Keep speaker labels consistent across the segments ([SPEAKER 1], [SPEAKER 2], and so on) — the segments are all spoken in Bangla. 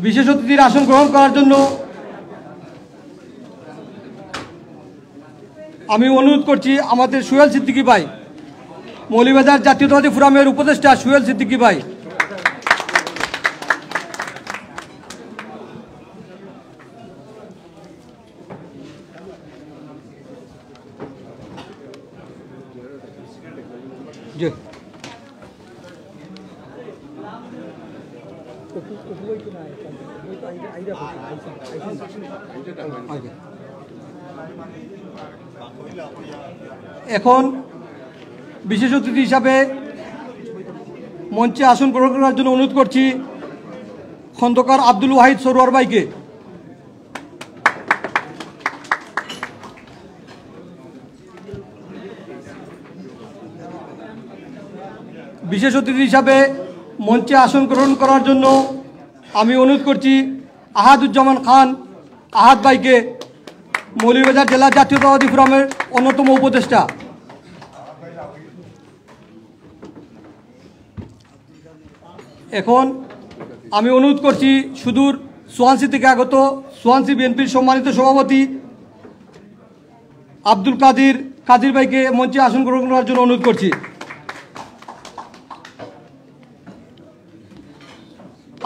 [SPEAKER 1] বিশেষ অতিথির আসন গ্রহণ করার জন্য আমি অনুরোধ করছি আমাদের সোহেল সিদ্দিকী ভাই, মৌলভীবাজার জাতীয়তাবাদী ফোরামের উপদেষ্টা সোহেল সিদ্দিকী ভাই। এখন বিশেষ অতিথি হিসাবে মঞ্চে আসন গ্রহণ করার জন্য অনুরোধ করছি খন্দকার আব্দুল ওয়াহিদ সরোয়ার ভাইকে। বিশেষ অতিথি হিসাবে মঞ্চে আসন গ্রহণ করার জন্য আমি অনুরোধ করছি আহাদুজ্জামান খান আহাদ ভাইকে, মৌলভীবাজার জেলা জাতীয়তাবাদী ফোরামের অন্যতম উপদেষ্টা। এখন আমি অনুরোধ করছি সুদূর সোয়ানসি থেকে আগত সোয়ানসি বিএনপির সম্মানিত সভাপতি আব্দুল কাদির ভাইকে মঞ্চে আসন গ্রহণ করার জন্য অনুরোধ করছি।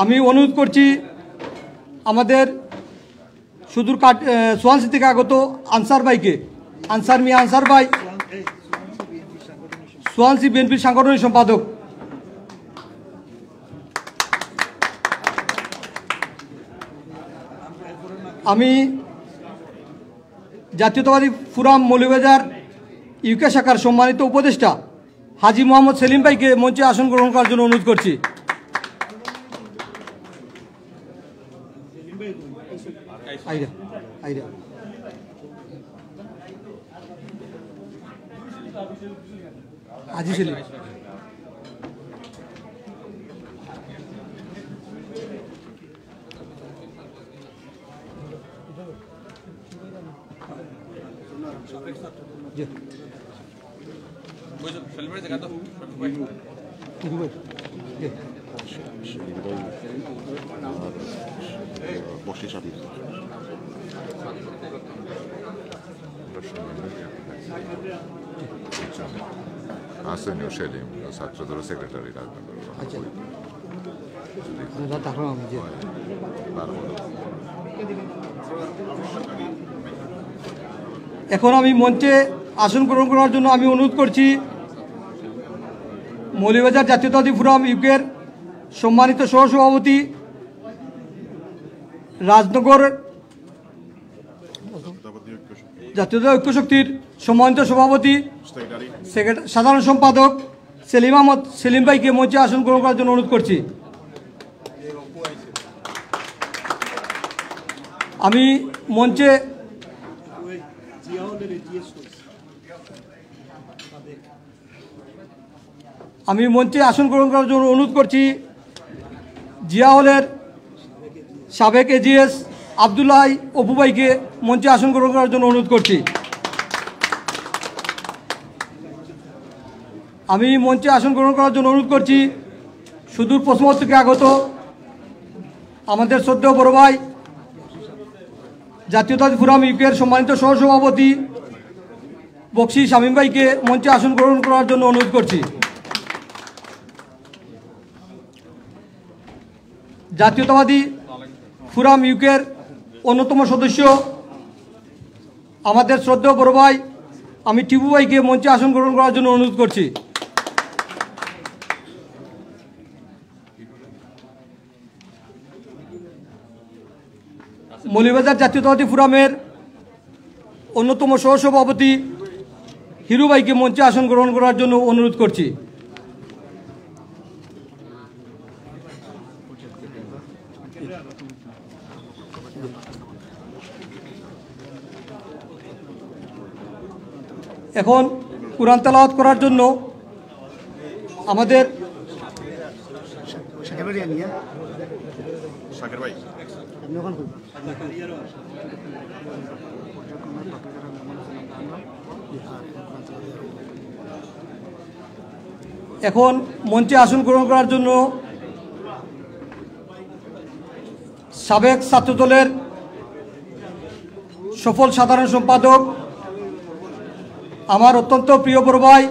[SPEAKER 1] আমি অনুরোধ করছি আমাদের সুদূর সোয়ানসি থেকে আগত আনসার ভাইকে, আনসার ভাই সোয়ানসি বিএনপির সাংগঠনিক সম্পাদক। আমি জাতীয়তাবাদী ফোরাম মৌলভীবাজার ইউকে শাখার সম্মানিত উপদেষ্টা হাজী মোহাম্মদ সেলিম ভাইকে মঞ্চে আসন গ্রহণ করার জন্য অনুরোধ করছি। হাজী সেলিম
[SPEAKER 2] আসেনি সেলিম ছাত্রদের সেক্রেটারি রাজনগর।
[SPEAKER 1] এখন আমি মঞ্চে আসন গ্রহণ করার জন্য আমি অনুরোধ করছি মৌলভীবাজার জাতীয়তাবাদী ফোরাম ইউকের সম্মানিত সহসভাপতি, রাজনগর জাতীয়তাবাদী ঐক্য শক্তির সম্মানিত সভাপতি, সাধারণ সম্পাদক সেলিম আহমদ সেলিম ভাইকে মঞ্চে আসন গ্রহণ করার জন্য অনুরোধ করছি। আমি মঞ্চে আসন গ্রহণ করার জন্য অনুরোধ করছি জিয়া হলের সাবেক এজিএস আবদুল্লাহ অপু ভাইকে মঞ্চে আসন গ্রহণ করার জন্য অনুরোধ করছি। আমি মঞ্চে আসন গ্রহণ করার জন্য অনুরোধ করছি সুদূর পশ্চিম থেকে আগত আমাদের শ্রদ্ধেয় বড় ভাই জাতীয়তাবাদী ফোরাম ইউকের সম্মানিত সহসভাপতি বক্সি শামীম ভাইকে মঞ্চে আসন গ্রহণ করার জন্য অনুরোধ করছি। জাতীয়তাবাদী ফোরাম ইউকের অন্যতম সদস্য আমাদের শ্রদ্ধেয় বড় ভাই আমি টিপু ভাইকে মঞ্চে আসন গ্রহণ করার জন্য অনুরোধ করছি। মৌলভীবাজার জাতীয়তাবাদী ফোরামের অন্যতম সহসভাপতি হিরু ভাইকে মঞ্চে আসন গ্রহণ করার জন্য অনুরোধ করছি। এখন কুরআন তেলাওয়াত করার জন্য আমাদের এখন মঞ্চে আসন গ্রহণ করার জন্য সাবেক ছাত্রদলের সফল সাধারণ সম্পাদক, আমার অত্যন্ত প্রিয় বড় ভাই,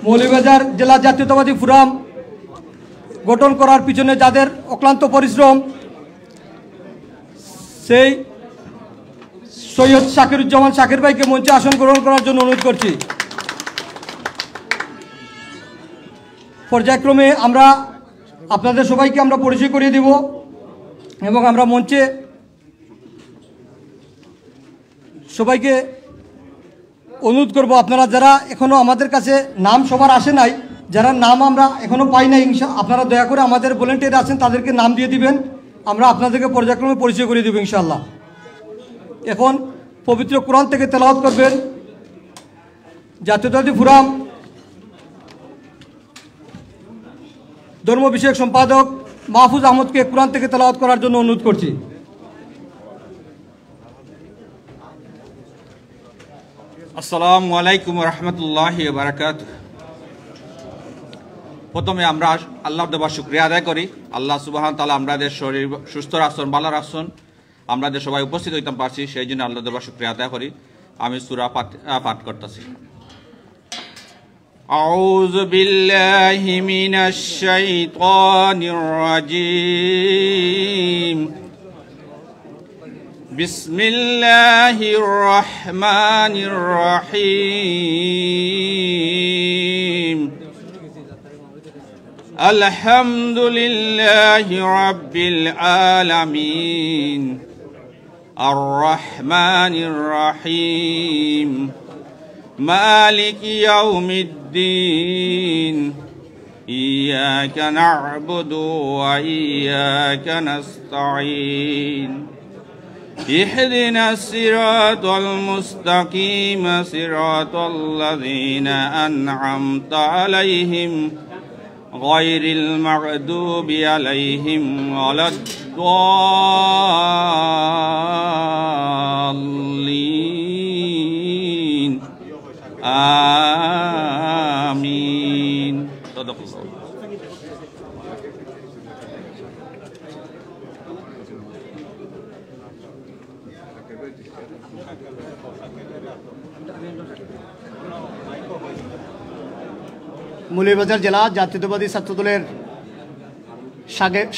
[SPEAKER 1] মৌলভীবাজার জেলা জাতীয়তাবাদী ফোরাম গঠন করার পিছনে যাদের অক্লান্ত পরিশ্রম, সেই সৈয়দ শাকিরুজ্জামান শাকির ভাইকে মঞ্চে আসন গ্রহণ করার জন্য অনুরোধ করছি। পর্যায়ক্রমে আমরা আপনাদের সবাইকে আমরা পরিচয় করিয়ে দেব এবং আমরা মঞ্চে সবাইকে অনুরোধ করব, আপনারা যারা এখনও আমাদের কাছে নাম সবার আসে নাই, যারা নাম আমরা এখনও পাই নাই, আপনারা দয়া করে আমাদের ভলেন্টিয়ার আছেন তাদেরকে নাম দিয়ে দিবেন, আমরা আপনাদেরকে পর্যায়ক্রমে পরিচয় করিয়ে দেব ইনশাআল্লাহ। এখন পবিত্র কোরআন থেকে তেলাওয়াত করবেন জাতীয়তাবাদী ফোরাম ধর্ম বিষয়ক সম্পাদক মাহফুজ আহমদকে কোরআন থেকে তেলাওয়াত করার জন্য অনুরোধ করছি।
[SPEAKER 3] আসসালামু আলাইকুম রহমতুল্লাহি ওয়া বারাকাতুহু। প্রথমে আমরা আল্লাহর দেওয়া শুকরিয়া আদায় করি। আল্লাহ সুবহানাহু ওয়া তাআলা আমাদের শরীর সুস্থ রাখছেন, ভালো রাখছেন, আমাদের সবাই উপস্থিত হইতে পারছি, সেই জন্য আল্লাহর দেওয়া শুকরিয়া আদায় করি। আমি সূরা পাঠ করতেছি। আউযু বিল্লাহি মিনাশ শাইতানির রাজীম। বিসমিল্লাহির রহমানির রহিম। আলহামদুলিল্লাহি রাব্বিল আলামিন। আর রহমানির রহিম। মালিকি ইয়াউমিদ্দিন। ইয়াকা না'বুদু ওয়া ইয়াকা নাস্তাঈন। اهدنا الصراط المستقيم صراط الذين أنعمت عليهم غير المغضوب عليهم ولا الضالين آمين صدق الله।
[SPEAKER 4] মৌলভীবাজার জেলা জাতীয়তাবাদী ছাত্রদলের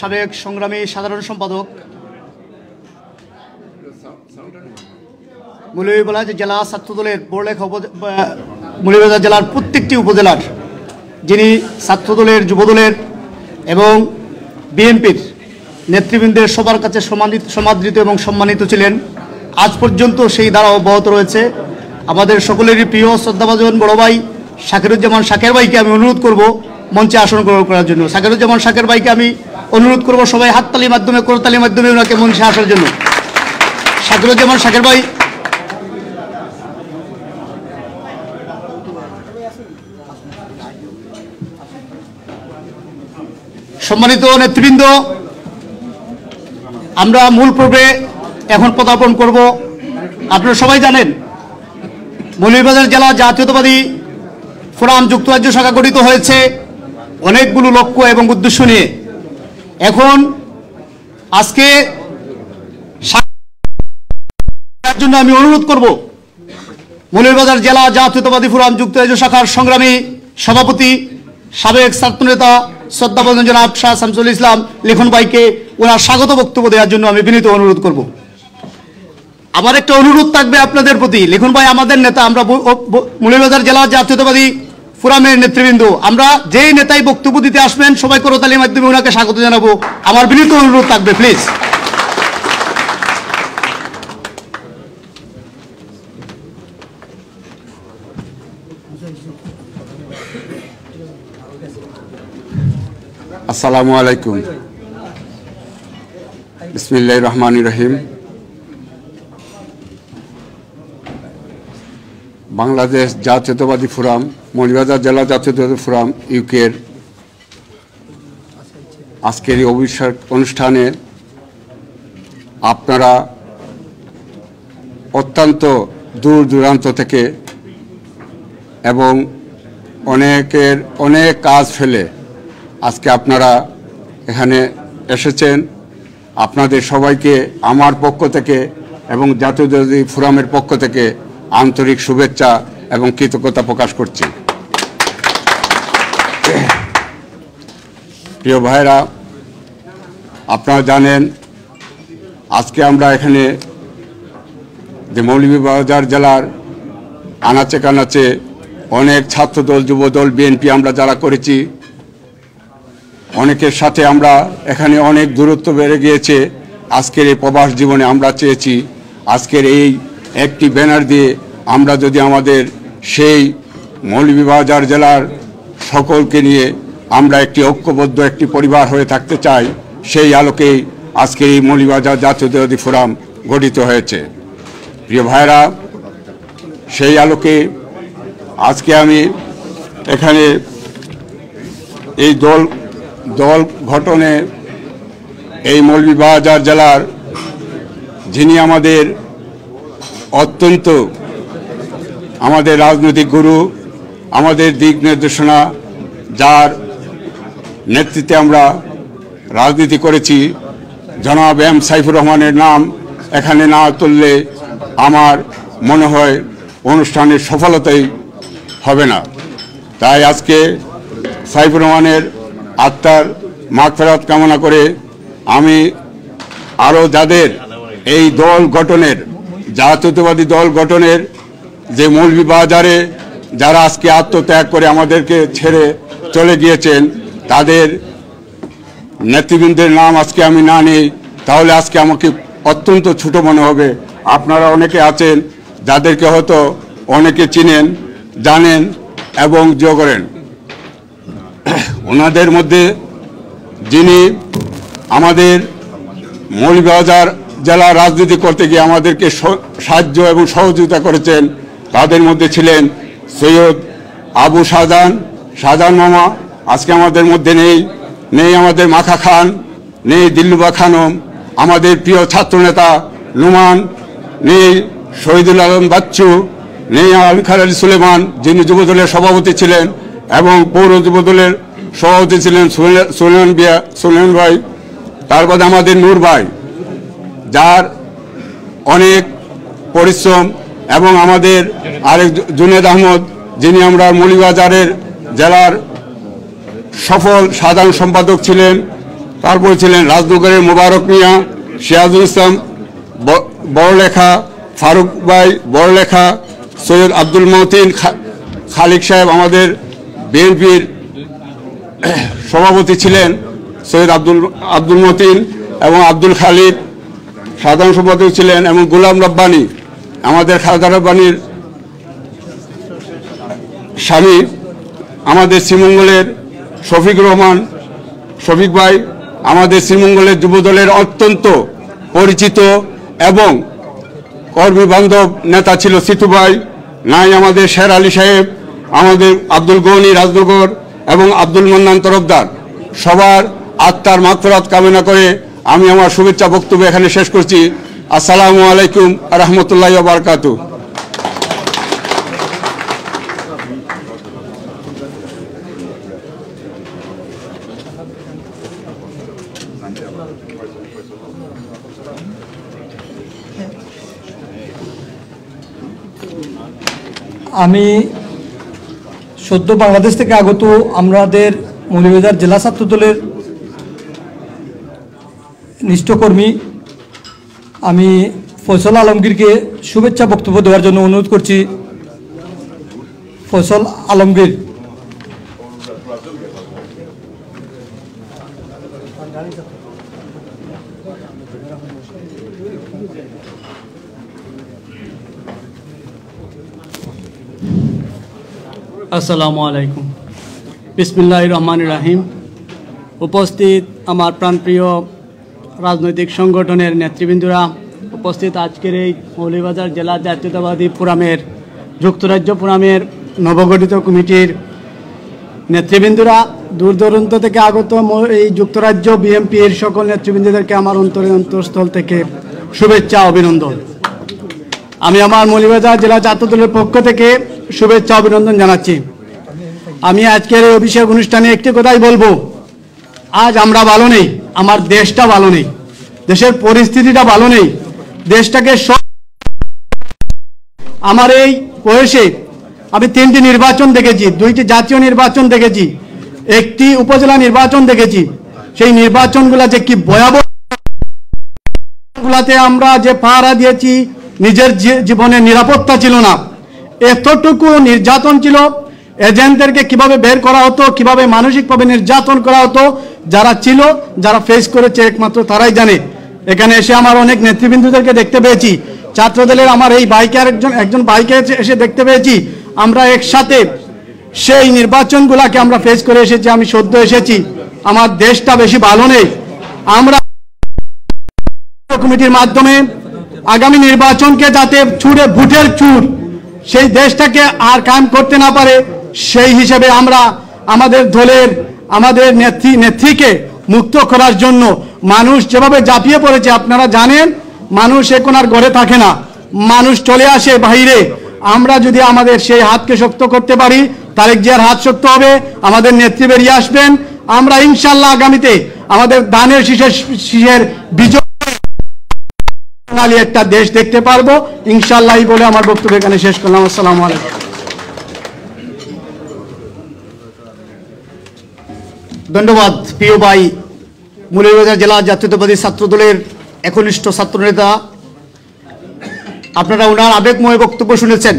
[SPEAKER 4] সাবেক সংগ্রামী সাধারণ সম্পাদক, মৌলভীবাজার জেলা ছাত্রদলের বড়লেখা মৌলভীবাজার জেলার প্রত্যেকটি উপজেলার যিনি ছাত্রদলের, যুবদলের এবং বিএনপির নেতৃবৃন্দের সবার কাছে সমাদৃত এবং সম্মানিত ছিলেন, আজ পর্যন্ত সেই ধারা অব্যাহত রয়েছে। আমাদের সকলেরই প্রিয় শ্রদ্ধাভাজন বড় ভাই শাকিরুজ্জামান শাকির ভাইকে আমি অনুরোধ করব মঞ্চে আসন গ্রহণ করার জন্য। শাকিরুজ্জামান শাকির ভাইকে আমি অনুরোধ করব সবাই হাততালির মাধ্যমে, করতালির মাধ্যমে ওনাকে মঞ্চে আসার জন্য। শাকিরুজ্জামান শাকির ভাই। সম্মানিত নেতৃবৃন্দ, আমরা মূল পর্বে এখন পদার্পণ করব। আপনারা সবাই জানেন মৌলভীবাজার জেলা জাতীয়তাবাদী ফোরাম যুক্তরাজ্য শাখা গঠিত হয়েছে অনেকগুলো লক্ষ্য এবং উদ্দেশ্য নিয়ে। এখন আজকে জন্য আমি অনুরোধ করব মৌলভীবাজার জেলা জাতীয়তাবাদী ফোরাম যুক্তরাজ্য শাখার সংগ্রামী সভাপতি, সাবেক ছাত্রনেতা শ্রদ্ধাভাজন জনাব শাহ শামসুল ইসলাম লিখন ভাইকে ওনার স্বাগত বক্তব্য দেওয়ার জন্য আমি বিনীত অনুরোধ করব। আমার একটা অনুরোধ থাকবে আপনাদের প্রতি। লিখন ভাই আমাদের নেতা, আমরা মৌলভীবাজার জেলা জাতীয়তাবাদী ফোরামের নেতৃবৃন্দ, আমরা যেই নেতাই বক্তব্য দিতে আসবেন সবাই করতালির মাধ্যমে ওনাকে স্বাগত জানাবো। আমার বিনীত অনুরোধ থাকবে প্লিজ।
[SPEAKER 5] আসসালামু আলাইকুম। বিসমিল্লাহির রহমানির রহিম। বাংলাদেশ জাতীয়তাবাদী ফোরাম, মৌলভীবাজার জেলা জাতীয়তাবাদী ফোরাম ইউকের আজকের এই অনুষ্ঠানে আপনারা অত্যন্ত দূর দূরান্ত থেকে এবং অনেক কাজ ফেলে আজকে আপনারা এখানে এসেছেন আপনাদের সবাইকে আমার পক্ষ থেকে এবং জাতীয়তাবাদী ফোরামের পক্ষ থেকে আন্তরিক শুভেচ্ছা এবং কৃতজ্ঞতা প্রকাশ করছি। প্রিয় ভাইরা, আপনারা জানেন আজকে আমরা এখানে যে মৌলভীবাজার জেলার আনাচে কানাচে অনেক ছাত্রদল, যুবদল, বিএনপি আমরা যারা করেছি, অনেকের সাথে আমরা এখানে অনেক দূরত্ব বেড়ে গিয়েছে। আজকের এই প্রবাস জীবনে আমরা চেয়েছি আজকের এই একটি ব্যানার দিয়ে আমরা যদি আমাদের সেই মৌলভীবাজার জেলার সকলকে নিয়ে আমরা একটি ঐক্যবদ্ধ একটি পরিবার হয়ে থাকতে চাই, সেই আলোকেই আজকের এই মৌলভীবাজার জাতীয়তাবাদী ফোরাম গঠিত হয়েছে। প্রিয় ভাইরা, সেই আলোকে আজকে আমি এখানে এই দল গঠনে এই মৌলভীবাজার জেলার যিনি আমাদের অত্যন্ত আমাদের রাজনৈতিক গুরু, আমাদের দিক নির্দেশনা, যার নেতৃত্বে আমরা রাজনীতি করেছি, জনাব এম সাইফুর রহমানের নাম এখানে না তুললে আমার মনে হয় অনুষ্ঠানের সফলতাই হবে না। তাই আজকে সাইফুর রহমানের আত্মার মাগফিরাত কামনা করে আমি আরও যাদের এই দল গঠনের, জাতীয়তাবাদী দল গঠনের যে মৌলভীবাজারে যারা আজকে আত্মত্যাগ করে আমাদেরকে ছেড়ে চলে গিয়েছেন, তাদের নেতৃবৃন্দের নাম আজকে আমি না নিই তাহলে আজকে আমাকে অত্যন্ত ছোট মনে হবে। আপনারা অনেকে আছেন যাদেরকে হয়তো অনেকে চিনেন, জানেন এবং যোগ করেন। ওনাদের মধ্যে যিনি আমাদের মৌলভীবাজার জেলা রাজনীতি করতে গিয়ে আমাদেরকে সাহায্য এবং সহযোগিতা করেছেন, তাদের মধ্যে ছিলেন সৈয়দ আবু শাহজাহান মামা, আজকে আমাদের মধ্যে নেই আমাদের মাখা খান, নেই দিল্লুবা খানম, আমাদের প্রিয় ছাত্রনেতা নুমান, নেই শহীদুল আলম বাচ্চু, নেই আলখার আলী সুলেমান যিনি যুবদলের সভাপতি ছিলেন এবং পৌর যুবদলের সভাপতি ছিলেন সুলেমান ভাই। তারপর আমাদের নূর ভাই, যার অনেক পরিশ্রম, এবং আমাদের আরেক জুনেদ আহমদ যিনি আমরা মৌলভীবাজারের জেলার সফল সাধারণ সম্পাদক ছিলেন। তারপর ছিলেন রাজনগরের মোবারক মিয়া, সিরাজুল ইসলাম বড়লেখা, ফারুক ভাই বড়লেখা, সৈয়দ আব্দুল মতিন খালিক সাহেব আমাদের বিএনপির সভাপতি ছিলেন, সৈয়দ আব্দুল মতিন এবং আব্দুল খালিদ সাধারণ সম্পাদক ছিলেন, এবং গোলাম রব্বানী আমাদের খালেদা রব্বানীর স্বামী, আমাদের শ্রীমঙ্গলের শফিক ভাই আমাদের শ্রীমঙ্গলের যুবদলের অত্যন্ত পরিচিত এবং কর্মী বান্ধব নেতা ছিল সিতু ভাই, নাই আমাদের শের আলী সাহেব, আমাদের আব্দুল গনি রাজনগর এবং আব্দুল মান্নান তরফদার। সবার আত্মার মাগফিরাত কামনা করে আমি আমার শুভেচ্ছা বক্তব্য এখানে শেষ করছি। আসসালামু আলাইকুম রহমতুল্লাহি ওয়া বারাকাতুহু।
[SPEAKER 1] আমি সদ্য বাংলাদেশ থেকে আগত আমাদের মৌলভীবাজার জেলা ছাত্রদলের নিষ্ঠকর্মী আমি ফয়সল আলমগীরকে শুভেচ্ছা বক্তব্য দেওয়ার জন্য অনুরোধ করছি। ফয়সল আলমগীর।
[SPEAKER 6] আসসালামু আলাইকুম, বিসমিল্লাহির রহমানির রহিম। উপস্থিত আমার প্রাণপ্রিয় রাজনৈতিক সংগঠনের নেতৃবৃন্দরা, উপস্থিত আজকের এই মৌলভীবাজার জেলা জাতীয়তাবাদী ফোরামের যুক্তরাজ্য ফোরামের নবগঠিত কমিটির নেতৃবৃন্দরা, দূর দূরান্ত থেকে আগত এই যুক্তরাজ্য বিএনপির সকল নেতৃবৃন্দদেরকে আমার অন্তঃস্থল থেকে শুভেচ্ছা অভিনন্দন। আমি আমার মৌলভীবাজার জেলা ছাত্রদলের পক্ষ থেকে শুভেচ্ছা অভিনন্দন জানাচ্ছি। আমি আজকের এই অভিষেক অনুষ্ঠানে একটি কথাই বলবো, আজ আমরা ভালো নেই, আমার দেশটা ভালো নেই।
[SPEAKER 4] দেশের পরিস্থিতিটা ভালো নেই, দেশটাকে আমার এই বয়সে আমি 3টি নির্বাচন দেখেছি, 2টি জাতীয় নির্বাচন দেখেছি, 1টি উপজেলা নির্বাচন দেখেছি। সেই নির্বাচনগুলো যে কি ভয়াবহ, গুলাতে আমরা যে পাহারা দিয়েছি, নিজের জীবনে নিরাপত্তা ছিল না, এতটুকু নির্যাতন ছিল। এজেন্টদেরকে কিভাবে বের করা হতো, কিভাবে মানসিকভাবে নির্যাতন করা হতো, যারা ছিল, যারা ফেস করেছে একমাত্র তারাই জানে। এখানে এসে আমার অনেক নেতৃবৃন্দদেরকে দেখতে পেয়েছি, ছাত্রদলের আমার এই ভাইকে একজন ভাইকে এসে দেখতে পেয়েছি। আমরা একসাথে সেই নির্বাচনগুলোকে আমরা ফেস করে এসেছি। আমি সদ্য এসেছি, আমার দেশটা বেশি ভালো নেই। আমরা কমিটির মাধ্যমে আগামী নির্বাচনকে যাতে ছুড়ে ভোটের চুর সেই দেশটাকে আর কায়েম করতে না পারে, সেই হিসেবে আমরা আমাদের দলের আমাদের নেত্রীকে মুক্ত করার জন্য মানুষ যেভাবে ঝাঁপিয়ে পড়েছে, আপনারা জানেন মানুষ এখন আর ঘরে থাকে না, মানুষ চলে আসে বাইরে। আমরা যদি আমাদের সেই হাতকে শক্ত করতে পারি, তারেক জিয়ার হাত শক্ত হবে, আমাদের নেত্রী বেরিয়ে আসবেন, আমরা ইনশাল্লাহ আগামীতে আমাদের ধানের শীষের বিজয় একটা দেশ দেখতে পারবো ইনশাল্লাহ। বলে আমার বক্তব্য এখানে শেষ করলাম। আসসালামু আলাইকুম। ধন্যবাদ প্রিয় ভাই, মৌলভীবাজার জেলা জাতীয়তাবাদী ছাত্র দলের একনিষ্ঠ ছাত্র নেতা। আপনারা ওনার আবেগময় বক্তব্য শুনেছেন।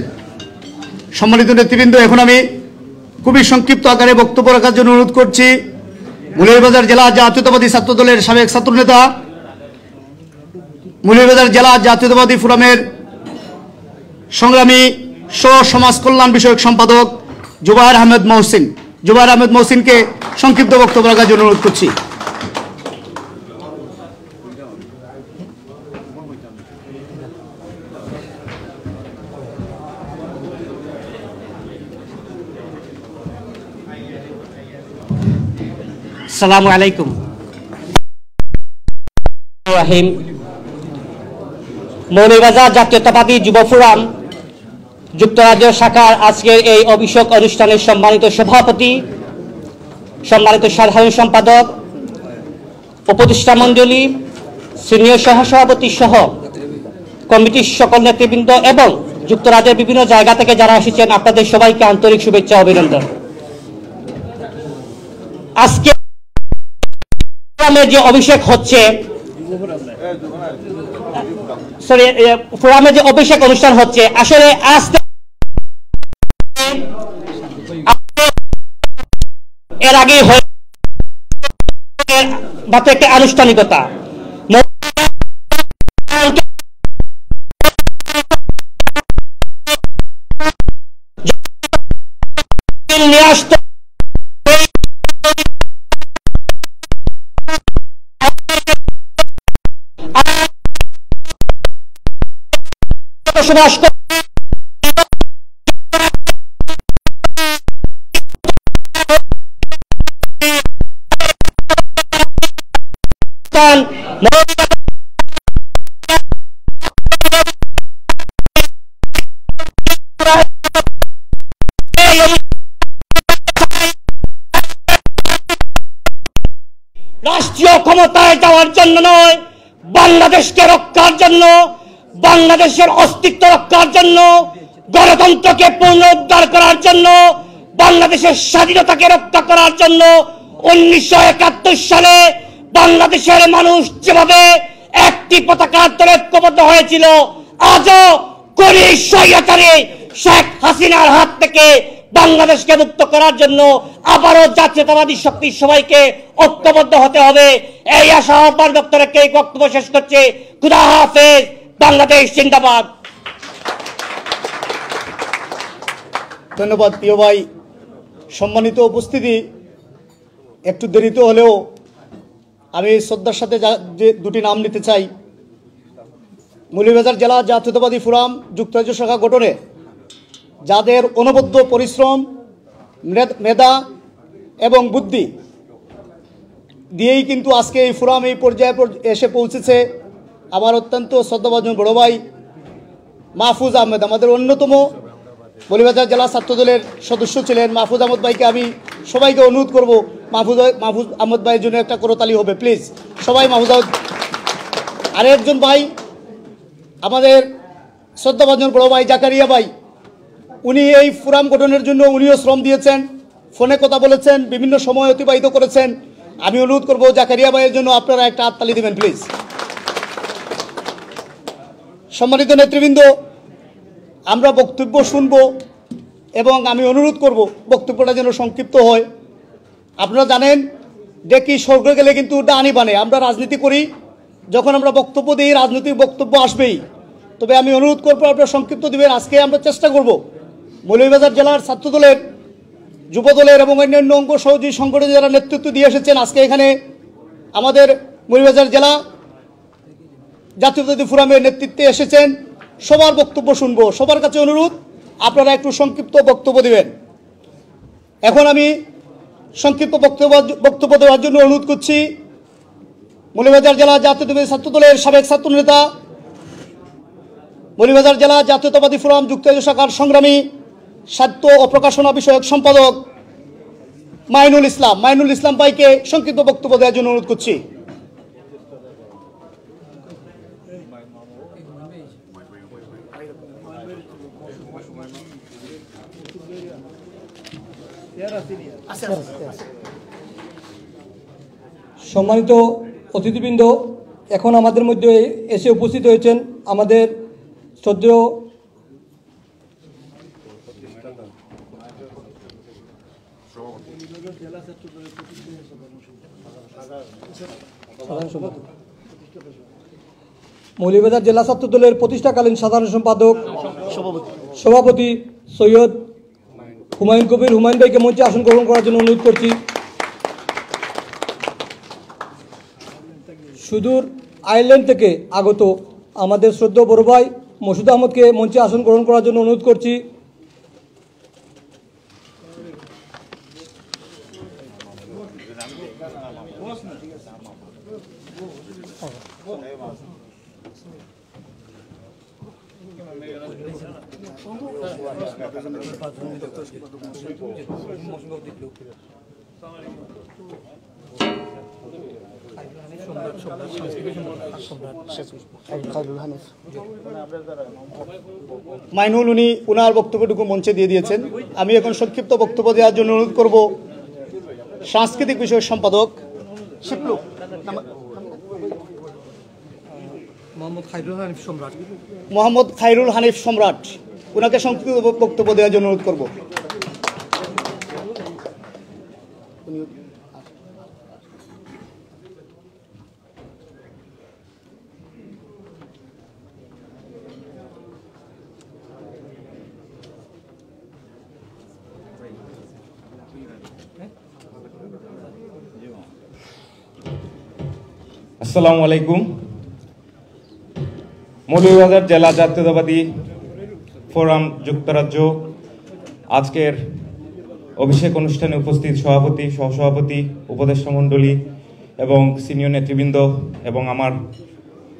[SPEAKER 4] সম্মানিত নেতৃবৃন্দ, এখন আমি খুবই সংক্ষিপ্ত আকারে বক্তব্য রাখার জন্য অনুরোধ করছি মৌলভীবাজার জেলা জাতীয়তাবাদী ছাত্র দলের সাবেক ছাত্র নেতা, মৌলভীবাজার জেলা জাতীয়তাবাদী ফোরামের সংগ্রামী সমাজ কল্যাণ বিষয়ক সম্পাদক জুবায়ের আহমেদ মহসিন। জুবায়ের আহমেদ মহসিনকে সংক্ষিপ্ত বক্তব্য রাখার জন্য অনুরোধ করছি।
[SPEAKER 7] আসসালামু আলাইকুম। মৌলভীবাজার জাতীয়তাবাদী যুব ফোরাম যুক্তরাজ্য শাখার আজকের এই অভিষেক অনুষ্ঠানের সম্মানিত সভাপতি, সম্মানিত সাধারণ সম্পাদক, উপদেষ্টা মণ্ডলী, সিনিয়র সহসভাপতি সহ কমিটির সকল নেতৃবৃন্দ এবং যুক্তরাজ্যের বিভিন্ন জায়গা থেকে যারা এসেছেন, আপনাদের সবাইকে আন্তরিক শুভেচ্ছা অভিনন্দন। আজকে যে অভিষেক হচ্ছে, ফোরামে যে অভিষেক অনুষ্ঠান হচ্ছে, আসলে আজ এর আগে মাত্র একটা আনুষ্ঠানিকতা। নিয়ে আসতে বসবাস রাষ্ট্রীয় ক্ষমতায় যাওয়ার জন্য নয়, বাংলাদেশকে রক্ষার জন্য, বাংলাদেশের অস্তিত্ব রক্ষার জন্য, গণতন্ত্রকে পুনরুদ্ধার করার জন্য, বাংলাদেশের স্বাধীনতাকে রক্ষা করার জন্য 1971 সালে বাংলাদেশের মানুষ যেভাবে একটি পতাকার তলে ঐক্যবদ্ধ হয়েছিল, আজও কোন স্বৈরাচারী শেখ হাসিনার হাত থেকে বাংলাদেশকে মুক্ত করার জন্য আবারও জাতীয়তাবাদী শক্তি সবাইকে ঐক্যবদ্ধ হতে হবে। এই আশা আহ্বান ব্যক্ত রেখে বক্তব্য শেষ করছে। খুদা হাফেজ। বাংলাদেশ জিন্দাবাদ।
[SPEAKER 4] ধন্যবাদ প্রিয় ভাই। সম্মানিত উপস্থিতি, একটু দেরিতে হলেও আমি শ্রদ্ধার সাথে যে দুটি নাম নিতে চাই। মৌলভীবাজার জেলা জাতীয়তাবাদী ফোরাম যুক্তরাজ্য শাখা গঠনে যাদের অনবদ্য পরিশ্রম, মেধা এবং বুদ্ধি দিয়েই কিন্তু আজকে এই ফোরাম এই পর্যায়ে এসে পৌঁছেছে আমার অত্যন্ত শ্রদ্ধাভাজন বড় ভাই মাহফুজ আহমেদ। আমাদের অন্যতম মৌলভীবাজার জেলা ছাত্রদলের সদস্য ছিলেন মাহফুজ আহমদ ভাইকে আমি সবাইকে অনুরোধ করব মাহফুজ আহমদ ভাইয়ের জন্য একটা করতালি হবে প্লিজ। সবাই মাহফুজ আহমদ আরেকজন ভাই আমাদের শ্রদ্ধাভাজন বড় ভাই জাকারিয়া ভাই, উনি এই ফোরাম গঠনের জন্য উনিও শ্রম দিয়েছেন, ফোনে কথা বলেছেন, বিভিন্ন সময় অতিবাহিত করেছেন। আমি অনুরোধ করব জাকারিয়া ভাইয়ের জন্য আপনারা একটা হাততালি দিবেন প্লিজ। সম্মানিত নেতৃবৃন্দ, আমরা বক্তব্য শুনব এবং আমি অনুরোধ করব বক্তব্যটা যেন সংক্ষিপ্ত হয়। আপনারা জানেন দেখি স্বর্গ গেলে কিন্তু ডানি বানে, আমরা রাজনীতি করি, যখন আমরা বক্তব্য দিই রাজনৈতিক বক্তব্য আসবেই। তবে আমি অনুরোধ করবো আপনারা সংক্ষিপ্ত দিবেন। আজকে আমরা চেষ্টা করব মৌলভীবাজার জেলার ছাত্রদলের, যুবদলের এবং অন্যান্য অঙ্গ সহযোগী সংগঠনে যারা নেতৃত্ব দিয়ে এসেছেন, আজকে এখানে আমাদের মৌলভীবাজার জেলা জাতীয়তাবাদী ফোরামের নেতৃত্বে এসেছেন, সবার বক্তব্য শুনব। সবার কাছে অনুরোধ আপনারা একটু সংক্ষিপ্ত বক্তব্য দিবেন। এখন আমি সংক্ষিপ্ত বক্তব্য দেওয়ার জন্য অনুরোধ করছি মৌলভীবাজার জেলা জাতীয়তাবাদী ছাত্রদলের সাবেক ছাত্রনেতা, মৌলভীবাজার জেলা জাতীয়তাবাদী ফোরাম যুক্তরাজ্য শাখার সংগ্রামী সাহিত্য ও প্রকাশনা বিষয়ক সম্পাদক মাইনুল ইসলাম ভাইকে সংক্ষিপ্ত বক্তব্য দেওয়ার জন্য অনুরোধ করছি।
[SPEAKER 1] সম্মানিত অতিথিবৃন্দ, এখন আমাদের মধ্যে এসে উপস্থিত হয়েছেন আমাদের শ্রদ্ধেয় মৌলভীবাজার জেলা ছাত্রদলের প্রতিষ্ঠাকালীন সাধারণ সম্পাদক সভাপতি সৈয়দ হুমায়ুন কবির হুমায়ুন ভাইকে মঞ্চে আসন গ্রহণ করার জন্য অনুরোধ করছি। সুদূর আয়ারল্যান্ড থেকে আগত আমাদের শ্রদ্ধেয় বড় ভাই মসুদ আহমদকে মঞ্চে আসন গ্রহণ করার জন্য অনুরোধ করছি।
[SPEAKER 4] মাইনুল উনি ওনার বক্তব্যটুকু মঞ্চে দিয়ে দিয়েছেন। আমি এখন সংক্ষিপ্ত বক্তব্য দেওয়ার জন্য অনুরোধ করব সাংস্কৃতিক বিষয়ক সম্পাদক শিপলু মোহাম্মদ খায়রুল হানিফ সম্রাট, ওনাকে সংক্ষিপ্ত বক্তব্য দেওয়ার জন্য অনুরোধ করব।
[SPEAKER 8] আসসালামু আলাইকুম। মৌলভীবাজার জেলা জাতীয়তাবাদী ফোরাম যুক্তরাজ্য আজকের অভিষেক অনুষ্ঠানে উপস্থিত সভাপতি, সহসভাপতি, উপদেষ্টা মণ্ডলী এবং সিনিয়র নেতৃবৃন্দ এবং আমার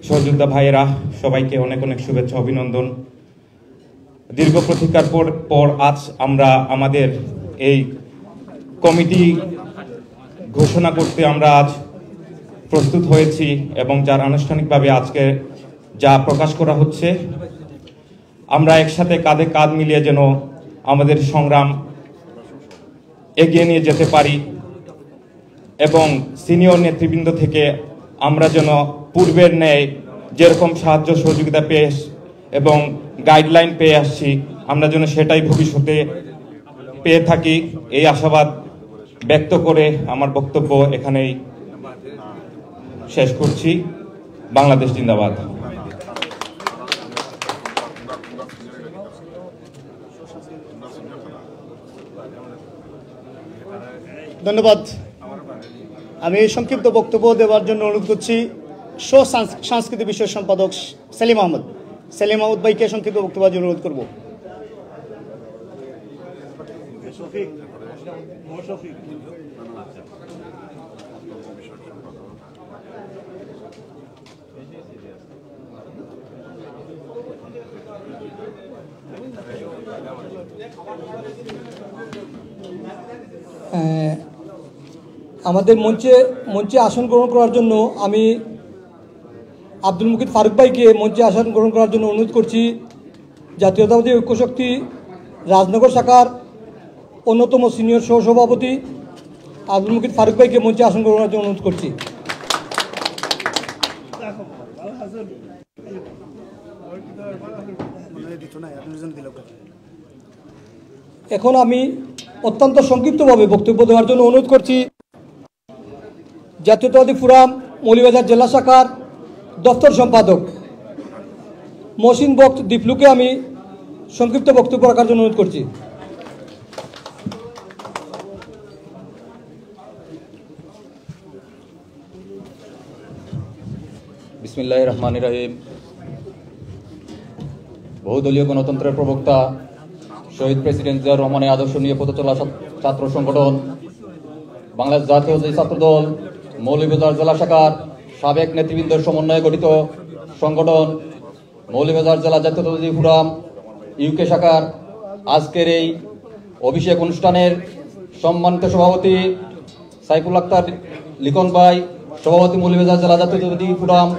[SPEAKER 8] সহযোদ্ধা ভাইয়েরা, সবাইকে অনেক অনেক শুভেচ্ছা, অভিনন্দন। দীর্ঘ প্রতীক্ষার পর আজ আমরা আমাদের এই কমিটি ঘোষণা করতে আমরা আজ প্রস্তুত হয়েছি এবং যার আনুষ্ঠানিকভাবে আজকে যা প্রকাশ করা হচ্ছে, আমরা একসাথে কাঁধে কাঁধ মিলিয়ে যেন আমাদের সংগ্রাম এগিয়ে নিয়ে যেতে পারি এবং সিনিয়র নেতৃবৃন্দ থেকে আমরা যেন পূর্বের ন্যায় যেরকম সাহায্য সহযোগিতা পেয়ে এবং গাইডলাইন পেয়ে আসছি, আমরা যেন সেটাই ভবিষ্যতে পেয়ে থাকি, এই আশাবাদ ব্যক্ত করে আমার বক্তব্য এখানেই শেষ করছি। বাংলাদেশ জিন্দাবাদ।
[SPEAKER 4] ধন্যবাদ। আমি সংক্ষিপ্ত বক্তব্য দেওয়ার জন্য অনুরোধ করছি সাংস্কৃতিক বিষয়ের সম্পাদক সেলিম আহমদ ভাইকে সংক্ষিপ্ত বক্তব্য দেওয়ার জন্য অনুরোধ করব।
[SPEAKER 1] আমাদের মঞ্চে আসন গ্রহণ করার জন্য আমি আব্দুল মুকিত ফারুক ভাইকে মঞ্চে আসন গ্রহণ করার জন্য অনুরোধ করছি। জাতীয়তাবাদী ঐক্যশক্তি রাজনগর শাখার অন্যতম সিনিয়র সহসভাপতি আব্দুল মুকিত ফারুক ভাইকে মঞ্চে আসন গ্রহণ করার জন্য অনুরোধ করছি। এখন আমি অত্যন্ত সংক্ষিপ্তভাবে বক্তব্য দেওয়ার জন্য অনুরোধ করছি জাতীয়তাবাদী ফোরাম মৌলভীবাজার জেলা শাখার দপ্তর সম্পাদক মহসিন বক্ত দীপলুকে আমি সংক্ষিপ্ত বক্তব্য রাখার জন্য অনুরোধ করছি।
[SPEAKER 9] বিসমিল্লাহির রহমানির রহিম। বহুদলীয় গণতন্ত্রের প্রবক্তা শহীদ প্রেসিডেন্ট জিয়াউর রহমানের আদর্শ নিয়ে পথ চলা ছাত্র সংগঠন বাংলাদেশ জাতীয়তাবাদী ছাত্রদল মৌলভীবাজার জেলা শাখার সাবেক নেতৃবৃন্দের সমন্বয়ে গঠিত সংগঠন মৌলভীবাজার জেলা জাতীয়তাবাদী ফোরাম ইউকে শাখার আজকের এই অভিষেক অনুষ্ঠানের সম্মানিত সভাপতি সাইফুল আক্তার লিখন ভাই, সভাপতি মৌলভীবাজার জেলা জাতীয়তাবাদী ফোরাম,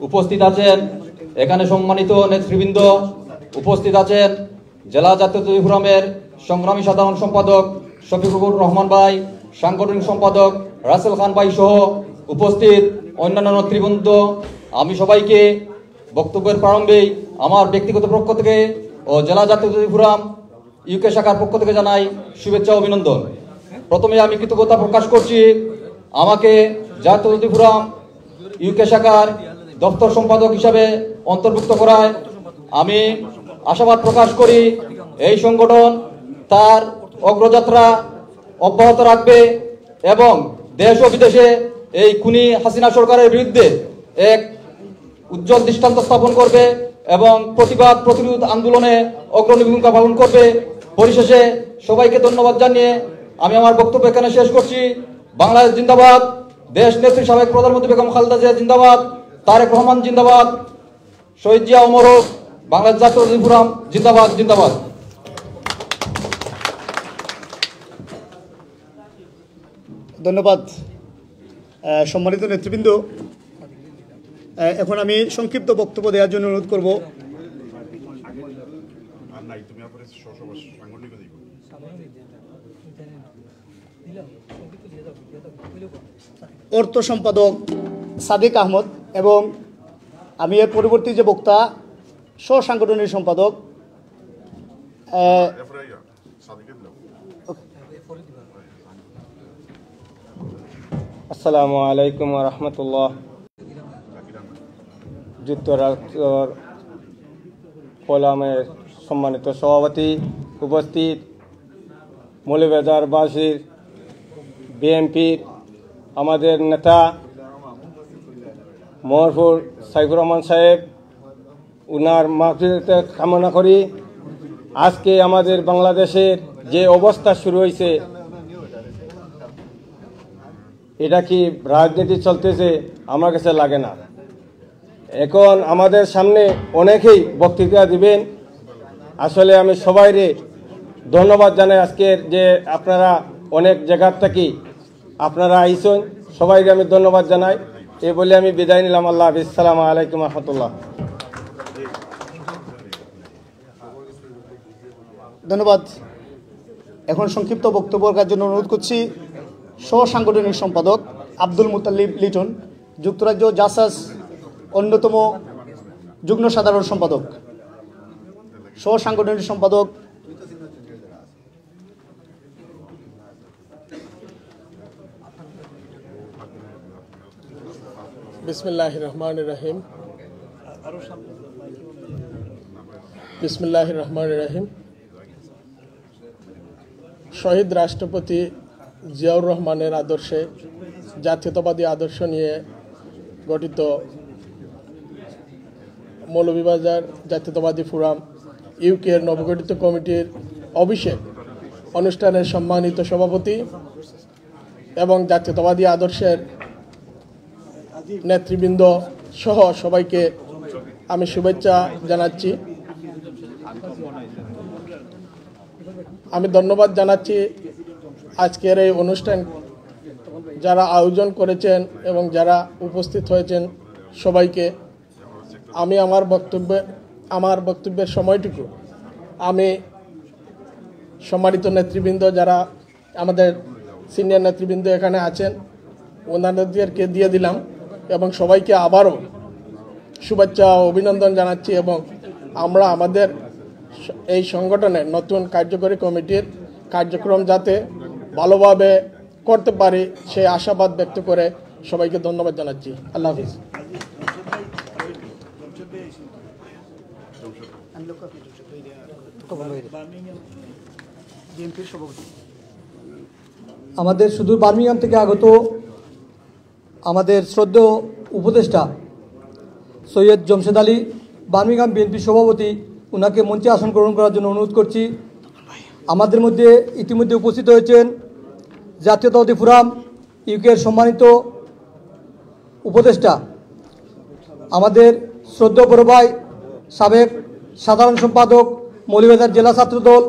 [SPEAKER 9] উপস্থিত আছেন এখানে সম্মানিত নেতৃবৃন্দ, উপস্থিত আছেন জেলা জাতীয়তাবাদী ফোরামের সংগ্রামী সাধারণ সম্পাদক শফিকুর রহমান ভাই, সাংগঠনিক সম্পাদক রাসেল খান ভাই সহ উপস্থিত অন্যান্য নেতৃবৃন্দ। আমি সবাইকে বক্তব্যের প্রারম্ভেই আমার ব্যক্তিগত পক্ষ থেকে ও জেলা জাতীয়তাবাদী ফোরাম ইউকে শাখার পক্ষ থেকে জানাই শুভেচ্ছা ও অভিনন্দন। প্রথমে আমি কৃতজ্ঞতা প্রকাশ করছি আমাকে জাতীয়তাবাদী ফোরাম ইউকে শাখার দপ্তর সম্পাদক হিসাবে অন্তর্ভুক্ত করায়। আমি আশাবাদ প্রকাশ করি এই সংগঠন তার অগ্রযাত্রা অব্যাহত রাখবে এবং দেশ ও বিদেশে এই খুনি হাসিনা সরকারের বিরুদ্ধে এক উজ্জ্বল দৃষ্টান্ত স্থাপন করবে এবং প্রতিবাদ প্রতিরোধ আন্দোলনে অগ্রণী ভূমিকা পালন করবে। পরিশেষে সবাইকে ধন্যবাদ জানিয়ে আমি আমার বক্তব্য এখানে শেষ করছি। বাংলাদেশ জিন্দাবাদ, দেশ নেত্রী সাবেক প্রধানমন্ত্রী বেগম খালেদা জিয়া জিন্দাবাদ, তারেক রহমান জিন্দাবাদ, শহীদ জিয়া অমর হোক, বাংলাদেশ জাতীয়তাবাদী ফোরাম জিন্দাবাদ জিন্দাবাদ।
[SPEAKER 4] ধন্যবাদ সম্মানিত নেতৃবৃন্দ। এখন আমি সংক্ষিপ্ত বক্তব্য দেওয়ার জন্য অনুরোধ করব অর্থ সম্পাদক সাদিক আহমদ এবং আমি এর পরবর্তী যে বক্তা সাংগঠনিক সম্পাদক
[SPEAKER 10] আসসালামু আলাইকুম রহমতুল্লাহ। যুক্তরাষ্ট্র ফোরামের সম্মানিত সভাপতি, উপস্থিত মৌলভীবাজারবাসীর বিএনপির আমাদের নেতা মরহুম সাইফুর রহমান সাহেব, উনার মাগফিরাত কামনা করি। আজকে আমাদের বাংলাদেশের যে অবস্থা শুরু হয়েছে, এটা কি রাজনীতি চলতেছে আমার কাছে লাগে না। এখন আমাদের সামনে অনেকেই বক্তৃতা দিবেন। আসলে আমি সবাইরে ধন্যবাদ জানাই আজকের যে আপনারা অনেক জায়গার থেকে আপনারা আইসেন, সবাইকে আমি ধন্যবাদ জানাই। এই বলে আমি বিদায় নিলাম। আল্লাহ হাফিজ। আসসালামু আলাইকুম রহমতুল্লাহ।
[SPEAKER 4] ধন্যবাদ। এখন সংক্ষিপ্ত বক্তব্য রাখার জন্য অনুরোধ করছি সাংগঠনিক সম্পাদক আব্দুল মুতাল্লিব লিটন, যুক্তরাজ্য জাসাস অন্যতম যুগ্ম সাধারণ সম্পাদক, সাংগঠনিক সম্পাদক
[SPEAKER 11] বিসমিল্লাহির রহমানির রহিম। বিসমিল্লাহির রহমানির রহিম। শহীদ রাষ্ট্রপতি জিয়াউর রহমানের আদর্শে, জাতীয়তাবাদী আদর্শ নিয়ে গঠিত মৌলভীবাজার জাতীয়তাবাদী ফোরাম ইউকের নবগঠিত কমিটির অভিষেক অনুষ্ঠানের সম্মানিত সভাপতি এবং জাতীয়তাবাদী আদর্শের নেতৃবৃন্দ সহ সবাইকে আমি শুভেচ্ছা জানাচ্ছি। আমি ধন্যবাদ জানাচ্ছি আজকের এই অনুষ্ঠান যারা আয়োজন করেছেন এবং যারা উপস্থিত হয়েছেন সবাইকে। আমি আমার বক্তব্যের সময়টুকু আমি সম্মানিত নেতৃবৃন্দ যারা আমাদের সিনিয়র নেতৃবৃন্দ এখানে আছেন ওনাদেরকে দিয়ে দিলাম এবং সবাইকে আবারও শুভেচ্ছা ও অভিনন্দন জানাচ্ছি এবং আমরা আমাদের এই সংগঠনের নতুন কার্যকরী কমিটির কার্যক্রম যাতে ভালোভাবে করতে পারি সেই আশাবাদ ব্যক্ত করে সবাইকে ধন্যবাদ জানাচ্ছি। আল্লাহ হাফিজ।
[SPEAKER 1] আমাদের সুদূর বার্মিংহাম থেকে আগত আমাদের শ্রদ্ধেয় উপদেষ্টা সৈয়দ জমশেদ আলী, বার্মিংহাম বিএনপির সভাপতি, ওনাকে মঞ্চে আসন গ্রহণ করার জন্য অনুরোধ করছি। আমাদের মধ্যে ইতিমধ্যে উপস্থিত হয়েছেন জাতীয়তাবাদী ফোরাম ইউকের সম্মানিত উপদেষ্টা আমাদের শ্রদ্ধেয় বড় ভাই সাবেক সাধারণ সম্পাদক মৌলভীবাজার জেলা ছাত্রদল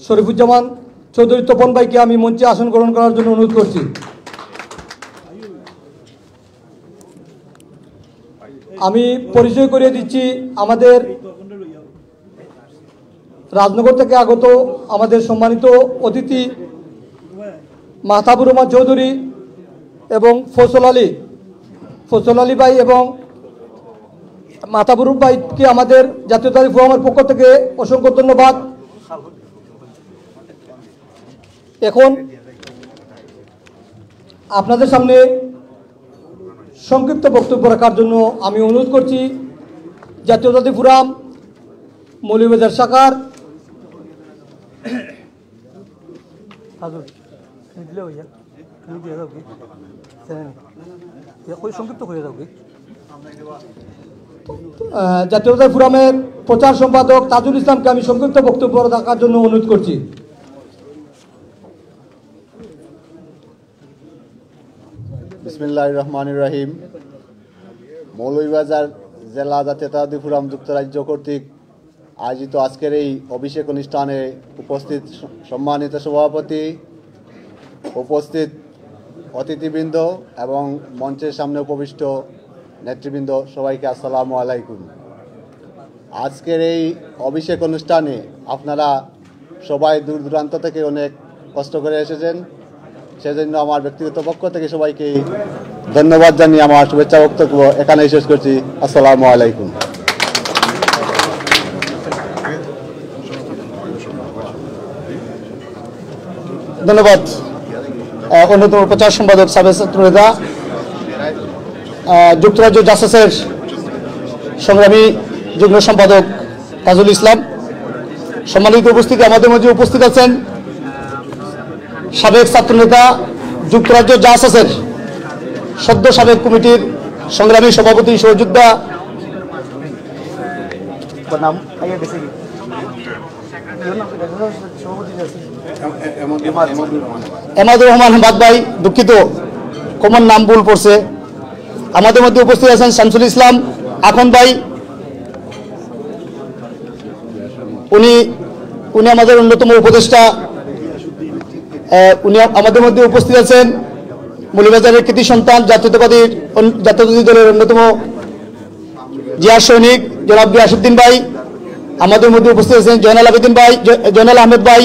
[SPEAKER 1] শরীফুজ্জামান চৌধুরী তপন ভাইকে আমি মঞ্চে আসন গ্রহণ করার জন্য অনুরোধ করছি। আমি পরিচয় করিয়ে দিচ্ছি আমাদের রাজনগর থেকে আগত আমাদের সম্মানিত অতিথি মাহতাবুর রহমান চৌধুরী এবং ফজল আলী ভাই এবং মাহতাবুর ভাইকে আমাদের জাতীয়তাবাদী ফোরামের পক্ষ থেকে অসংখ্য ধন্যবাদ। এখন আপনাদের সামনে সংক্ষিপ্ত বক্তব্য রাখার জন্য আমি অনুরোধ করছি জাতীয়তাবাদী ফোরাম মৌলভীবাজার শাখার জাতীয়তাবাদী ফোরামের প্রচার সম্পাদক তাজুল ইসলামকে আমি সংক্ষিপ্ত বক্তব্য রাখার জন্য অনুরোধ করছি।
[SPEAKER 12] বিসমিল্লাহির রহমানির রহিম। মৌলভীবাজার জেলা জাতীয়তাবাদী ফোরাম যুক্তরাজ্য কর্তৃক আয়োজিত আজকের এই অভিষেক অনুষ্ঠানে উপস্থিত সম্মানিত সভাপতি, উপস্থিত অতিথিবৃন্দ এবং মঞ্চের সামনে উপবিষ্ট নেতৃবৃন্দ, সবাইকে আসসালামু আলাইকুম। আজকের এই অভিষেক অনুষ্ঠানে আপনারা সবাই দূর দূরান্ত থেকে অনেক কষ্ট করে এসেছেন, সেজন্য আমার ব্যক্তিগত পক্ষ থেকে সবাইকে ধন্যবাদ জানিয়ে আমার শুভেচ্ছা বক্তব্য এখানেই শেষ করছি। আসসালামু আলাইকুম।
[SPEAKER 4] ধন্যবাদ অন্যতম প্রচার সম্পাদক সাবেক ছাত্রনেতা যুক্তরাজ্য জাসাসের সংগ্রামী যুগ্ম সম্পাদক তাজুল ইসলাম। সম্মানিত উপস্থিতি, আমাদের মধ্যে উপস্থিত আছেন সাবেক ছাত্রনেতা যুক্তরাজ্য জাসাসের সদ্য সাবেক কমিটির সংগ্রামী সভাপতি সহযোদ্ধা এমাদুর রহমান হামাদ ভাই, দুঃখিত কমন নাম ভুল পড়ছে। আমাদের মধ্যে উপস্থিত আছেন শামসুল ইসলাম আখন ভাই, উনি আমাদের অন্যতম উপদেষ্টা। উনি আমাদের মধ্যে উপস্থিত আছেন মৌলভীবাজারের কৃতি সন্তান জাতীয়তাবাদী দলের অন্যতম জিয়া সৈনিক জনাব গিয়াসউদ্দিন ভাই। আমাদের মধ্যে উপস্থিত আছেন জয়নাল আবেদিন ভাই, জয়নাল আহমেদ ভাই।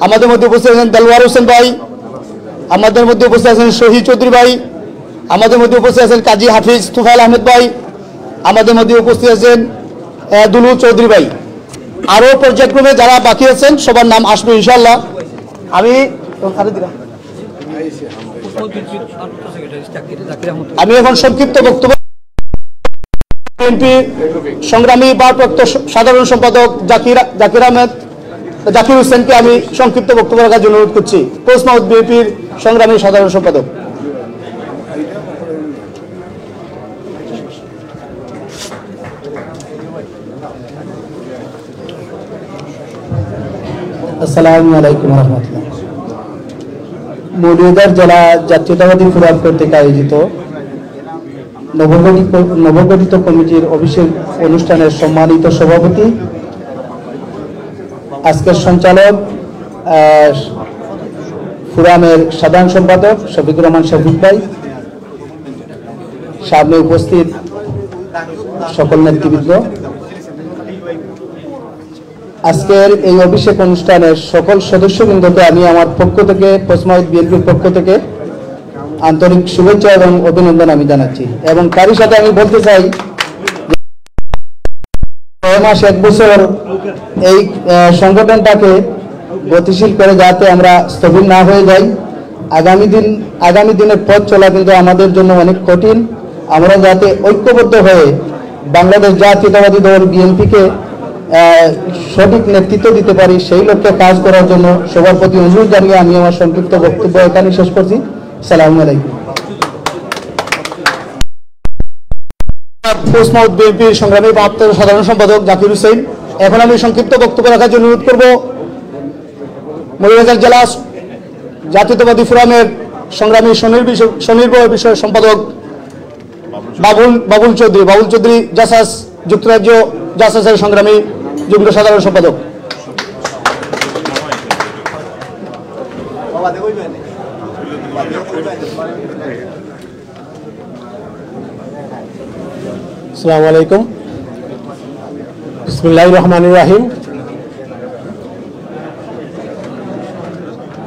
[SPEAKER 4] আমাদের মধ্যে উপস্থিত আছেন দেলওয়ার হোসেন ভাই। আমাদের মধ্যে উপস্থিত আছেন শহীদ চৌধুরী ভাই। আমাদের মধ্যে উপস্থিত আছেন কাজী হাফিজ তুফাইল আহমেদ ভাই। আমাদের মধ্যে উপস্থিত আছেন দুলু চৌধুরী ভাই। আরও পর্যায়ক্রমে যারা বাকি আছেন সবার নাম আসবে ইনশাল্লাহ। আমি এখন সংক্ষিপ্ত বক্তব্য বিএনপি সংগ্রামী ভারপ্রাপ্ত সাধারণ সম্পাদক জাকির হোসেনকে আমি সংক্ষিপ্ত বক্তব্য রাখার জন্য অনুরোধ করছি। পোস্টমাউথ বিএনপির সংগ্রামী সাধারণ সম্পাদক।
[SPEAKER 13] আসসালামু আলাইকুম রহমতুল্লাহ। মৌলভীবাজার জেলা জাতীয়তাবাদী ফোরাম কর্তৃক আয়োজিত নবগঠিত কমিটির অভিষেক অনুষ্ঠানের সম্মানিত সভাপতি, আজকের সঞ্চালক ফোরামের সাধারণ সম্পাদক শফিকুর রহমান শফিক ভাই, সামনে উপস্থিত সকল নেতৃবৃন্দ, আজকের এই অভিষেক অনুষ্ঠানের সকল সদস্যবৃন্দকে আমি আমার পক্ষ থেকে পশ্চিমবঙ্গ বিএনপির পক্ষ থেকে আন্তরিক শুভেচ্ছা এবং অভিনন্দন আমি জানাচ্ছি। এবং তারই সাথে আমি বলতে চাই, 6 মাস 1 বছর এই সংগঠনটাকে গতিশীল করে যাতে আমরা স্থবির না হয়ে যাই। আগামী দিনের পথ চলা কিন্তু আমাদের জন্য অনেক কঠিন। আমরা যাতে ঐক্যবদ্ধ হয়ে বাংলাদেশ জাতীয়তাবাদী দল বিএনপিকে সঠিক নেতৃত্ব দিতে পারি, সেই লক্ষ্যে কাজ করার জন্য সবার প্রতি অনুরোধ জানিয়ে আমি আমার সংক্ষিপ্ত বক্তব্য এখানে শেষ করছি। সালামু আলাইকুম। পশ্চিমবঙ্গ বিএনপির সংগ্রামী সাধারণ সম্পাদক জাকির হোসেন। এখন আমি সংক্ষিপ্ত বক্তব্য রাখার জন্য অনুরোধ করব মৌলভীবাজার জেলা জাতীয়তাবাদী ফোরামের সংগ্রামী স্বনির্ভর বিষয় সম্পাদক বাবুল চৌধুরী জাসাস যুক্তরাজ্য জাসাসের সংগ্রামী যুগ্ম সাধারণ সম্পাদক।
[SPEAKER 11] আসসালামু আলাইকুম। বিসমিল্লাহির রহমানির রহিম।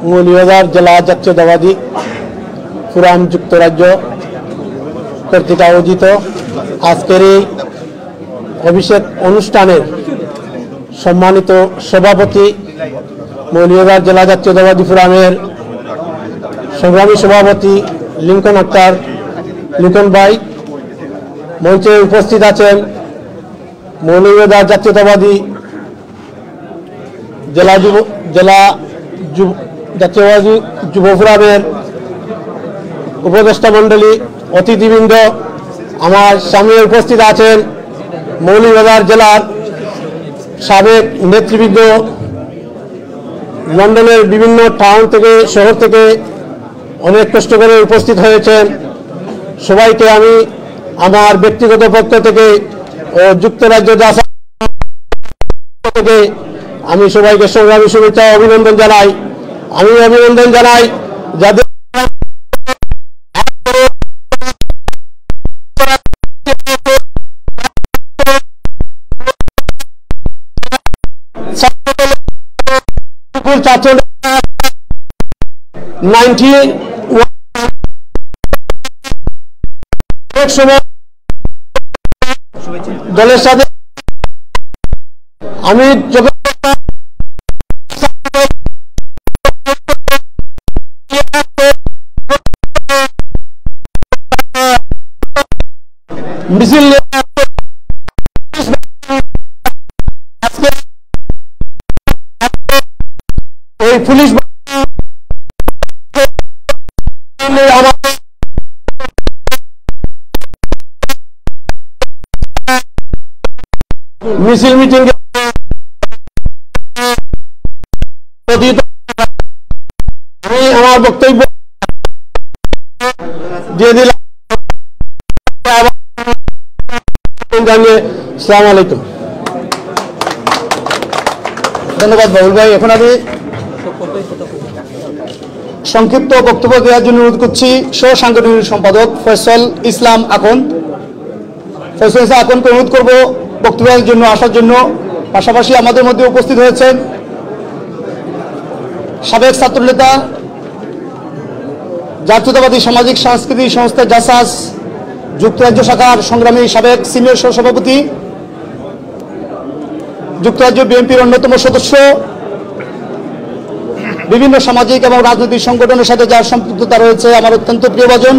[SPEAKER 11] মৌলভীবাজার জেলা জাতীয়তাবাদী ফোরাম যুক্তরাজ্য কর্তৃক আয়োজিত আজকের এই অভিষেক অনুষ্ঠানের সম্মানিত সভাপতি, মৌলভীবাজার জেলা জাতীয়তাবাদী ফোরামের সংগ্রামী সভাপতি লিঙ্কন আক্তার লিঙ্কন ভাই, মঞ্চে উপস্থিত আছেন মৌলভীবাজার জাতীয়তাবাদী জাতীয়তাবাদী যুব ফোরামের উপদেষ্টা মণ্ডলী, অতিথিবৃন্দ। আমার সামনে উপস্থিত আছেন মৌলভীবাজার জেলার সাবেক নেতৃবৃন্দ, লন্ডনের বিভিন্ন টাউন থেকে শহর থেকে অনেক কষ্ট করে উপস্থিত হয়েছেন। সবাইকে আমি আমার ব্যক্তিগত পক্ষ থেকে ও যুক্তরাজ্য থেকে আমি সবাইকে সংগ্রামী শুভেচ্ছা অভিনন্দন জানাই। আমি অভিনন্দন জানাই যাদের দলের সাথে আমি মিছিল ওই পুলিশ মিছিল মিটিং আমি আমার বক্তব্য দিয়ে দিলাম। আসসালামু আলাইকুম। ধন্যবাদ বাবুল ভাই। এখন আমি সংক্ষিপ্ত বক্তব্য দেওয়ার জন্য অনুরোধ করছি সহ সাংগঠনিক সম্পাদক ফয়সাল ইসলাম আকনকে অনুরোধ করব বক্তব্যের জন্য আসার জন্য। পাশাপাশি আমাদের মধ্যে উপস্থিত হয়েছেন সাবেক ছাত্রনেতা, জাতীয়তাবাদী সামাজিক সাংস্কৃতিক সংস্থা জাসাস যুক্তরাজ্য শাখার সংগ্রামী সাবেক সিনিয়র সহসভাপতি, যুক্তরাজ্য বিএনপির অন্যতম সদস্য, বিভিন্ন সামাজিক এবং রাজনৈতিক সংগঠনের সাথে যার সম্পৃক্ততা রয়েছে আমার অত্যন্ত প্রিয়ভাজন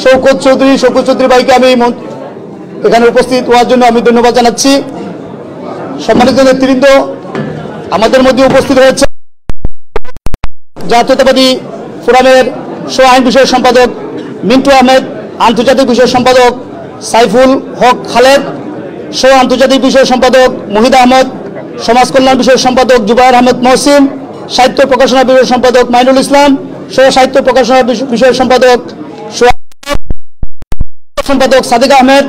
[SPEAKER 11] শওকত চৌধুরী ভাইকে আমি এখানে উপস্থিত হওয়ার জন্য আমি ধন্যবাদ জানাচ্ছি। সম্মানিত নেতৃবৃন্দ, আমাদের মধ্যে উপস্থিত হয়েছে জাতীয়তাবাদী ফোরামের সহ আইন বিষয়ক সম্পাদক মিন্টু আহমেদ, আন্তর্জাতিক বিষয়ক সম্পাদক সাইফুল হক খালেদ, সহ আন্তর্জাতিক বিষয়ক সম্পাদক মহিদ আহমদ, সমাজ কল্যাণ বিষয়ক সম্পাদক জুবায়ের আহমেদ মহসিন, সাহিত্য প্রকাশনা বিষয়ক সম্পাদক মাইনুল ইসলাম, সহ সাহিত্য প্রকাশনা বিষয়ক সম্পাদক সাদিক আহমেদ,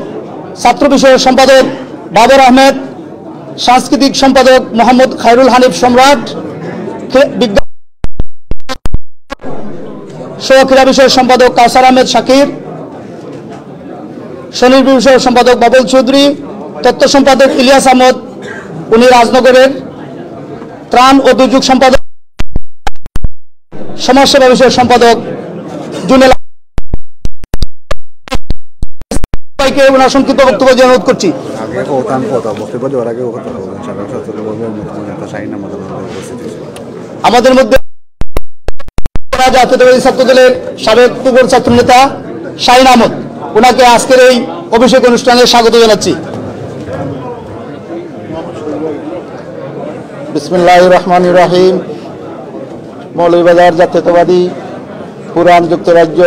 [SPEAKER 11] ছাত্র বিষয়ক সম্পাদক বাবর আহমেদ, সাংস্কৃতিক সম্পাদক মোহাম্মদ খায়রুল হানিফ সম্রাট, সহ ক্রীড়া বিষয়ক সম্পাদক কাউসার আহমেদ শাকির,
[SPEAKER 4] স্বনির্ভর বিষয়ক সম্পাদক বাবুল চৌধুরী, তথ্য সম্পাদক ইলিয়াস আহমদ উনি রাজনগরের, ত্রাণ ও দুর্যোগ সম্পাদক সমাজসেবা বিষয়ক সম্পাদক জুনেল ভাইকে ওনার সংক্ষিপ্ত বক্তব্য দিয়ে অনুরোধ করছি। আমাদের মধ্যে জাতীয়তাবাদী ছাত্র দলের সাবেক যুব ছাত্র নেতা শাহিন আহমদ, ওনাকে আজকের এই অভিষেক অনুষ্ঠানে স্বাগত জানাচ্ছি।
[SPEAKER 13] বিসমিল্লাহির রহমানির রহিম। মৌলভীবাজার জাতীয়তাবাদী পুরাণ যুক্তরাজ্য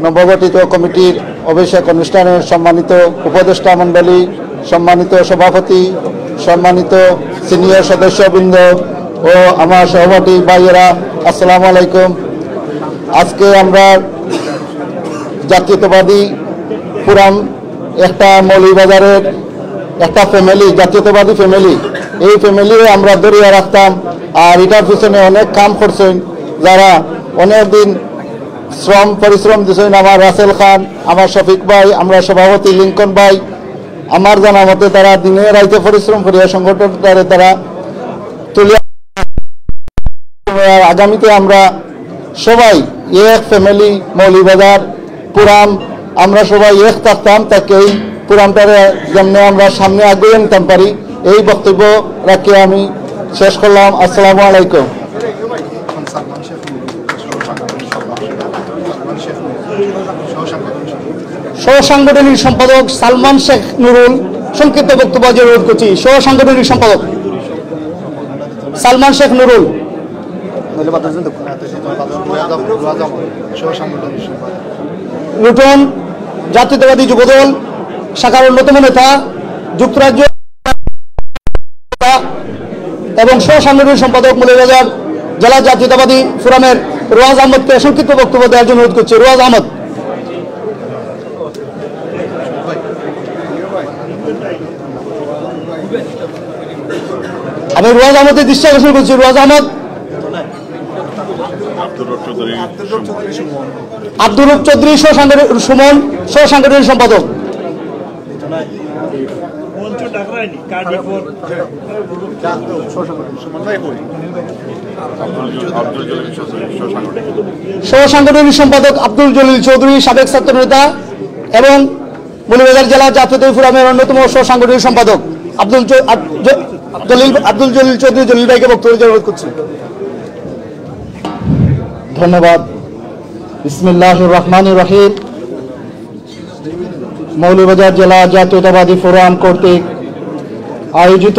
[SPEAKER 13] নবগঠিত কমিটির অভিষেক অনুষ্ঠানের সম্মানিত উপদেষ্টা মণ্ডলী, সম্মানিত সভাপতি, সম্মানিত সিনিয়র সদস্যবৃন্দ ও আমার সহপাঠী ভাইয়েরা, আসসালামু আলাইকুম। আজকে আমরা জাতীয়তাবাদী পুরাণ একটা মৌলভীবাজারের একটা ফ্যামিলি, জাতীয়তাবাদী ফ্যামিলি, এই ফ্যামিলি আমরা ধরিয়ে রাখতাম। আর এটার পিছনে অনেক কাম করছেন, যারা অনেক দিন শ্রম পরিশ্রম দিয়েছেন। আমার রাসেল খান, আমার শফিক ভাই, আমরা সভাপতি লিঙ্কন ভাই, আমার জানা মতে তারা দিনে রাইতে পরিশ্রম করিয়া সংগঠনটারে তারা তুলিয়া। আগামীতে আমরা সবাই এক ফ্যামিলি মৌলভীবাজার পুরাণ, আমরা সবাই এক থাকতাম, তাকে এই পুরাণটারে যেমনি আমরা সামনে আগুয়ে নিতাম পারি, এই বক্তব্য রাখি আমি শেষ করলাম। আসসালামু আলাইকুম।
[SPEAKER 4] সহ সাংগঠনিক সম্পাদক সালমান শেখ নুরুল সংক্ষিপ্ত বক্তব্য দিয়ে অনুরোধ করছি। সহ সাংগঠনিক সম্পাদক সালমান শেখ নুরুল। লুটন জাতীয়তাবাদী যুবদল শাখার অন্যতম নেতা, যুক্তরাজ্য এবং সহ সাংগঠনিক সম্পাদক মৌলভীবাজার জেলা জাতীয়তাবাদী ফোরামের রোয়াজ আহমদকে সংক্ষিপ্ত বক্তব্য দেওয়ার জন্য অনুরোধ করছি। রোয়াজ আহমদ। আমি রোয়াজ আহমদের দৃষ্টি আকর্ষণ করছি। রোয়াজ আহমদ। আব্দুর রব চৌধুরী সুমন, সহ সাংগঠনিক সম্পাদক। সহ সাংগঠনিক সম্পাদক আব্দুল জলিল চৌধুরী, সাবেক ছাত্র নেতা এবং মৌলভীবাজার জেলা জাতীয়তাবাদী ফোরামের অন্যতম সহ সাংগঠনিক সম্পাদক আব্দুল জলিল চৌধুরী জলিল ভাইকে বক্তব্য অনুরোধ করছি।
[SPEAKER 13] ধন্যবাদ। বিসমিল্লাহির রহমানির রহিম। মৌলভীবাজার জেলা জাতীয়তাবাদী ফোরাম কর্তৃক আয়োজিত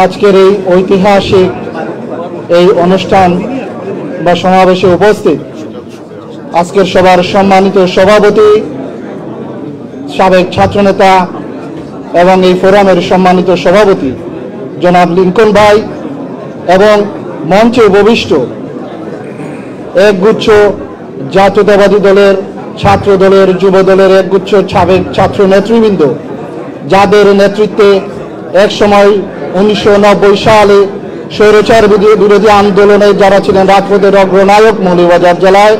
[SPEAKER 13] আজকের এই ঐতিহাসিক এই অনুষ্ঠান বা সমাবেশে উপস্থিত আজকের সবার সম্মানিত সভাপতি, সাবেক ছাত্রনেতা এবং এই ফোরামের সম্মানিত সভাপতি জনাব লিঙ্কন ভাই এবং মঞ্চে উপবিষ্ট একগুচ্ছ জাতীয়তাবাদী দলের, ছাত্র দলের, যুব দলের একগুচ্ছ সাবেক ছাত্র নেতৃবৃন্দ, যাদের নেতৃত্বে একসময় 1990 সালে স্বৈরাচার বিরোধী আন্দোলনে যারা ছিলেন রাজপথের অগ্রনায়ক মৌলভীবাজার জেলায়,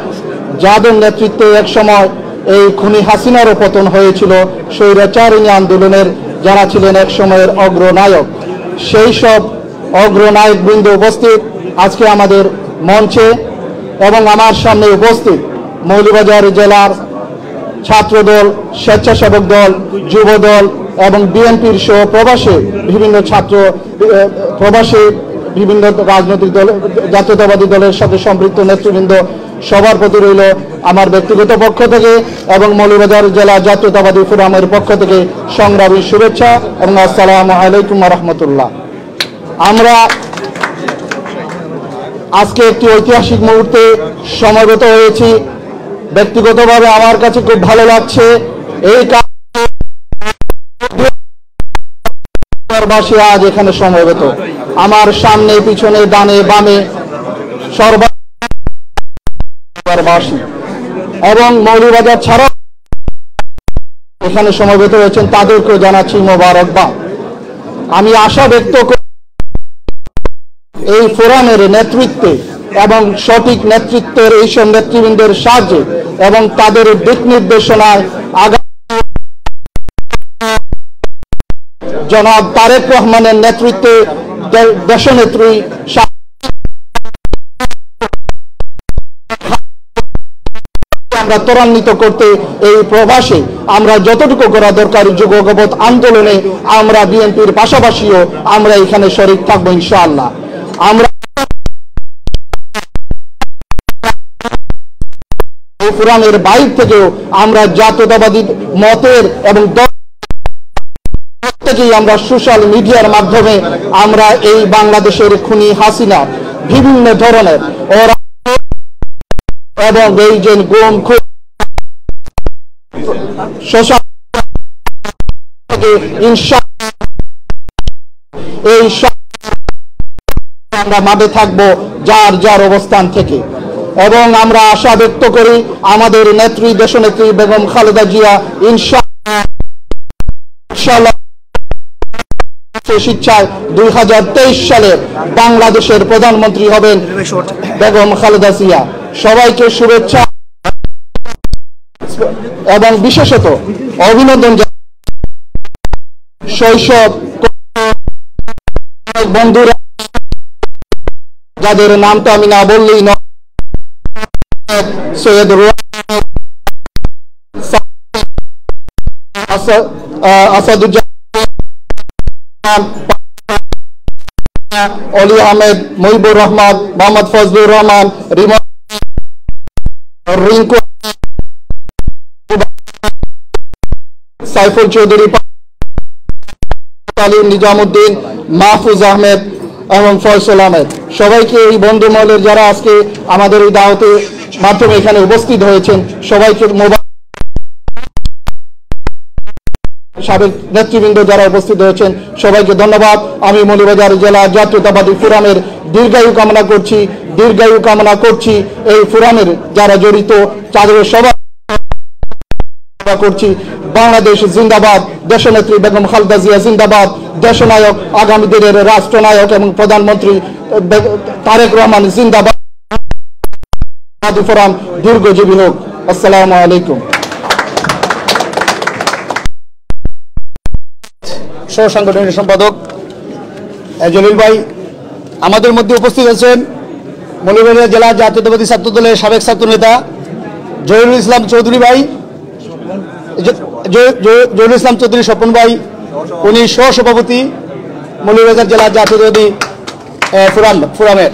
[SPEAKER 13] যাদের নেতৃত্বে একসময় এই খুনি হাসিনারও পতন হয়েছিল, স্বৈরাচারিণী আন্দোলনের যারা ছিলেন এক সময়ের অগ্রনায়ক, সেই সব অগ্রনায়ক বৃন্দ উপস্থিত আজকে আমাদের মঞ্চে এবং আমার সামনে উপস্থিত মৌলভীবাজার জেলার ছাত্রদল, স্বেচ্ছাসেবক দল, যুব দল এবং বিএনপির সহ প্রবাসী বিভিন্ন বিভিন্ন রাজনৈতিক দল, জাতীয়তাবাদী দলের সাথে সম্পৃক্ত নেতৃবৃন্দ, সবার প্রতি রইল আমার ব্যক্তিগত পক্ষ থেকে এবং মৌলভীবাজার জেলা জাতীয়তাবাদী ফোরামের পক্ষ থেকে সংগ্রামী শুভেচ্ছা এবং আসসালামু আলাইকুম ওয়া রাহমাতুল্লাহ। আমরা আজকে একটি ঐতিহাসিক মুহূর্তে সমবেত হয়েছি। ব্যক্তিগতভাবে আমার কাছে খুব ভালো লাগছে। এই বাসী আজ এখানে সমবেত, আমার সামনে, পিছনে, ডানে বামে সর্ববাসী এবং মৌলভীবাজার ছাড়াও এখানে সমবেত হয়েছেন, তাদেরকেও জানাচ্ছি মোবারকবাদ। আমি আশা ব্যক্ত করি এই ফোরামের নেতৃত্বে এবং সঠিক নেতৃত্বের এইসব নেতৃবৃন্দের সাহায্যে এবং তাদের দিক নির্দেশনায় জনাব তারেক রহমানের নেতৃত্বে দেশনেত্রী আমরা ত্বরান্বিত করতে এই প্রবাসে আমরা যতটুকু করা দরকার যুগপৎ আন্দোলনে আমরা বিএনপির পাশাপাশিও আমরা এখানে শরীক থাকবো ইনশাআল্লাহ। আমরা কোরআনের বাইরে থেকেও আমরা জাতীয়তাবাদী মতের এবং প্রত্যেকেই আমরা সোশ্যাল মিডিয়ার মাধ্যমে আমরা এই বাংলাদেশের খুনি হাসিনা বিভিন্ন ধরনের এবং এই যে গুম সোশ্যাল এই আমরা মাঠে থাকবো যার যার অবস্থান থেকে এবং আমরা আশা ব্যক্ত করি আমাদের নেত্রী দেশনেত্রী বেগম খালেদা জিয়া ইনশাআল্লাহ শিক্ষায় 2023 সালে বাংলাদেশের প্রধানমন্ত্রী হবেন বেগম খালেদা জিয়া। সবাইকে শুভেচ্ছা এবং বিশেষত অভিনন্দন শৈশব বন্ধুরা যাদের নাম তো আমি না বললেই নয়, সৈয়দ আসাদুজ্জামান, অলি আহমেদ, মহিবুর রহমান, মোহাম্মদ ফজলুর রহমান, রিঙ্কু, সাইফুল চৌধুরী, নিজামুদ্দিন, মাহফুজ আহমেদ এবং ফয়সল আহমেদ, সবাইকে এই বন্ধু মহলের যারা আজকে আমাদের এই দাওয়াতের মাধ্যমে এখানে উপস্থিত হয়েছেন সবাইকে, সাবেক নেতৃবৃন্দ যারা উপস্থিত হয়েছেন সবাইকে ধন্যবাদ। আমি মৌলভীবাজার জেলা জাতীয়তাবাদী ফোরামের দীর্ঘায়ু কামনা করছি এই ফোরামের যারা জড়িত তাদের সবাই করছি। বাংলাদেশ জিন্দাবাদ, দেশনেত্রী বেগম খালেদা জিয়া জিন্দাবাদ, দেশনায়ক আগামী দিনের রাষ্ট্রনায়ক এবং প্রধানমন্ত্রী তারেক রহমান জিন্দাবাদ, ফোরাম দীর্ঘজীবী হোক। আসসালামু আলাইকুম। সহ সাংগঠনিক সম্পাদক জলিল ভাই, আমাদের মধ্যে উপস্থিত আছেন মৌলভীবাজার জেলা জাতীয়তাবাদী ছাত্র দলের সাবেক ছাত্র নেতা জহিরুল ইসলাম চৌধুরী ভাই, জহিরুল ইসলাম চৌধুরী স্বপন ভাই, উনি সহসভাপতি মৌলভীবাজার জেলা জাতীয়তাবাদী ফোরামের।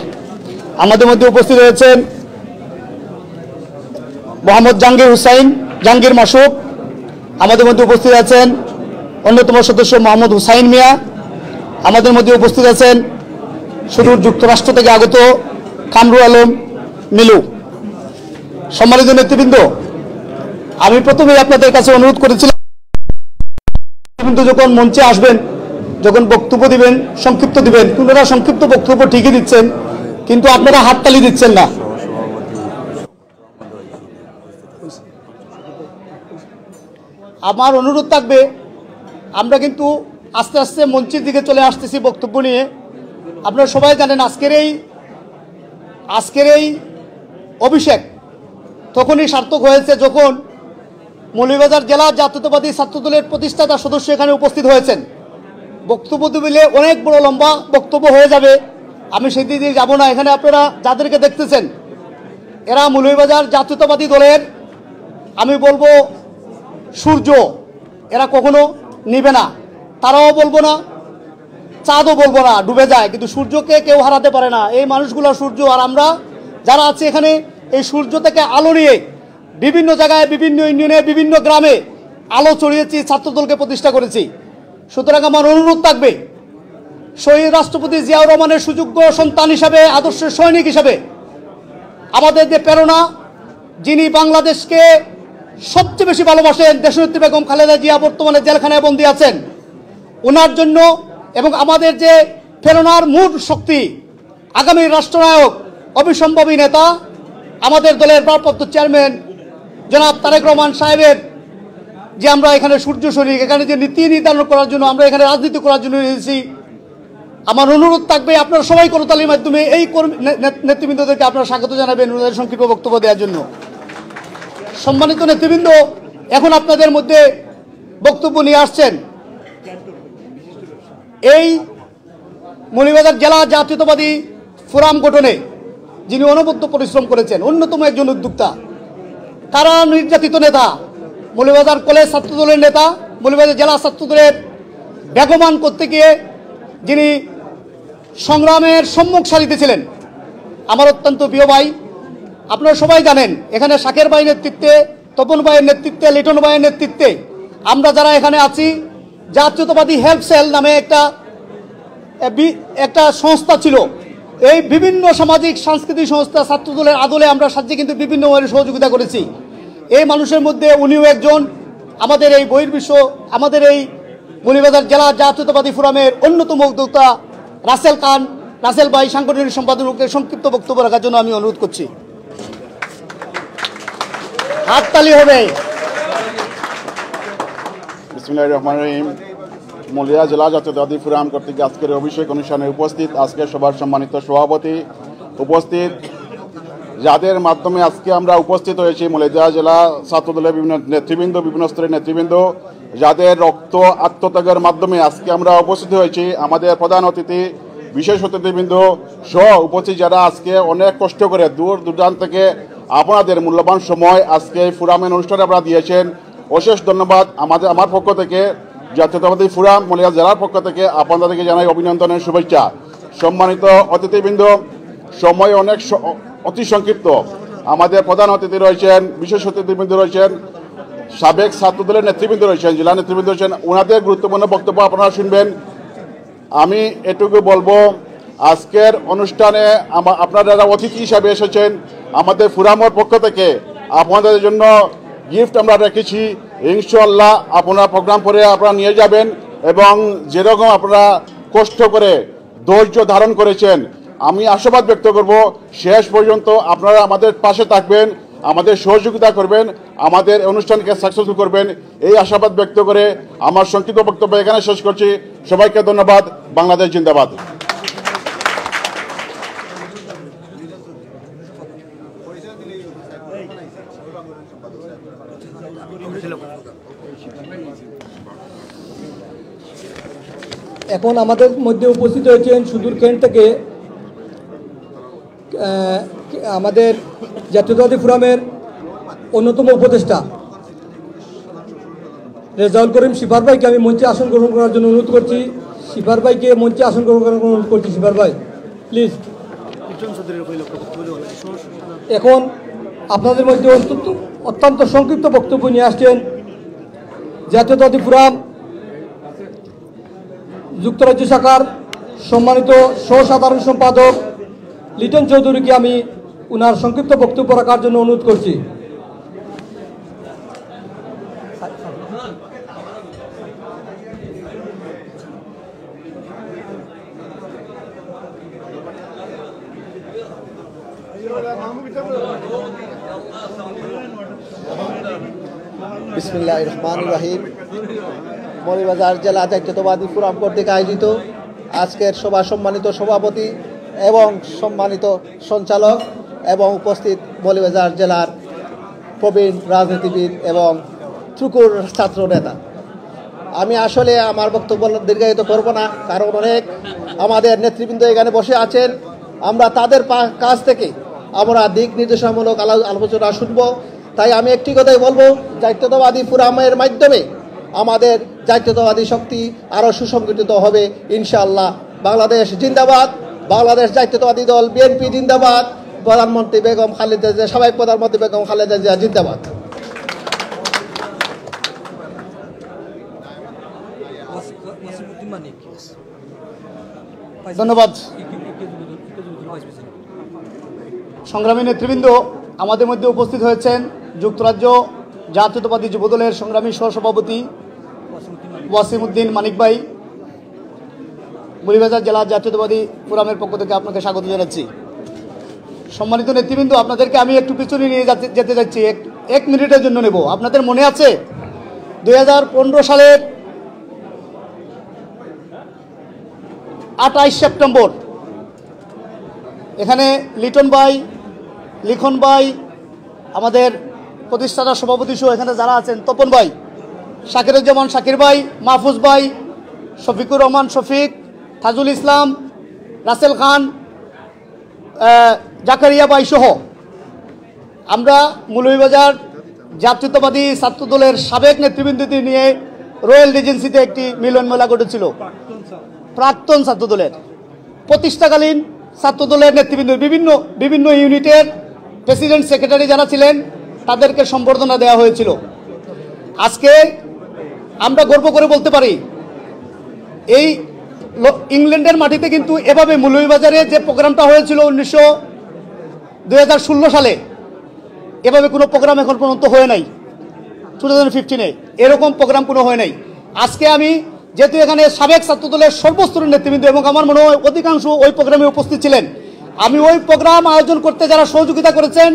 [SPEAKER 13] আমাদের মধ্যে উপস্থিত রয়েছেন মোহাম্মদ জাহাঙ্গীর মাসুক, আমাদের মধ্যে উপস্থিত আছেন অন্যতম সদস্য মোহাম্মদ হুসাইন মিয়া, আমাদের মধ্যে উপস্থিত আছেন সুদূর যুক্তরাষ্ট্র থেকে আগত কামরুল আলম মিলু। সম্মানিত নেতৃবৃন্দ, আমি প্রথমেই আপনাদের কাছে অনুরোধ করেছিলাম যখন মঞ্চে আসবেন, যখন বক্তব্য দিবেন সংক্ষিপ্ত দিবেন, আপনারা সংক্ষিপ্ত বক্তব্য ঠিকই দিচ্ছেন কিন্তু আপনারা হাততালি দিচ্ছেন না। আমার অনুরোধ থাকবে, আমরা কিন্তু আস্তে আস্তে মঞ্চের দিকে চলে আসতেছি বক্তব্য নিয়ে। আপনারা সবাই জানেন আজকের এই অভিষেক তখনই সার্থক হয়েছে যখন মৌলভীবাজার জেলা জাতীয়তাবাদী ছাত্রদলের প্রতিষ্ঠাতা সদস্য এখানে উপস্থিত হয়েছেন। বক্তব্য দিলে অনেক বড় লম্বা বক্তব্য হয়ে যাবে, আমি সেই দিকে যাব না। এখানে আপনারা যাদেরকে দেখতেছেন এরা মৌলভীবাজার জাতীয়তাবাদী দলের, আমি বলবো সূর্য, এরা কখনো নিবে না, তারাও বলবো না, চাঁদও বলবো না, ডুবে যায়, কিন্তু সূর্যকে কেউ হারাতে পারে না। এই মানুষগুলো সূর্য, আর আমরা যারা আছি এখানে এই সূর্য থেকে আলো নিয়ে বিভিন্ন জায়গায়, বিভিন্ন ইউনিয়নে, বিভিন্ন গ্রামে আলো ছড়িয়েছি, ছাত্রদলকে প্রতিষ্ঠা করেছি। সুতরাং আমার অনুরোধ থাকবে, শহীদ রাষ্ট্রপতি জিয়াউর রহমানের সুযোগ্য সন্তান হিসাবে, আদর্শের সৈনিক হিসাবে আমাদের যে প্রেরণা, যিনি বাংলাদেশকে সবচেয়ে বেশি ভালোবাসেন, দেশনেত্রী বেগম খালেদা জিয়া বর্তমানে জেলখানায় বন্দী আছেন, ওনার জন্য এবং আমাদের যে প্রেরণার মূল শক্তি আগামী রাষ্ট্রনায়ক, অবিসম্ভাবী নেতা, আমাদের দলের ভারপ্রাপ্ত চেয়ারম্যান জনাব তারেক রহমান সাহেবের যে আমরা এখানে সূর্য শরীর, এখানে যে নীতি নির্ধারণ করার জন্য আমরা এখানে রাজনীতি করার জন্য এসেছি,
[SPEAKER 4] আমার অনুরোধ থাকবে আপনারা সবাই করতালির মাধ্যমে এই নেতৃবৃন্দদেরকে আপনারা স্বাগত জানাবেন ওনাদের সংক্ষিপ্ত বক্তব্য দেওয়ার জন্য। সম্মানিত নেতৃবৃন্দ, এখন আপনাদের মধ্যে বক্তব্য নিয়ে আসছেন এই মৌলভীবাজার জেলা জাতীয়তাবাদী ফোরাম গঠনে যিনি অনবদ্য পরিশ্রম করেছেন, অন্যতম একজন উদ্যোক্তা, কারা নির্যাতিত নেতা, মৌলভীবাজার কলেজ ছাত্রদলের নেতা, মৌলভীবাজার জেলা ছাত্রদলের বেগমান করতে গিয়ে যিনি সংগ্রামের সম্মুখ সারিতে ছিলেন, আমার অত্যন্ত প্রিয় ভাই। আপনারা সবাই জানেন এখানে শাকের ভাইয়ের নেতৃত্বে, তপন ভাইয়ের নেতৃত্বে, লিটন ভাইয়ের নেতৃত্বে আমরা যারা এখানে আছি, জাতীয়তাবাদী হেল্প সেল নামে একটা সংস্থা ছিল। এই বিভিন্ন সামাজিক সাংস্কৃতিক সংস্থা ছাত্রদলের আদলে আমরা সাহায্যে কিন্তু বিভিন্ন সহযোগিতা করেছি। এই মানুষের মধ্যে উনিও একজন, আমাদের এই বহির্বিশ্ব, আমাদের এই মৌলভীবাজার জেলা জাতীয়তাবাদী ফোরামের অন্যতম উদ্যোক্তা রাসেল খান, রাসেল ভাই সাংগঠনিক সম্পাদককে সংক্ষিপ্ত বক্তব্য রাখার জন্য আমি অনুরোধ করছি। হাততালি হবে।
[SPEAKER 14] বিসমিল্লাহির রহমানির রহিম। মৌলভীবাজার জেলা জাতীয়তাবাদী ফোরাম কর্তৃক আজকের অভিষেক অনুষ্ঠানে উপস্থিত আজকের সভার সম্মানিত সভাপতি, উপস্থিত যাদের মাধ্যমে আজকে আমরা উপস্থিত হয়েছি মৌলভীবাজার জেলা ছাত্রদলের বিভিন্ন নেতৃবৃন্দ, বিভিন্ন স্তরের নেতৃবৃন্দ, যাদের রক্ত আত্মত্যাগের মাধ্যমে আজকে আমরা উপস্থিত হয়েছি, আমাদের প্রধান অতিথি, বিশেষ অতিথিবৃন্দ সহ উপস্থিত যারা আজকে অনেক কষ্ট করে দূর দূরান্ত থেকে আপনাদের মূল্যবান সময় আজকে এই ফোরামের অনুষ্ঠানে আপনারা দিয়েছেন, অশেষ ধন্যবাদ। আমার পক্ষ থেকে, জাতীয়তাবাদী ফোরাম মৌলভীবাজার জেলার পক্ষ থেকে আপনাদেরকে জানাই অভিনন্দনের শুভেচ্ছা। সম্মানিত অতিথিবৃন্দ, সময় অতি সংক্ষিপ্ত। আমাদের প্রধান অতিথি রয়েছেন, বিশেষ অতিথিবৃন্দ রয়েছেন, সাবেক ছাত্রদলের নেতৃবৃন্দ রয়েছেন, জেলা নেতৃবৃন্দ রয়েছেন, ওনাদের গুরুত্বপূর্ণ বক্তব্য আপনারা শুনবেন। আমি এটুকু বলবো, আজকের অনুষ্ঠানে আপনারা যারা অতিথি হিসাবে এসেছেন, আমাদের ফোরামের পক্ষ থেকে আপনাদের জন্য গিফট আমরা রেখেছি। ইনশাআল্লাহ আপনারা প্রোগ্রাম করে আপনারা নিয়ে যাবেন এবং যেরকম আপনারা কষ্ট করে ধৈর্য ধারণ করেছেন, আমি আশাবাদ ব্যক্ত করব শেষ পর্যন্ত আপনারা আমাদের পাশে থাকবেন, আমাদের সহযোগিতা করবেন, আমাদের অনুষ্ঠানকে সাকসেসফুল করবেন, এই আশাবাদ ব্যক্ত করে আমার সংক্ষিপ্ত বক্তব্য এখানে শেষ করছি। সবাইকে ধন্যবাদ। বাংলাদেশ জিন্দাবাদ।
[SPEAKER 1] এখন আমাদের মধ্যে উপস্থিত হয়েছেন সুদূর কেন্ট থেকে আমাদের জাতীয়তাবাদী ফোরামের অন্যতম উপদেষ্টা রেজাউল করিম শিফার ভাইকে আমি মঞ্চে আসন গ্রহণ করার জন্য অনুরোধ করছি। শিফার ভাইকে মঞ্চে আসন গ্রহণ করার অনুরোধ করছি। শিফার ভাই প্লিজ। এখন আপনাদের মধ্যে অত্যন্ত সংক্ষিপ্ত বক্তব্য নিয়ে আসছেন জাতীয়তাবাদী ফোরাম যুক্তরাজ্য শাখার সম্মানিত সহসাধারণ সম্পাদক লিটন চৌধুরীকে আমি উনার সংক্ষিপ্ত বক্তব্য রাখার জন্য অনুরোধ করছি।
[SPEAKER 13] বিসমিল্লাহির রহমানির রহিম। মৌলভীবাজার জেলা জাতীয়তাবাদী ফোরাম কর্তৃক আয়োজিত আজকের সভা সম্মানিত সভাপতি এবং সম্মানিত সঞ্চালক এবং উপস্থিত মৌলভীবাজার জেলার প্রবীণ রাজনীতিবিদ এবং ত্রুকুর ছাত্র নেতা, আমি আসলে আমার বক্তব্য দীর্ঘায়িত করব না, কারণ অনেক আমাদের নেতৃবৃন্দ এখানে বসে আছেন। আমরা তাদের কাছ থেকে আমরা দিক নির্দেশনামূলক আলোচনা শুনব। তাই আমি একটি কথাই বলবো, জাতীয়তাবাদী ফোরামের মাধ্যমে আমাদের জাতীয়তাবাদী শক্তি আরও সুসংগঠিত হবে ইনশাআল্লাহ। বাংলাদেশ জিন্দাবাদ, বাংলাদেশ জাতীয়তাবাদী দল বিএনপি জিন্দাবাদ, প্রধানমন্ত্রী বেগম খালেদা জিয়া, সাবেক প্রধানমন্ত্রী বেগম খালেদা জিয়া জিন্দাবাদ।
[SPEAKER 4] ধন্যবাদ। সংগ্রামী নেতৃবৃন্দ, আমাদের মধ্যে উপস্থিত হয়েছেন যুক্তরাজ্য জাতীয়তাবাদী যুবদলের সংগ্রামী সহসভাপতি ওয়াসিম উদ্দিন মানিক ভাই। মৌলভীবাজার জেলা জাতীয়তাবাদী ফোরামের পক্ষ থেকে আপনাকে স্বাগত জানাচ্ছি। সম্মানিত নেতৃবৃন্দ, আপনাদেরকে আমি একটু পিছনে নিয়ে যেতে যাচ্ছি, এক মিনিটের জন্য নেব। আপনাদের মনে আছে 2015 সালের 28 সেপ্টেম্বর এখানে লিটন ভাই, লিখন ভাই, আমাদের প্রতিষ্ঠাতা সভাপতি সহ এখানে যারা আছেন, তপন ভাই, শাকিরুজ্জামান শাকির ভাই, মাহফুজ ভাই, শফিকুর রহমান শফিক, তাজুল ইসলাম, রাসেল খান, জাকারিয়া ভাই সহ আমরা মৌলভীবাজার জাতীয়তাবাদী ছাত্র দলের সাবেক নেতৃবৃন্দদের নিয়ে রয়্যাল রিজেন্সিতে একটি মিলন মেলা ঘটেছিল। প্রাক্তন ছাত্র দলের প্রতিষ্ঠাকালীন ছাত্র দলের নেতৃবৃন্দ বিভিন্ন ইউনিটের প্রেসিডেন্ট সেক্রেটারি যারা ছিলেন তাদেরকে সম্বর্ধনা দেওয়া হয়েছিল। আজকে আমরা গর্ব করে বলতে পারি এই ইংল্যান্ডের মাটিতে কিন্তু এভাবে মৌলভীবাজারে যে প্রোগ্রামটা হয়েছিল 2016 সালে, এভাবে কোনো প্রোগ্রাম এখন পর্যন্ত হয়ে নাই। 2015-এ এরকম প্রোগ্রাম কোনো হয় নাই। আজকে আমি যেহেতু এখানে সাবেক ছাত্র দলের সর্বস্তরের নেতৃবৃন্দ এবং আমার মনে হয় অধিকাংশ ওই প্রোগ্রামে উপস্থিত ছিলেন, আমি ওই প্রোগ্রাম আয়োজন করতে যারা সহযোগিতা করেছেন,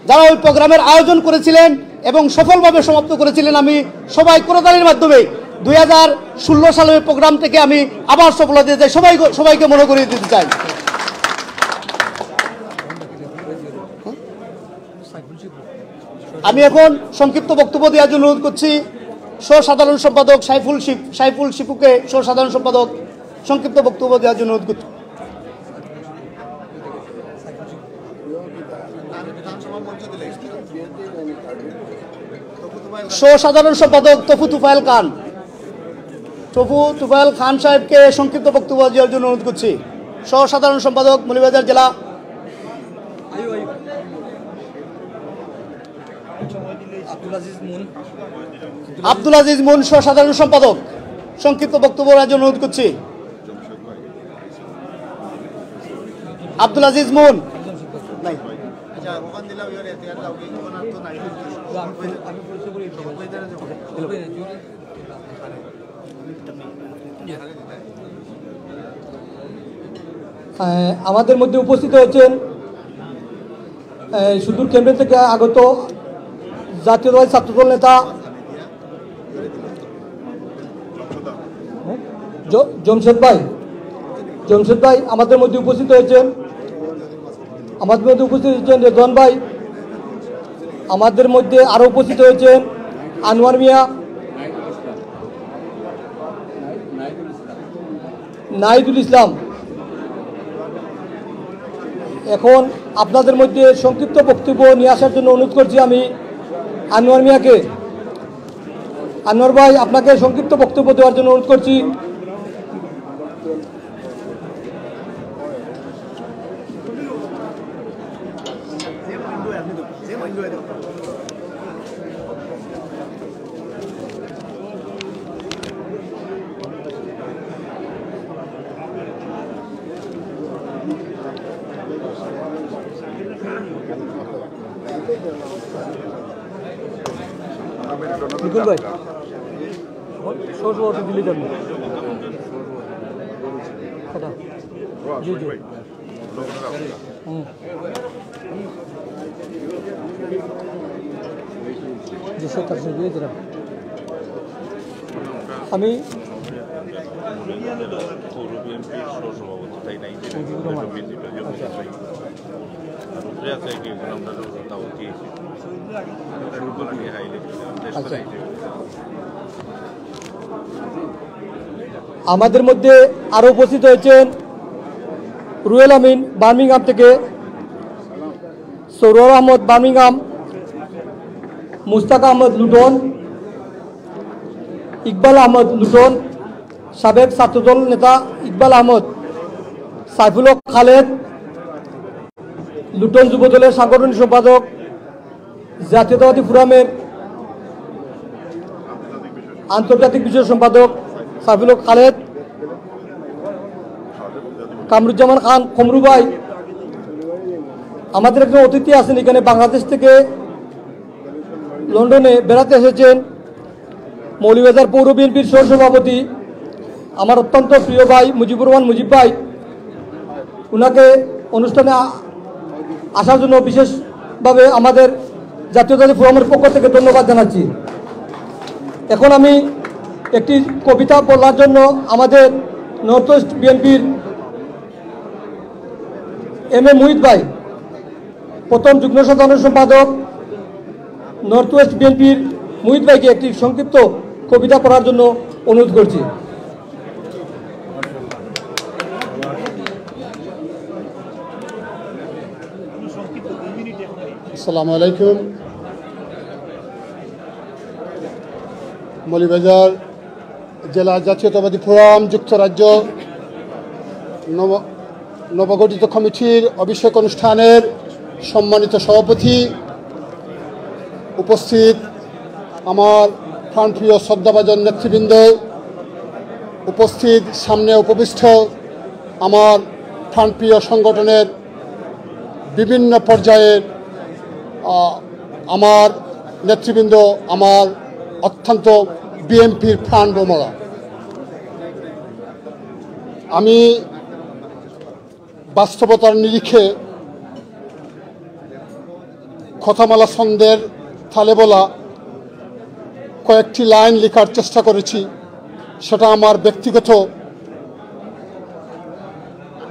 [SPEAKER 4] যারা ওই প্রোগ্রামের আয়োজন করেছিলেন এবং সফলভাবে সমাপ্ত করেছিলেন, আমি সবাই করতালির মাধ্যমে 2016 সালের প্রোগ্রাম থেকে আমি আবার সফলতা দিতে চাই, সবাইকে মনে করিয়ে দিতে চাই। আমি এখন সংক্ষিপ্ত বক্তব্য দেওয়ার জন্য অনুরোধ করছি সাধারণ সম্পাদক সাইফুল শিপুকে সাধারণ সম্পাদক সংক্ষিপ্ত বক্তব্য দেওয়ার জন্য অনুরোধ করছি। সাধারণ সম্পাদক তফু তুফাইল খান সাহেবকে সংক্ষিপ্ত বক্তব্য দেওয়ার জন্য অনুরোধ করছি। সাধারণ সম্পাদক মৌলভীবাজার জেলা। আব্দুল আজিজ মুন সাধারণ সম্পাদক সংক্ষিপ্ত বক্তব্য দেওয়ার জন্য অনুরোধ করছি। আব্দুল আজিজ মুন
[SPEAKER 1] আমাদের মধ্যে উপস্থিত হয়েছেন সুদূর কেন্দ্র থেকে আগত জাতীয়তাবাদী ছাত্রদল নেতা জমশেদ ভাই আমাদের মধ্যে উপস্থিত হয়েছেন, রেদওয়ান ভাই, আমাদের মধ্যে আরো উপস্থিত হয়েছেন আনোয়ার মিয়া, নাহিদুল ইসলাম। এখন আপনাদের মধ্যে সংক্ষিপ্ত বক্তব্য নিয়ে আসার জন্য অনুরোধ করছি আমি আনোয়ার মিয়াকে। আনোয়ার ভাই, আপনাকে সংক্ষিপ্ত বক্তব্য দেওয়ার জন্য অনুরোধ করছি। নিকুল ভাই সহসভাপতি দিল্লি যাবেন। জি জি আমি আমাদের মধ্যে আরো উপস্থিত হয়েছেন রুয়েল আমিন বার্মিংহাম থেকে, Sourav Ahmed Birmingham, Mustaq Ahmed Luton, Iqbal Ahmed Luton, সাবেক ছাত্রদল নেতা ইকবাল আহমদ, সাইফুল হক খালেদ, লুটন যুবদলের সাংগঠনিক সম্পাদক, জাতীয়তাবাদী ফোরামের আন্তর্জাতিক বিষয় সম্পাদক সাইফুল হক খালেদ, কামরুজ্জামান খান খমরু ভাই। আমাদের একজন অতিথি আছেন এখানে বাংলাদেশ থেকে লন্ডনে বেড়াতে এসেছেন, মৌলভীবাজার পৌর বিএনপির সহসভাপতি আমার অত্যন্ত প্রিয় ভাই মুজিবুর রহমান মুজিব ভাই। ওনাকে অনুষ্ঠানে আসার জন্য বিশেষভাবে আমাদের জাতীয়তাবাদী ফোরামের পক্ষ থেকে ধন্যবাদ জানাচ্ছি। এখন আমি একটি কবিতা পড়ার জন্য আমাদের নর্থ ওয়েস্ট বিএনপির এম এ মুহিত ভাই, প্রথম যুগ্ম সাধারণ সম্পাদক নর্থ ওয়েস্ট বিএনপির মুহিত ভাইকে একটি সংক্ষিপ্ত কবিতা পড়ার জন্য অনুরোধ করছি।
[SPEAKER 15] আসসালামু আলাইকুম। মৌলভীবাজার জেলা জাতীয়তাবাদী ফোরাম যুক্তরাজ্য নবগঠিত কমিটির অভিষেক অনুষ্ঠানের সম্মানিত সভাপতি, উপস্থিত আমার প্রাণপ্রিয় শ্রদ্ধাভাজন নেতৃবৃন্দ, উপস্থিত সামনে উপবিষ্ট আমার প্রাণপ্রিয় সংগঠনের বিভিন্ন পর্যায়ের আমার নেতৃবৃন্দ, আমার অত্যন্ত বিএনপির প্রাণভোমরা, আমি বাস্তবতার নিরিখে কথামালা ছন্দের তালে বলা কয়েকটি লাইন লেখার চেষ্টা করেছি। সেটা আমার ব্যক্তিগত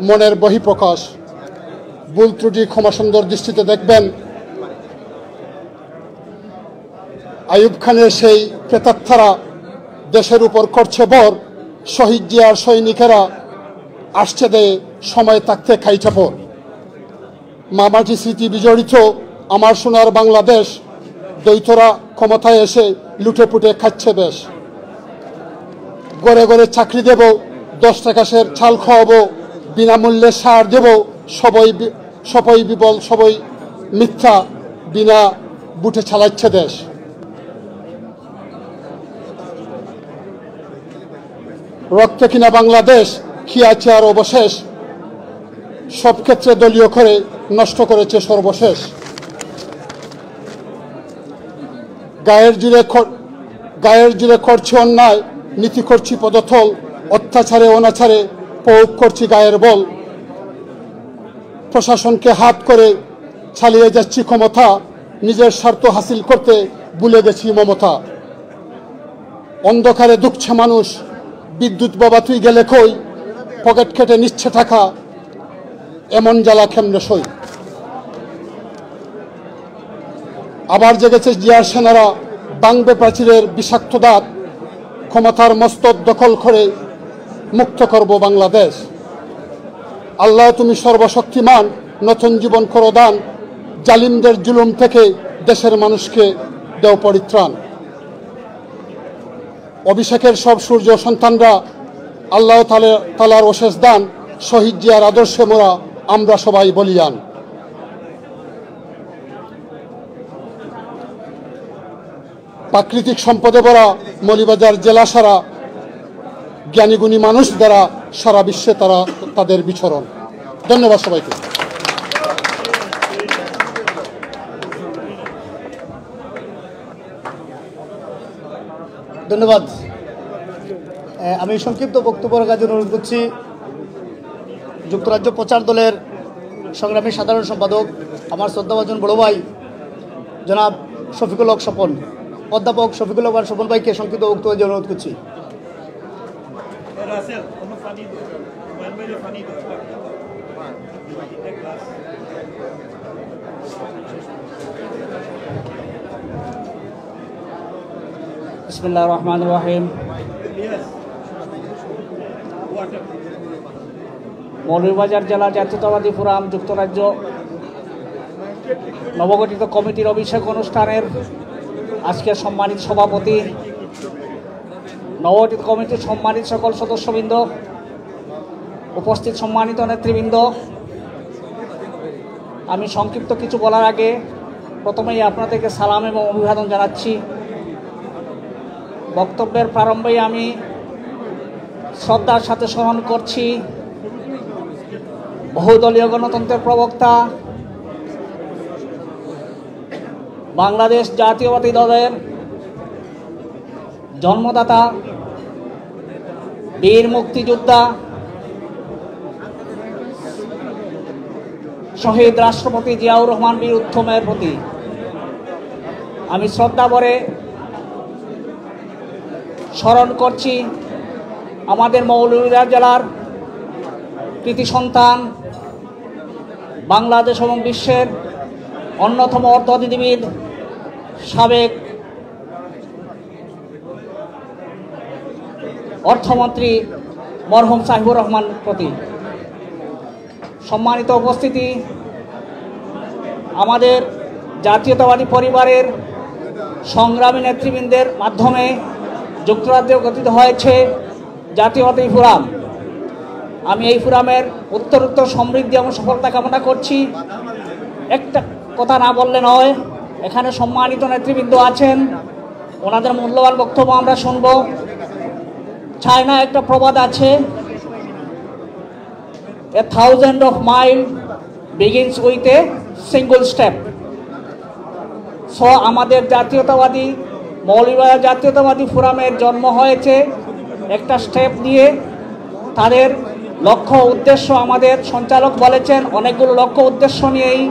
[SPEAKER 15] মনের বহিঃপ্রকাশ। ভুল ত্রুটি ক্ষমা সুন্দর দৃষ্টিতে দেখবেন। আইয়ুব খানের সেই প্রেতাত্মারা দেশের উপর করছে বর, শহীদ জিয়ার সৈনিকেরা আসছে দেয় সময় থাকতে খাইছে পর। মামাটি স্মৃতি বিজড়িত আমার সোনার বাংলাদেশ, দ্বৈতরা ক্ষমতায় এসে লুটে পুটে খাচ্ছে বেশ। গড়ে গড়ে চাকরি দেব, 10 টাকা সের চাল খাওয়াবো, বিনামূল্যে সার দেব, সবই বিবল সবই মিথ্যা, বিনা বুটে চালাচ্ছে দেশ। রক্তে কিনা বাংলাদেশ, কি আছে আর অবশেষ, সব ক্ষেত্রে দলীয় করে নষ্ট করেছে সর্বশেষ। গায়ের জুড়ে করছি অন্যায়, নীতি করছি পদতল, অত্যাচারে অনাচারে প্রয়োগ করছি গায়ের বল। প্রশাসনকে হাত করে চালিয়ে যাচ্ছি ক্ষমতা, নিজের স্বার্থ হাসিল করতে ভুলে গেছি মমতা। অন্ধকারে দুঃখছে মানুষ, বিদ্যুৎ বাবা তুই গেলে কই, পকেট কেটে নিচ্ছে টাকা, এমন জ্বালা কেমনে সই। আবার জেগেছে জিয়ার সেনারা, ভাঙবে প্রাচীরের বিষাক্ত দাঁত, ক্ষমতার মস্তক দখল করে মুক্ত করব বাংলাদেশ। আল্লাহ তুমি সর্বশক্তিমান, নতুন জীবন করো দান, জালিমদের জুলুম থেকে দেশের মানুষকে দেও পরিত্রাণ। অভিষেকের সব সূর্য সন্তানরা, আল্লাহ তাআলার অশেষ দান, শহীদ জিয়ার আদর্শে মোরা আমরা সবাই বলিয়ান। প্রাকৃতিক সম্পদে ভরা মৌলভীবাজার জেলা সারা, জ্ঞানীগুণী মানুষ দ্বারা সারা বিশ্বে তাদের বিচরণ। ধন্যবাদ সবাইকে।
[SPEAKER 4] ধন্যবাদ। আমি সংক্ষিপ্ত বক্তব্য রাখার জন্য অনুরোধ করছি যুক্তরাজ্য প্রচার দলের সংগ্রামী সাধারণ সম্পাদক, আমার শ্রদ্ধাভাজন বড় ভাই জনাব শফিকুল হক স্বপন, অধ্যাপক শফিকুল হক স্বপন ভাইকে সংক্ষিপ্ত বক্তব্যের জন্য অনুরোধ করছি।
[SPEAKER 16] বিসমিল্লাহির রহমানির রহিম। মৌলভীবাজার জেলা জাতীয়তাবাদী ফোরাম যুক্তরাজ্য নবগঠিত কমিটির অভিষেক অনুষ্ঠানের আজকের সম্মানিত সভাপতি, নবগঠিত কমিটির সম্মানিত সকল সদস্যবৃন্দ, উপস্থিত সম্মানিত নেতৃবৃন্দ, আমি সংক্ষিপ্ত কিছু বলার আগে প্রথমেই আপনাদেরকে সালাম এবং অভিবাদন জানাচ্ছি। বক্তব্যের প্রারম্ভেই আমি শ্রদ্ধার সাথে স্মরণ করছি বহুদলীয় গণতন্ত্রের প্রবক্তা, বাংলাদেশ জাতীয়তাবাদী দলের জন্মদাতা, বীর মুক্তিযোদ্ধা, শহীদ রাষ্ট্রপতি জিয়াউর রহমান বীর উত্তমের প্রতি আমি শ্রদ্ধা ভরে স্মরণ করছি আমাদের মৌলভীবাজার জেলার কৃতি সন্তান বাংলাদেশ এবং বিশ্বের অন্যতম অর্থনীতিবিদ সাবেক অর্থমন্ত্রী মরহুম সাহিবুর রহমান প্রতি। সম্মানিত উপস্থিতি, আমাদের জাতীয়তাবাদী পরিবারের সংগ্রামী নেতৃবৃন্দের মাধ্যমে যুক্তরাজ্যে গঠিত হয়েছে জাতীয়তাবাদী ফোরাম। আমি এই ফোরামের উত্তরোত্তর সমৃদ্ধি এবং সফলতা কামনা করছি। একটা কথা না বললে নয়, এখানে সম্মানিত নেতৃবৃন্দ আছেন, ওনাদের মূল্যবান বক্তব্য আমরা শুনব। চায়না একটা প্রবাদ আছে, a thousand of mile begins with a single step. So আমাদের জাতীয়তাবাদী মৌলভীবাজার জাতীয়তাবাদী ফোরামের জন্ম হয়েছে একটা স্টেপ দিয়ে। তাদের লক্ষ্য উদ্দেশ্য, আমাদের সঞ্চালক বলেছেন অনেকগুলো লক্ষ্য উদ্দেশ্য নিয়েই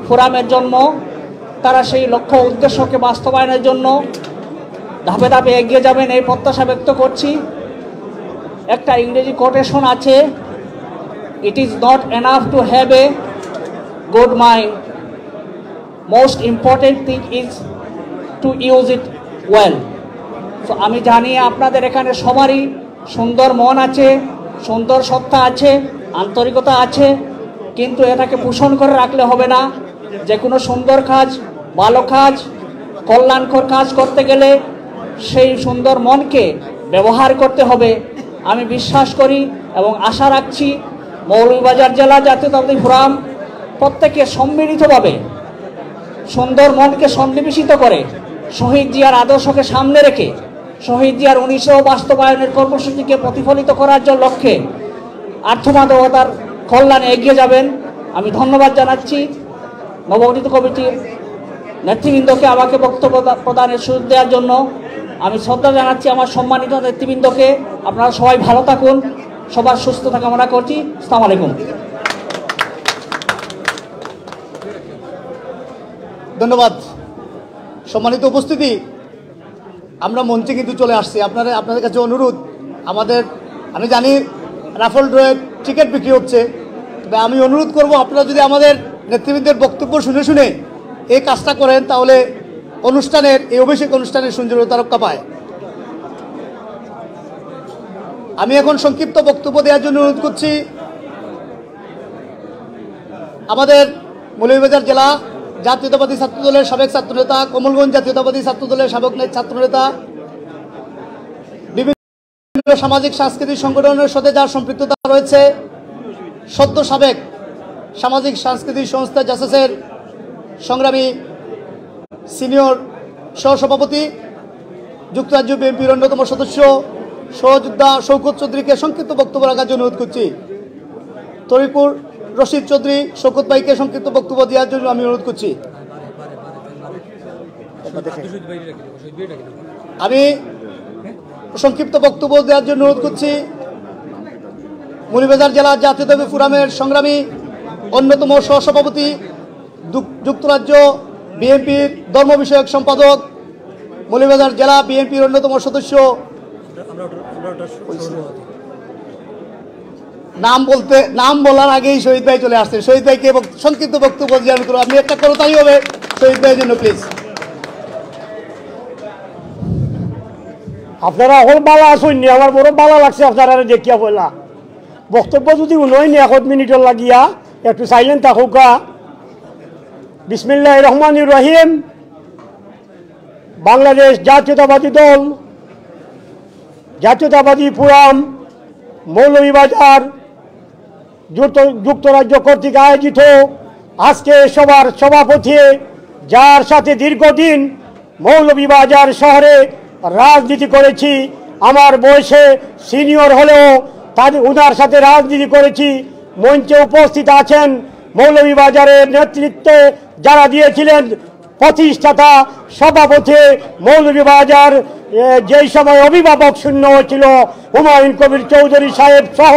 [SPEAKER 16] ফোরামের জন্ম। তারা সেই লক্ষ্য উদ্দেশ্যকে বাস্তবায়নের জন্য ধাপে ধাপে এগিয়ে যাবেন এই প্রত্যাশা ব্যক্ত করছি। একটা ইংরেজি কোটেশন আছে, it is not enough to have a good mind, most important thing is to use it well. তো আমি জানি আপনাদের এখানে সবারই সুন্দর মন আছে, সুন্দর সত্তা আছে, আন্তরিকতা আছে, কিন্তু এটাকে পোষণ করে রাখলে হবে না। যে কোনো সুন্দর কাজ, ভালো কাজ, কল্যাণকর কাজ করতে গেলে সেই সুন্দর মনকে ব্যবহার করতে হবে। আমি বিশ্বাস করি এবং আশা রাখছি মৌলভীবাজার জেলা জাতীয়তাবাদী ফোরাম প্রত্যেকে সম্মিলিতভাবে সুন্দর মনকে সন্নিবেশিত করে শহীদ জিয়ার আদর্শকে সামনে রেখে শহীদ জিয়ার 1900 বাস্তবায়নের কর্মসূচিকে প্রতিফলিত করার জন্য লক্ষ্যে আর্থমানবতার কল্যাণে এগিয়ে যাবেন। আমি ধন্যবাদ জানাচ্ছি নবগঠিত কমিটির নেতৃবৃন্দকে আমাকে বক্তব্য প্রদানের সুযোগ দেওয়ার জন্য। আমি শ্রদ্ধা জানাচ্ছি আমার সম্মানিত নেতৃবৃন্দকে। আপনারা সবাই ভালো থাকুন, সবার সুস্থতা কামনা করছি। আসসালামু আলাইকুম।
[SPEAKER 4] ধন্যবাদ। সম্মানিত উপস্থিতি, আমরা মঞ্চে কিন্তু চলে আসছি। আপনাদের কাছে অনুরোধ, আমি জানি রাফেল ড্রয়ের টিকিট বিক্রি হচ্ছে, তবে আমি অনুরোধ করব আপনারা যদি আমাদের নেতৃবৃন্দের বক্তব্য শুনে শুনে এই কাজটা করেন তাহলে এই অভিষেক অনুষ্ঠানের সুন্দরতা রক্ষা পায়। আমি এখন সংক্ষিপ্ত বক্তব্য দেওয়ার জন্য অনুরোধ করছি আমাদের মৌলভীবাজার জেলা জাতীয়তাবাদী ছাত্রদলের সাবেক ছাত্রনেতা, কমলগঞ্জ জাতীয়তাবাদী ছাত্রদলের সাবেক ছাত্রনেতা, বিভিন্ন সামাজিক সাংস্কৃতিক সংগঠনের সাথে যার সম্পৃক্ততা রয়েছে, সদ্য সাবেক সামাজিক সাংস্কৃতিক সংস্থা জাসাসের সংগ্রামী সিনিয়র সহসভাপতি, যুক্তরাজ্য বিএনপির অন্যতম সদস্য সহযোদ্ধা শৌকত চৌধুরীকে সংক্ষিপ্ত বক্তব্য রাখার জন্য অনুরোধ করছি। তরিকুর রশিদ চৌধুরী শৌকত ভাইকে সংক্ষিপ্ত বক্তব্য দেওয়ার জন্য আমি অনুরোধ করছি। আমি সংক্ষিপ্ত বক্তব্য দেওয়ার জন্য অনুরোধ করছি মৌলভীবাজার জেলা জাতীয়তাবাদী ফোরামের সংগ্রামী অন্যতম সহসভাপতি, যুক্তরাজ্য বিএনপির ধর্ম বিষয়ক সম্পাদক, মৌলভীবাজার জেলা বিএনপির অন্যতম সদস্য, নাম বলার আগেই শহীদ ভাই চলে আসছেন। শহীদ ভাইকে সংক্ষিপ্ত বক্তব্য দেওয়ার করবো। আপনি একটা করতালি হবে শহীদ ভাইয়ের জন্য প্লিজ।
[SPEAKER 17] আপনারা এখন বালা আসুননি, আমার বড় বালা লাগছে আপনারা দেখিয়া বললা। বক্তব্য যদি উনয়নি 1 মিনিটের লাগিয়া একটু সাইলেন্ট থাকুকা। বিসমিল্লাহির রহমানির রহিম। বাংলাদেশ জাতীয়তাবাদী দল, জাতীয়তাবাদী ফোরাম মৌলভীবাজার যুক্তরাজ্য কর্তৃক আয়োজিত আজকে সবার সভাপতি, যার সাথে দীর্ঘদিন মৌলভীবাজার শহরে রাজনীতি করেছি, আমার বয়সে সিনিয়র হলেও ওনার সাথে রাজনীতি করেছি। মঞ্চে উপস্থিত আছেন মৌলভীবাজারের নেতৃত্বে যারা দিয়েছিলেন, প্রতিষ্ঠাতা সভাপতি মৌলভীবাজার যেই সময় অভিভাবক শূন্য ছিল হুমায়ুন কবির চৌধুরী সাহেব সহ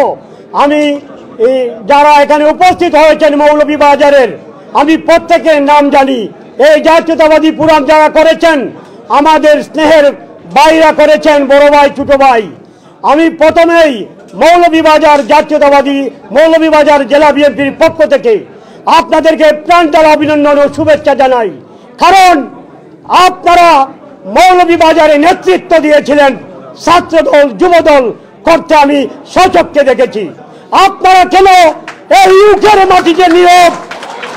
[SPEAKER 17] আমি যারা এখানে উপস্থিত হয়েছেন মৌলভীবাজারের, আমি প্রত্যেকের নাম জানি। এই জাতীয়তাবাদী ফোরাম যারা করেছেন, আমাদের স্নেহের ভাইরা করেছেন, বড় ভাই ছোট ভাই। আমি প্রথমেই মৌলভীবাজার জেলা বিএনপির পক্ষ থেকে আপনাদেরকে প্রাণঢালা অভিনন্দন ও শুভেচ্ছা জানাই। কারণ আপনারা মৌলভীবাজারে নেতৃত্ব দিয়েছিলেন, ছাত্রদল যুবদল করতে আমি সচক্ষে দেখেছি। আপনারা কেন এই ইউকের মাটিতে নীরব?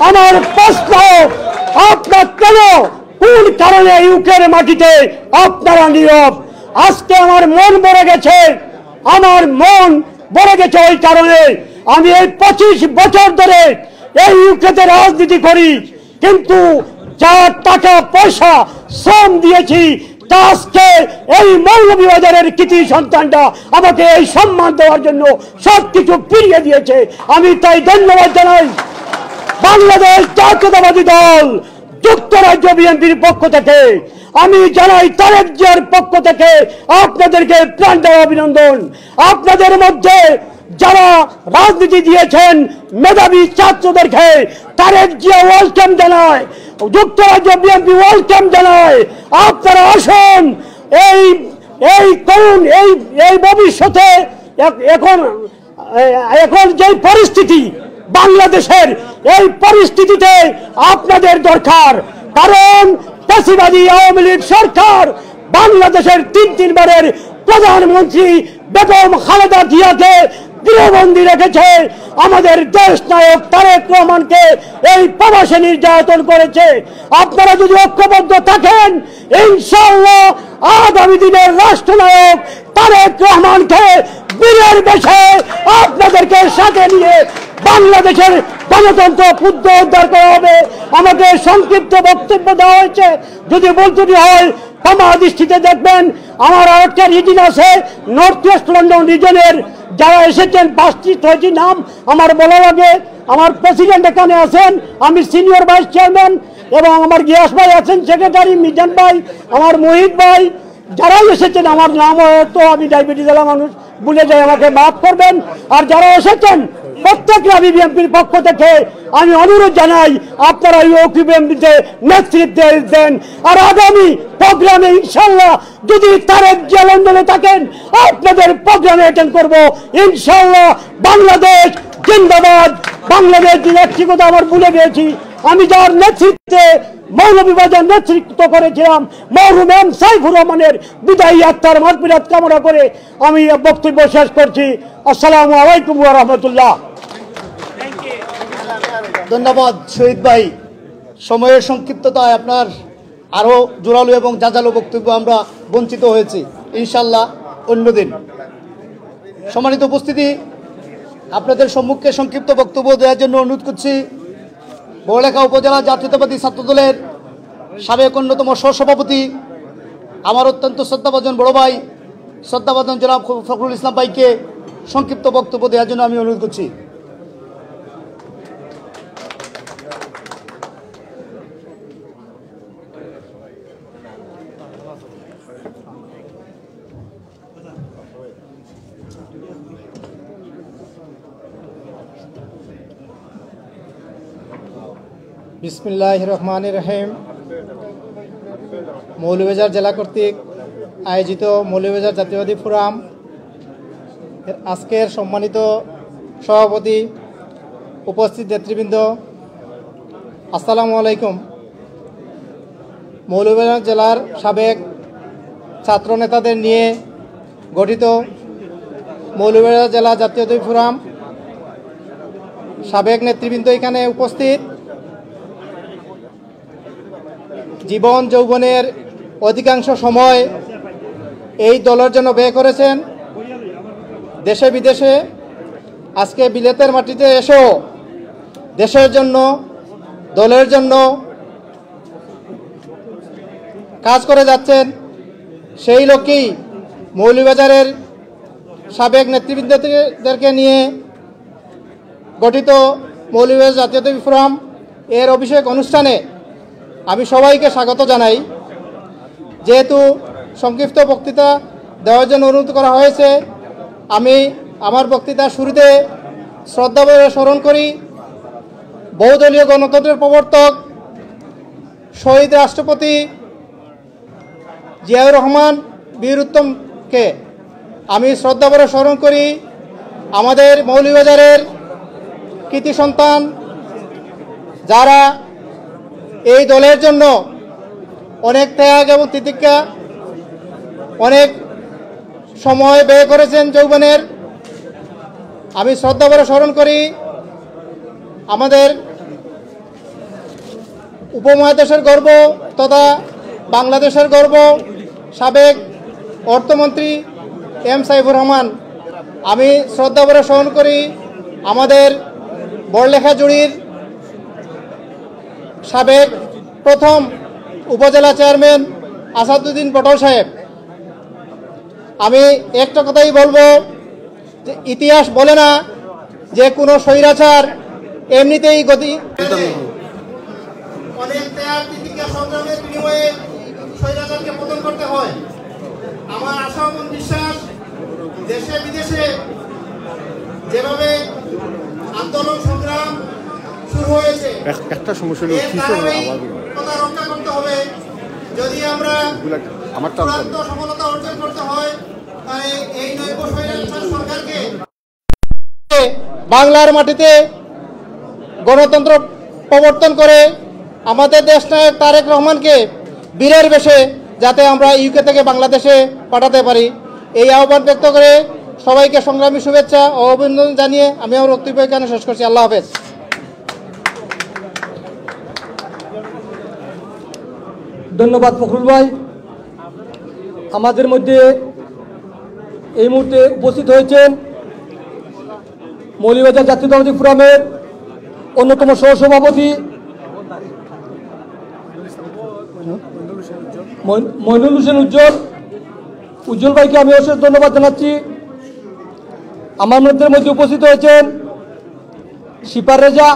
[SPEAKER 17] আমার প্রশ্ন, আপনার কেন, কোন কারণে ইউকের মাটিতে আপনারা নীরব? আজকে আমার মন ভরে গেছে, আমার মন ভরে গেছে ওই কারণে। আমি এই 25 বছর ধরে এই ইউকেতে রাজনীতি করি, কিন্তু যা টাকা পয়সা শ্রম দিয়েছি তা আজকে এই মৌলভীবাজারের কৃতি সন্তানটা আমাকে এই সম্মান দেওয়ার জন্য সবকিছু ফিরিয়ে দিয়েছে। আমি তাই ধন্যবাদ জানাই বাংলাদেশ জাতীয়তাবাদী দল যুক্তরাজ্য বিএনপির পক্ষ থেকে, আমি জানাই তারেক জিয়ার পক্ষ থেকে আপনাদেরকে প্রাণঢালা অভিনন্দন। আপনাদের মধ্যে যারা রাজনীতি দিয়েছেন মেধাবী ছাত্রদেরকে তারেক জিয়া ওয়েলকাম জানায়, যুক্তরাজ্য বিএনপি ওয়েলকাম জানায়। আপনারা আসুন, এই করুন, এই ভবিষ্যতে এখন যে পরিস্থিতি বাংলাদেশের, এই পরিস্থিতিতে আপনাদের দরকার। কারণ ফ্যাসিবাদী আওয়ামী লীগ সরকার বাংলাদেশের 3 বারের প্রধানমন্ত্রী বেগম খালেদা জিয়াকে গৃহবন্দী রেখেছে। আমাদের দেশ নায়ক তারেক রহমানকে এই প্রবাসে নির্যাতন করেছে। আপনারা যদি ঐক্যবদ্ধ থাকেন, ইনশাআল্লাহ আগামী দিনের রাষ্ট্রনায়ক তারেক রহমানকে বীরের বেশে আপনাদেরকে সাথে নিয়ে বাংলাদেশের গণতন্ত্র পুনরুদ্ধার করা হবে। আমাকে সংক্ষিপ্ত বক্তব্য দেওয়া হয়েছে, যদি বলতে হয় ক্ষমা দৃষ্টিতে দেখবেন। আমার আরেকটা রিজন আছে, নর্থ ওয়েস্ট লন্ডন রিজনের যারা এসেছেন 5টি নাম আমার বলা লাগে। আমার প্রেসিডেন্ট এখানে আছেন, আমি সিনিয়র ভাইস চেয়ারম্যান, এবং আমার গিয়াস ভাই আছেন সেক্রেটারি, মিজান ভাই, আমার মোহিত ভাই, যারাই এসেছেন আমার নাম হয়তো আমি ডায়াবেটিস ওয়ালা মানুষ ভুলে যাই, আমাকে মাফ করবেন। আর যারা এসেছেন প্রত্যেকটা বিএনপির পক্ষ থেকে আমি অনুরোধ জানাই আপনারা ইউপি বিএনপিতে নেতৃত্ব দেন। আর আগামী প্রোগ্রামে ইনশাআল্লাহ যদি তারেক জিয়া লন্ডনে থাকেন আপনাদের প্রোগ্রামে অ্যাটেন্ড করব ইনশাআল্লাহ। বাংলাদেশ জিন্দাবাদ। বাংলাদেশ একটি কথা আমার ভুলে গিয়েছি, আমি যার নেতৃত্বে মৌলভীবাজার নেতৃত্ব করেছিলাম মরহুম এম সাইফুর রহমানের বিদায়ী আত্মার মাগফিরাত কামনা করে আমি বক্তব্য শেষ করছি। আসসালামু আলাইকুম ওয়া রাহমাতুল্লাহ।
[SPEAKER 4] ধন্যবাদ শহীদ ভাই। সময়ের সংক্ষিপ্ততায় আপনার আরও জোরালো এবং জাজালো বক্তব্য আমরা বঞ্চিত হয়েছি, ইনশাল্লাহ অন্যদিন। সম্মানিত উপস্থিতি, আপনাদের সম্মুখে সংক্ষিপ্ত বক্তব্য দেওয়ার জন্য অনুরোধ করছি বড়লেখা উপজেলা জাতীয়তাবাদী ছাত্রদলের সাবেক অন্যতম সহসভাপতি, আমার অত্যন্ত শ্রদ্ধাভাজন বড় ভাই, শ্রদ্ধাভাজন জনাব ফখরুল ইসলাম ভাইকে সংক্ষিপ্ত বক্তব্য দেওয়ার জন্য আমি অনুরোধ করছি।
[SPEAKER 18] বিসমিল্লাহির রহমানির রহিম। মৌলভীবাজার জেলা কর্তৃক আয়োজিত মৌলভীবাজার জাতীয়তাবাদী ফোরাম আজকের সম্মানিত সভাপতি, উপস্থিত নেতৃবৃন্দ, আসসালামু আলাইকুম। মৌলভীবাজার জেলার সাবেক ছাত্র নেতাদের নিয়ে গঠিত মৌলভীবাজার জেলা জাতীয়তাবাদী ফোরাম সাবেক নেতৃবৃন্দ এখানে উপস্থিত। জীবন যৌবনের অধিকাংশ সময় এই দলের জন্য ব্যয় করেছেন, দেশে বিদেশে, আজকে বিলেতের মাটিতে এসেও দেশের জন্য, দলের জন্য কাজ করে যাচ্ছেন। সেই লক্ষ্যেই মৌলভীবাজারের সাবেক নেতৃবৃন্দদেরকে নিয়ে গঠিত মৌলভীবাজার জাতীয়তাবাদী ফোরাম এর অভিষেক অনুষ্ঠানে আমি সবাইকে স্বাগত জানাই। যেহেতু সংক্ষিপ্ত বক্তৃতা দেওয়ার জন্য অনুরোধ করা হয়েছে, আমি আমার বক্তৃতার শুরুতে শ্রদ্ধাভরে স্মরণ করি বহুদলীয় গণতন্ত্রের প্রবর্তক শহীদ রাষ্ট্রপতি জিয়াউর রহমান বীর উত্তমকে। আমি শ্রদ্ধাভরে স্মরণ করি আমাদের মৌলভীবাজারের কৃতি সন্তান যারা এই দলের জন্য অনেক ত্যাগ এবং তিতিক্ষা, অনেক সময় ব্যয় করেছেন যৌবনের। আমি শ্রদ্ধা ভরে স্মরণ করি আমাদের উপমহাদেশের গর্ব তথা বাংলাদেশের গর্ব সাবেক অর্থমন্ত্রী এম সাইফুর রহমান। আমি শ্রদ্ধা ভরে স্মরণ করি আমাদের বড়লেখা জুড়ির সাবেক প্রথম উপজেলা চেয়ারম্যান আসাদুদ্দিন পটল সাহেব। আমি একটা কথাই বলবো যে ইতিহাস বলে না যে কোনো স্বৈরাচার এমনিতেই গতি অনেক ত্যাগ তিতিক্ষা সংগ্রামের বিনিময়ে স্বৈরাচারকে পতন করতে হয়। আমার আশা এবং বিশ্বাস দেশে বিদেশে যেভাবে আন্দোলন সংগ্রাম শুরু হয়েছে
[SPEAKER 19] একটা সমস্যা
[SPEAKER 18] কথা রক্ষা করতে হবে। যদি আমরা চূড়ান্ত সফলতা অর্জন করতে হয় তাহলে এই নৈব স্বৈরাচার সরকারকে বাংলার মাটিতে গণতন্ত্র প্রবর্তন করে আমাদের দেশনায়ক তারেক রহমানকে বীরের বেশে যাতে আমরা ইউকে থেকে বাংলাদেশে পাঠাতে পারি, এই আহ্বান ব্যক্ত করে সবাইকে সংগ্রামী শুভেচ্ছা ও অভিনন্দন জানিয়ে আমি আমার বক্তব্য এখানে শেষ করছি। আল্লাহ হাফেজ।
[SPEAKER 1] ধন্যবাদ ফখরুল ভাই। আমাদের মধ্যে এই মুহূর্তে উপস্থিত হয়েছেন মৌলভীবাজার জাতীয়তাবাদী ফোরামের অন্যতম সহসভাপতি মইনুল হোসেন উজ্জ্বল ভাইকে আমি অশেষ ধন্যবাদ জানাচ্ছি। আমাদের মধ্যে উপস্থিত হয়েছেন শিপার রেজা,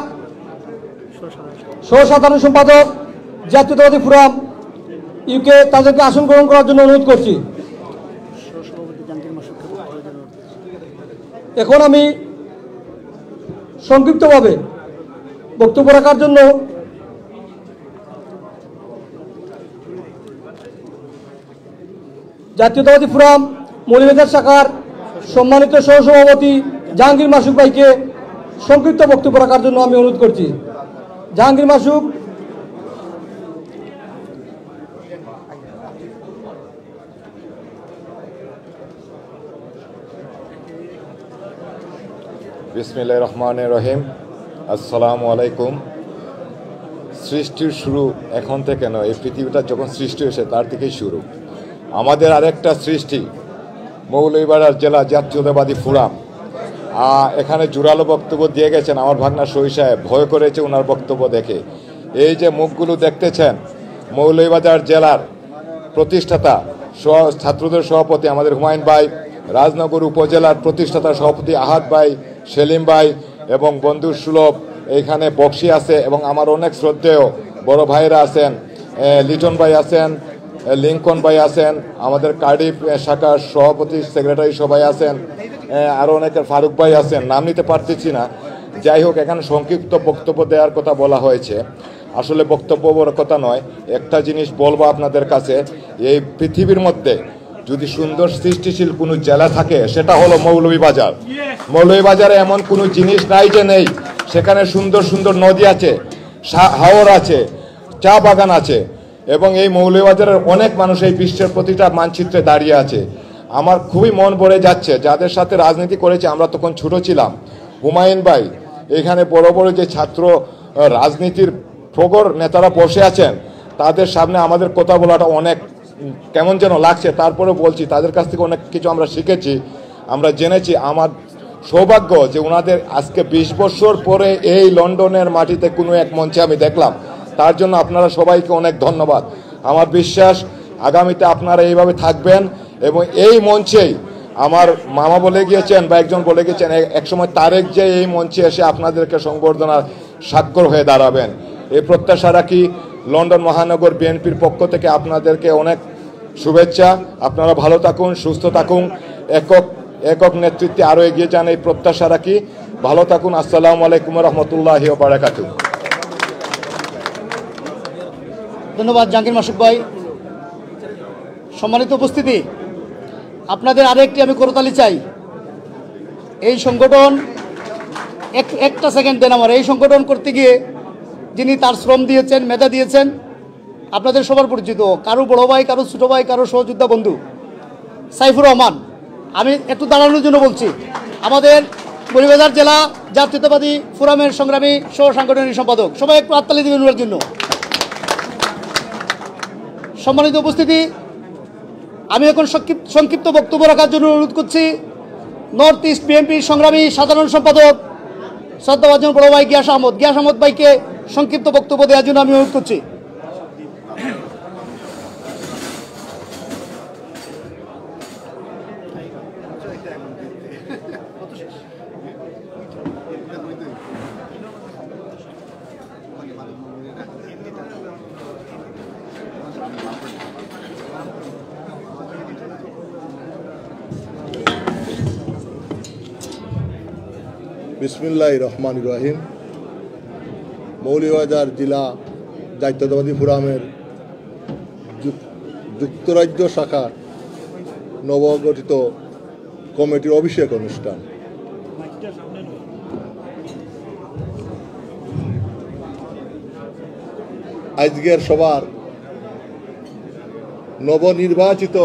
[SPEAKER 1] সহ সাধারণ সম্পাদক জাতীয়তাবাদী ফোরাম ইউকে, তাদেরকে আসন গ্রহণ করার জন্য অনুরোধ করছি। এখন আমি সংক্ষিপ্তভাবে বক্তব্য রাখার জন্য জাতীয়তাবাদী ফোরাম মৌলভীবাজার শাখার সম্মানিত সহসভাপতি জাহাঙ্গীর মাসুক ভাইকে সংক্ষিপ্ত বক্তব্য রাখার জন্য আমি অনুরোধ করছি। জাহাঙ্গীর মাসুক।
[SPEAKER 20] বিসমিল্লাহির রহমানির রহিম। আসসালামু আলাইকুম। সৃষ্টির শুরু এখন থেকে নয়, এই পৃথিবীটা যখন সৃষ্টি হয়েছে তার থেকেই শুরু। আমাদের আরেকটা সৃষ্টি মৌলভীবাজার জেলা জাতীয়তাবাদী ফোরাম। এখানে জোরালো বক্তব্য দিয়ে গেছেন আমার ভাগনা শহীদ সাহেব, ভয় করেছে ওনার বক্তব্য দেখে। এই যে মুখগুলো দেখতেছেন মৌলভীবাজার জেলার প্রতিষ্ঠাতা ছাত্রদের সভাপতি আমাদের হুমায়ুন ভাই, রাজনগর উপজেলার প্রতিষ্ঠাতা সভাপতি আহাদ ভাই, সেলিম ভাই এবং বন্ধু সুলভ এইখানে বক্সি আছে এবং আমার অনেক শ্রদ্ধেয় বড় ভাইরা আছেন, লিটন ভাই আছেন, লিঙ্কন ভাই আছেন, আমাদের কার্ডিফ শাখার সভাপতি সেক্রেটারি সবাই আছেন, আরও অনেকের ফারুক ভাই আছেন, নাম নিতে পারতেছি না। যাই হোক, এখানে সংক্ষিপ্ত বক্তব্য দেওয়ার কথা বলা হয়েছে। আসলে বক্তব্য বড় কথা নয়, একটা জিনিস বলবো আপনাদের কাছে, এই পৃথিবীর মধ্যে যদি সুন্দর সৃষ্টিশীল কোনো জেলা থাকে সেটা হলো মৌলভীবাজার। মৌলভীবাজারে এমন কোনো জিনিস নাই যে নেই, সেখানে সুন্দর সুন্দর নদী আছে, হাওর আছে, চা বাগান আছে এবং এই মৌলভীবাজারের অনেক মানুষ এই বিশ্বের প্রতিটা মানচিত্রে দাঁড়িয়ে আছে। আমার খুবই মন ভরে যাচ্ছে, যাদের সাথে রাজনীতি করেছে আমরা তখন ছোট ছিলাম, হুমায়ুন ভাই, এখানে বড় বড় যে ছাত্র রাজনীতির প্রগর নেতারা বসে আছেন, তাদের সামনে আমাদের কথা বলাটা অনেক কেমন যেন লাগছে। তারপরে বলছি তাদের কাছ থেকে অনেক কিছু আমরা শিখেছি, আমরা জেনেছি। আমার সৌভাগ্য যে ওনাদের আজকে 20 বছর পরে এই লন্ডনের মাটিতে কোনো এক মঞ্চে আমি দেখলাম, তার জন্য আপনারা সবাইকে অনেক ধন্যবাদ। আমার বিশ্বাস আগামীতে আপনারা এইভাবে থাকবেন এবং এই মঞ্চেই আমার মামা বলে গিয়েছেন বা একজন বলে গিয়েছেন একসময় তারেক যে এই মঞ্চে এসে আপনাদেরকে সংবর্ধনার স্বাক্ষর হয়ে দাঁড়াবেন, এই প্রত্যাশা রাখি। লন্ডন মহানগর বিএনপির পক্ষ থেকে আপনাদেরকে অনেক শুভেচ্ছা। আপনারা ভালো থাকুন, সুস্থ থাকুন, একক নেতৃত্বে আরও এগিয়ে যান এই প্রত্যাশা রাখি। ভালো থাকুন। আসসালামু আলাইকুম রহমতুল্লাহি ওয়া বারাকাতুহু।
[SPEAKER 4] ধন্যবাদ জাহাঙ্গীর মাসুক ভাই। সম্মানিত উপস্থিতি, আপনাদের আরেকটি আমি করতালি চাই। এই সংগঠন একটা সেকেন্ড দেন আমার, এই সংগঠন করতে গিয়ে যিনি তার শ্রম দিয়েছেন, মেধা দিয়েছেন, আপনাদের সবার পরিচিত, কারো বড় ভাই, কারো ছোটো ভাই, কারো সহযোদ্ধা বন্ধু সাইফুর রহমান। আমি একটু দাঁড়ানোর জন্য বলছি, আমাদের মৌলভীবাজার জেলা জাতীয়তাবাদী ফোরামের সংগ্রামী সহ সাংগঠনিক সম্পাদক, সবাই একটু হাততালি দেবেন ওনার জন্য। সম্মানিত উপস্থিতি, আমি এখন সংক্ষিপ্ত বক্তব্য রাখার জন্য অনুরোধ করছি নর্থ ইস্ট বিএনপির সংগ্রামী সাধারণ সম্পাদক শ্রদ্ধাভাজন বড় ভাই গিয়াস আহমদ ভাইকে সংক্ষিপ্ত বক্তব্য দেওয়ার জন্য আমি অনুরোধ করছি।
[SPEAKER 19] বিসমিল্লাহির রহমানির রহিম। মৌলভীবাজার জেলা জাতীয়তাবাদী ফোরামের যুক্তরাজ্য শাখার নবগঠিত কমিটির অভিষেক অনুষ্ঠান। আজকের সবার নবনির্বাচিত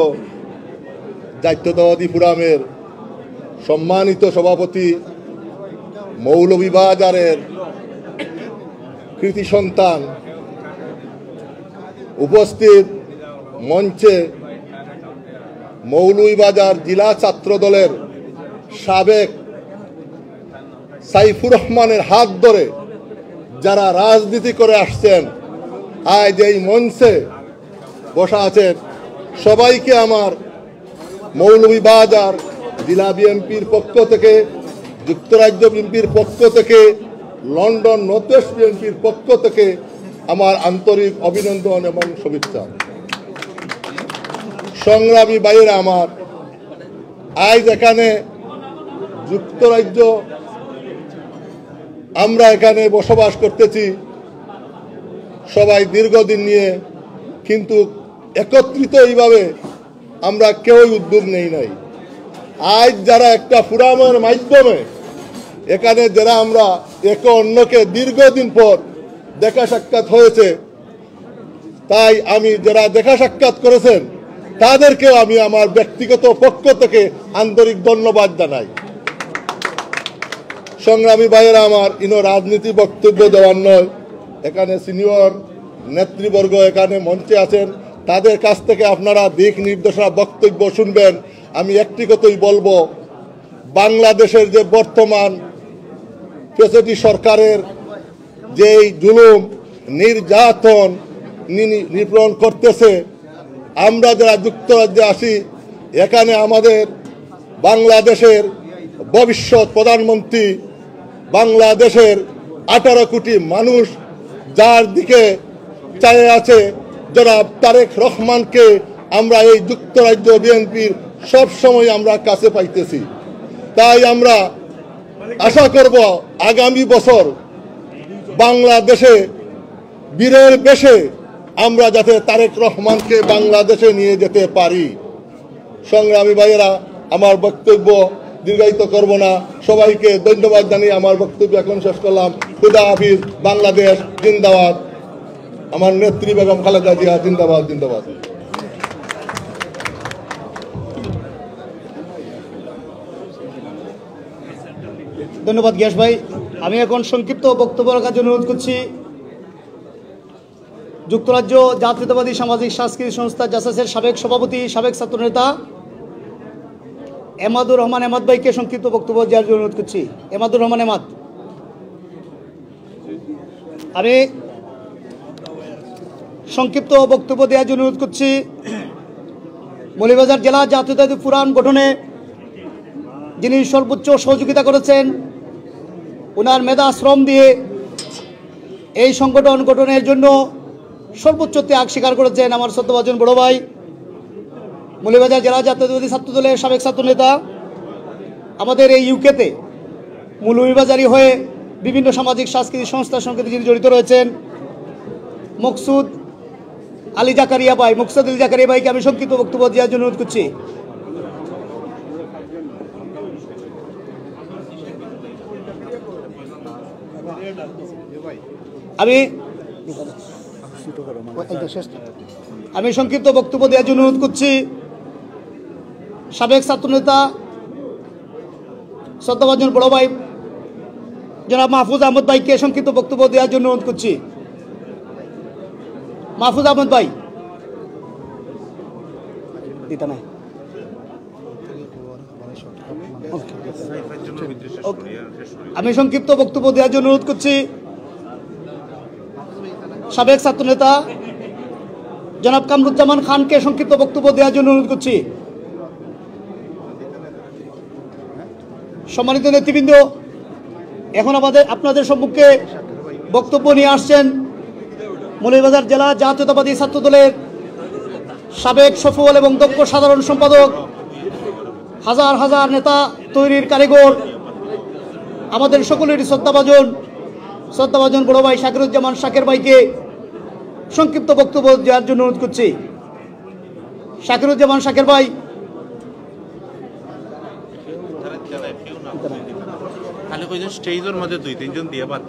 [SPEAKER 19] জাতীয়তাবাদী ফোরামের সম্মানিত সভাপতি, মৌলভীবাজারের কৃতি সন্তান, উপস্থিত মঞ্চে মৌলভীবাজার জেলা ছাত্র দলের সাবেক সাইফুর রহমানের হাত ধরে যারা রাজনীতি করে আসছেন, আজ এই মঞ্চে বসা আছেন, সবাইকে আমার মৌলভীবাজার জেলা বিএনপির পক্ষ থেকে, যুক্তরাজ্য বিএনপির পক্ষ থেকে, লন্ডন নর্থ ওয়েস্ট বিএনপির পক্ষ থেকে আমার আন্তরিক অভিনন্দন এবং শুভেচ্ছা। সংগ্রামী ভাইয়েরা আমার, আজ এখানে যুক্তরাজ্য আমরা এখানে বসবাস করতেছি সবাই দীর্ঘদিন নিয়ে, কিন্তু একত্রিত এইভাবে আমরা কেউই উদ্যোগ নেই নাই। আজ যারা একটা ফোরামের মাধ্যমে এখানে যারা আমরা একে অন্যকে দীর্ঘদিন পর দেখা সাক্ষাৎ হয়েছে, তাই আমি যারা দেখা সাক্ষাৎ করেছেন তাদেরকেও আমি আমার ব্যক্তিগত পক্ষ থেকে আন্তরিক ধন্যবাদ জানাই। সংগ্রামী ভাইয়েরা আমার, রাজনীতি বক্তব্য দেওয়ার নয়, এখানে সিনিয়র নেতৃবর্গ এখানে মঞ্চে আছেন, তাদের কাছ থেকে আপনারা দিক নির্দেশনা বক্তব্য শুনবেন। আমি একটি কথাই বলবো, বাংলাদেশের যে বর্তমান ফ্যাসিস্ট সরকারের যে জুলুম নির্যাতন নিপীড়ন করতেছে, আমরা যারা যুক্তরাজ্যে আসি, এখানে আমাদের বাংলাদেশের ভবিষ্যৎ প্রধানমন্ত্রী, বাংলাদেশের 18 কোটি মানুষ যার দিকে চায়ে আছে, জনাব তারেক রহমানকে আমরা এই যুক্তরাজ্য বিএনপির সব সময় আমরা কাছে পাইতেছি। তাই আমরা আশা করব আগামী বছর বাংলাদেশে বীরের বেশে আমরা যাতে তারেক রহমানকে বাংলাদেশে নিয়ে যেতে পারি। সংগ্রামী ভাইয়েরা, আমার বক্তব্য দীর্ঘায়িত করব না, সবাইকে ধন্যবাদ জানিয়ে আমার বক্তব্য এখন শেষ করলাম। খুদা হাফিজ, বাংলাদেশ জিন্দাবাদ। আমার নেত্রী বেগম খালেদা জিয়া জিন্দাবাদ, জিন্দাবাদ।
[SPEAKER 4] ধন্যবাদ গিয়াস ভাই। আমি এখন সংক্ষিপ্ত বক্তব্য রাখার জন্য অনুরোধ করছি যুক্তরাজ্য জাতীয়তাবাদী সামাজিক সাংস্কৃতিক সংস্থা জাসাসের সাবেক সভাপতি, সাবেক ছাত্রনেতা এমাদুর রহমান এমাদ ভাইকে সংক্ষিপ্ত বক্তব্য দেওয়ার জন্য অনুরোধ করছি। এমাদুর রহমান এমাদ। আমি সংক্ষিপ্ত বক্তব্য দেওয়ার জন্য অনুরোধ করছি মৌলভীবাজার জেলা জাতীয়তাবাদী ফোরাম গঠনে যিনি সর্বোচ্চ সহযোগিতা করেছেন, ওনার মেধা শ্রম দিয়ে এই সংগঠন গঠনের জন্য সর্বোচ্চ ত্যাগ স্বীকার করেছেন আমার শ্রদ্ধাভাজন বড় ভাই, মৌলভীবাজার জেলা জাতীয়তাবাদী ছাত্র দলের সাবেক ছাত্রনেতা, আমাদের এই ইউকেতে মৌলভীবাজারি হয়ে বিভিন্ন সামাজিক সাংস্কৃতিক সংস্থার সঙ্গে যিনি জড়িত রয়েছেন, মকসুদ আলী জাকারিয়া ভাই, মকসুদ আলী জাকারিয়া ভাইকে আমি সংক্ষিপ্ত বক্তব্য দেওয়ার জন্য অনুরোধ করছি। আমি সংক্ষিপ্ত বক্তব্য দেওয়ার জন্য অনুরোধ করছি সাবেক ছাত্রনেতা শ্রদ্ধাভাজন বড় ভাই জনাব মাহফুজ আহমদ ভাইকে সংক্ষিপ্ত বক্তব্য দেওয়ার জন্য অনুরোধ করছি। মাহফুজ আহমদ ভাই আমি সংক্ষিপ্ত বক্তব্য দেওয়ার জন্য অনুরোধ করছি সাবেক ছাত্রনেতা জনাব কামরুজ্জামান খানকে সংক্ষিপ্ত বক্তব্য দেওয়ার জন্য অনুরোধ করছি। সম্মানিত নেতৃবৃন্দ, এখন আপনাদের সম্মুখে বক্তব্য নিয়ে আসছেন মৌলভীবাজার জেলা জাতীয়তাবাদী ছাত্র দলের সাবেক সফল এবং দক্ষ সাধারণ সম্পাদক, হাজার হাজার নেতা তৈরির কারিগর, আমাদের সকলেরই শ্রদ্ধাভাজন বড় ভাই শাকিরুজ্জামান শাকের ভাইকে সংক্ষিপ্ত বক্তব্য দেওয়ার জন্য অনুরোধ করছি। শাকিরুজ্জামান শাকের ভাই।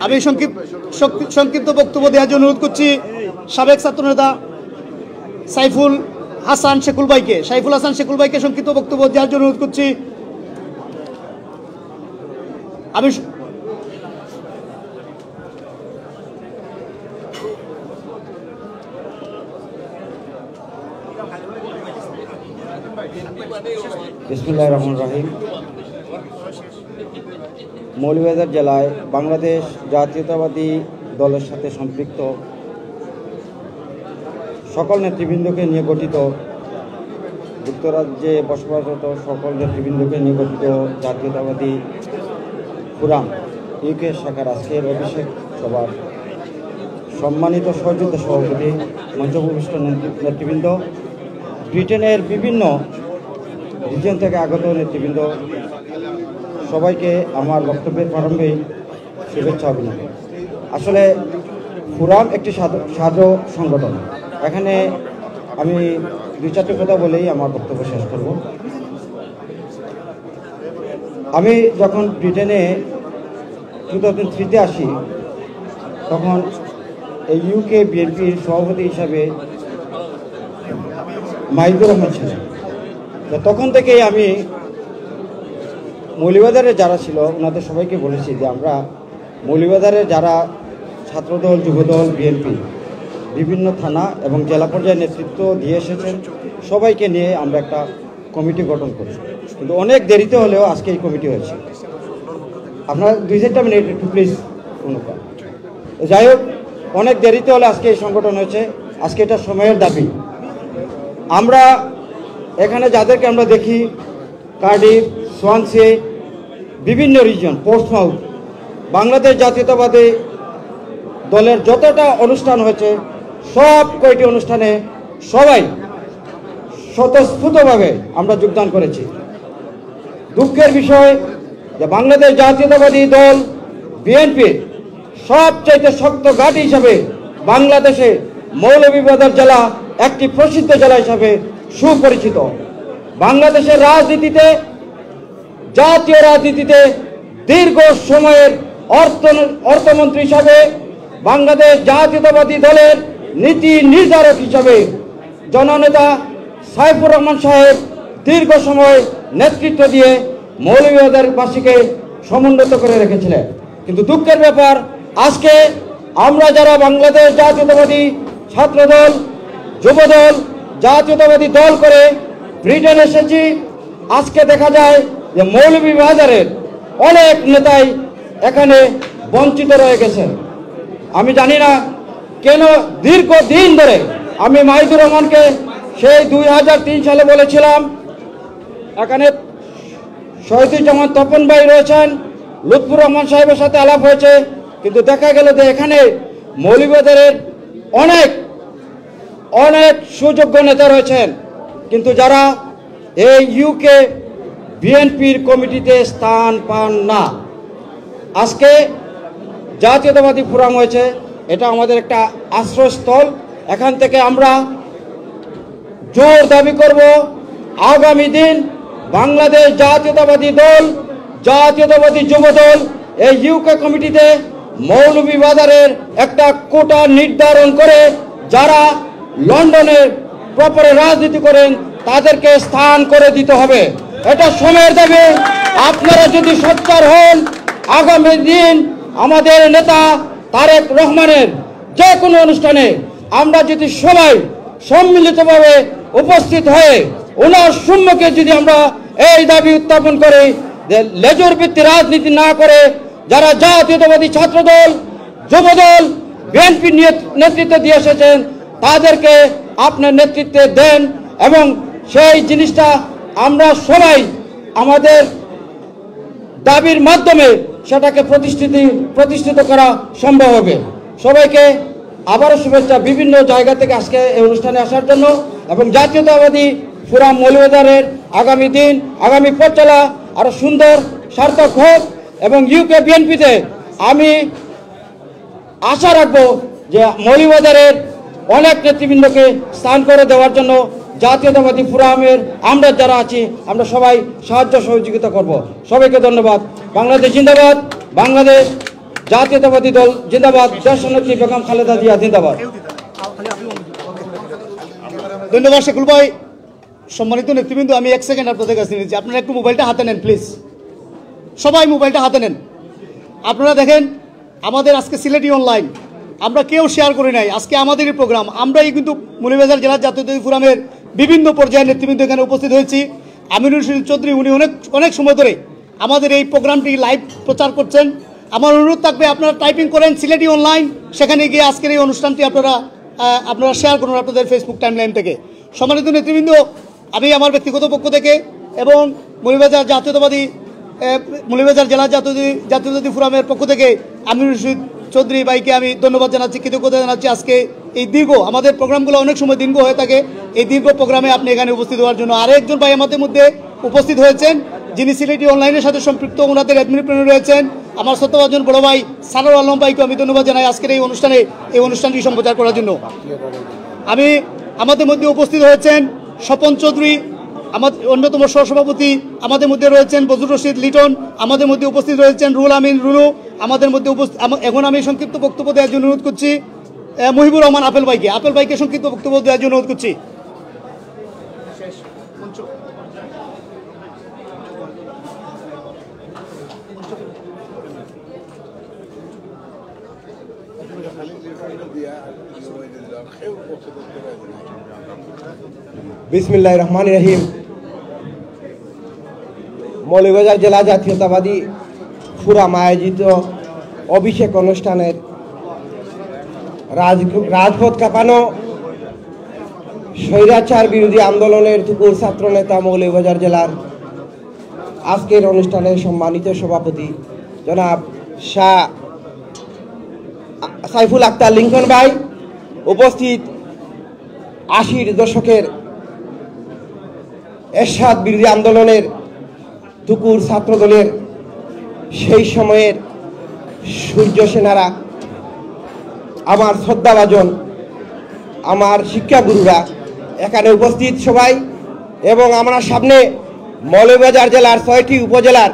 [SPEAKER 4] আমি সংক্ষিপ্ত বক্তব্য দেওয়ার জন্য অনুরোধ করছি সাবেক ছাত্রনেতা সাইফুল হাসান শেকুল ভাইকে সংক্ষিপ্ত বক্তব্য দেওয়ার জন্য অনুরোধ করছি। আমি
[SPEAKER 21] বিসমিল্লাহির রহমানির রহিম। মৌলভীবাজার জেলায় বাংলাদেশ জাতীয়তাবাদী দলের সাথে সম্পৃক্ত সকল নেতৃবৃন্দকে নিয়ে গঠিত, যুক্তরাজ্যে বসবাসরত সকল নেতৃবৃন্দকে নিয়ে গঠিত জাতীয়তাবাদী ফোরাম ইউকে শাখার আজকের অভিষেক সভার সম্মানিত সহযোদ্ধা সভাপতি, মঞ্চভূমিষ্ঠ নেতৃবৃন্দ, ব্রিটেনের বিভিন্ন রিজন থেকে আগত নেতৃবৃন্দ, সবাইকে আমার বক্তব্যের প্রারম্ভেই শুভেচ্ছা অভিনন্দন। আসলে ফোরাম একটি সাধারণ সংগঠন। এখানে আমি দুই চারটি কথা বলেই আমার বক্তব্য শেষ করব। আমি যখন ব্রিটেনে 2003-তে আসি, তখন এই ইউকে বিএনপির সভাপতি হিসাবে মাহিদুর রহমান ছিলেন। তখন থেকেই আমি মৌলভীবাজারে যারা ছিল ওনাদের সবাইকে বলেছি যে আমরা মৌলভীবাজারে যারা ছাত্রদল, যুবদল, বিএনপি বিভিন্ন থানা এবং জেলা পর্যায়ে নেতৃত্ব দিয়ে এসেছেন, সবাইকে নিয়ে আমরা একটা কমিটি গঠন করি। কিন্তু অনেক দেরিতে হলেও আজকে এই কমিটি হয়েছে। আপনার 2-4 মিনিট একটু প্লিজ অনুপাত। যাই হোক, অনেক দেরিতে হলে আজকে এই সংগঠন হয়েছে। আজকে এটা সময়ের দাবি। আমরা এখানে যাদেরকে আমরা দেখি, কার্ডিফ, সোয়ানসি, বিভিন্ন রিজন, পোর্টসমাউথ, বাংলাদেশ জাতীয়তাবাদী দলের যতটা অনুষ্ঠান হয়েছে সব কয়টি অনুষ্ঠানে সবাই স্বতঃস্ফূর্তভাবে আমরা যোগদান করেছি। দুঃখের বিষয় যে বাংলাদেশ জাতীয়তাবাদী দল বিএনপি সবচাইতে শক্ত ঘাঁটি হিসাবে বাংলাদেশে মৌলভীবাজার জেলা একটি প্রসিদ্ধ জেলা হিসাবে সুপরিচিত। বাংলাদেশের রাজনীতিতে, জাতীয় রাজনীতিতে দীর্ঘ সময়ের অর্থমন্ত্রী হিসাবে, বাংলাদেশ জাতীয়তাবাদী দলের নীতি নির্ধারক হিসাবে জননেতা সাইফুর রহমান সাহেব দীর্ঘ সময় নেতৃত্ব দিয়ে মৌলভীবাজারবাসীকে সমুন্নত করে রেখেছিলেন। কিন্তু দুঃখের ব্যাপার, আজকে আমরা যারা বাংলাদেশ জাতীয়তাবাদী ছাত্রদল, যুবদল, জাতীয়তাবাদী দল করে ব্রিটেন এসেছি, আজকে দেখা যায় যে মৌলভীবাজারের অনেক নেতাই এখানে বঞ্চিত রয়ে গেছেন। আমি জানি না কেন দীর্ঘদিন ধরে আমি মাহিদুর রহমানকে সেই 2003 সালে বলেছিলাম, এখানে শহীদুজ্জামান তপন ভাই রয়েছেন, লুৎফুর রহমান সাহেবের সাথে আলাপ হয়েছে, কিন্তু দেখা গেল যে এখানে মৌলভীবাজারের অনেক সুযোগ্য নেতা রয়েছেন, কিন্তু যারা এই ইউকে বিএনপির কমিটিতে স্থান পান না। আজকে জাতীয়তাবাদী ফোরাম হয়েছে, এটা আমাদের একটা আশ্রয়স্থল। এখান থেকে আমরা জোর দাবি করব আগামী দিন বাংলাদেশ জাতীয়তাবাদী দল, জাতীয়তাবাদী যুবদল এই ইউকে কমিটিতে মৌলভীবাজারের একটা কোটা নির্ধারণ করে যারা লন্ডনে প্রপারে রাজনীতি করেন তাদেরকে স্থান করে দিতে হবে। এটা সময়ের দাবি। আপনারা যদি সোচ্চার হন, আগামী দিন আমাদের নেতা তারেক রহমানের যে কোনো অনুষ্ঠানে আমরা যদি সবাই সম্মিলিতভাবে উপস্থিত হয়ে ওনার সম্মুখে যদি আমরা এই দাবি উত্থাপন করি যে লেজুর ভিত্তি রাজনীতি না করে যারা জাতীয়তাবাদী ছাত্রদল, যুবদল, বিএনপি নেতৃত্ব দিয়ে এসেছেন তাদেরকে আপনার নেতৃত্বে দেন এবং সেই জিনিসটা আমরা সবাই আমাদের দাবির মাধ্যমে সেটাকে প্রতিষ্ঠিত করা সম্ভব হবে। সবাইকে আবারও শুভেচ্ছা বিভিন্ন জায়গা থেকে আজকে এই অনুষ্ঠানে আসার জন্য এবং জাতীয়তাবাদী ফোরাম মৌলভীবাজারের আগামী দিন, আগামী পথ চলা আরো সুন্দর সার্থক হোক এবং ইউকে বিএনপিতে আমি আশা রাখবো যে মৌলভীবাজারের অনেক নেতৃবৃন্দকে স্থান করে দেওয়ার জন্য জাতীয়তাবাদী ফোরামের আমরা যারা আছি আমরা সবাই সাহায্য সহযোগিতা করব। সবাইকে ধন্যবাদ। বাংলাদেশ জিন্দাবাদ, বাংলাদেশ জাতীয়তাবাদী দল জিন্দাবাদ, দেশনেত্রী বেগম খালেদা জিয়া জিন্দাবাদ।
[SPEAKER 4] ধন্যবাদ শেখুল ভাই। সম্মানিত নেতৃবৃন্দ, আমি 1 সেকেন্ড আপনাদের কাছে নিচ্ছি, আপনারা একটু মোবাইলটা হাতে নেন প্লিজ, সবাই মোবাইলটা হাতে নেন। আপনারা দেখেন আমাদের আজকে সিলেটি অনলাইন আমরা কেউ শেয়ার করি নাই, আজকে আমাদেরই প্রোগ্রাম। আমরাই কিন্তু মৌলভীবাজার জেলা জাতীয়তাবাদী ফোরামের বিভিন্ন পর্যায়ের নেতৃবৃন্দ এখানে উপস্থিত হয়েছি। আমিনুল শরীফ চৌধুরী উনি অনেক সময় ধরে আমাদের এই প্রোগ্রামটি লাইভ প্রচার করছেন। আমার অনুরোধ থাকবে আপনারা টাইপিং করেন সিলেটি অনলাইন, সেখানে গিয়ে আজকের এই অনুষ্ঠানটি আপনারা শেয়ার করুন আপনাদের ফেসবুক টাইমলাইন থেকে। সম্মানিত নেতৃবৃন্দ, আমি আমার ব্যক্তিগত পক্ষ থেকে এবং মৌলভীবাজার জেলা জাতীয়তাবাদী ফোরামের পক্ষ থেকে আমিনুল শরীফ চৌধুরী ভাইকে আমি ধন্যবাদ জানাচ্ছি, কৃতজ্ঞতা জানাচ্ছি। আজকে এই দীর্ঘ আমাদের প্রোগ্রামগুলো অনেক সময় দীর্ঘ হয়ে থাকে, এই দীর্ঘ প্রোগ্রামে আপনি এখানে উপস্থিত হওয়ার জন্য। আরেকজন ভাই আমাদের মধ্যে উপস্থিত হয়েছেন যিনি সিলেটি অনলাইনের সাথে সম্পৃক্ত, ওনাদের অ্যাডমিনিস্ট্রেটর রয়েছেন আমার সত্যবাজন বড় ভাই সারোয়ার আলম ভাইকে আমি ধন্যবাদ জানাই আজকের এই অনুষ্ঠানটি সম্প্রচার করার জন্য। আমাদের মধ্যে উপস্থিত হয়েছেন স্বপন চৌধুরী, আমাদের অন্যতম সহসভাপতি, আমাদের মধ্যে রয়েছেন বজরুল রশিদ লিটন, আমাদের মধ্যে উপস্থিত রয়েছেন রুহুল আমিন রুলু, আমাদের মধ্যে এখন আমি সংক্ষিপ্ত বক্তব্য দেওয়ার জন্য অনুরোধ করছি মুহিবুর রহমান আপেল ভাইকে সংক্ষিপ্ত বক্তব্য দেওয়ার জন্য অনুরোধ করছি।
[SPEAKER 21] বিসমিল্লাহির রহমানির রহিম। মৌলভীবাজার জেলা জাতীয়তাবাদী ফোরাম আয়োজিত অভিষেক অনুষ্ঠানের রাজপথ কাঁপানো স্বৈরাচার বিরোধী আন্দোলনের তুকুর ছাত্রনেতা মৌলভীবাজার জেলার আজকের অনুষ্ঠানের সম্মানিত সভাপতি জনাব শাহ সাইফুল আক্তার লিঙ্কন ভাই, উপস্থিত 80-র দশকের এরশাদ বিরোধী আন্দোলনের তুকুর ছাত্রদলের সেই সময়ের সূর্য সেনারা, আমার শ্রদ্ধাভাজন আমার শিক্ষাগুরুরা এখানে উপস্থিত সবাই এবং আমরা সামনে মৌলভীবাজার জেলার 6টি উপজেলার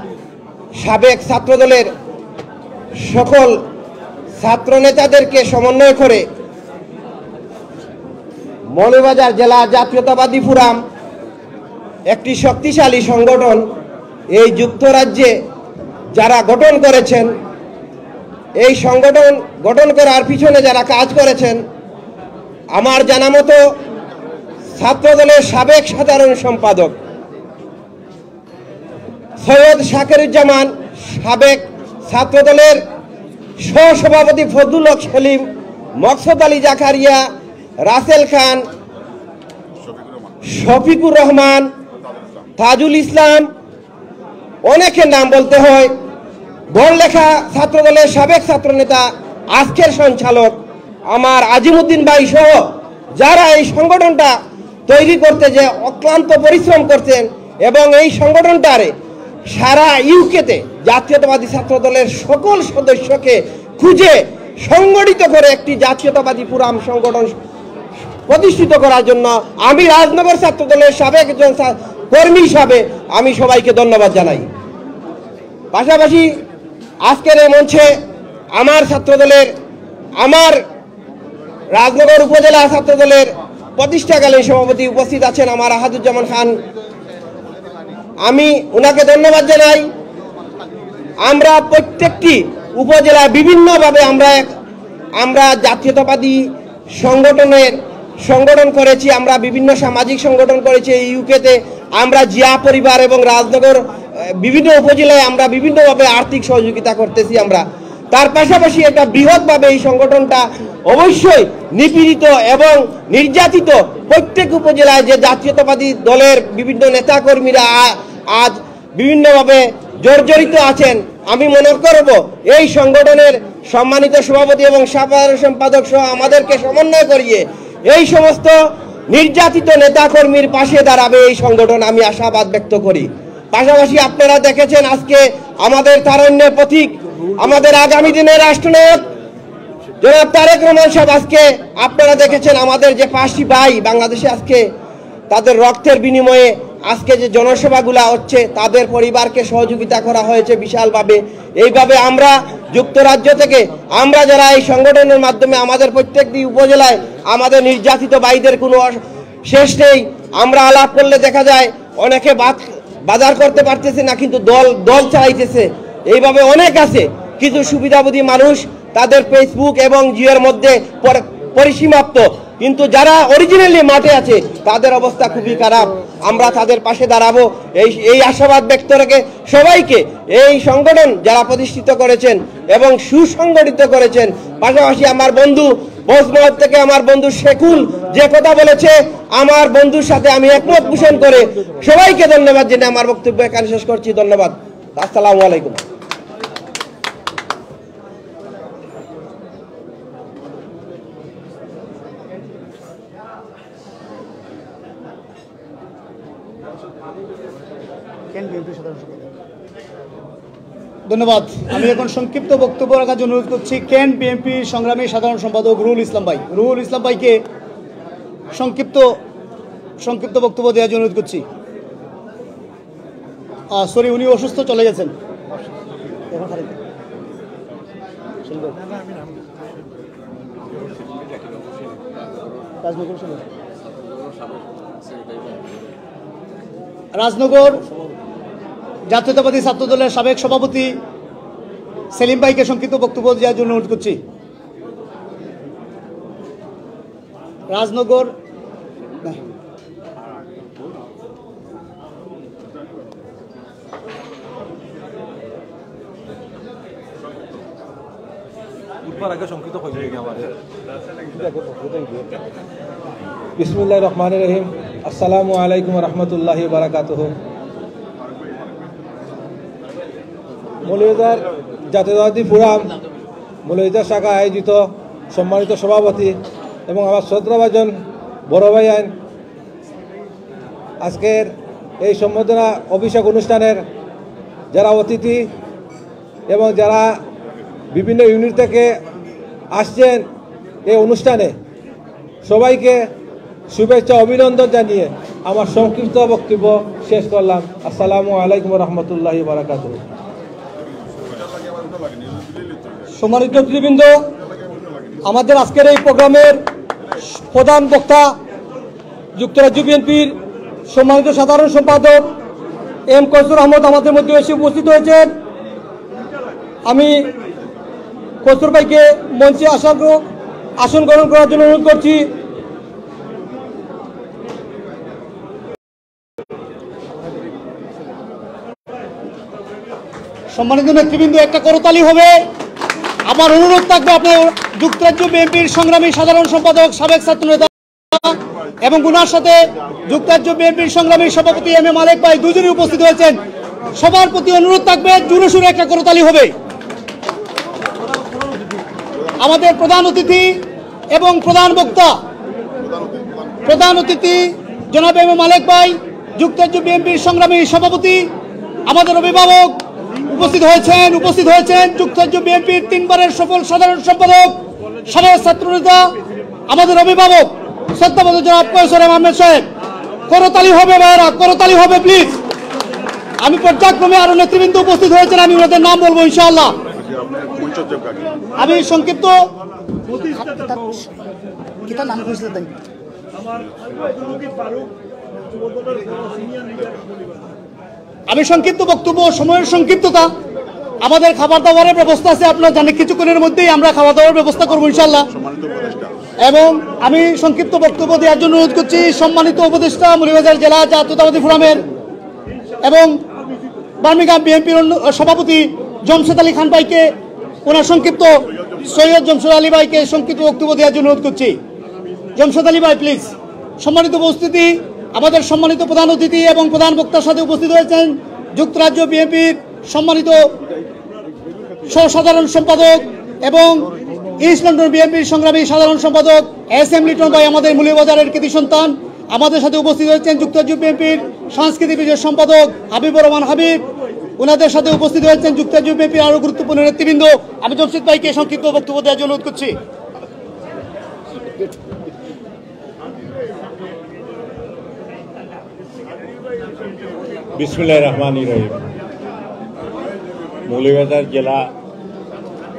[SPEAKER 21] সাবেক ছাত্রদলের সকল ছাত্র নেতাদেরকে সমন্বয় করে মৌলভীবাজার জেলা জাতীয়তাবাদী ফোরাম একটি শক্তিশালী সংগঠন এই যুক্তরাজ্যে যারা গঠন করেছেন, এই সংগঠন গঠন করার পিছনে যারা কাজ করেছেন, আমার জানা মতো ছাত্রদলের সাবেক সাধারণ সম্পাদক সৈয়দ শাকিরুজ্জামান, সাবেক ছাত্রদলের সহসভাপতি ফজলুল হক সেলিম, মকসদ আলী জাকারিয়া, রাসেল খান, শফিকুর রহমান, তাজুল ইসলাম, অনেকের নাম বলতে হয়। বড়লেখা ছাত্রদলের সাবেক ছাত্রনেতা, আজকের সঞ্চালক আমার আজিমউদ্দিন ভাই সহ যারা এই সংগঠনটা তৈরি করতে যে অক্লান্ত পরিশ্রম করছেন এবং এই সংগঠনটারে সারা ইউকেতে জাতীয়তাবাদী ছাত্রদলের সকল সদস্যকে খুঁজে সংগঠিত করে একটি জাতীয়তাবাদী ফোরাম সংগঠন প্রতিষ্ঠিত করার জন্য আমি রাজনগর ছাত্রদলের সাবেক একজন কর্মী হিসাবে আমি সবাইকে ধন্যবাদ জানাই। পাশাপাশি আজকের এই মঞ্চে
[SPEAKER 18] আমার ছাত্রদলের, আমার রাজনগর উপজেলা ছাত্রদলের প্রতিষ্ঠাকালীন সভাপতি উপস্থিত আছেন আমার আহাদুজ্জামান খান, আমি ওনাকে ধন্যবাদ জানাই। আমরা প্রত্যেকটি উপজেলায় বিভিন্নভাবে আমরা জাতীয়তাবাদী সংগঠন করেছি, আমরা বিভিন্ন সামাজিক সংগঠন করেছি। ইউকেতে আমরা জিয়া পরিবার এবং রাজনগর বিভিন্ন উপজেলায় আমরা বিভিন্নভাবে আর্থিক সহযোগিতা করতেছি। আমরা তার পাশাপাশি একটা বৃহৎভাবে এই সংগঠনটা অবশ্যই নিপীড়িত এবং নির্যাতিত প্রত্যেক উপজেলায় যে জাতীয়তাবাদী দলের বিভিন্ন নেতাকর্মীরা আজ বিভিন্নভাবে জর্জরিত আছেন, আমি মনে করব এই সংগঠনের সম্মানিত সভাপতি এবং সাধারণ সম্পাদক সহ আমাদেরকে সমন্বয় করিয়ে এই সমস্ত নির্যাতিত নেতাকর্মীর পাশে দাঁড়াবে এই সংগঠন, আমি আশাবাদ ব্যক্ত করি। পাশাপাশি আপনারা দেখেছেন আজকে আমাদের তারুণ্যের প্রতীক, আমাদের আগামী দিনের রাষ্ট্রনায়ক জনাব তারেক রহমান সাহেব, আজকে আপনারা দেখেছেন আমাদের যে 5টি ভাই বাংলাদেশে আজকে তাদের রক্তের বিনিময়ে আজকে যে জনসভাগুলো হচ্ছে তাদের পরিবারকে সহযোগিতা করা হয়েছে বিশালভাবে। এইভাবে আমরা যুক্তরাজ্য থেকে আমরা যারা এই সংগঠনের মাধ্যমে আমাদের প্রত্যেকটি উপজেলায় আমাদের নির্যাতিত ভাইদের কোনো শেষ নেই। আমরা আলাপ করলে দেখা যায় অনেকে বাজার করতে পারতেছে না, কিন্তু দল চালাইতেছে। এইভাবে অনেক আছে, কিছু সুবিধাভোগী মানুষ তাদের ফেসবুক এবং জিওর মধ্যে পরিসীমাপ্ত, কিন্তু যারা অরিজিনালি মাঠে আছে তাদের অবস্থা খুবই খারাপ। আমরা তাদের পাশে দাঁড়াবো এই আশাবাদ ব্যক্ত রেখে সবাইকে এই সংগঠন যারা প্রতিষ্ঠিত করেছেন এবং সুসংগঠিত করেছেন, পাশাপাশি আমার বন্ধু বজমহল থেকে আমার বন্ধু শেখুল যে কথা বলেছে, আমার বন্ধুর সাথে আমি একমত পোষণ করে সবাইকে ধন্যবাদ জেনে আমার বক্তব্য এখানে শেষ করছি। ধন্যবাদ। আসসালামু আলাইকুম।
[SPEAKER 4] ধন্যবাদ। আমি এখন সংক্ষিপ্ত বক্তব্য রাখার জন্য অনুরোধ করছি কেন বিএনপি সংগ্রামী সাধারণ সম্পাদক রুহুল ইসলাম ভাই। রুহুল ইসলাম ভাইকে সংক্ষিপ্ত বক্তব্য দেওয়ার জন্য অনুরোধ করছি। সরি, উনি অসুস্থ, চলে গেছেন। রাজনগর জাতীয়তাবাদী ছাত্র দলের সাবেক সভাপতি সেলিম ভাইকে সংক্ষিপ্ত বক্তব্য দেওয়ার জন্য অনুরোধ করছি। রাজনগর
[SPEAKER 2] বিসমিল্লাহির রহমানির রহিম। আসসালামু আলাইকুম রহমতুল্লাহি বারাকাতুহু। মৌলভীবাজার জাতীয়তাবাদী ফোরাম মৌলভীবাজার শাখা আয়োজিত সম্মানিত সভাপতি এবং আমার শ্রদ্ধাভাজন বড় ভাই আইন, আজকের এই সম্বর্ধনা অভিষেক অনুষ্ঠানের যারা অতিথি এবং যারা বিভিন্ন ইউনিট থেকে আসছেন এই অনুষ্ঠানে, সবাইকে শুভেচ্ছা অভিনন্দন জানিয়ে আমার সংক্ষিপ্ত বক্তব্য শেষ করলাম। আসসালামু আলাইকুম রহমতুল্লাহি বারাকাতুহু।
[SPEAKER 1] সম্মানিত নেতৃবৃন্দ, আমাদের আজকের এই প্রোগ্রামের প্রধান বক্তা যুক্তরাজ্য বিএনপির সম্মানিত সাধারণ সম্পাদক এম কসুর আহমদ আমাদের মধ্যে এসে উপস্থিত হয়েছেন। আমি কসুর ভাইকে মঞ্চে আসন গ্রহণ করার জন্য অনুরোধ করছি।
[SPEAKER 4] সম্মানিত নেতৃবৃন্দ, একটা করতালি হবে। আমার অনুরোধ থাকবে, আপনার যুক্তরাজ্য বিএনপির সংগ্রামী সাধারণ সম্পাদক সাবেক ছাত্রনেতা এবং ওনার সাথে যুক্তরাজ্য বিএনপির সংগ্রামী সভাপতি এম এ মালেক ভাই দুজনই উপস্থিত হয়েছেন। সবার প্রতি অনুরোধ থাকবে, জোরে সোরে একটা করতালি হবে। আমাদের প্রধান অতিথি এবং প্রধান বক্তা, প্রধান অতিথি জনাব এম এ মালেক ভাই, যুক্তরাজ্য বিএনপির সংগ্রামী সভাপতি, আমাদের অভিভাবক উপস্থিত হয়েছেন যুক্তরাজ্য বিএনপির 3 বারের সফল সাধারণ সম্পাদক সাবেক ছাত্রনেতা আমাদের অভিভাবক শ্রদ্ধাভাজন জনাব কয়সর আহমেদ সাহেব। করতালি হবে ভাইরা, করতালি হবে প্লিজ। আমি পর্যায়ক্রমে আরো নেতৃবৃন্দ উপস্থিত হয়েছেন, আমি ওনাদের নাম বলবো ইনশাআল্লাহ। আমি সংক্ষিপ্ত বক্তব্য, সময়ের সংক্ষিপ্ততা, আমাদের খাবার দাবারের ব্যবস্থা আছে, আপনারা জানেন কিছুক্ষণের মধ্যেই আমরা খাওয়া দাওয়ার ব্যবস্থা করবো ইনশাল্লাহ। এবং আমি সংক্ষিপ্ত বক্তব্য দেওয়ার জন্য অনুরোধ করছি সম্মানিত উপদেষ্টা মৌলভীবাজার জেলা জাতীয়তাবাদী ফোরামের এবং বার্মিংহাম বিএনপির সভাপতি জমশেদ আলী খান ভাইকে, ওনার সংক্ষিপ্ত সৈয়দ জমশেদ আলী ভাইকে সংক্ষিপ্ত বক্তব্য দেওয়ার জন্য অনুরোধ করছি। জমশেদ আলী ভাই প্লিজ। সম্মানিত উপস্থিতি, আমাদের সম্মানিত প্রধান অতিথি এবং প্রধান বক্তার সাথে উপস্থিত হয়েছেন যুক্তরাজ্য বিএনপির সম্মানিত সাধারণ সম্পাদক এবং ইস্ট লন্ডন বিএনপির সংগ্রামী সাধারণ সম্পাদক SM লিটন ভাই, আমাদের মৌলভীবাজারের কৃতি সন্তান। আমাদের সাথে উপস্থিত হয়েছেন যুক্তরাজ্য বিএনপির সাংস্কৃতিক বিষয়ক সম্পাদক হাবিবুর রহমান হাবিব। ওনাদের সাথে উপস্থিত হয়েছেন যুক্তরাজ্য বিএনপির আরও গুরুত্বপূর্ণ নেতৃবৃন্দ। আমি জমশেদ ভাইকে সংক্ষিপ্ত বক্তব্য দেওয়ার জন্য অনুরোধ করছি।
[SPEAKER 3] বিসমিল্লাহির রহমানির রহিম। মৌলভীবাজার জেলা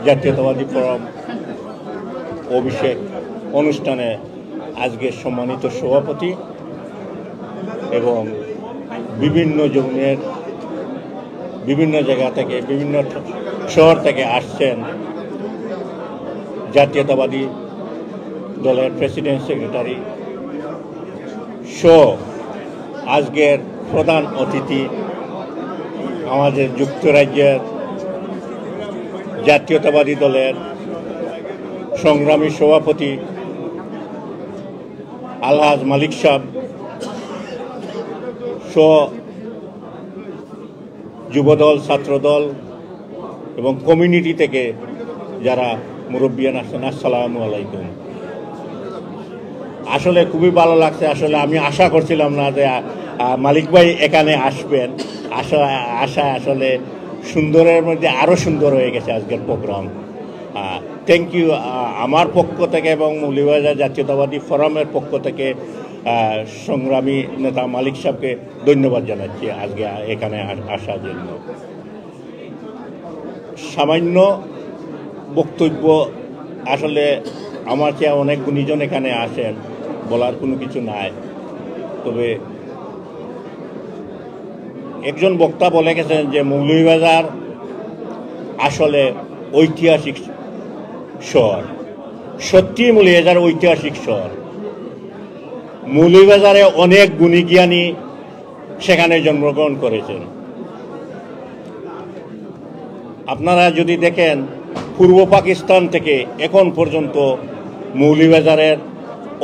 [SPEAKER 3] জাতীয়তাবাদী ফোরাম অভিষেক অনুষ্ঠানে আজকের সম্মানিত সভাপতি এবং বিভিন্ন জনের বিভিন্ন জায়গা থেকে, বিভিন্ন শহর থেকে আসছেন জাতীয়তাবাদী দলের প্রেসিডেন্ট সেক্রেটারি সহ আজকের প্রধান অতিথি আমাদের যুক্তরাজ্যের জাতীয়তাবাদী দলের সংগ্রামী সভাপতি আলহাজ মালিক সাহেব সহ যুবদল, ছাত্রদল এবং কমিউনিটি থেকে যারা মুরব্বিয়ান আসছেন, আসসালামু আলাইকুম। আসলে খুবই ভালো লাগছে। আসলে আমি আশা করছিলাম না যে মালিক ভাই এখানে আসবেন। আশা আসলে সুন্দরের মধ্যে আরও সুন্দর হয়ে গেছে আজকের প্রোগ্রাম। থ্যাংক ইউ আমার পক্ষ থেকে এবং মৌলভীবাজার জাতীয়তাবাদী ফোরামের পক্ষ থেকে সংগ্রামী নেতা মালিক সাহেবকে ধন্যবাদ জানাচ্ছি আজকে এখানে আসার জন্য। সামান্য বক্তব্য, আসলে আমার চেয়ে অনেক গুণীজন এখানে আসেন, বলার কোনো কিছু নাই। তবে একজন বক্তা বলে গেছেন যে মৌলভীবাজার আসলে ঐতিহাসিক শহর। সত্যি মৌলভীবাজার ঐতিহাসিক শহর। মৌলভীবাজারে অনেক গুণী জ্ঞানী সেখানে জন্মগ্রহণ করেছেন। আপনারা যদি দেখেন পূর্ব পাকিস্তান থেকে এখন পর্যন্ত মৌলভীবাজারের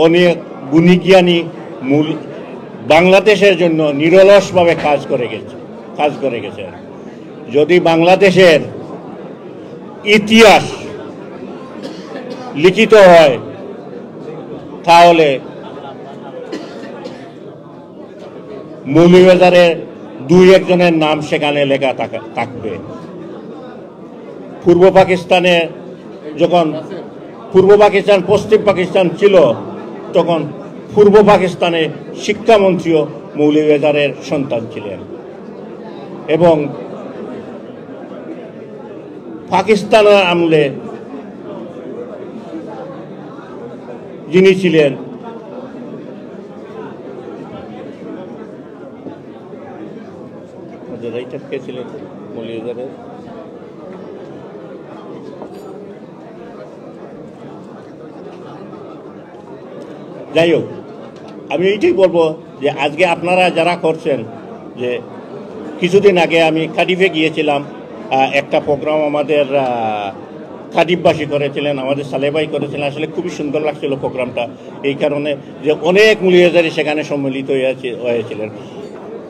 [SPEAKER 3] অনেক গুণী জ্ঞানী বাংলাদেশের জন্য নিরলসভাবে কাজ করে গেছে। যদি বাংলাদেশের ইতিহাস লিখিত হয় তাহলে মৌলভীবাজারের দুই একজনের নাম সেখানে লেখা থাকবে। পূর্ব পাকিস্তানে যখন পূর্ব পাকিস্তান পশ্চিম পাকিস্তান ছিল, তখন পূর্ব পাকিস্তানে শিক্ষামন্ত্রীও মৌলভীবাজারের সন্তান ছিলেন এবং পাকিস্তানের আমলে যিনি ছিলেন রাইটার কে ছিলেন মৌলভীবাজারের, যাই হোক, আমি এইটাই বলবো যে আজকে আপনারা যারা করছেন, যে কিছুদিন আগে আমি কার্ডিফে গিয়েছিলাম, একটা প্রোগ্রাম আমাদের কার্ডিফবাসী করেছিলেন, আমাদের সালেভাই করেছিলেন। আসলে খুবই সুন্দর লাগছিল প্রোগ্রামটা, এই কারণে যে অনেক মৌলভীবাজারি সেখানে সম্মিলিত হয়েছিলেন।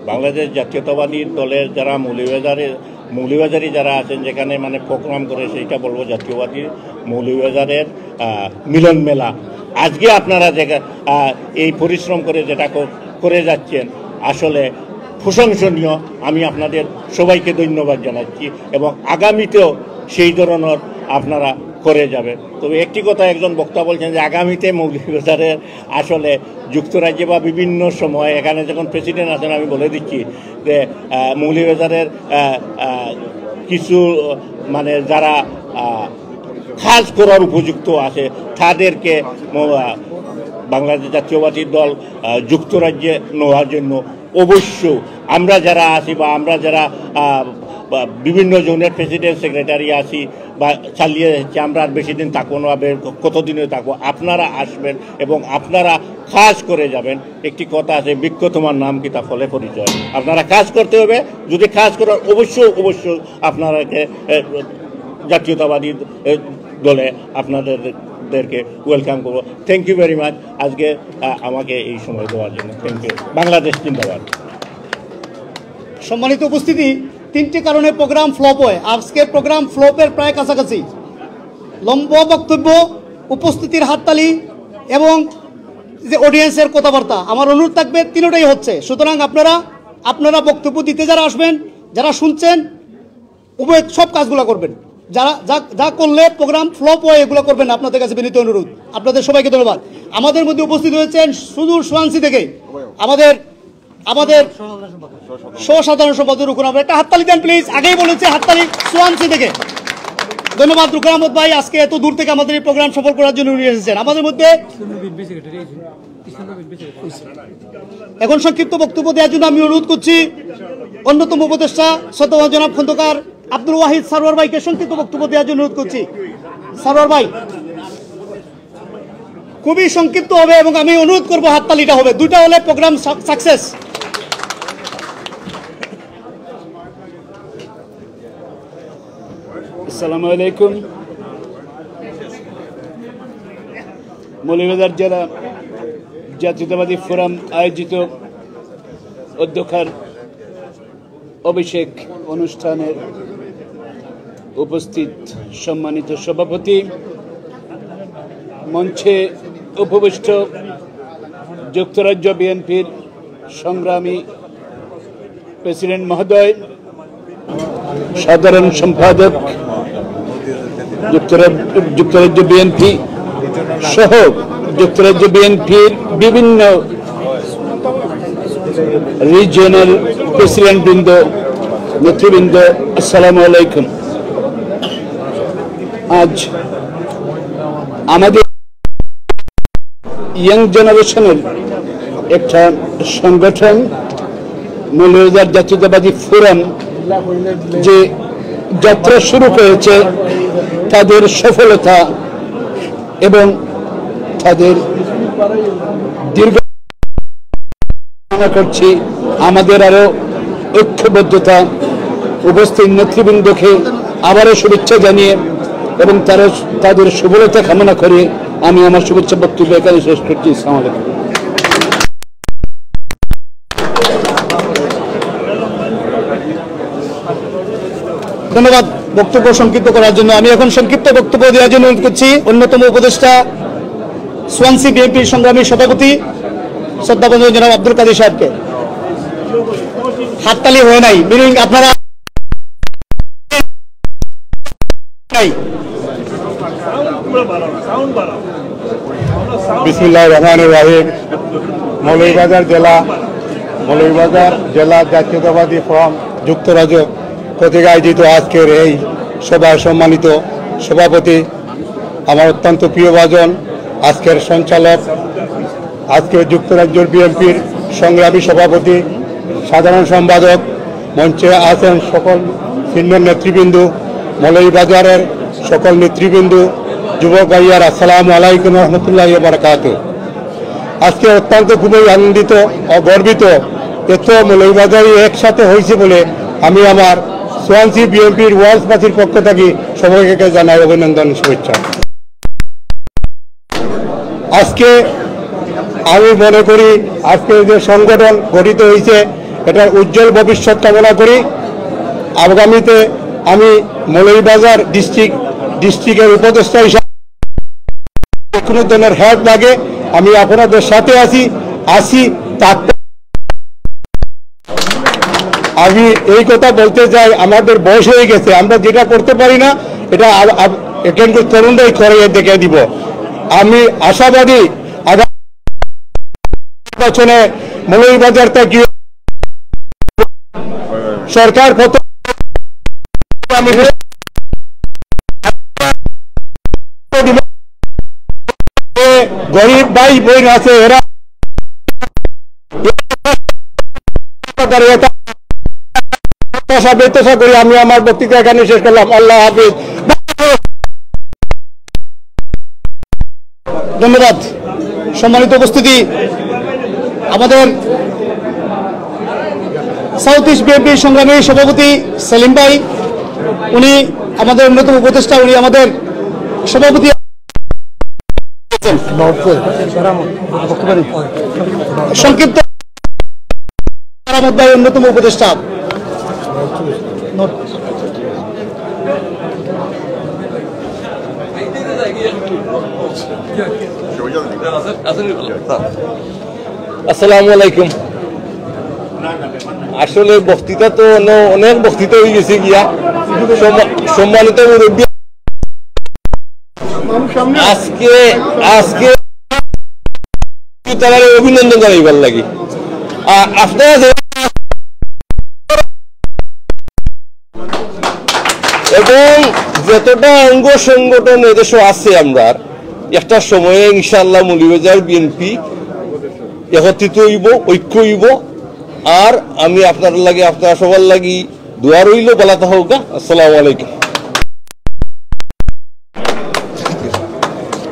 [SPEAKER 3] বাংলাদেশ জাতীয়তাবাদী দলের যারা মৌলভীবাজারি যারা আছেন, যেখানে মানে প্রোগ্রাম করে, সেইটা বলবো জাতীয়বাদী মৌলভীবাজারের মিলন মেলা। আজকে আপনারা এই পরিশ্রম করে যেটা করে যাচ্ছেন আসলে প্রশংসনীয়। আমি আপনাদের সবাইকে ধন্যবাদ জানাচ্ছি এবং আগামীতেও সেই ধরনের আপনারা করে যাবেন। তবে একটি কথা একজন বক্তা বলছেন যে আগামীতে মৌলভীবাজারের আসলে যুক্তরাজ্যে বা বিভিন্ন সময় এখানে যখন প্রেসিডেন্ট আছেন, আমি বলে দিচ্ছি যে মৌলভীবাজারের কিছু মানে যারা কাজ করার উপযুক্ত আছে তাদেরকে বাংলাদেশ জাতীয়বাদী দল যুক্তরাজ্যে নেওয়ার জন্য অবশ্য আমরা যারা আছি বা আমরা যারা বিভিন্ন জোনের প্রেসিডেন্ট সেক্রেটারি আছি বা চালিয়ে যাচ্ছি, আমরা আর বেশি দিন থাকবো না, কতদিনে থাকবো। আপনারা আসবেন এবং আপনারা কাজ করে যাবেন। একটি কথা আছে, বৃক্ষ তোমার নাম কি তা ফলে পরিচয়। আপনারা কাজ করতে হবে, যদি কাজ করার অবশ্যই আপনারাকে জাতীয়তাবাদী দলে আপনাদেরকে ওয়েলকাম করবো। থ্যাংক ইউ ভেরি মাচ আজকে আমাকে এই সময় দেওয়ার জন্য। Thank you. বাংলাদেশ জিন্দাবাদ।
[SPEAKER 4] সম্মানিত উপস্থিতি, 3টি কারণে প্রোগ্রাম ফ্লপ হয়। আজকের প্রোগ্রাম ফ্লপের প্রায় কাছাকাছি। লম্বা বক্তব্য, উপস্থিতির হাততালি এবং যে অডিয়েন্সের কথাবার্তা, আমার অনুরোধ থাকবে তিনটাই হচ্ছে। সুতরাং আপনারা বক্তব্য দিতে যারা আসবেন, যারা শুনছেন, উভয় সব কাজগুলো করবেন। যা করলে প্রোগ্রাম ফ্লপ হয় এগুলো করবেন, আপনাদের কাছে বিনীত অনুরোধ। আপনাদের সবাইকে ধন্যবাদ। আমাদের মধ্যে উপস্থিত হয়েছেন সুদূর সোয়ানসি থেকে আমাদের সাধারণ সম্পাদক রুকুন আহমদ। একটা হাততালি দেন প্লিজ। আগেই বলেছে হাততালি। সোয়ানসি থেকে ধন্যবাদ রুকুন আহমদ ভাই, আজকে এত দূর থেকে আমাদের এই প্রোগ্রাম সফল করার জন্য উনি এসেছেন। আমাদের মধ্যে এখন সংক্ষিপ্ত বক্তব্য দেওয়ার জন্য আমি অনুরোধ করছি অন্যতম উপদেষ্টা শ্রদ্ধেয় জনাব খন্দকার আব্দুল ওয়াহিদ সারোয়ার ভাইকে সংক্ষিপ্ত বক্তব্য দেওয়ার জন্য অনুরোধ করছি। সারোয়ার ভাই খুবই সংক্ষিপ্ত হবে এবং আমি অনুরোধ করবো হাততালিটা হবে, দুইটা হলে প্রোগ্রাম সাকসেস।
[SPEAKER 5] আসসালামু আলাইকুম। মৌলভীবাজার জেলা জাতীয়তাবাদী ফোরাম আয়োজিত অধ্যক্ষার অভিষেক অনুষ্ঠানের উপস্থিত সম্মানিত সভাপতি, মঞ্চে উপবিষ্ট যুক্তরাজ্য বিএনপির সংগ্রামী প্রেসিডেন্ট মহোদয়, সাধারণ সম্পাদক যুক্তরাজ্য বিএনপি সহ যুক্তরাজ্য বিএনপির বিভিন্ন রিজিয়নাল প্রেসিডেন্টবৃন্দ, নেতৃবৃন্দ, আসসালামু আলাইকুম। আজ আমাদের ইয়াং জেনারেশনের একটা সংগঠন মৌলভীবাজার জাতীয়তাবাদী ফোরাম যে যাত্রা শুরু করেছে, তাদের সফলতা এবং তাদের দীর্ঘ কামনা করছি। আমাদের আরো ঐক্যবদ্ধতা, উপস্থিত নেতৃবৃন্দকে আবারও শুভেচ্ছা জানিয়ে এবং তাদের সফলতা কামনা করে আমি আমার শুভেচ্ছা বক্তব্য এখানে শেষ করছি। আসসালামু আলাইকুম।
[SPEAKER 4] ধন্যবাদ বক্তব্য সংক্ষিপ্ত করার জন্য। আমি এখন সংক্ষিপ্ত বক্তব্য দেওয়ার জন্য অনুরোধ করছি অন্যতম উপদেষ্টা সোয়ানসি বিএনপির সংগ্রামী সভাপতি শ্রদ্ধাভাজন জনাব আব্দুল কাদের সাহেবকে। হাততালি হয়ে নাই, মিনিং আপনারা
[SPEAKER 22] বিসমিল্লাহির রহমানির রহিম। মৌলভীবাজার জেলা জাতীয়তাবাদী ফোরাম যুক্তরাজ্য কর্তৃক আয়োজিত আজকের এই সভার সম্মানিত সভাপতি, আমার অত্যন্ত প্রিয়ভাজন, আজকের সঞ্চালক, আজকে যুক্তরাজ্য বিএনপির সংগ্রামী সভাপতি, সাধারণ সম্পাদক, মঞ্চে আছেন সকল সিনিয়র নেতৃবৃন্দ, মৌলভীবাজারের সকল নেতৃবৃন্দ, যুবক ভাইয়ার, আসসালামু আলাইকুম রহমতুল্লাহি ওয়া বারাকাতুহু। আজকে অত্যন্ত খুবই আনন্দিত ও গর্বিত, এত মৌলভীবাজারই একসাথে হয়েছে বলে আমি আমার সোয়ানসি বিএনপির ওয়ার্ল্ড পার্টির পক্ষ থেকে সবাইকে জানাই অভিনন্দন, শুভেচ্ছা। আজকে আমি মনে করি আজকে যে সংগঠন গঠিত হয়েছে এটার উজ্জ্বল ভবিষ্যৎ কামনা করি। আগামীতে আমি মৌলভীবাজার ডিস্ট্রিক্টের উপদেষ্টা হিসাবে কোনো ধরনের হেল্প লাগে আমি আপনাদের সাথে আসি। আমি এই কথা বলতে চাই, আমাদের বয়স হয়ে গেছে, আমরা যেটা করতে পারি না এটা এখানকার তরুণরাই করে দেখে দিব। আমি আশাবাদী আগামী নির্বাচনে মৌলভীবাজার থেকে সরকার গরিব ভাই বোন আছে এরা করি আমি আমার বক্তৃতা এখানে শেষ করলাম। আল্লাহ হাফিজ।
[SPEAKER 4] ধন্যবাদ। সম্মানিত উপস্থিতি, আমাদের সাউথ ইস্ট বিএনপির সংগ্রামী সভাপতি সেলিম ভাই, উনি আমাদের অন্যতম উপদেষ্টা, উনি আমাদের সভাপতি সংক্ষিপ্ত ভাই অন্যতম উপদেষ্টা।
[SPEAKER 6] আসসালামু আলাইকুম। আসলে বক্তৃতা তো অনেক বক্তৃতা হয়ে গেছে গিয়া। সম্মানিত মুরব্বী, আজকে তারা অভিনন্দন জানাইবার লাগি। আপনারা এবং যতটা অঙ্গ সংগঠন এদেশে আছে আমরা একটা সময়ে ইনশাআল্লাহ মৌলভীবাজার বিএনপি একত্রিত হইব, ঐক্য হইব। আর আমি আপনার লাগে আপনারা সবার লাগি দোয়া রইল। বলাতে হোক। আসসালামু আলাইকুম।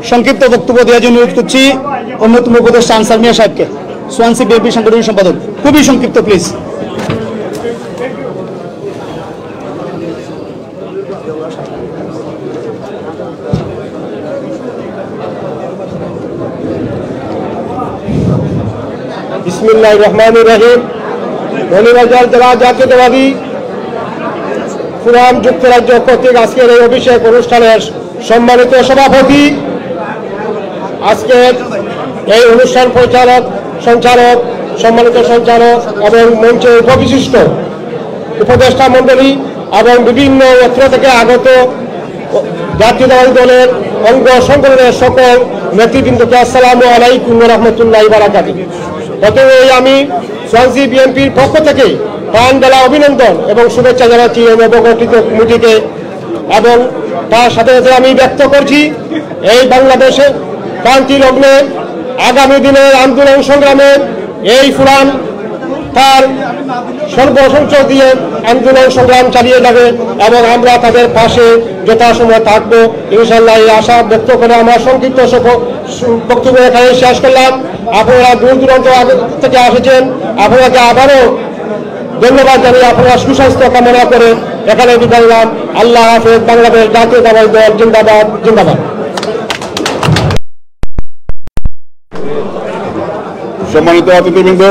[SPEAKER 4] সংক্ষিপ্ত বক্তব্য দেওয়ার জন্য অনুরোধ করছি অন্যতম উপদেষ্টা আনসার মিয়া সাহেবকে, সোয়ানসি বিএনপি সাংগঠনিক সম্পাদক। খুবই সংক্ষিপ্ত প্লিজ।
[SPEAKER 22] বিসমিল্লাহির রহমানির রহিম। মৌলভীবাজার জেলা জাতীয়তাবাদী ফোরাম যুক্তরাজ্য কর্তৃক আজকের এই অভিষেক অনুষ্ঠানের সম্মানিত সভাপতি, আজকের এই অনুষ্ঠান সঞ্চালক, সম্মানিত সঞ্চালক এবং মঞ্চে উপবিশিষ্ট উপদেষ্টা মণ্ডলী এবং বিভিন্ন ক্ষেত্র থেকে আগত জাতীয়তাবাদী দলের অঙ্গ সংগঠনের সকল নেতৃবৃন্দকে আসসালামু আলাইকুম ওয়া রাহমাতুল্লাহি ওয়া বারাকাতুহু। প্রথমেই আমি সোয়ানসি বিএনপির পক্ষ থেকে প্রাণ ঢালা অভিনন্দন এবং শুভেচ্ছা জানাচ্ছি এই নবগঠিত কমিটিকে, এবং তার সাথে সাথে আমি ব্যক্ত করছি এই বাংলাদেশে ক্রান্তি লগ্নে আগামী দিনের আন্দোলন সংগ্রামে এই ফোরাম তার সর্বসংখ্য দিয়ে আন্দোলন সংগ্রাম চালিয়ে যাবে এবং আমরা তাদের পাশে যথাসময় থাকবো ইনশাআল্লাহ। এই আশা ব্যক্ত করে আমার সংক্ষিপ্ত বক্তব্য এখানে শেষ করলাম। আপনারা দূর দূরান্ত থেকে এসেছেন, আপনাকে আবারও ধন্যবাদ জানিয়ে আপনারা সুস্বাস্থ্য কামনা করে এখানে বিদায় নিলাম। আল্লাহ হাফেজ। বাংলাদেশ জাতীয়তাবাদী দল জিন্দাবাদ, জিন্দাবাদ।
[SPEAKER 14] সম্মানিত অতিথিবৃন্দ,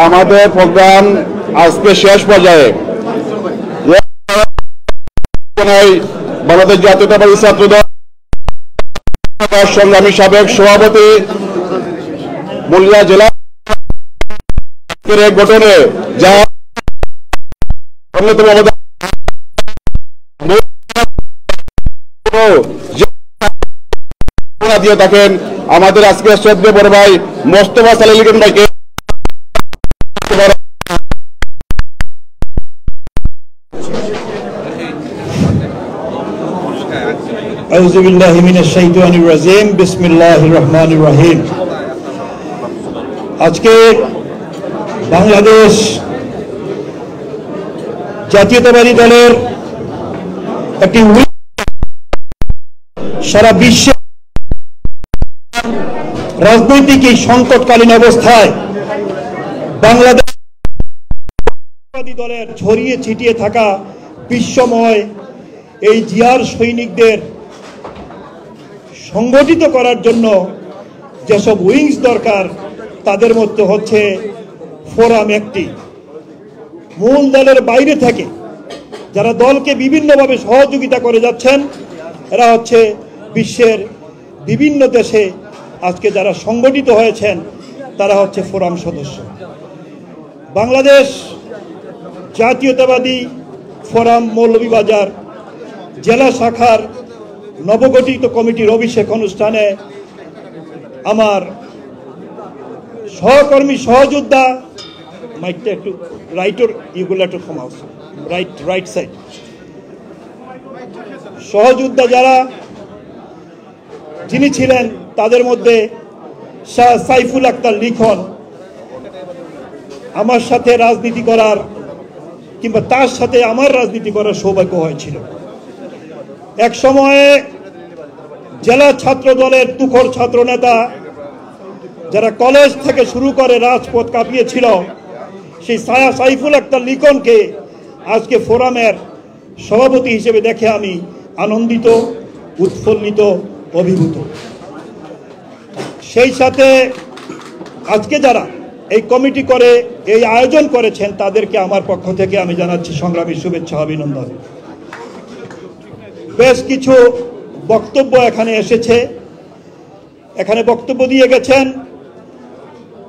[SPEAKER 14] আমাদের প্রোগ্রাম আজকে শেষ পর্যায়ে। বাংলাদেশ জাতীয়তাবাদী ছাত্রদল সংগ্রামী সাবেক সভাপতি মৌলভীবাজার জেলা গঠনে যা অন্যতম দিয়ে থাকেন আমাদের আজকে শ্রদ্ধেয় বড় ভাই মোস্তফা সালেহ ভাইকে
[SPEAKER 7] আউযু বিল্লাহি মিনাশ শাইতানির রাজিম। বিসমিল্লাহির রহমানির রহিম। আজকে বাংলাদেশ জাতীয়তাবাদী দলের একটি সারা বিশ্বে রাজনৈতিক এই সংকটকালীন অবস্থায় বাংলাদেশ দলের ছড়িয়ে ছিটিয়ে থাকা বিশ্বময় এই জিয়ার সৈনিকদের সংগঠিত করার জন্য যেসব উইংস দরকার তাদের মধ্যে হচ্ছে ফোরাম একটি। মূল দলের বাইরে থেকে যারা দলকে বিভিন্নভাবে সহযোগিতা করে যাচ্ছেন এরা হচ্ছে বিশ্বের বিভিন্ন দেশে আজকে যারা সংগঠিত হয়েছেন তারা হচ্ছে ফোরাম সদস্য। বাংলাদেশ জাতীয়তাবাদী ফোরাম মৌলভীবাজার জেলা শাখার নবগঠিত কমিটির অভিষেক অনুষ্ঠানে আমার সহকর্মী সহযোদ্ধা মাইকটা একটু রাইটর ইগুলো একটু ক্ষমা রাইট সাইড। সহযোদ্ধা যারা যিনি ছিলেন তাদের মধ্যে শাহ সাইফুল আক্তার লিখন আমার সাথে রাজনীতি করার কিংবা তার সাথে আমার রাজনীতি করার সৌভাগ্য হয়েছিল। এক সময়ে জেলা ছাত্র দলের তুখোর ছাত্র নেতা যারা কলেজ থেকে শুরু করে রাজপথ কাঁপিয়েছিল, সেই সাইফুল আক্তার লিখনকে আজকে ফোরামের সভাপতি হিসেবে দেখে আমি আনন্দিত, উৎফুল্লিত, অভিভূত। সেই সাথে আজকে যারা এই কমিটি করে এই আয়োজন করেছেন তাদেরকে আমার পক্ষ থেকে আমি জানাচ্ছি সংগ্রামী শুভেচ্ছা, অভিনন্দন। বেশ কিছু বক্তব্য এখানে এসেছে, এখানে বক্তব্য দিয়ে গেছেন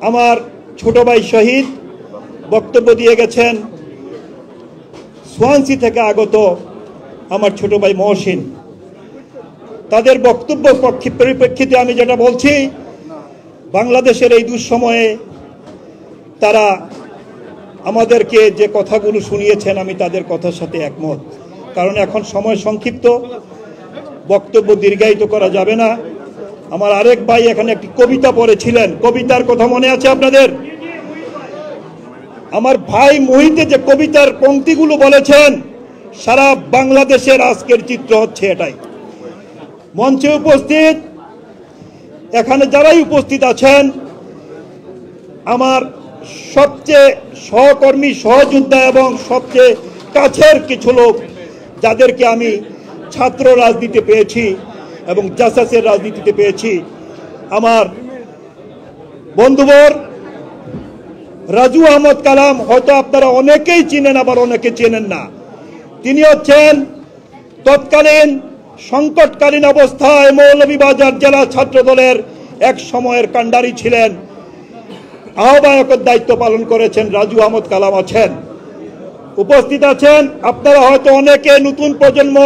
[SPEAKER 7] আমার ছোট ভাই শহীদ, বক্তব্য দিয়ে গেছেন সোয়ানসি থেকে আগত আমার ছোট ভাই মহসিন। তাদের বক্তব্য পরিপ্রেক্ষিতে আমি যেটা বলছি, বাংলাদেশের এই দুঃসময়ে তারা আমাদেরকে যে কথাগুলো শুনিয়েছেন আমি তাদের কথার সাথে একমত। কারণ এখন সময় সংক্ষিপ্ত, বক্তব্য দীর্ঘায়িত করা যাবে না। আমার আরেক ভাই এখানে একটি কবিতা পড়েছিলেন, কবিতার কথা মনে আছে আপনাদের? আমার ভাই মোহিতে যে কবিতার পংক্তিগুলো বলেছেন, সারা বাংলাদেশের আজকের চিত্র হচ্ছে এটাই। মঞ্চে উপস্থিত, এখানে যারাই উপস্থিত আছেন, আমার সবচেয়ে সহকর্মী, সহযোদ্ধা এবং সবচেয়ে কাছের কিছু লোক যাদেরকে আমি ছাত্র রাজনীতি পেয়েছি এবং জাসাসের রাজনীতিতে পেয়েছি, আমার বন্ধুবর রাজু আহমদ কালাম, হয়তো আপনারা অনেকেই চিনেন, আবার অনেকে চেনেন না। তিনি হচ্ছেন তৎকালীন সংকটকালীন অবস্থায় মৌলভীবাজার জেলা ছাত্র দলের এক সময়ের কাণ্ডারি ছিলেন, আহ্বায়কের দায়িত্ব পালন করেছেন। রাজু আহমদ কালাম আছেন, উপস্থিত আছেন। আপনারা হয়তো অনেকে নতুন প্রজন্ম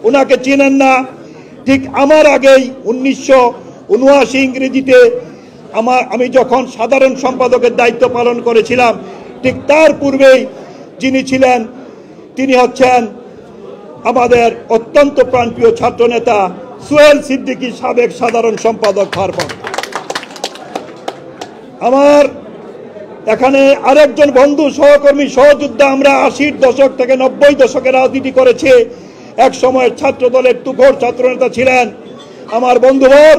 [SPEAKER 7] ওনাকে চিনেন না। ঠিক আমার আগেই 1979 ইংরেজিতে আমি যখন সাধারণ সম্পাদকের দায়িত্ব পালন করেছিলাম, ঠিক তার পূর্বেই যিনি ছিলেন তিনি হচ্ছেন আমাদের অত্যন্ত প্রাণপ্রিয় ছাত্রনেতা সোহেল সিদ্দিকী, সাবেক সাধারণ সম্পাদক ভারপ্রাপ্ত। আমার এখানে আরেকজন বন্ধু, সহকর্মী, সহযোদ্ধা, আমরা 80-র দশক থেকে 90 দশকে রাজনীতি করেছি, এক সময়ের ছাত্র দলের তুখোর ছাত্রনেতা ছিলেন আমার বন্ধুবর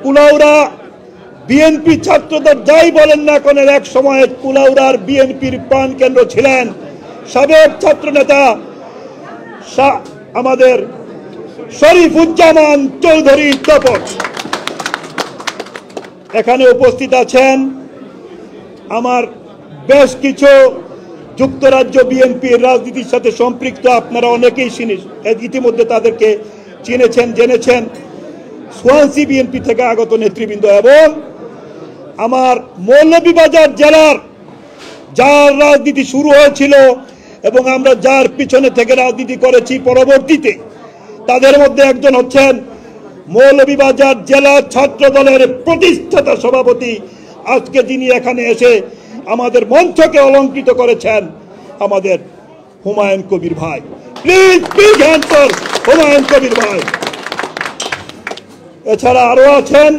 [SPEAKER 7] কুলাউড়া বিএনপি ছাত্রদের যাই বলেন না কেন, এক সময়ে কুলাউড়ার বিএনপির প্রাণ কেন্দ্র ছিলেন সাবেক ছাত্রনেতা আমাদের শরীফুজ্জামান চৌধুরী তপন। এখানে উপস্থিত আছেন আমার বেশ কিছু যুক্তরাজ্য বিএনপির রাজনীতির সাথে সম্পৃক্ত, আপনারা অনেকেই ইতিমধ্যে তাদেরকে চিনেছেন, জেনেছেন, সোয়ানসি বিএনপি থেকে আগত নেতৃবৃন্দ এবং আমার মৌলভীবাজার জেলার যার রাজনীতি শুরু হয়েছিল এবং আমরা যার পিছনে থেকে রাজনীতি করেছি পরবর্তীতে, তাদের মধ্যে একজন হচ্ছেন মৌলভীবাজার জেলা ছাত্র দলের প্রতিষ্ঠাতা সভাপতি, আজকে যিনি এখানে এসে আমাদের মঞ্চকে অলঙ্কৃত করেছেন, আমাদের হুমায়ুন কবির ভাই। Please big hand for Humayun Kabir ভাই। এছাড়া আরো আছেন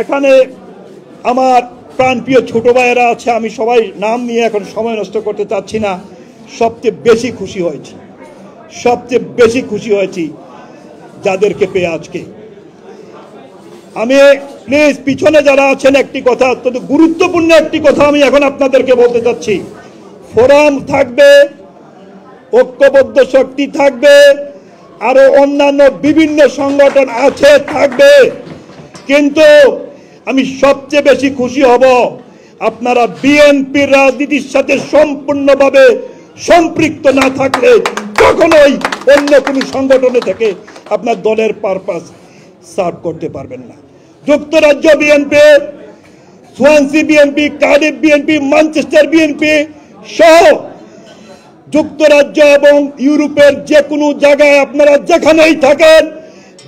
[SPEAKER 7] এখানে আমার প্রাণপ্রিয় ছোট ভাইয়েরা আছে, আমি সবাই নাম নিয়ে এখন সময় নষ্ট করতে চাচ্ছি না। সবচেয়ে বেশি খুশি হয়েছি যাদেরকে পেয়ে আজকে। আমি প্লিজ পিছনে যারা আছেন, একটি কথা, অত্যন্ত গুরুত্বপূর্ণ একটি কথা আমি এখন আপনাদেরকে বলতে চাচ্ছি। ফোরাম থাকবে, ঐক্যবদ্ধ শক্তি থাকবে, আরো অন্যান্য বিভিন্ন সংগঠন আছে, থাকবে, কিন্তু আমি সবচেয়ে বেশি খুশি হব আপনারা বিএনপির রাজনীতির সাথে সম্পূর্ণভাবে সম্পৃক্ত না থাকলে কখনোই অন্য কোনো সংগঠনে থেকে আপনার দলের পারপাস সার্ভ করতে পারবেন না। যুক্তরাজ্য BNP, Swansea BNP, Cardiff BNP, Manchester BNP সহ যুক্তরাজ্য এবং ইউরোপের যে কোনো জায়গায় আপনারা যেখানেই থাকেন,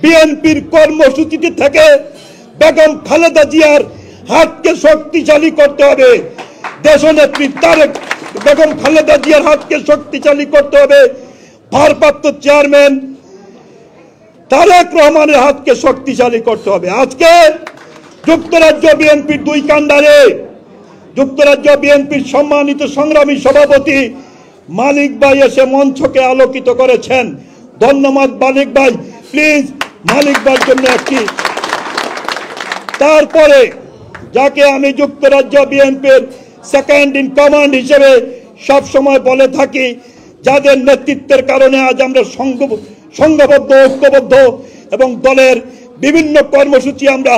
[SPEAKER 7] বিএনপির কর্মসূচিতে থেকে বেগম খালেদা জিয়ার হাতকে শক্তিশালী করতে হবে। দেশনেত্রী তারেক বেগম খালেদা জিয়ার হাতকে শক্তিশালী করতে হবে, ভারপ্রাপ্ত চেয়ারম্যান তারেক রহমানের হাতকে শক্তিশালী করতে হবে। আজকে যুক্তরাজ্য বিএনপির দুই কাণ্ডারে যুক্তরাজ্য বিএনপির সম্মানিত সংগ্রামী সভাপতি মালিক ভাই এসে মঞ্চকে আলোকিত করেছেন। ধন্যবাদ মালিক ভাই, প্লিজ মালিক ভাইয়ের জন্য একটি। তারপরে যাকে আমি যুক্তরাজ্য বিএনপির সেকেন্ড ইন কমান্ড হিসেবে সব সময় বলে থাকি, যাদের নেতৃত্বের কারণে আজ আমরা সংঘবদ্ধ, ঐক্যবদ্ধ এবং দলের বিভিন্ন কর্মসূচি আমরা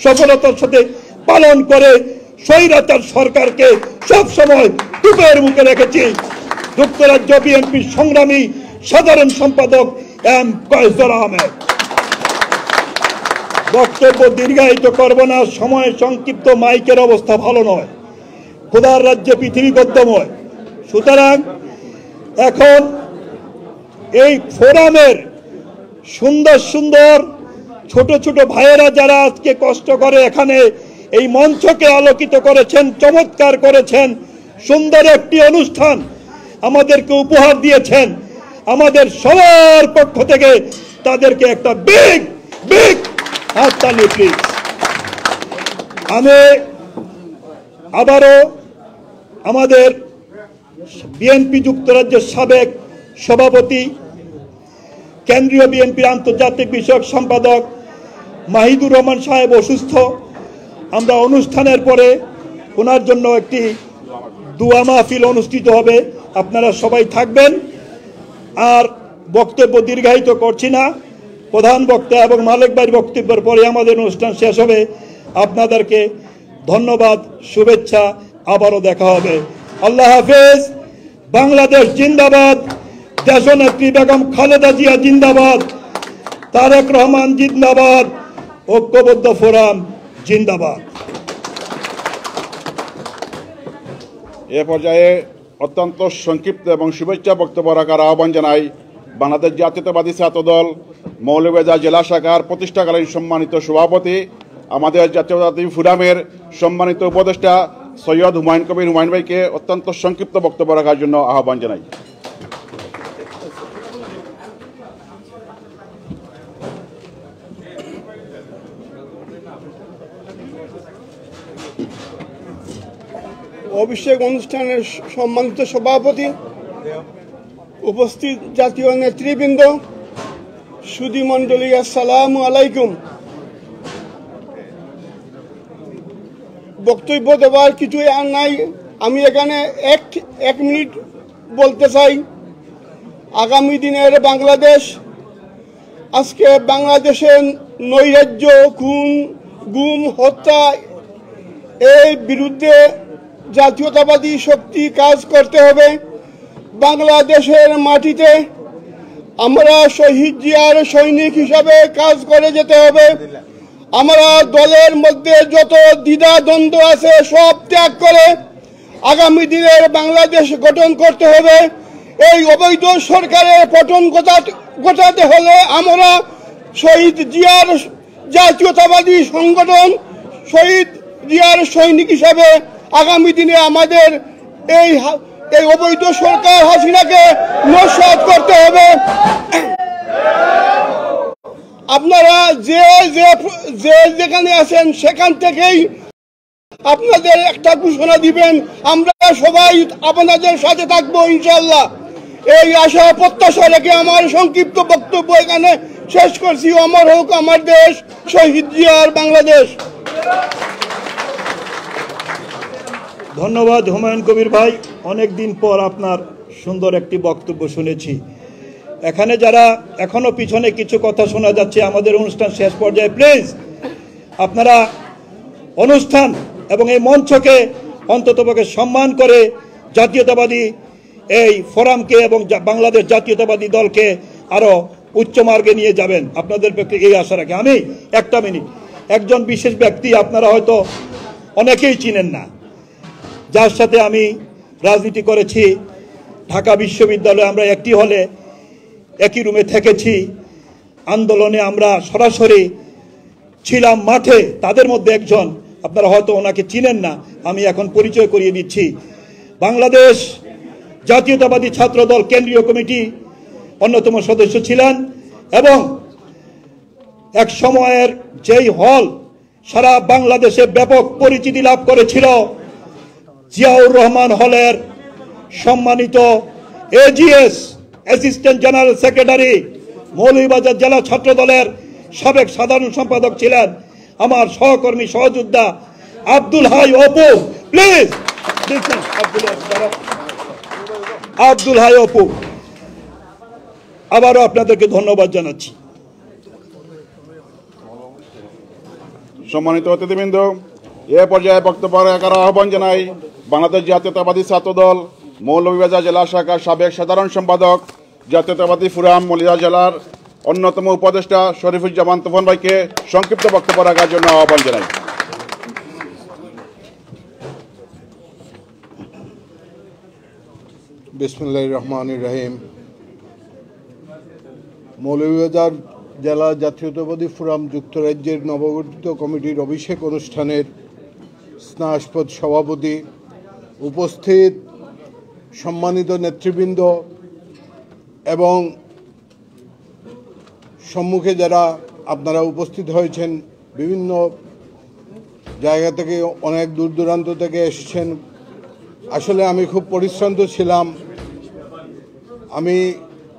[SPEAKER 7] সফলতার সাথে পালন করে স্বৈরাচার সরকারকে সব সময় টুপের মুখে রেখেছি। যুক্তরাজ্য বিএনপির সংগ্রামী সাধারণ সম্পাদক এম কয়েসর আহমেদ। বক্তব্য দীর্ঘায়িত করব না, সময় সংক্ষিপ্ত, মাইকের অবস্থা ভালো নয়, খোদার রাজ্যে পৃথিবী গদ্যময়। সুতরাং এখন এই ফোরামের সুন্দর সুন্দর ছোট ছোট ভাইয়েরা যারা আজকে কষ্ট করে এখানে এই মঞ্চকে আলোকিত করেছেন, চমৎকার করেছেন, সুন্দর একটি অনুষ্ঠান আমাদেরকে উপহার দিয়েছেন, আমাদের সবার পক্ষ থেকে তাদেরকে একটা বিগ বিগ হাততালি প্লিজ। আমি আবারও আমাদের বিএনপি যুক্তরাজ্যের সাবেক সভাপতি, কেন্দ্রীয় বিএনপির আন্তর্জাতিক বিষয়ক সম্পাদক মাহিদুর রহমান সাহেব অসুস্থ। আমরা অনুষ্ঠানের পরে ওনার জন্য একটি দোয়া মাহফিল অনুষ্ঠিত হবে, আপনারা সবাই থাকবেন। আর বক্তব্য দীর্ঘায়িত করছি না, প্রধান বক্তা এবং মালিক ভাইয়ের বক্তব্যের পরে আমাদের অনুষ্ঠান শেষ হবে। আপনাদেরকে ধন্যবাদ, শুভেচ্ছা, আবারও দেখা হবে। আল্লাহ হাফেজ। বাংলাদেশ জিন্দাবাদ, দেশনেত্রী বেগম খালেদা জিয়া জিন্দাবাদ, তারেক রহমান জিন্দাবাদ, ঐক্যবদ্ধ ফোরাম জিন্দাবাদ।
[SPEAKER 14] এ পর্যায়ে অত্যন্ত সংক্ষিপ্ত এবং শুভেচ্ছা বক্তব্য রাখার আহ্বান জানাই বাংলাদেশ জাতীয়তাবাদী ছাত্রদল মৌলভীবাজার জেলা শাখার প্রতিষ্ঠাকালীন সম্মানিত সভাপতি, আমাদের জাতীয়তাবাদী ফোরামের সম্মানিত উপদেষ্টা সৈয়দ হুমায়ুন কবির হুমায়ুন ভাইকে অত্যন্ত সংক্ষিপ্ত বক্তব্য রাখার জন্য আহ্বান জানাই।
[SPEAKER 8] অভিষেক অনুষ্ঠানের সম্মানিত সভাপতি, উপস্থিত জাতীয় নেতৃবৃন্দ, সুধী মণ্ডলী, আসসালামু আলাইকুম। বক্তব্য দেওয়ার কিছুই আর নাই, আমি এখানে এক মিনিট বলতে চাই। আগামী দিনের বাংলাদেশ, আজকে বাংলাদেশের নৈরাজ্য, খুন, গুম, হত্যা, এর বিরুদ্ধে জাতীয়তাবাদী শক্তি কাজ করতে হবে। বাংলাদেশের মাটিতে আমরা শহীদ জিয়ার সৈনিক হিসাবে কাজ করে যেতে হবে। আমরা দলের মধ্যে যত দ্বিধা দ্বন্দ্ব আছে সব ত্যাগ করে আগামী দিনের বাংলাদেশ গঠন করতে হবে। এই অবৈধ সরকারের পতন ঘটাতে হলে আমরা শহীদ জিয়ার জাতীয়তাবাদী সংগঠন, শহীদ জিয়ার সৈনিক হিসাবে আগামী দিনে আমাদের এই অবৈধ সরকার হাসিনাকে নস্যাৎ করতে হবে। আপনারা যে যেখানে আছেন সেখান থেকেই আপনাদের একটা ঘোষণা দিবেন, আমরা সবাই আপনাদের সাথে থাকবো ইনশাল্লাহ। এই আশা প্রত্যাশা রেখে আমার সংক্ষিপ্ত বক্তব্য এখানে শেষ করছি। অমর হোক আমার দেশ, শহীদ জিয়ার বাংলাদেশ।
[SPEAKER 7] ধন্যবাদ হুমায়ুন কবির ভাই, অনেক দিন পর আপনার সুন্দর একটি বক্তব্য শুনেছি। এখানে যারা এখনো পিছনে কিছু কথা শোনা যাচ্ছে, আমাদের অনুষ্ঠান শেষ পর্যায়ে প্লিজ আপনারা অনুষ্ঠান এবং এই মঞ্চকে অন্ততপক্ষে সম্মান করে জাতীয়তাবাদী এই ফোরামকে এবং বাংলাদেশ জাতীয়তাবাদী দলকে আরো উচ্চ মার্গে নিয়ে যাবেন, আপনাদের পক্ষে এই আশা রাখি। আমি একটা মিনিট, একজন বিশেষ ব্যক্তি আপনারা হয়তো অনেকেই চিনেন না, যার সাথে আমি রাজনীতি করেছি। ঢাকা বিশ্ববিদ্যালয়ে আমরা একটি হলে একই রুমে থেকেছি, আন্দোলনে আমরা সরাসরি ছিলাম মাঠে। তাদের মধ্যে একজন, আপনারা হয়তো ওনাকে চিনেন না, আমি এখন পরিচয় করিয়ে দিচ্ছি, বাংলাদেশ জাতীয়তাবাদী ছাত্রদল কেন্দ্রীয় কমিটি অন্যতম সদস্য ছিলেন এবং এক সময়ের যেই হল সারা বাংলাদেশে ব্যাপক পরিচিতি লাভ করেছিল, জিয়াউর রহমান হলের সম্মানিত AGS assistant general secretary, Moulvibazar জেলা ছাত্রদলের সাবেক সাধারণ সম্পাদক ছিলেন আমার সহকর্মী সহযোদ্ধা আব্দুল হাই অপু। প্লিজ আব্দুল হাই অপু, আবারও আপনাদেরকে ধন্যবাদ জানাচ্ছি।
[SPEAKER 14] সম্মানিত অতিথিবৃন্দ, এ পর্যায়ে বক্তব্য রাখার আহ্বান জানাই বাংলাদেশ জাতীয়তাবাদী ছাত্রদল মৌলভীবাজার জেলা শাখার সাবেক সাধারণ সম্পাদক, জাতীয়তাবাদী ফোরাম মৌলভীবাজার জেলার অন্যতম উপদেষ্টা শরীফুজ্জামান তুফান ভাইকে সংক্ষিপ্ত বক্তব্য রাখার জন্য আহ্বান জানাই।
[SPEAKER 22] বিসমিল্লাহির রহমানির রহিম। মৌলভীবাজার জেলা জাতীয়তাবাদী ফোরাম যুক্তরাজ্যের নবগঠিত কমিটির অভিষেক অনুষ্ঠানের স্নাতক সভাপতি, উপস্থিত সম্মানিত নেতৃবৃন্দ এবং সম্মুখে যারা আপনারা উপস্থিত হয়েছেন, বিভিন্ন জায়গা থেকে অনেক দূর দূরান্ত থেকে এসেছেন। আসলে আমি খুব পরিশ্রান্ত ছিলাম। আমি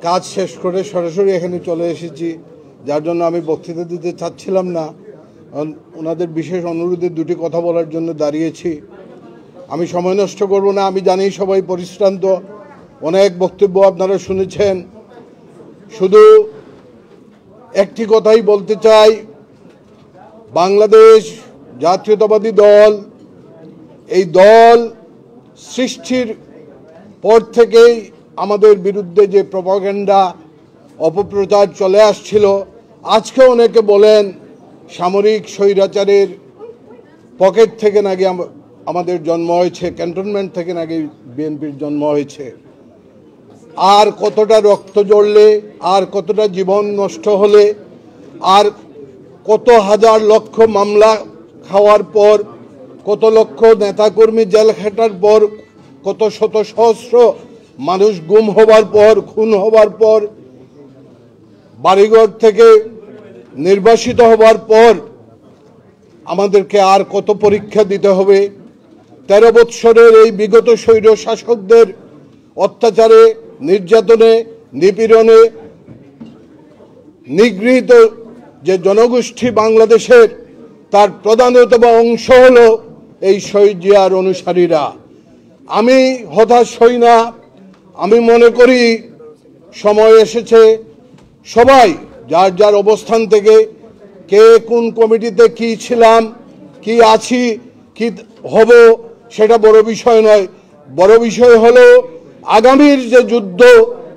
[SPEAKER 22] কাজ শেষ করে সরাসরি এখানে চলে এসেছি, যার জন্য আমি বক্তৃতা দিতে চাচ্ছিলাম না। ওনাদের বিশেষ অনুরোধে দুটি কথা বলার জন্য দাঁড়িয়েছি। আমি সময় নষ্ট করব না। আমি জানি সবাই পরিশ্রান্ত, অনেক বক্তব্য আপনারা শুনেছেন। শুধু একটি কথাই বলতে চাই, বাংলাদেশ জাতীয়তাবাদী দল, এই দল সৃষ্টির পর থেকেই আমাদের বিরুদ্ধে যে প্রপাগান্ডা অপপ্রচার চলে আসছিল, আজকে অনেকে বলেন সামরিক স্বৈরাচারের পকেট থেকে নাকি আমাদের জন্ম হয়েছে, ক্যান্টনমেন্ট থেকে নাকি বিএনপির জন্ম হয়েছে। আর কতটা রক্ত ঝরলে, আর কতটা জীবন নষ্ট হলে, আর কত হাজার লক্ষ মামলা খাওয়ার পর, কত লক্ষ নেতাকর্মী জেল খাটার পর, কত শত সহস্র মানুষ গুম হবার পর, খুন হবার পর, বাড়িঘর থেকে নির্বাসিত হবার পর আমাদেরকে আর কত পরীক্ষা দিতে হবে। 13 বৎসরের এই বিগত স্বৈর শাসকদের অত্যাচারে, নির্যাতনে, নিপীড়নে নিগৃহীত যে জনগোষ্ঠী বাংলাদেশের, তার প্রধানতম অংশ হলো এই শহীদ জিয়ার অনুসারীরা। আমি হতাশ হই না। আমি মনে করি সময় এসেছে সবাই যার যার অবস্থান থেকে, কে কোন কমিটিতে কি ছিলাম, কি আছি, কি হব, সেটা বড় বিষয় নয়। বড় বিষয় হলো আগামীর যে যুদ্ধ,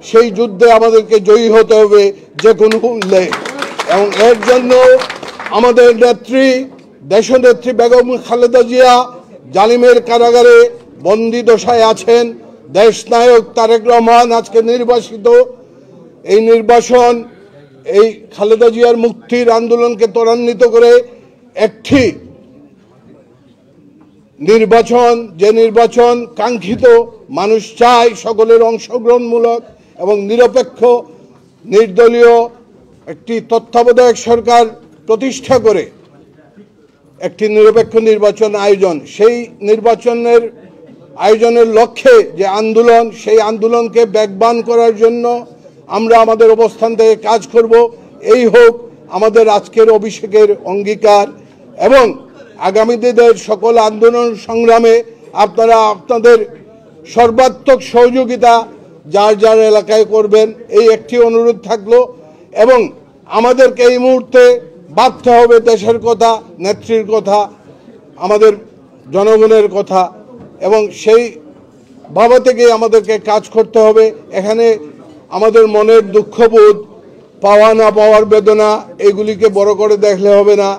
[SPEAKER 22] সেই যুদ্ধে আমাদেরকে জয়ী হতে হবে যে কোনো মূল্যে। এবং এর জন্য আমাদের নেত্রী, দেশনেত্রী বেগম খালেদা জিয়া জালিমের কারাগারে বন্দী দশায় আছেন। দেশনায়ক তারেক রহমান আজকে নির্বাসিত। এই নির্বাসন, এই খালেদা জিয়ার মুক্তির আন্দোলনকে ত্বরান্বিত করে একটি নির্বাচন, যে নির্বাচন কাঙ্ক্ষিত, মানুষ চায় সকলের অংশগ্রহণমূলক এবং নিরপেক্ষ, নির্দলীয় একটি তত্ত্বাবধায়ক সরকার প্রতিষ্ঠা করে একটি নিরপেক্ষ নির্বাচন আয়োজন। সেই নির্বাচনের আয়োজনের লক্ষ্যে যে আন্দোলন, সেই আন্দোলনকে বেগবান করার জন্য আমরা আমাদের অবস্থান থেকে কাজ করব। এই হোক আমাদের আজকের অভিষেকের অঙ্গীকার। এবং আগামী দিনের সকল আন্দোলন সংগ্রামে আপনারা আপনাদের সর্বাত্মক সহযোগিতা যার যার এলাকায় করবেন, এই একটি অনুরোধ থাকলো। এবং আমাদেরকে এই মুহূর্তে ভাবতে হবে দেশের কথা, নেত্রীর কথা, আমাদের জনগণের কথা, এবং সেই ভাবা থেকে আমাদেরকে কাজ করতে হবে। এখানে আমাদের মনের দুঃখবোধ, পাওয়া না পাওয়ার বেদনা, এগুলিকে বড় করে দেখলে হবে না।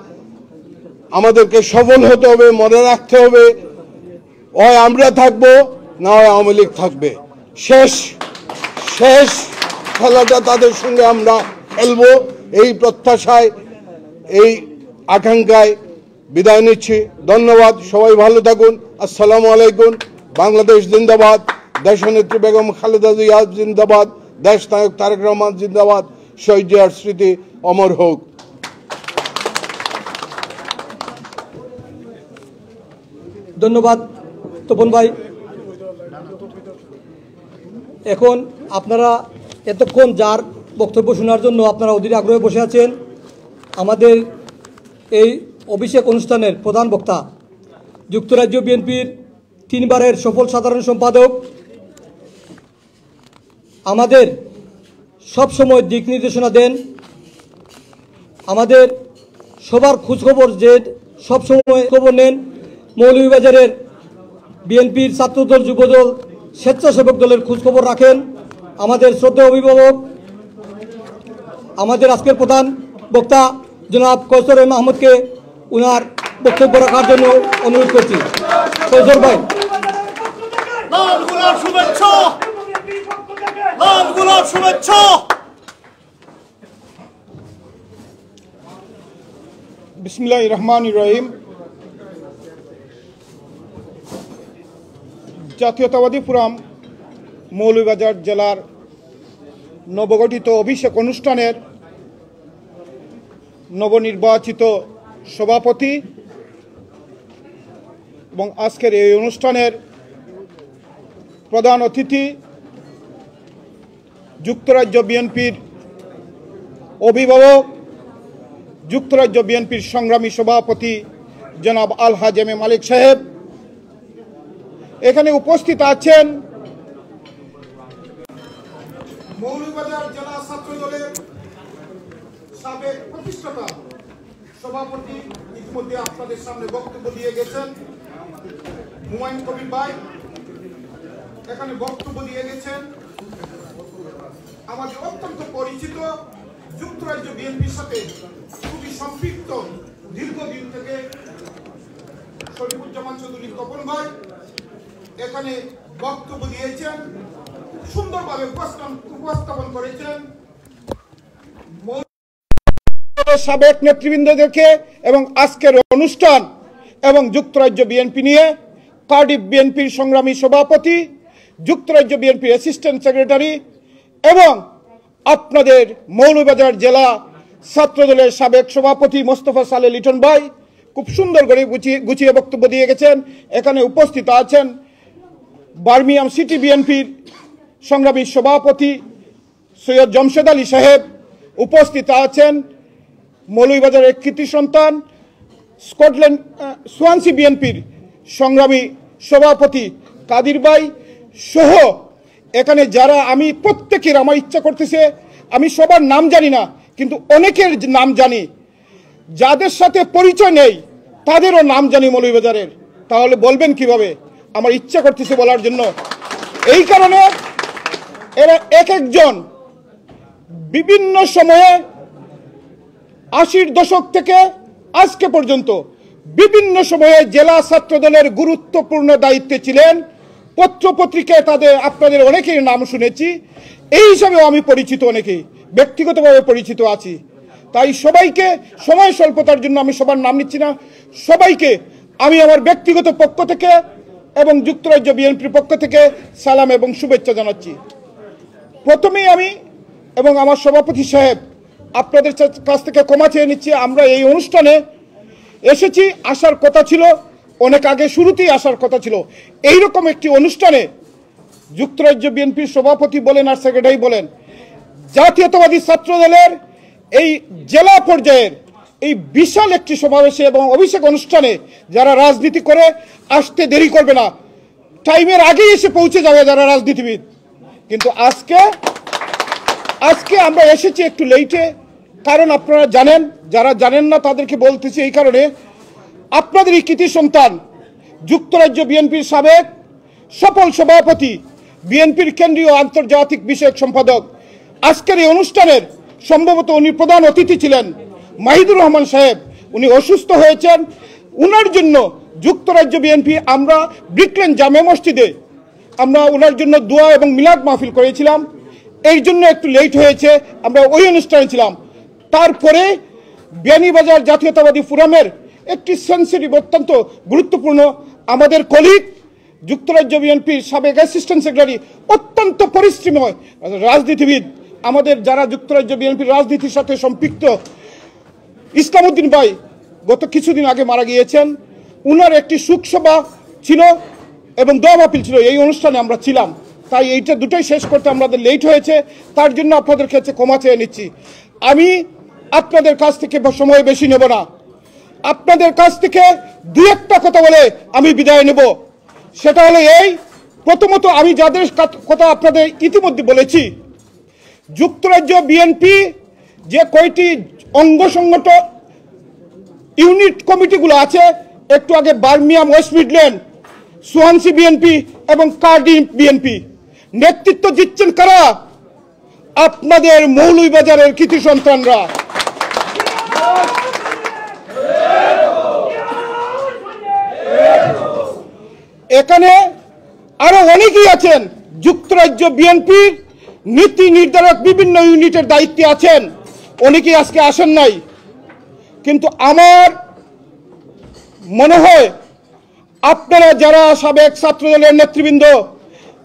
[SPEAKER 22] আমাদেরকে সফল হতে হবে, মনে রাখতে হবে, হয় আমরা থাকবো, না হয় আওয়ামী লীগ থাকবে। শেষ খেলাটা তাদের সঙ্গে আমরা খেলবো, এই প্রত্যাশায়, এই আকাঙ্ক্ষায় বিদায় নিচ্ছি। ধন্যবাদ। সবাই ভালো থাকুন। আসসালামু আলাইকুম।
[SPEAKER 14] বাংলাদেশ জিন্দাবাদ, দেশনেত্রী বেগম খালেদা জিয়া জিন্দাবাদ, দেশ নায়ক তারেক রহমান জিন্দাবাদ, শহীদ জিয়ার স্মৃতি অমর হোক।
[SPEAKER 1] ধন্যবাদ তপন ভাই। এখন আপনারা এতক্ষণ যার বক্তব্য শোনার জন্য আপনারা অধীর আগ্রহে বসে আছেন, আমাদের এই অভিষেক অনুষ্ঠানের প্রধান বক্তা যুক্তরাজ্য বিএনপির 3 বারের সফল সাধারণ সম্পাদক, আমাদের সব সময় দিক নির্দেশনা দেন, আমাদের সবার খোঁজখবর যে সব সময় খবর নেন, মৌলভীবাজারের বিএনপির ছাত্রদল, যুবদল, স্বেচ্ছাসেবক দলের খোঁজখবর রাখেন, আমাদের শ্রদ্ধেয় অভিভাবক, আমাদের আজকের প্রধান বক্তা জনাব কৌশর মাহমুদকে উনার বক্তব্য রাখার জন্য অনুরোধ করছি। কৌশর ভাই।
[SPEAKER 15] বিসমিল্লাহির রহমানির রহিম। জাতীয়তাবাদী ফোরাম মৌলভীবাজার জেলার নবগঠিত অভিষেক অনুষ্ঠানের নবনির্বাচিত সভাপতি এবং আজকের এই অনুষ্ঠানের প্রধান অতিথি যুক্তরাজ্য বিএনপির অভিভাবক, যুক্তরাজ্য বিএনপির সংগ্রামী সভাপতি জনাব আলহাজ এম এ মালিক সাহেব, এখানে উপস্থিত আছেন মৌলভীবাজার জেলা ছাত্রদলের সাবেক প্রতিষ্ঠাতা সভাপতি, ইতিমধ্যে আপনাদের সামনে বক্তব্য দিয়ে গেছেন হুমায়ুন কবির ভাই, এখানে বক্তব্য দিয়ে গেছেন আমাদের অত্যন্ত পরিচিত যুক্তরাজ্য বিএনপির সাথে খুবই সম্পৃক্ত দীর্ঘদিন থেকে শরীফুজ্জামান চৌধুরী তপন ভাই এখানে বক্তব্য দিয়েছেন, সুন্দরভাবে উপস্থাপন করেছেন সাবেক নেতৃবৃন্দদেরকে এবং আজকের অনুষ্ঠান এবং যুক্তরাজ্য বিএনপি নিয়ে কার্ডিফ বিএনপির সংগ্রামী সভাপতি, যুক্তরাজ্য বিএনপির অ্যাসিস্ট্যান্ট সেক্রেটারি এবং আপনাদের মৌলভীবাজার জেলা ছাত্রদলের সাবেক সভাপতি মোস্তফা সালে লিটন ভাই খুব সুন্দর করে গুছিয়ে বক্তব্য দিয়ে গেছেন। এখানে উপস্থিত আছেন বার্মিয়াম সিটি বিএনপির সংগ্রামী সভাপতি সৈয়দ জমশেদ আলী সাহেব, উপস্থিত আছেন মৌলভীবাজারের কৃতি সন্তান স্কটল্যান্ড সোয়ানসি বিএনপির সংগ্রামী সভাপতি কাদির ভাই সহ এখানে যারা, আমি প্রত্যেকের, আমার ইচ্ছা করতেছে আমি সবার নাম জানি না কিন্তু অনেকের নাম জানি, যাদের সাথে পরিচয় নেই তাদেরও নাম জানি মৌলভীবাজারের, তাহলে বলবেন কিভাবে? আমার ইচ্ছা করতেছে বলার জন্য। এই কারণে এরা এক একজন বিভিন্ন সময়ে 80-র দশক থেকে আজকে পর্যন্ত বিভিন্ন সময়ে জেলা ছাত্রদলের গুরুত্বপূর্ণ দায়িত্বে ছিলেন। পত্রপত্রিকায় আপনাদের অনেকের নাম শুনেছি, এই হিসাবেও আমি পরিচিত, অনেকেই ব্যক্তিগতভাবে পরিচিত আছি। তাই সবাইকে, সময় স্বল্পতার জন্য আমি সবার নাম নিচ্ছি না, সবাইকে আমি আমার ব্যক্তিগত পক্ষ থেকে এবং যুক্তরাজ্য বিএনপির পক্ষ থেকে সালাম এবং শুভেচ্ছা জানাচ্ছি। প্রথমেই আমি এবং আমার সভাপতি সাহেব আপনাদের কাছ থেকে ক্ষমা চেয়ে নিচ্ছি, আমরা এই অনুষ্ঠানে এসেছি, আসার কথা ছিল অনেক আগে, শুরুতেই আসার কথা ছিল। এইরকম একটি অনুষ্ঠানে যুক্তরাজ্য বিএনপির সভাপতি বলেন আর সেক্রেটারি বলেন, জাতীয়তাবাদী ছাত্রদলের এই জেলা পর্যায়ের এই বিশাল একটি সমাবেশে এবং অভিষেক অনুষ্ঠানে যারা রাজনীতি করে আসতে দেরি করবে না, টাইমের আগেই এসে পৌঁছে যাবে যারা রাজনীতিবিদ। কিন্তু আজকে আমরা এসেছি একটু লেটে, কারণ আপনারা জানেন, যারা জানেন না তাদেরকে বলতেছি এই কারণে, আপনাদের এই কৃতি সন্তান যুক্তরাজ্য বিএনপির সাবেক সফল সভাপতি, বিএনপির কেন্দ্রীয় আন্তর্জাতিক বিষয়ক সম্পাদক, আজকের এই অনুষ্ঠানের সম্ভবত উনি প্রধান অতিথি ছিলেন মাহিদুর রহমান সাহেব, উনি অসুস্থ হয়েছেন। উনার জন্য যুক্তরাজ্য বিএনপি আমরা ব্রিকলেন জামে মসজিদে আমরা ওনার জন্য দোয়া এবং মিলাদ মাহফিল করেছিলাম, এই জন্য একটু লেট হয়েছে, আমরা ওই অনুষ্ঠানে ছিলাম। তারপরে বিয়ানীবাজার জাতীয়তাবাদী ফোরামের একটি সেন্সিটিভ, অত্যন্ত গুরুত্বপূর্ণ আমাদের কলিগ যুক্তরাজ্য বিএনপির সাবেক অ্যাসিস্ট্যান্ট সেক্রেটারি, অত্যন্ত পরিশ্রমী রাজনীতিবিদ, আমাদের যারা যুক্তরাজ্য বিএনপির রাজনীতির সাথে সম্পৃক্ত, ইসলামউদ্দিন ভাই গত কিছুদিন আগে মারা গিয়েছেন। উনার একটি শোকসভা ছিল এবং দোয়া মাহফিল ছিল, এই অনুষ্ঠানে আমরা ছিলাম, তাই এইটা দুটোই শেষ করতে আমাদের লেট হয়েছে, তার জন্য আপনাদের কাছে ক্ষমা চেয়ে নিচ্ছি। আমি আপনাদের কাছ থেকে সময় বেশি নেব না, আপনাদের কাছ থেকে দু একটা কথা বলে আমি বিদায় নেব। সেটা হলো এই, প্রথমত আমি যাদের কথা আপনাদের ইতিমধ্যে বলেছি, যুক্তরাজ্য বিএনপি যে কয়টি অঙ্গ সংগঠন ইউনিট কমিটিগুলো আছে, একটু আগে বার্মিয়াম ওয়েস্ট মিডল্যান্ড, সোয়ানসি বিএনপি এবং কার্ডিফ বিএনপি, নেতৃত্ব দিচ্ছেন কারা? আপনাদের মৌলভীবাজারের কৃতি সন্তানরা। এখানে আরো অনেকেই আছেন যুক্তরাজ্য বিএনপির নীতি নির্ধারক বিভিন্ন ইউনিটের দায়িত্বে আছেন, অনেকেই আজকে আসেন নাই। কিন্তু আমার মনে হয় আপনারা যারা সাবেক ছাত্রদলের নেতৃবৃন্দ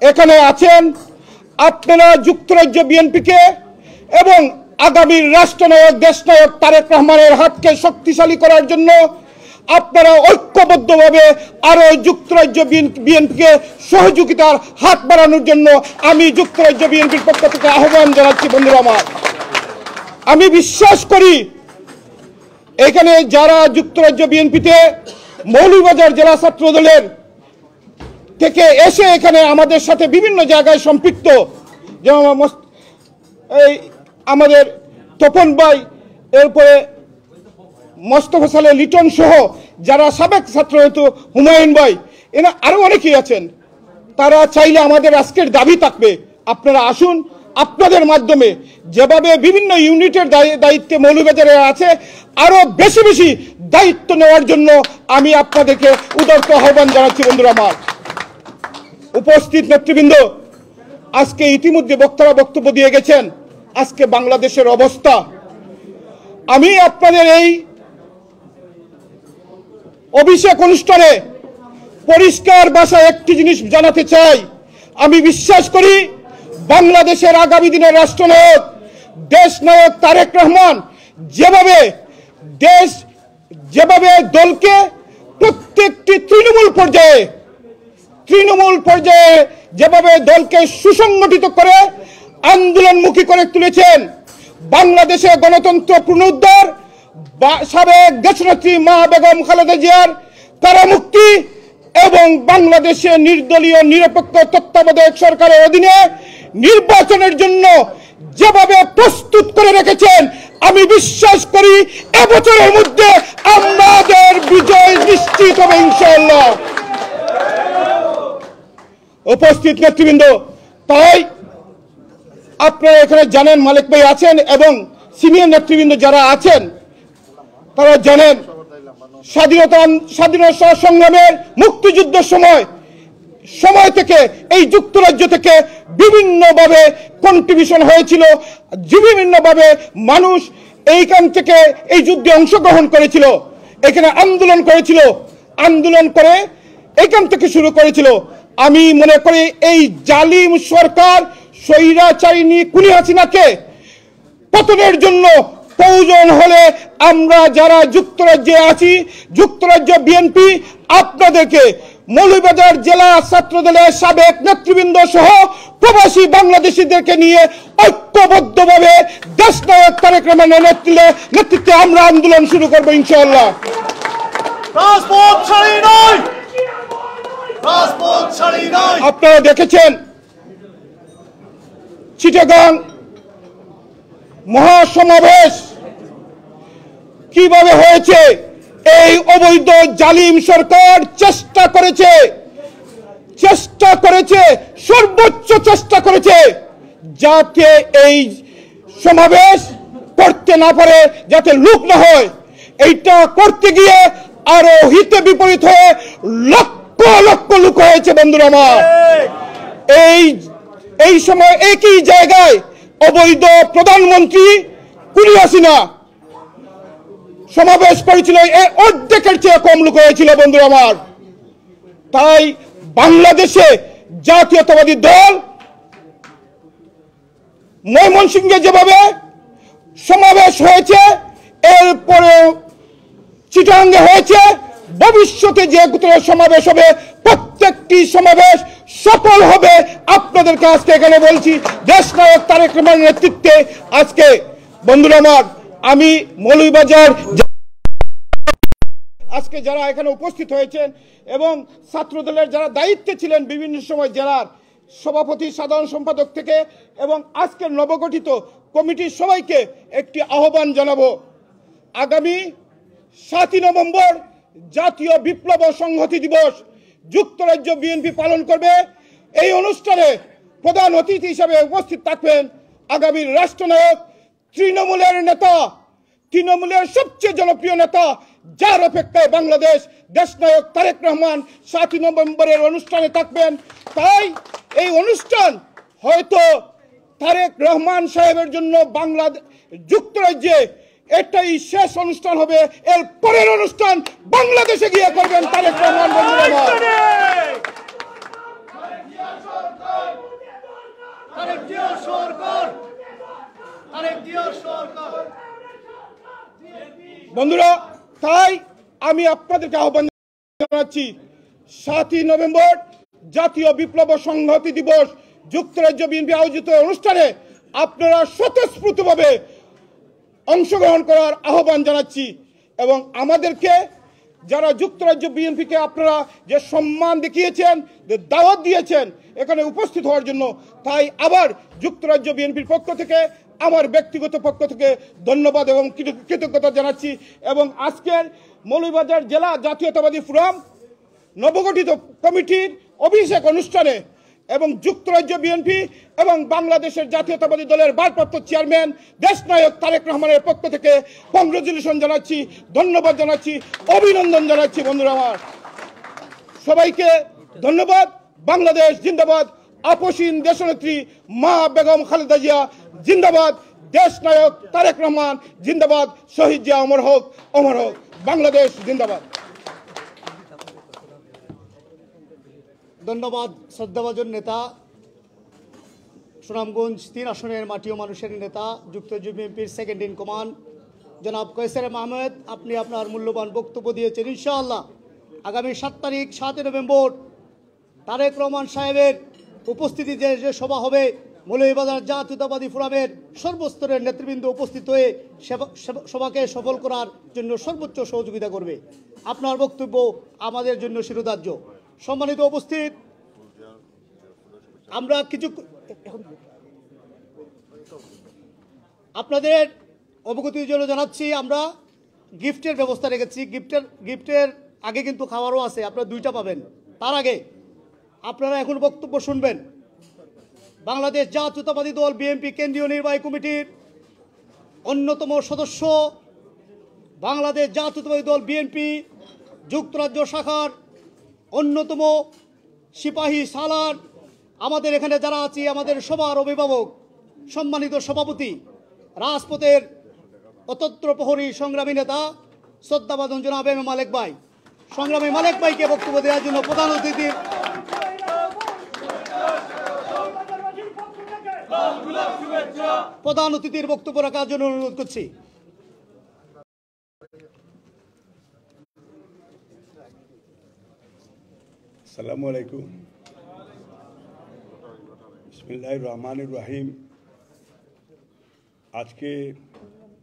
[SPEAKER 15] এখানে আছেন, আপনারা যুক্তরাজ্য বিএনপিকে এবং আগামীর রাষ্ট্রনায়ক দেশনায়ক তারেক রহমানের হাতকে শক্তিশালী করার জন্য আপনারা ঐক্যবদ্ধভাবে আরো যুক্তরাজ্য বিএনপিকে সহযোগিতার হাত বাড়ানোর জন্য আমি যুক্তরাজ্য বিএনপির পক্ষ থেকে আহ্বান জানাচ্ছি। বন্ধুরা আমার, আমি বিশ্বাস করি এখানে যারা যুক্তরাজ্য বিএনপিতে মৌলভীবাজার জেলা ছাত্র দলের থেকে এসে এখানে আমাদের সাথে বিভিন্ন জায়গায় সম্পৃক্ত, যেমন এই আমাদের তপন ভাই, এরপরে মোস্তফা সালেহ লিটন সহ যারা সাবেক ছাত্র হয়তো হুমায়ুন ভাই, এরা আরো অনেকেই আছেন, তারা চাইলে আমাদের আজকের দাবি থাকবে আপনারা আসুন, আপনাদের মাধ্যমে যেভাবে বিভিন্ন ইউনিটের দায়িত্বে মৌলভীবাজারে আছে আরো বেশি বেশি দায়িত্ব নেওয়ার জন্য আমি আপনাদেরকে উদারত আহ্বান জানাচ্ছি। বন্ধুরা আমার, উপস্থিত নেতৃবৃন্দ, আজকে ইতিমধ্যে বক্তারা বক্তব্য দিয়ে গেছেন আজকে বাংলাদেশের অবস্থা। আমি আপনাদের এই অভিষেক অনুষ্ঠানে পরিষ্কার ভাষায় একটি জিনিস জানাতে চাই, আমি বিশ্বাস করি বাংলাদেশের আগামী দিনের রাষ্ট্রনায়ক দেশনায়ক তারেক রহমান যেভাবে দলকে প্রত্যেকটি তৃণমূল পর্যায়ে যেভাবে দলকে সুসংগঠিত করে আন্দোলনমুখী করে তুলেছেন, বাংলাদেশে গণতন্ত্র পুনরুদ্ধার, সাবেক দেশনেত্রী মা বেগম খালেদা জিয়ার কারামুক্তি এবং বাংলাদেশে নির্দলীয় নিরপেক্ষ তত্ত্বাবধায়ক সরকারের অধীনে নির্বাচনের জন্য যেভাবে প্রস্তুত করে রেখেছেন, আমি বিশ্বাস করি এবছরের মধ্যে আমাদের বিজয় নিশ্চিত হবে ইনশাআল্লাহ। উপস্থিত নেতৃবৃন্দ, তাই আপনারা এখানে জানেন মালিক ভাই আছেন এবং সিনিয়র নেতৃবৃন্দ যারা আছেন তারা জানেন স্বাধীনতা সংগ্রামের মুক্তিযুদ্ধের সময় থেকে এই যুক্তরাজ্য থেকে বিভিন্নভাবে কন্ট্রিবিউশন হয়েছিল, বিভিন্নভাবে মানুষ এইখান থেকে এই যুদ্ধে অংশগ্রহণ করেছিল, এখানে আন্দোলন করে এইখান থেকে শুরু করেছিল। আমি মনে করি এই জালিম সরকার স্বৈরাচারিণী খুনি হাসিনাকে পতনের জন্য প্রয়োজন হলে আমরা যারা যুক্তরাজ্যে আছি, যুক্তরাজ্য বিএনপি আপনাদেরকে মৌলভীবাজার জেলা ছাত্রদলের সাবেক নেতৃবৃন্দ সহ প্রবাসী বাংলাদেশিদেরকে নিয়ে ঐক্যবদ্ধভাবে দেশনায়ক তারেক রহমানের নেতৃত্বে আমরা আন্দোলন শুরু করবো ইনশাআল্লাহ। আপনারা দেখেছেন চিটাগাং মহাসমাবেশ কিভাবে হয়েছে। এই অবৈধ জালিম সরকার চেষ্টা করেছে সর্বোচ্চ চেষ্টা করেছে যাতে এই সমাবেশ করতে না পারে, যাতে লোক না হয়। এইটা করতে গিয়ে আরো হিতে বিপরীত হয়ে লক্ষ লক্ষ লোক হয়েছে। বন্ধুরা আমার, এই সময় একই জায়গায় অবৈধ প্রধানমন্ত্রী খুনি হাসিনা সমাবেশ করেছিল, অর্ধেকের চেয়ে কম লোক হয়েছিল। বন্ধুরা আমার, তাই
[SPEAKER 9] বাংলাদেশে জাতীয়তাবাদী দল ময়মনসিংহে যেভাবে সমাবেশ হয়েছে, এরপরেও চিটাঙ্গে হয়েছে, ভবিষ্যতে যে কোথাও সমাবেশ হবে প্রত্যেকটি সমাবেশ সফল হবে। আপনাদেরকে আজকে এখানে বলছি দেশনায়ক তারেক রহমানের নেতৃত্বে। আজকে বন্ধুরা আমার, আমি মৌলভীবাজার আজকে যারা এখানে উপস্থিত হয়েছেন এবং ছাত্রদলের যারা দায়িত্বে ছিলেন বিভিন্ন সময় জেলার সভাপতি, সাধারণ সম্পাদক থেকে এবং আজকের নবগঠিত কমিটির সবাইকে একটি আহ্বান জানাবো। আগামী 7 নভেম্বর জাতীয় বিপ্লব ও সংহতি দিবস যুক্তরাজ্য বিএনপি পালন করবে। এই অনুষ্ঠানে প্রধান অতিথি হিসেবে উপস্থিত থাকবেন আগামীর রাষ্ট্রনায়ক, তৃণমূলের নেতা, তৃণমূলের সবচেয়ে জনপ্রিয় নেতা, যার অপেক্ষায় বাংলাদেশ, দেশনায়ক তারেক রহমান 7 নভেম্বরের অনুষ্ঠানে থাকবেন। তাই এই অনুষ্ঠান হয়তো তারেক রহমান সাহেবের জন্য বাংলাদেশ যুক্তরাজ্যে এটাই শেষ অনুষ্ঠান হবে। এর পরের অনুষ্ঠান বাংলাদেশে গিয়ে করবেন তারেক রহমান। বন্ধুরা, তাই আমি আপনাদেরকে আহ্বান জানাচ্ছি 7 নভেম্বর জাতীয় বিপ্লব সংহতি দিবস যুক্তরাজ্য বিএনপি আয়োজিত অনুষ্ঠানে আপনারা স্বতঃস্ফূর্তভাবে অংশগ্রহণ করার আহ্বান জানাচ্ছি। এবং আমাদেরকে যারা যুক্তরাজ্য বিএনপিকে আপনারা যে সম্মান দেখিয়েছেন, যে দাওয়াত দিয়েছেন এখানে উপস্থিত হওয়ার জন্য, তাই আবার যুক্তরাজ্য বিএনপির পক্ষ থেকে, আমার ব্যক্তিগত পক্ষ থেকে ধন্যবাদ এবং কৃতজ্ঞতা জানাচ্ছি। এবং আজকের মৌলভীবাজার জেলা জাতীয়তাবাদী ফোরাম নবগঠিত কমিটির অভিষেক অনুষ্ঠানে এবং যুক্তরাজ্য বিএনপি এবং বাংলাদেশের জাতীয়তাবাদী দলের ভারপ্রাপ্ত চেয়ারম্যান দেশনায়ক তারেক রহমানের পক্ষ থেকে কংগ্রেচুলেশন জানাচ্ছি, ধন্যবাদ জানাচ্ছি, অভিনন্দন জানাচ্ছি। বন্ধুরা আমার, সবাইকে ধন্যবাদ। বাংলাদেশ জিন্দাবাদ, আপসীন দেশনেত্রী মা বেগম খালেদা জিয়া জিন্দাবাদ, দেশনায়ক তারেক রহমান জিন্দাবাদ, শহীদ জিয়া অমর হোক, অমর হোক, বাংলাদেশ জিন্দাবাদ।
[SPEAKER 4] ধন্যবাদ শ্রদ্ধাভাজন নেতা, সুনামগঞ্জ 3 আসনের মাটি ও মানুষের নেতা, যুক্তরাজ্য বিএনপির সেকেন্ড ইন কমান্ড জনাব কৈসার আহমেদ। আপনি আপনার মূল্যবান বক্তব্য দিয়েছেন। ইনশাআল্লাহ আগামী 7 তারিখ 7 নভেম্বর তারেক রহমান সাহেবের উপস্থিতিতে যে সভা হবে, মৌলভীবাজার জাতীয়তাবাদী ফোরামের সর্বস্তরের নেতৃবৃন্দ উপস্থিত হয়ে সভাকে সফল করার জন্য সর্বোচ্চ সহযোগিতা করবে। আপনার বক্তব্য আমাদের জন্য শিরোধার্য। সম্মানিত উপস্থিত, আমরা কিছু আপনাদের অবগতির জন্য জানাচ্ছি, আমরা গিফটের ব্যবস্থা রেখেছি। গিফটের আগে কিন্তু খাবারও আছে, আপনারা 2টা পাবেন। তার আগে আপনারা এখন বক্তব্য শুনবেন বাংলাদেশ জাতীয়তাবাদী দল বিএনপি কেন্দ্রীয় নির্বাহী কমিটির অন্যতম সদস্য, বাংলাদেশ জাতীয়তাবাদী দল বিএনপি যুক্তরাজ্য শাখার অন্যতম সিপাহী সালার, আমাদের এখানে যারা আছি, আমাদের সবার অভিভাবক, সম্মানিত সভাপতি, রাজপথের অতন্ত্র প্রহরী সংগ্রামী নেতা শ্রদ্ধাভাজন জনাব এম মালেক ভাই, সংগ্রামী মালেক ভাইকে বক্তব্য দেওয়ার জন্য প্রধান অতিথির বক্তব্য রাখার জন্য অনুরোধ করছি।
[SPEAKER 10] আসসালামু আলাইকুম, বিসমিল্লাহির রহমানির রহিম। আজকে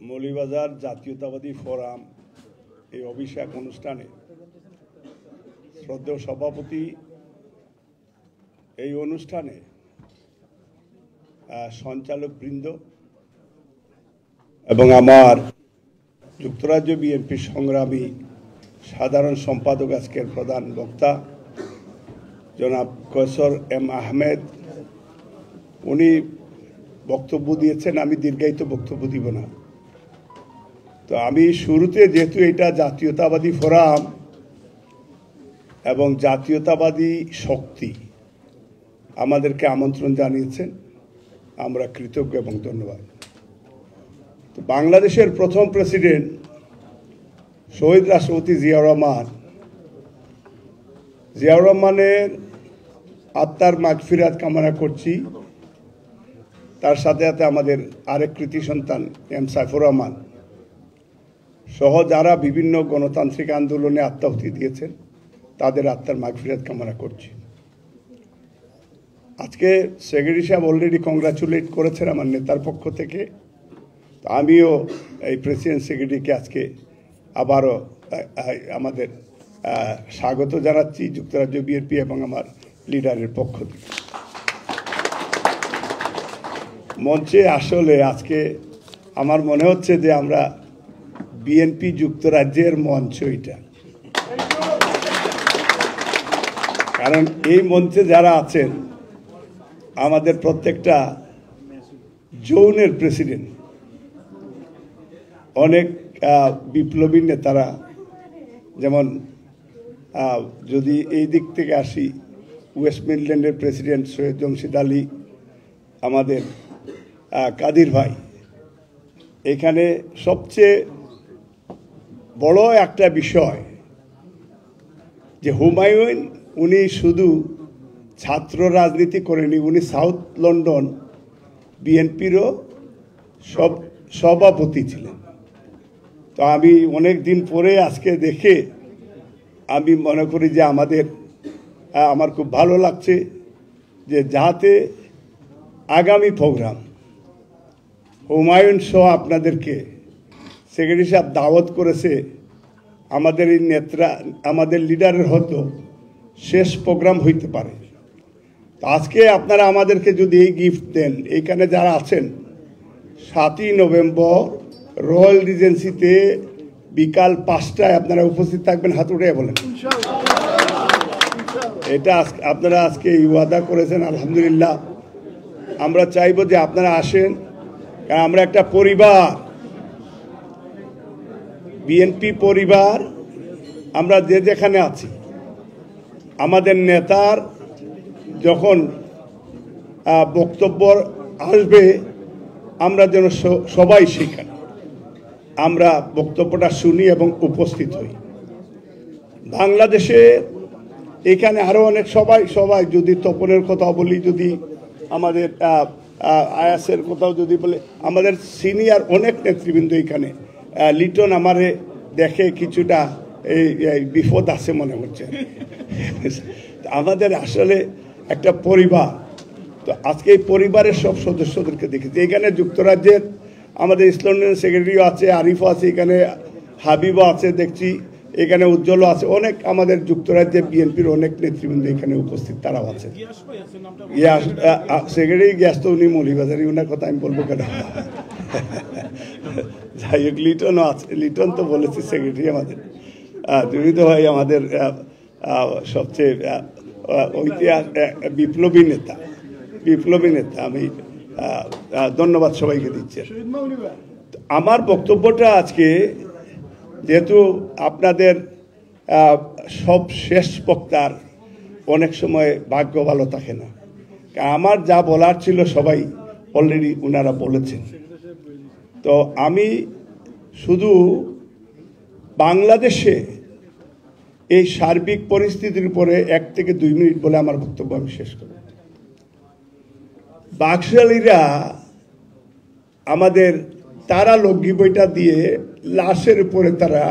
[SPEAKER 10] মৌলভীবাজার জাতীয়তাবাদী ফোরাম এই অভিষেক অনুষ্ঠানে শ্রদ্ধেয় সভাপতি, এই অনুষ্ঠানে সঞ্চালকবৃন্দ এবং আমার যুক্তরাজ্য বিএনপি সংগ্রামী সাধারণ সম্পাদক, আজকের প্রধান বক্তা জনাব কৈসর এম আহমেদ, উনি বক্তব্য দিয়েছেন। আমি দীর্ঘায়িত বক্তব্য দিব না। তো আমি শুরুতে, যেহেতু এটা জাতীয়তাবাদী ফোরাম এবং জাতীয়তাবাদী শক্তি আমাদেরকে আমন্ত্রণ জানিয়েছেন, আমরা কৃতজ্ঞ এবং ধন্যবাদ। তো বাংলাদেশের প্রথম প্রেসিডেন্ট শহীদ রাষ্ট্রপতি জিয়াউর রহমানের আত্মার মাগফিরাত কামনা করছি। তার সাথে সাথে আমাদের আরেক কৃতি সন্তান এম সাইফুর রহমান সহ যারা বিভিন্ন গণতান্ত্রিক আন্দোলনে আত্মাহুতি দিয়েছেন তাদের আত্মার মাগফিরাত কামনা করছি। আজকে সেক্রেটারি সাহেব অলরেডি কংগ্রাচুলেট করেছেন আমার নেতার পক্ষ থেকে। আমিও এই প্রেসিডেন্ট সেক্রেটারিকে আজকে আবারও আমাদের স্বাগত জানাচ্ছি যুক্তরাজ্য বিএনপি এবং আমার লিডারের পক্ষ থেকে। মঞ্চে আসলে আজকে আমার মনে হচ্ছে যে আমরা বিএনপি যুক্তরাজ্যের মঞ্চ এটা, কারণ এই মঞ্চে যারা আছেন আমাদের প্রত্যেকটা জোনের প্রেসিডেন্ট, অনেক বিপ্লবী নেতারা, যেমন যদি এই দিক থেকে আসি ওয়েস্ট মিডল্যান্ডের প্রেসিডেন্ট সৈয়দ জমশিদ আলী, আমাদের কাদির ভাই। এখানে সবচেয়ে বড় একটা বিষয় যে হুমায়ুন উনি শুধু ছাত্র রাজনীতি করেনি, উনি সাউথ লন্ডন বিএনপিরও সভাপতি ছিলেন। তো আমি অনেক দিন পরে আজকে দেখে আমি মনে করি যে আমার খুব ভালো লাগছে যে যাতে আগামী প্রোগ্রাম হুমায়ুন সহ আপনাদেরকে সেক্রেটারি সাহেব দাওয়াত করেছে, আমাদের এই নেতা আমাদের লিডারের হয়তো শেষ প্রোগ্রাম হইতে পারে। তো আজকে আপনারা আমাদেরকে যদি এই গিফট দেন, এইখানে যারা আছেন 7ই নভেম্বর রয়্যাল রিজেন্সিতে বিকাল 5টায় আপনারা উপস্থিত থাকবেন, হাত উঠে বলেন। এটা আপনারা আজকে ওয়াদা করেছেন, আলহামদুলিল্লাহ। আমরা চাইব যে আপনারা আসেন, কারণ আমরা একটা পরিবার, বিএনপি পরিবার। আমরা যে যেখানে আছি আমাদের নেতার যখন বক্তব্য আসবে আমরা যেন সবাই সেখানে আমরা বক্তব্যটা শুনি এবং উপস্থিত হই। বাংলাদেশে এখানে আরও অনেক সবাই যদি তপনের কথা বলি, যদি আমাদের আয়াসের কথাও যদি বলে, আমাদের সিনিয়র অনেক নেতৃবৃন্দ এখানে। লিটন আমারে দেখে কিছুটা এই বিপদ আছে মনে হচ্ছে। আমাদের আসলে একটা পরিবার। তো আজকে এই পরিবারের সব সদস্যদেরকে দেখেছি। এখানে যুক্তরাজ্যের আমাদের ইসলামিক সেক্রেটারিও আছে, আরিফও আছে, এখানে হাবিবও আছে দেখছি, এখানে উজ্জ্বলও আছে, অনেক আমাদের যুক্তরাজ্যের বিএনপির অনেক নেতৃবৃন্দ এখানে উপস্থিত, তারাও আছে। সেক্রেটারি গ্যাস তো উনি মৌলিবাজারি, ওনার কথা আমি বলবো কেন? যাই হোক, লিটনও আছে, লিটন তো বলেছি সেক্রেটারি আমাদের। তুমি তো ভাই আমাদের সবচেয়ে বিপ্লবী নেতা। আমি ধন্যবাদ সবাইকে দিচ্ছি। আমার বক্তব্যটা আজকে যেহেতু আপনাদের সব শেষ বক্তার অনেক সময় ভাগ্য ভালো থাকে না, আমার যা বলার ছিল সবাই অলরেডি ওনারা বলেছেন। তো আমি শুধু বাংলাদেশে এই সার্বিক পরিস্থিতির উপরে 1 থেকে 2 মিনিট বলে আমার বক্তব্য আমি শেষ করব। বাকশালীরা আমাদের তারা লগ্গি বইটা দিয়ে লাশের উপরে তারা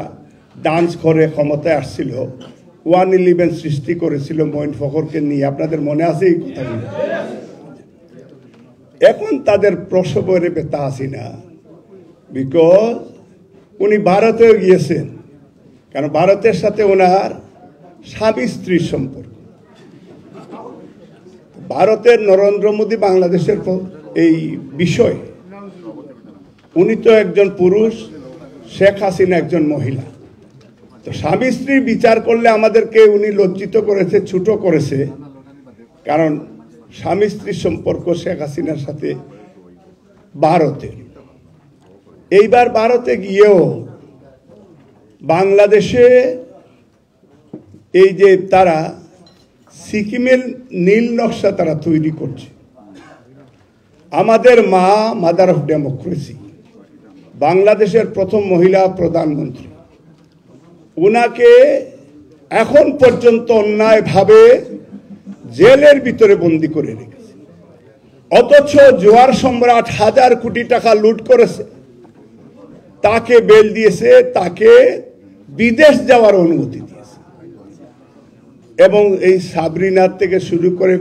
[SPEAKER 10] ডান্স করে ক্ষমতায় আসছিল, 111 সৃষ্টি করেছিল মঈন ফখরকে নিয়ে। আপনাদের মনে আছে এই কথাগুলো? এখন তাদের প্রসবের ব্যথা হাসিনা, বিকজ উনি ভারতেও গিয়েছেন, কারণ ভারতের সাথে ওনার স্বামী স্ত্রীর সম্পর্ক। ভারতের নরেন্দ্র মোদী বাংলাদেশের এই বিষয়, উনি তো একজন পুরুষ, শেখ হাসিনা একজন মহিলা। তো স্বামী স্ত্রীর বিচার করলে আমাদেরকে উনি লজ্জিত করেছে, ছোট করেছে, কারণ স্বামী স্ত্রীর সম্পর্ক শেখ হাসিনার সাথে ভারতের। এইবার ভারতে গিয়েও বাংলাদেশে এই যে তারা সিকিমের নীল নকশা তারা তৈরি করছে। আমাদের মা, মাদার অফ ডেমোক্রেসি, বাংলাদেশের প্রথম মহিলা প্রধানমন্ত্রী, উনাকে এখন পর্যন্ত অন্যায়ভাবে জেলের ভিতরে বন্দি করে রেখেছে, অথচ জোয়ার সম্রাট 1000 কোটি টাকা লুট করেছে, তাকে বেল দিয়েছে, তাকে বিদেশ যাওয়ার অনুমতি দিয়েছে। এবং এই সাবরিনার থেকে শুরু করে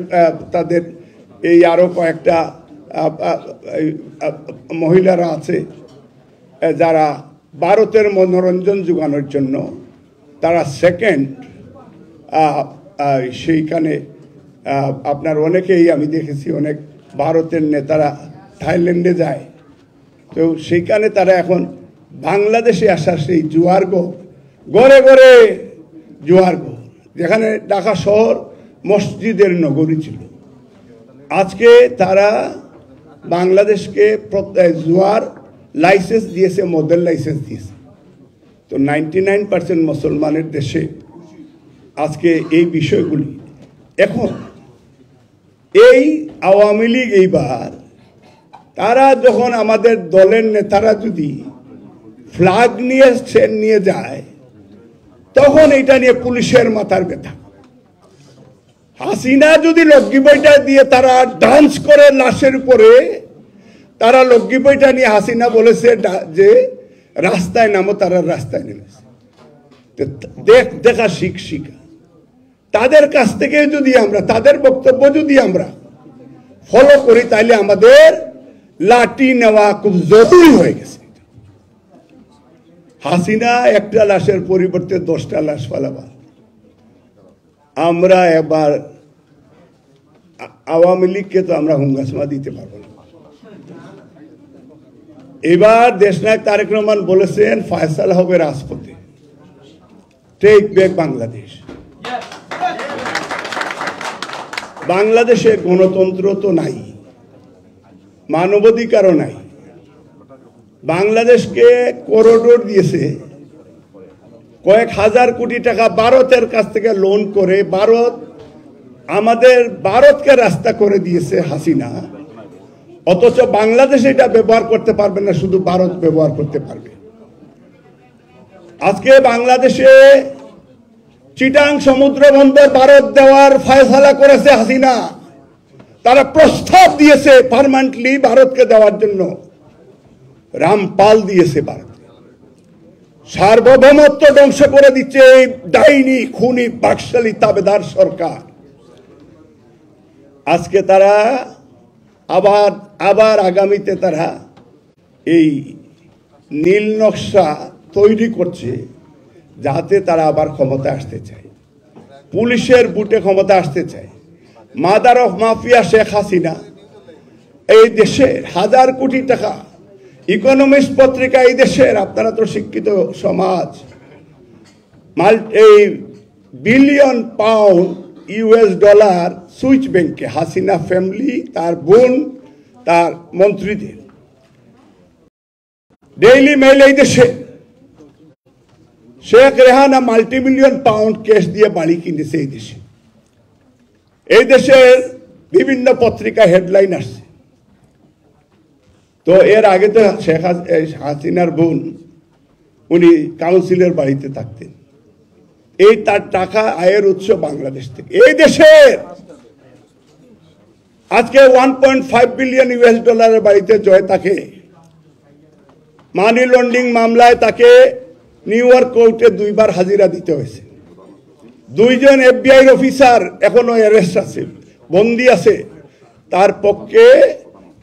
[SPEAKER 10] তাদের এই আরো কয়েকটা মহিলারা আছে যারা ভারতের মনোরঞ্জন যোগানোর জন্য তারা সেকেন্ড সেইখানে আপনার অনেকেই আমি দেখেছি, অনেক ভারতের নেতারা থাইল্যান্ডে যায়, তো সেইখানে তারা এখন বাংলাদেশে আসা সেই জোয়ারগো গড়ে গড়ে জোয়ারগো, যেখানে ঢাকা শহর মসজিদের নগরী ছিল, আজকে তারা বাংলাদেশকে জোয়ার লাইসেন্স দিয়েছে, মদের লাইসেন্স দিয়েছে। তো 99% মুসলমানের দেশে আজকে এই বিষয়গুলি, এখন এই আওয়ামী লীগ এইবার তারা যখন আমাদের দলের নেতারা যদি ফ্ল্যাগ নিয়ে যায়, তখন এটা নিয়ে পুলিশের মাথার ব্যথা। হাসিনা যদি লগ্গি বইটা দিয়ে তারা ডান্স করে লাশের উপরে, তারা লগ্গি বইটা নিয়ে হাসিনা বলেছে যে রাস্তায় নামো, তারা রাস্তায় নেমেছে। দেখা শিক্ষা তাদের কাছ থেকে যদি আমরা তাদের বক্তব্য যদি আমরা ফলো করি, তাহলে আমাদের লাঠি নেওয়া খুব জরুরি হয়ে গেছে। হাসিনা একটা লাশের পরিবর্তে 10টা লাশ ফেলাবা। আমরা এবার আওয়ামী লীগকে তো আমরা হুঙ্গাসমা দিতে পারবো না। এবার দেশনায়ক তারেক রহমান বলেছেন ফয়সালা হবে রাজপথে, টেক ব্যাক বাংলাদেশ। বাংলাদেশে গণতন্ত্র তো নাই, মানবাধিকারও নাই। বাংলাদেশকে করিডোর দিয়েছে, কয়েক হাজার কোটি টাকা ভারতের কাছ থেকে লোন করে ভারতকে রাস্তা করে দিয়েছে হাসিনা, অথচ বাংলাদেশে এটা ব্যবহার করতে পারবে না, শুধু ভারত ব্যবহার করতে পারবে। আজকে বাংলাদেশে চিটাং সমুদ্র বন্দর ভারত দেওয়ার ফয়সালা করেছে হাসিনা, তারা প্রস্তাব দিয়েছে পার্মানেন্টলি ভারতকে দেওয়ার জন্য, রামপাল দিয়েছে ভারত। সার্বভৌমত্ব ধ্বংস করে দিচ্ছে এই ডাইনি খুনি বাকশালী তাবেদার সরকার। আজকে তারা আবার আগামীতে তারা এই নীল নকশা তৈরি করছে, যাতে তারা আবার ক্ষমতা আসতে চায়, পুলিশের বুটে ক্ষমতা আসতে চায়। Mother of mafia Sheikh Hasina এই দেশে 1000 কোটি টাকা, ইকোনমিস্ট পত্রিকা এই দেশের, আপনারা তো শিক্ষিত সমাজ, এই billion pound US dollar switch ব্যাংকে হাসিনা ফ্যামিলি, তার বোন, তার মন্ত্রীদের। ডেইলি মেইল এই দেশে Sheikh Rehana multimillion pound cash দিয়ে বাড়ি কিনেছে এই দেশে। এই দেশের বিভিন্ন পত্রিকা হেডলাইন আসছে। তো এর আগে তো শেখ হাসিনার বোন উনি কাউন্সিলের বাড়িতে থাকতেন, এই তার টাকা আয়ের উৎস বাংলাদেশ থেকে। এই দেশের আজকে 1.5 বিলিয়ন US ডলারের বাড়িতে জয় থাকে। মানি লন্ডারিং মামলায় তাকে নিউ ইয়র্ক কোর্টে 2 বার হাজিরা দিতে হয়েছে। 2 জন FBI অফিসার এখনো অ্যারেস্ট আছে, বন্দী আছে, তার পক্ষে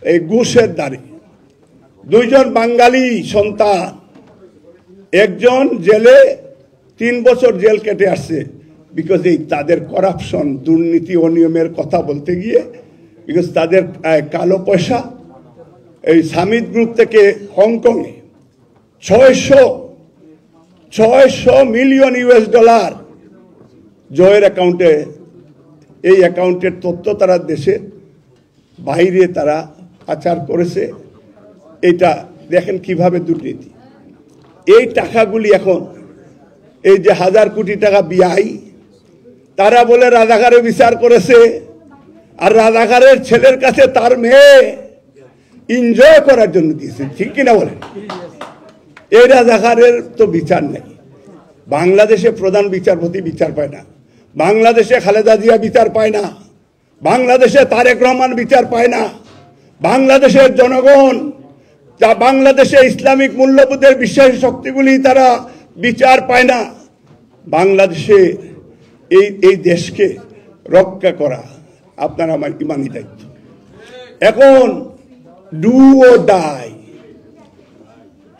[SPEAKER 10] এই ঘুষের দাঁড়ে। 2 জন বাঙালি সন্তান, একজন জেলে 3 বছর জেল কেটে আসছে, বিকজ এই তাদের করাপশন, দুর্নীতি, অনিয়মের কথা বলতে গিয়ে, বিকজ তাদের কালো পয়সা এই সামিট গ্রুপ থেকে হংকংয়ে 600 মিলিয়ন US ডলার জয়ের অ্যাকাউন্টে, এই অ্যাকাউন্টের তথ্য তারা দেশে বাইরে তারা পাচার করেছে। এটা দেখেন কিভাবে দুর্নীতি। এই টাকাগুলি এখন এই যে 1000 কোটি টাকা বিআই, তারা বলে রাজাকারে বিচার করেছে, আর রাজাকারের ছেলের কাছে তার মেয়ে এনজয় করার জন্য দিয়েছে, ঠিক কিনা বলেন? এই রাজাকারের তো বিচার নেই। বাংলাদেশে প্রধান বিচারপতি বিচার পায় না, বাংলাদেশে খালেদা জিয়া বিচার পায় না, বাংলাদেশে তারেক রহমান বিচার পায় না, বাংলাদেশের জনগণ, যা বাংলাদেশে ইসলামিক মূল্যবোধের বিশ্বাসী শক্তিগুলি তারা বিচার পায় না। বাংলাদেশে এই দেশকে রক্ষা করা আপনার আমার ইমানি দায়িত্ব। এখন ডু ও ডাই,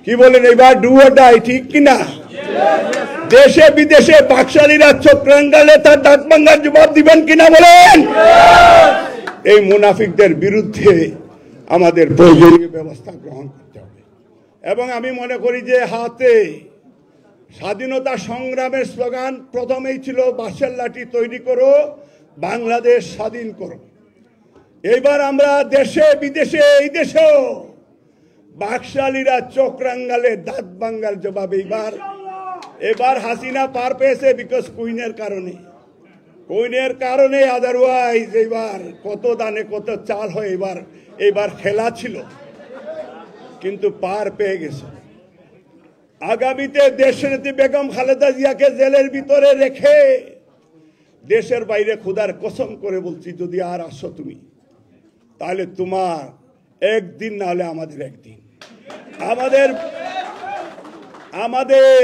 [SPEAKER 10] কি বলেন এবার? ডু ও ডাই, ঠিক কিনা? দেশে বিদেশে বাকশালীরা চক্রাঙ্গালে তার ডাকবাঙ্গার জবাব দিবেন কিনা বলেন? এই মুনাফিকদের বিরুদ্ধে আমাদের প্রয়োজনীয় ব্যবস্থা গ্রহণ করতে হবে। এবং আমি মনে করি যে হাতে স্বাধীনতা সংগ্রামের স্লোগান প্রথমেই ছিল বাঁশের লাঠি তৈরি করো, বাংলাদেশ স্বাধীন করো। এইবার আমরা দেশে বিদেশে এই দেশেও বাকশালীরা চক্রাঙ্গালে দাঁত ভাঙ্গার জবাব এবার হাসিনা পার পেয়েছে, বিকজ কুইনের কারণে। আদারওয়াইজ এবার কত দানে কত চাল হয়, এবার খেলা ছিল, কিন্তু পার পেয়ে গেছে। আগামীতে দেশনেত্রী বেগম খালেদা জিয়াকে জেলের ভিতরে রেখে দেশের বাইরে খোদার কসম করে বলছি, যদি আর আসো তুমি, তাহলে তোমার একদিন না হলে আমাদের একদিন, আমাদের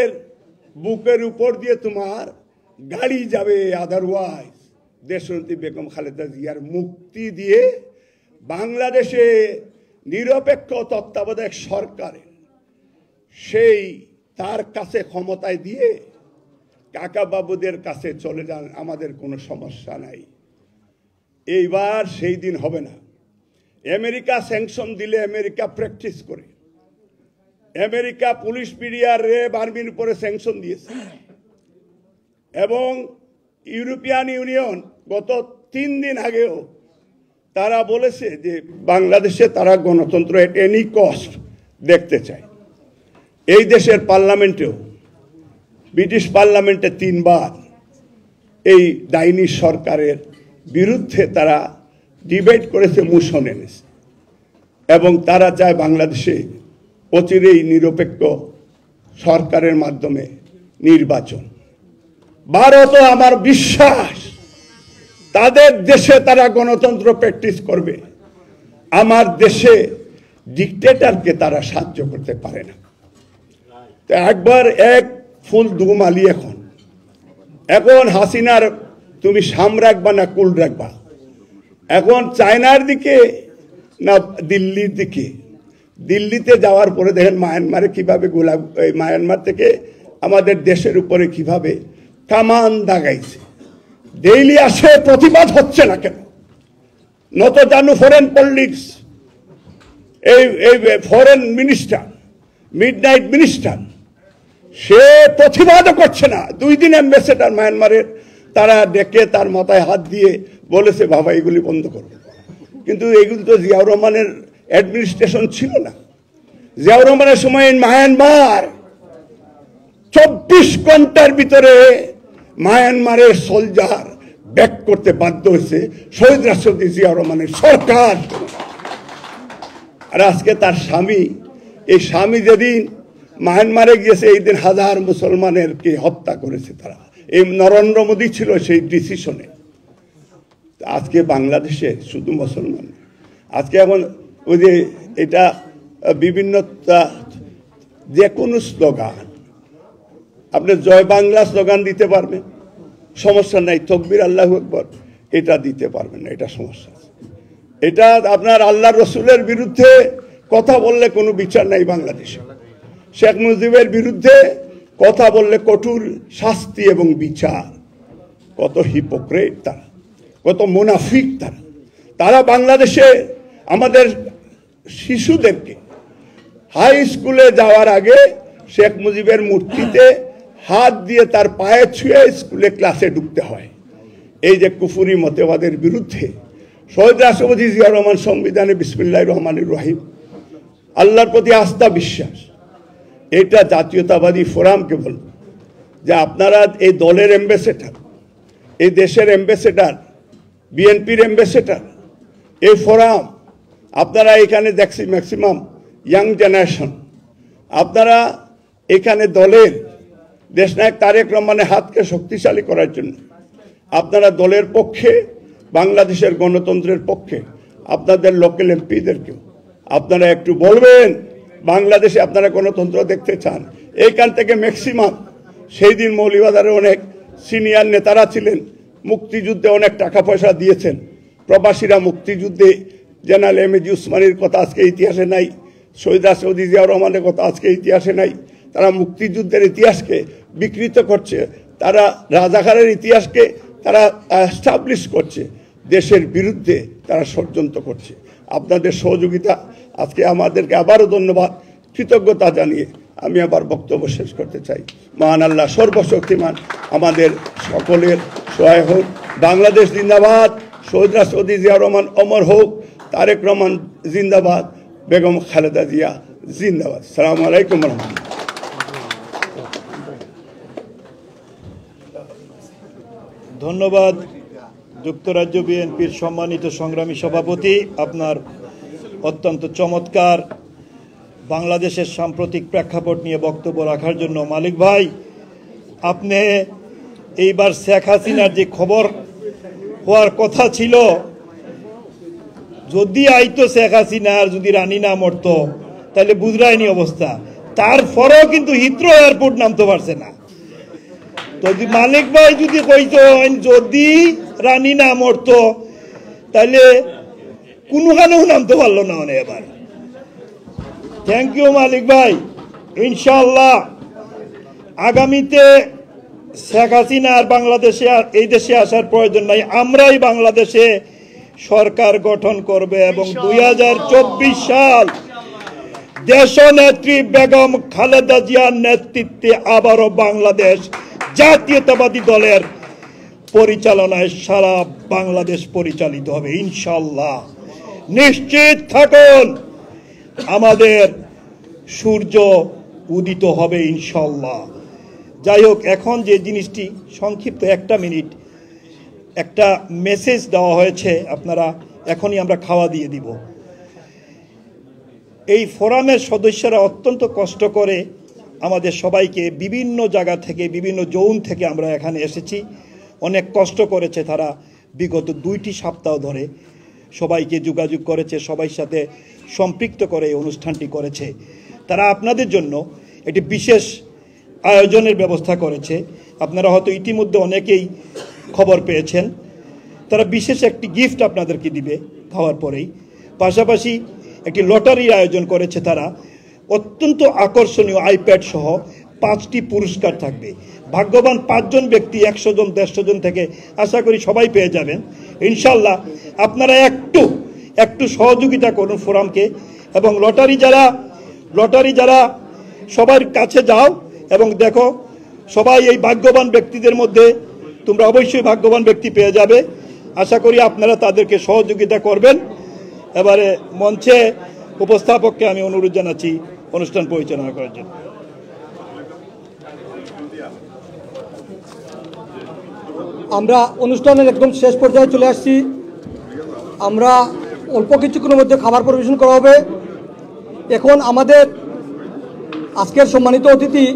[SPEAKER 10] বুকের উপর দিয়ে তোমার গাড়ি যাবে। আদারওয়াইজ দেশনেত্রী বেগম খালেদা জিয়ার মুক্তি দিয়ে বাংলাদেশে নিরপেক্ষ তত্ত্বাবধায়ক সরকারের সেই তার কাছে ক্ষমতায় দিয়ে কাকা বাবুদের কাছে চলে যান, আমাদের কোনো সমস্যা নাই। এইবার সেই দিন হবে না। আমেরিকা স্যাংশন দিলে আমেরিকা প্র্যাকটিস করে, আমেরিকা পুলিশ পিডিআর রেব আর্মির উপরে স্যাংশন দিয়েছে, এবং ইউরোপিয়ান ইউনিয়ন গত 3 দিন আগেও তারা বলেছে যে বাংলাদেশে তারা গণতন্ত্র এট এনি কস্ট দেখতে চায়। এই দেশের পার্লামেন্টেও, ব্রিটিশ পার্লামেন্টে 3 বার এই ডাইনি সরকারের বিরুদ্ধে তারা ডিবেট করেছে, মোশন এনেছে, এবং তারা চায় বাংলাদেশে অচিরেই নিরপেক্ষ সরকারের মাধ্যমে নির্বাচন। ভারত, আমার বিশ্বাস তাদের দেশে তারা গণতন্ত্র প্র্যাকটিস করবে, আমার দেশে ডিক্টেটরকে তারা সাহায্য করতে পারে না। তো একবার এক ফুল দুমালি। এখন হাসিনার তুমি সাম রাখবা না কুল রাখবা? এখন চায়নার দিকে না দিল্লির দিকে? দিল্লিতে যাওয়ার পরে দেখেন মায়ানমারে কিভাবে মায়ানমার থেকে আমাদের দেশের উপরে কিভাবে কামান দাগাইছে। ডেইলি আসে, প্রতিবাদ হচ্ছে না কেন? নত জানু ফরেন পলিটিক্স, এই ফরেন মিনিস্টার, মিডনাইট মিনিস্টার, সে প্রতিবাদও করছে না। 2 দিন অ্যাম্বাসেডার মায়ানমারের তারা ডেকে তার মাথায় হাত দিয়ে বলেছে, বাবা এগুলি বন্ধ করো। কিন্তু এগুলি তো জিয়াউর রহমানের অ্যাডমিনিস্ট্রেশন ছিল না। জিয়াউর রহমানের সময় মায়ানমার 24 ঘন্টার ভিতরে মায়ানমারের সোলজার ব্যাক করতে বাধ্য হয়েছে শহীদ রাষ্ট্রপতি জিয়াউর রহমানের সরকার। আর আজকে তার স্বামী, এই স্বামী যেদিন মায়ানমারে গিয়েছে, এই দিন 1000 মুসলমানেরকে হত্যা করেছে তারা। এই নরেন্দ্র মোদী ছিল সেই ডিসিশনে। আজকে বাংলাদেশে শুধু মুসলমান, আজকে এখন ওই যে এটা বিভিন্ন যে কোনো স্লোগান, আপনি জয় বাংলা স্লোগান দিতে পারবেন, সমস্যা নাই। তকবীর আল্লাহু আকবার এটা দিতে পারবেন না, এটা সমস্যা। এটা আপনার আল্লাহ রসুলের বিরুদ্ধে কথা বললে কোনো বিচার নাই বাংলাদেশে। শেখ মুজিবের বিরুদ্ধে কথা বললে কঠোর শাস্তি এবং বিচার। কত হিপোক্রেট তারা, কত মুনাফিক তারা বাংলাদেশে আমাদের শিশুদেরকে হাই স্কুলে যাওয়ার আগে শেখ মুজিবের মূর্তিতে হাত দিয়ে তার পায়ে ছুঁয়ে স্কুলে ক্লাসে ঢুকতে হয়। এই যে কুফুরি মতবাদের বিরুদ্ধে শহীদ রাষ্ট্রপতি জিয়াউর রহমান সংবিধানে বিসমিল্লাহির রহমানির রহিম, আল্লাহর প্রতি আস্থা বিশ্বাস, এটা জাতীয়তাবাদী ফোরামকে বলব যে আপনারা এই দলের অ্যাম্বাসেডার, এই দেশের অ্যাম্বাসেডার, বিএনপির অ্যাম্বাসেডার, এই ফোরাম, আপনারা এখানে দেখছি ম্যাক্সিমাম ইয়াং জেনারেশন, আপনারা এখানে দলের দেশনায়ক তারেক রহমানের হাতকে শক্তিশালী করার জন্য আপনারা দলের পক্ষে বাংলাদেশের গণতন্ত্রের পক্ষে আপনাদের লোকাল এমপিদেরকেও আপনারা একটু বলবেন বাংলাদেশে আপনারা গণতন্ত্র দেখতে চান। এইখান থেকে ম্যাক্সিমাম সেই দিন মৌলভীবাজারের অনেক সিনিয়র নেতারা ছিলেন, মুক্তিযুদ্ধে অনেক টাকা পয়সা দিয়েছেন। প্রবাসীরা মুক্তিযুদ্ধে জেনারেল এম.এ. উসমানীর কথা আজকে ইতিহাসে নাই, শহীদ রাষ্ট্রপতি জিয়াউর রহমানের কথা আজকে ইতিহাসে নাই। তারা মুক্তিযুদ্ধের ইতিহাসকে বিকৃত করছে, তারা রাজাকারের ইতিহাসকে তারা এস্টাবলিশ করছে, দেশের বিরুদ্ধে তারা ষড়যন্ত্র করছে। আপনাদের সহযোগিতা আজকে আমাদেরকে আবারও ধন্যবাদ, কৃতজ্ঞতা জানিয়ে আমি আবার বক্তব্য শেষ করতে চাই। মহান আল্লাহ সর্বশক্তিমান আমাদের সকলের সহায় হোক। বাংলাদেশ জিন্দাবাদ, শহীদ রাষ্ট্রপতি জিয়াউর রহমান অমর হোক, তারেক রহমান জিন্দাবাদ, বেগম খালেদা জিয়া জিন্দাবাদ। আসসালামু আলাইকুম রহমতুল্লাহ।
[SPEAKER 7] ধন্যবাদ যুক্তরাজ্য বিএনপির সম্মানিত সংগ্রামী সভাপতি, আপনার অত্যন্ত চমৎকার বাংলাদেশের সাম্প্রতিক প্রেক্ষাপট নিয়ে বক্তব্য রাখার জন্য। মালিক ভাই, আপনি এইবার শেখ হাসিনার যে খবর হওয়ার কথা ছিল, যদি আইতো শেখ হাসিনা আর যদি রানী না মরত তাহলে বুঝরাইনি অবস্থা। তারপরেও কিন্তু হিথ্রো এয়ারপোর্ট নামতে পারছে না। যদি মালিক ভাই যদি কইতো যদি রানী না মরত তাহলে কোনোখানেও নামতে পারলো না মানে এবার। থ্যাংক ইউ মালিক ভাই। ইনশাআল্লাহ আগামীতে শেখ হাসিনা আর বাংলাদেশে আর এই দেশে আসার প্রয়োজন নাই, আমরাই বাংলাদেশে সরকার গঠন করবে এবং 2024 সাল দেশনেত্রী বেগম খালেদা জিয়ার নেতৃত্বে আবারও বাংলাদেশ জাতীয়তাবাদী দলের পরিচালনায় সারা বাংলাদেশ পরিচালিত হবে ইনশাআল্লাহ। নিশ্চিত থাকুন, আমাদের সূর্য উদিত হবে ইনশাআল্লাহ। যাই হোক, এখন যে জিনিসটি সংক্ষিপ্ত 1 মিনিট একটা মেসেজ দেওয়া হয়েছে, আপনারা এখনই আমরা খাওয়া দিয়ে দিব। এই ফোরামের সদস্যরা অত্যন্ত কষ্ট করে আমাদের সবাইকে বিভিন্ন জায়গা থেকে, বিভিন্ন জোন থেকে আমরা এখানে এসেছি, অনেক কষ্ট করেছে তারা। বিগত 2টি সপ্তাহ ধরে সবাইকে যোগাযোগ করেছে, সবাই সাথে সম্পৃক্ত করে এই অনুষ্ঠানটি করেছে। তারা আপনাদের জন্য একটি বিশেষ আয়োজনের ব্যবস্থা করেছে। আপনারা হয়তো ইতিমধ্যে অনেকেই খবর পেয়েছেন। তারা বিশেষ একটি গিফট আপনাদেরকে দিবে খাওয়ার পরেই। পাশাপাশি একটি লটারির আয়োজন করেছে তারা। অত্যন্ত আকর্ষণীয় আইপ্যাড সহ 5টি পুরস্কার থাকবে। ভাগ্যবান 5 জন ব্যক্তি 100 জন 150 জন থেকে আশা করি সবাই পেয়ে যাবেন ইনশাল্লাহ। আপনারা একটু সহযোগিতা করুন ফোরামকে, এবং লটারি যারা সবার কাছে যাও এবং দেখো সবাই এই ভাগ্যবান ব্যক্তিদের মধ্যে তোমরা অবশ্যই ভাগ্যবান ব্যক্তি পেয়ে যাবে। আশা করি আপনারা তাদেরকে সহযোগিতা করবেন। এবারে মঞ্চে উপস্থাপককে আমি অনুরোধ জানাচ্ছি অনুষ্ঠান পরিচালনা করার জন্য।
[SPEAKER 1] আমরা অনুষ্ঠানের একদম শেষ পর্যায়ে চলে আসছি। আমরা অল্প কিছুক্ষণের মধ্যে খাবার পরিবেশন করা হবে। এখন আমাদের আজকের সম্মানিত অতিথি,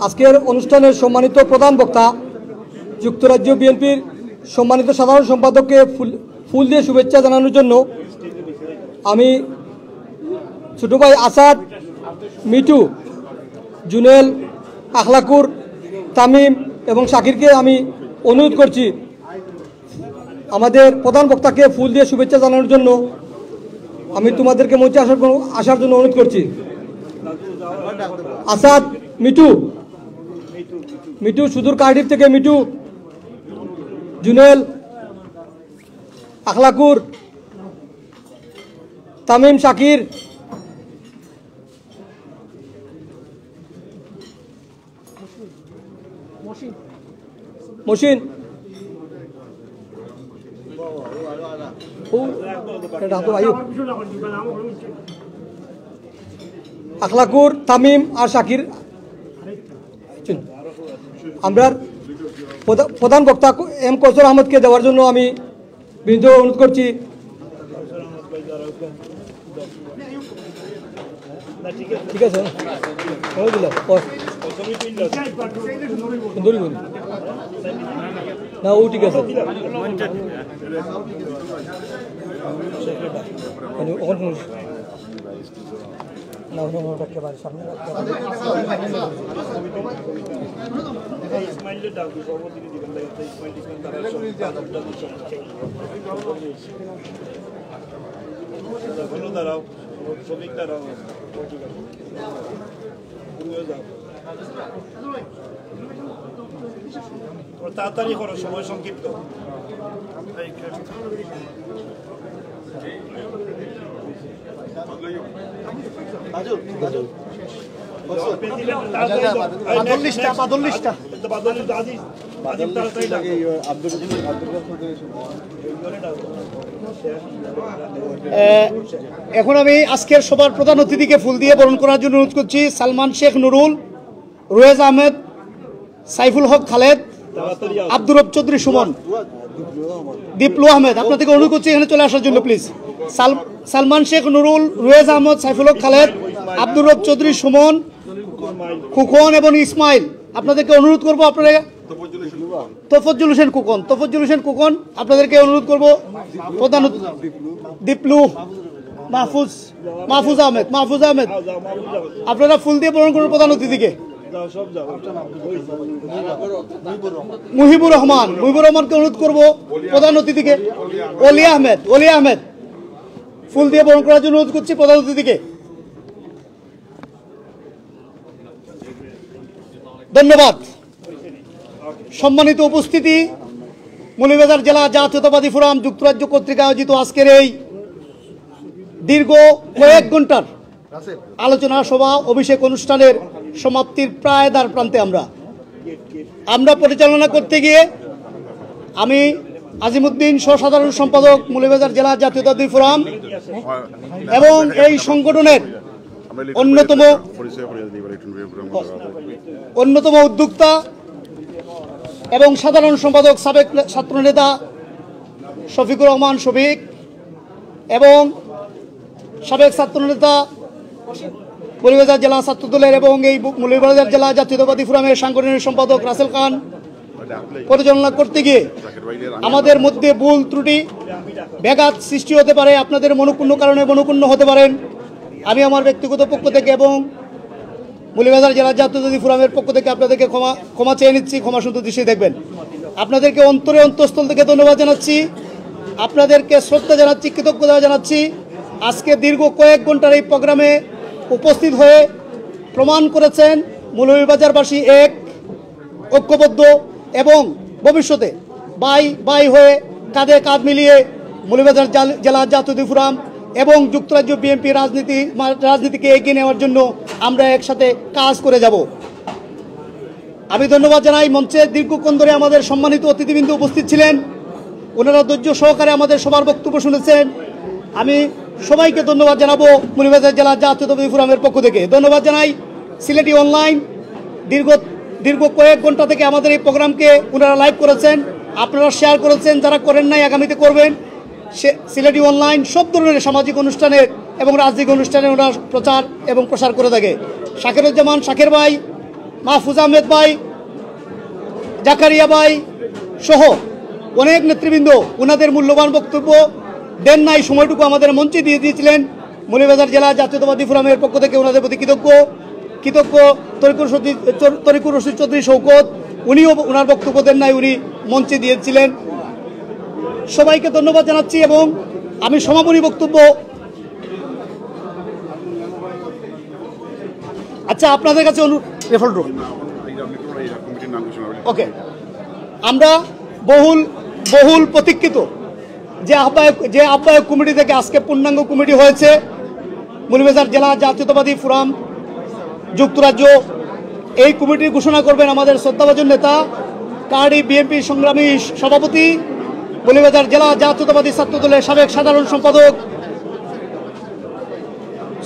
[SPEAKER 1] আজকের অনুষ্ঠানের সম্মানিত প্রধান বক্তা, যুক্তরাজ্য বিএনপির সম্মানিত সাধারণ সম্পাদককে ফুল দিয়ে শুভেচ্ছা জানানোর জন্য আমি ছোটো ভাই আসাদ, মিটু, জুনেল, আখলাকুর, তামিম এবং শাকিরকে আমি অনুরোধ করছি আমাদের প্রধান বক্তাকে ফুল দিয়ে শুভেচ্ছা জানানোর জন্য। আমি তোমাদেরকে মঞ্চে আসার জন্য অনুরোধ করছি। আসাদ, মিটু সুদূর কার্ডিফ থেকে মিটু, জুনেল, আখলাকুর, তামিম, শাকির, মহসিন, আখলাকুর, তামিম আর শাকির। আমরা প্রধান বক্তা এম কৌশল আহমদকে দেওয়ার জন্য আমি বিনীত অনুরোধ করছি। ঠিক আছে, না ও ঠিক আছে না একেবারে সামনে
[SPEAKER 7] তাড়াতাড়ি করো, সময় সংক্ষিপ্ত।
[SPEAKER 4] এখন আমি আজকের সবার প্রধান অতিথিকে ফুল দিয়ে বরণ করার জন্য অনুরোধ করছি। সালমান শেখ নুরুল, রুয়েজ আহমেদ, সাইফুল হক খালেদ, আব্দুর রব চৌধুরী সুমন, দীপলু আহমেদ, আপনাদেরকে অনুরোধ করছি এখানে চলে আসার জন্য প্লিজ। সালমান শেখ নুরুল, রুয়েজ আহমদ, সাইফুল হক খালেদ, আব্দুর রব চৌধুরী সুমন, খুকন এবং ইসমাইল, আপনাদেরকে অনুরোধ করবো আপনারা তফজ্জুল হোসেন কুকন আপনাদেরকে অনুরোধ করবো প্রধান দীপলু, মাহফুজ আহমেদ আপনারা ফুল দিয়ে বরণ করুন প্রধান অতিথিকে। মুহিবুর রহমানকে অনুরোধ করবো প্রধান অতিথিকে। অলিয়া আহমেদ ফুল দিয়ে বরণ করার জন্য অনুরোধ করছি প্রধান অতিথিকে। ধন্যবাদ। সম্মানিত উপস্থিতি, মৌলভীবাজার জেলা জাতীয়তাবাদী ফোরাম যুক্তরাজ্য কর্তৃক আয়োজিত আজকের এই দীর্ঘ কয়েক ঘন্টার আলোচনা সভা অভিষেক অনুষ্ঠানের সমাপ্তির প্রায় দ্বার প্রান্তে আমরা পরিচালনা করতে গিয়ে আমি আজিমউদ্দিন সাধারণ সম্পাদক মৌলভীবাজার জেলা জাতীয়তাবাদী ফোরাম এবং এই সংগঠনের অন্যতম উদ্যোক্তা এবং সাধারণ সম্পাদক সাবেক ছাত্রনেতা শফিকুর রহমান শফিক এবং সাবেক ছাত্রনেতা মৌলভীবাজার জেলা ছাত্রদলের এবং এই মৌলভীবাজার জেলা জাতীয়তাবাদী ফোরামের সাংগঠনিক সম্পাদক রাসেল খান পরিচালনা করতে গিয়ে আমাদের মধ্যে ভুল ত্রুটি ব্যাঘাত সৃষ্টি হতে পারে, আপনাদের মনোক্ষুণ্ণ কারণে মনোক্ষুণ্ণ হতে পারেন। আমি আমার ব্যক্তিগত পক্ষ থেকে এবং মৌলভীবাজার জেলা জাতীয়তাবাদী ফোরামের পক্ষ থেকে আপনাদেরকে ক্ষমা চেয়ে নিচ্ছি, ক্ষমা সুন্দর দৃষ্টি দেখবেন। আপনাদেরকে অন্তঃস্থল থেকে ধন্যবাদ জানাচ্ছি, আপনাদেরকে শ্রদ্ধা জানাচ্ছি, কৃতজ্ঞতা জানাচ্ছি। আজকে দীর্ঘ কয়েক ঘন্টার এই প্রোগ্রামে উপস্থিত হয়ে প্রমাণ করেছেন মৌলভীবাজারবাসী এক, ঐক্যবদ্ধ এবং ভবিষ্যতে বাই হয়ে কাঁধে কাঁধ মিলিয়ে মৌলভীবাজার জেলা জাতীয়তাবাদী ফোরাম এবং যুক্তরাজ্য বিএনপি রাজনীতিকে এগিয়ে নেওয়ার জন্য আমরা একসাথে কাজ করে যাব। আমি ধন্যবাদ জানাই মঞ্চে দীর্ঘক্ষণ ধরে আমাদের সম্মানিত অতিথিবৃন্দ উপস্থিত ছিলেন, ওনারা ধৈর্য সহকারে আমাদের সবার বক্তব্য শুনেছেন। আমি সবাইকে ধন্যবাদ জানাবো মৌলভীবাজার জেলা জাতীয়তাবাদী ফোরামের পক্ষ থেকে। ধন্যবাদ জানাই সিলেটি অনলাইন, দীর্ঘ কয়েক ঘন্টা থেকে আমাদের এই প্রোগ্রামকে ওনারা লাইভ করেছেন, আপনারা শেয়ার করেছেন, যারা করেন নাই আগামীতে করবেন। সিলেটি অনলাইন সব ধরনের সামাজিক অনুষ্ঠানের এবং রাজনৈতিক অনুষ্ঠানে ওনারা প্রচার এবং প্রসার করে থাকে। শাকিরুজ্জামান শাকির ভাই, মাহফুজ আহমেদ ভাই, জাকারিয়া ভাই সহ অনেক নেতৃবৃন্দ ওনাদের মূল্যবান বক্তব্য দেন নাই, সময়টুকু আমাদের মঞ্চে দিয়ে দিয়েছিলেন। মৌলভীবাজার জেলা জাতীয়তাবাদী ফোরামের পক্ষ থেকে ওনাদের প্রতি কৃতজ্ঞ। তরিকুর রশিদ চৌধুরী শৌকত, উনিও ওনার বক্তব্য দেন নাই, উনি মঞ্চে দিয়েছিলেন। সবাইকে ধন্যবাদ জানাচ্ছি এবং আমি সমাপনী বক্তব্য, আচ্ছা আপনাদের কাছে ওকে, আমরা বহুল প্রতীক্ষিত যে আহ্বায়ক কমিটি থেকে আজকে পূর্ণাঙ্গ কমিটি হয়েছে, মৌলভীবাজার জেলা জাতীয়তাবাদী ফোরাম যুক্তরাজ্য, এই কমিটি ঘোষণা করবেন আমাদের শ্রদ্ধাভাজন নেতা কার্ডি বিএনপি সংগ্রামী সভাপতি, মৌলভীবাজার জেলা জাতীয়তাবাদী ছাত্রদলের সাবেক সাধারণ সম্পাদক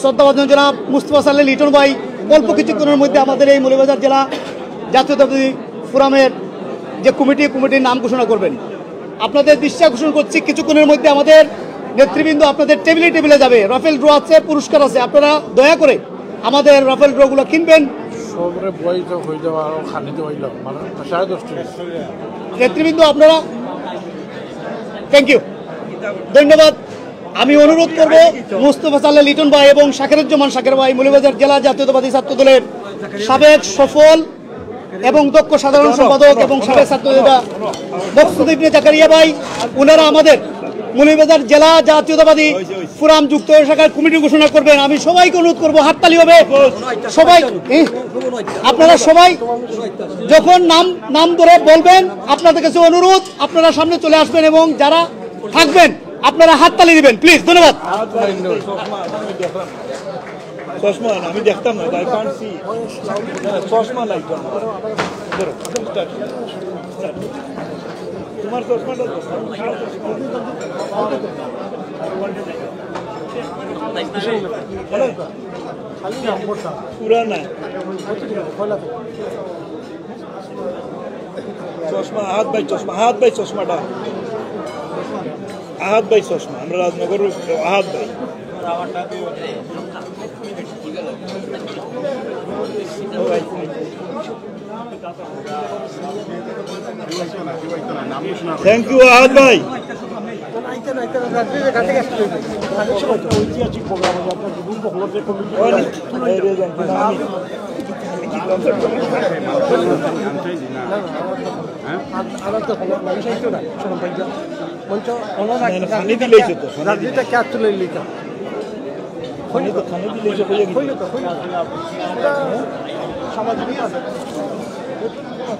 [SPEAKER 4] শ্রদ্ধাভাজন জনাব মুস্তফা সালেহ লিটন ভাই অল্প কিছুক্ষণের মধ্যে আমাদের এই মৌলভীবাজার জেলা জাতীয়তাবাদী ফোরামের যে কমিটির নাম ঘোষণা করবেন। আপনাদের দৃষ্টি আকর্ষণ করছি, কিছুক্ষণের মধ্যে আমাদের নেতৃবৃন্দ আপনাদের টেবিলে যাবে। রাফেল ড্র আছে, পুরস্কার আছে, আপনারা দয়া করে আমাদের রাফেল ড্রগুলো কিনবেন
[SPEAKER 11] সবরে বইত হয়ে যাওয়া আর খানিতে হইল মানে 10:30
[SPEAKER 4] নেতৃবৃন্দ আপনারা থ্যাংক ইউ ধন্যবাদ। আমি অনুরোধ করব মুস্তফা সাল্লাহ লিটন ভাই এবং শাকেরুজ্জামান শাকের ভাই মৌলভীবাজার জেলা জাতীয়তাবাদী ছাত্র দলের সাবেক সফল এবং দক্ষ সাধারণ সম্পাদক এবং সাবেক ছাত্র নেতা মকসুদ ইবনে জাকারিয়া ভাই, ওনারা আমাদের মৌলভীবাজার জেলা জাতীয়তাবাদী ফোরাম যুক্ত শাখার কমিটি ঘোষণা করবেন। আমি সবাইকে অনুরোধ করবো, হাততালি হবে সবাই। আপনারা সবাই যখন নাম ধরে বলবেন, আপনাদের কাছে অনুরোধ আপনারা সামনে চলে আসবেন এবং যারা থাকবেন আপনারা হাততালি দিবেন প্লিজ। ধন্যবাদ।
[SPEAKER 7] চশমা আমি দেখতাম না, আই কান্ট সি চশমা লাগবে তোমার চশমাটা পুরানা চশমা আহাত ভাই চশমাটা আহাত ভাই চশমা আমরা রাজনগর আহাত ভাই থ্যাংক ইউ আহাত ভাই।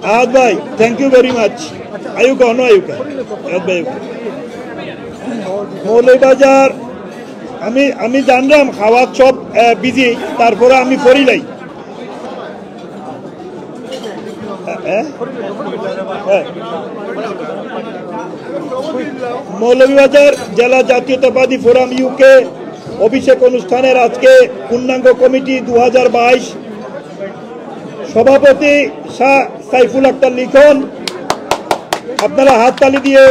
[SPEAKER 7] আহাত ভাই থ্যাংক ইউ ভেরি মাচ। আয়ুকা অন আয়ুকা আহাত ভাই মৌলভীবাজার আমি জানলাম খাওয়ার সব বিজি, তারপরে আমি পড়িলাই মৌলভীবাজার জেলা জাতীয়তাবাদী ফোরাম ইউকে অভিষেক অনুষ্ঠানের আজকে পূর্ণাঙ্গ কমিটি 2022 সভাপতি শাহ সাইফুল আক্তার লিখন। আপনারা হাততালি দিয়ে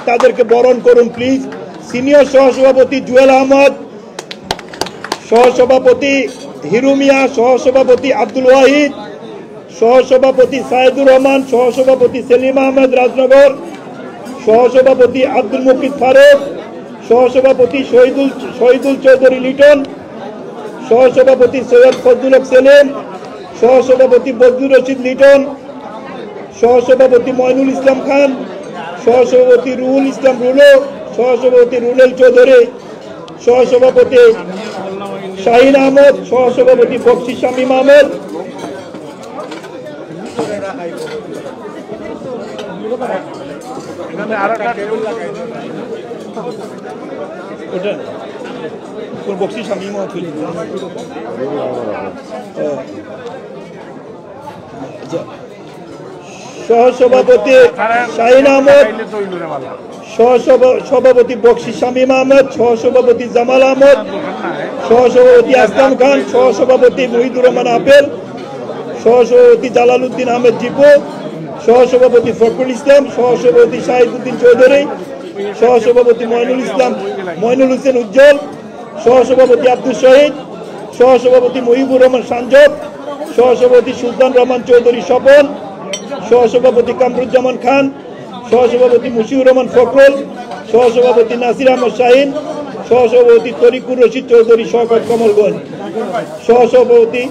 [SPEAKER 7] তাদেরকে বরণ করুন প্লিজ। সিনিয়র সহসভাপতি জুয়েল আহমদ, সহসভাপতি হিরু মিয়া, সহসভাপতি আব্দুল ওয়াহিদ, সহসভাপতি সাইদুর রহমান, সহসভাপতি সেলিম আহমেদ রাজনগর, সহসভাপতি আব্দুল মুকিদ ফারুক, সহসভাপতি শহীদুল চৌধুরী লিটন, সহসভাপতি সৈয়দ ফজলুল হক সেলিম, সহসভাপতি বজলুর রশিদ লিটন, সহসভাপতি মইনুল ইসলাম খান, সহসভাপতি রুহুল ইসলাম রুলো, সহসভাপতি রুলেল চৌধুরী, সহসভাপতি শাহিন আহমদ, সহসভাপতি বক্সি শামীম আহমেদ, বক্সি শামীম সহসভাপতি শাহিন আহমদ, সহসভাপতি বক্সি শামীম আহমেদ, সহসভাপতি জামাল আহমদ, সহসভাপতি আসলাম খান, সহসভাপতি মুহিদুর রহমান আপেল, সহসভাপতি জালালউদ্দিন আহমেদ জিপু, সহসভাপতি ফখরুল ইসলাম, সহসভাপতি শাহিদউদ্দিন চৌধুরী, সহসভাপতি মইনুল হোসেন উজ্জ্বল, সহসভাপতি আব্দুল শহীদ, সহসভাপতি মুহিবুর রহমান সাঞ্জব, সহসভাপতি সুলতান রহমান চৌধুরী স্বপন, সহসভাপতি কামরুজ্জামান খান, সহসভাপতি মুশিউর রহমান ফখরুল, সহসভাপতি নাসির আহমদ শাহিন, সহসভাপতি তরিকুর রশিদ চৌধুরী শওকত কমলগঞ্জ, সহসভাপতি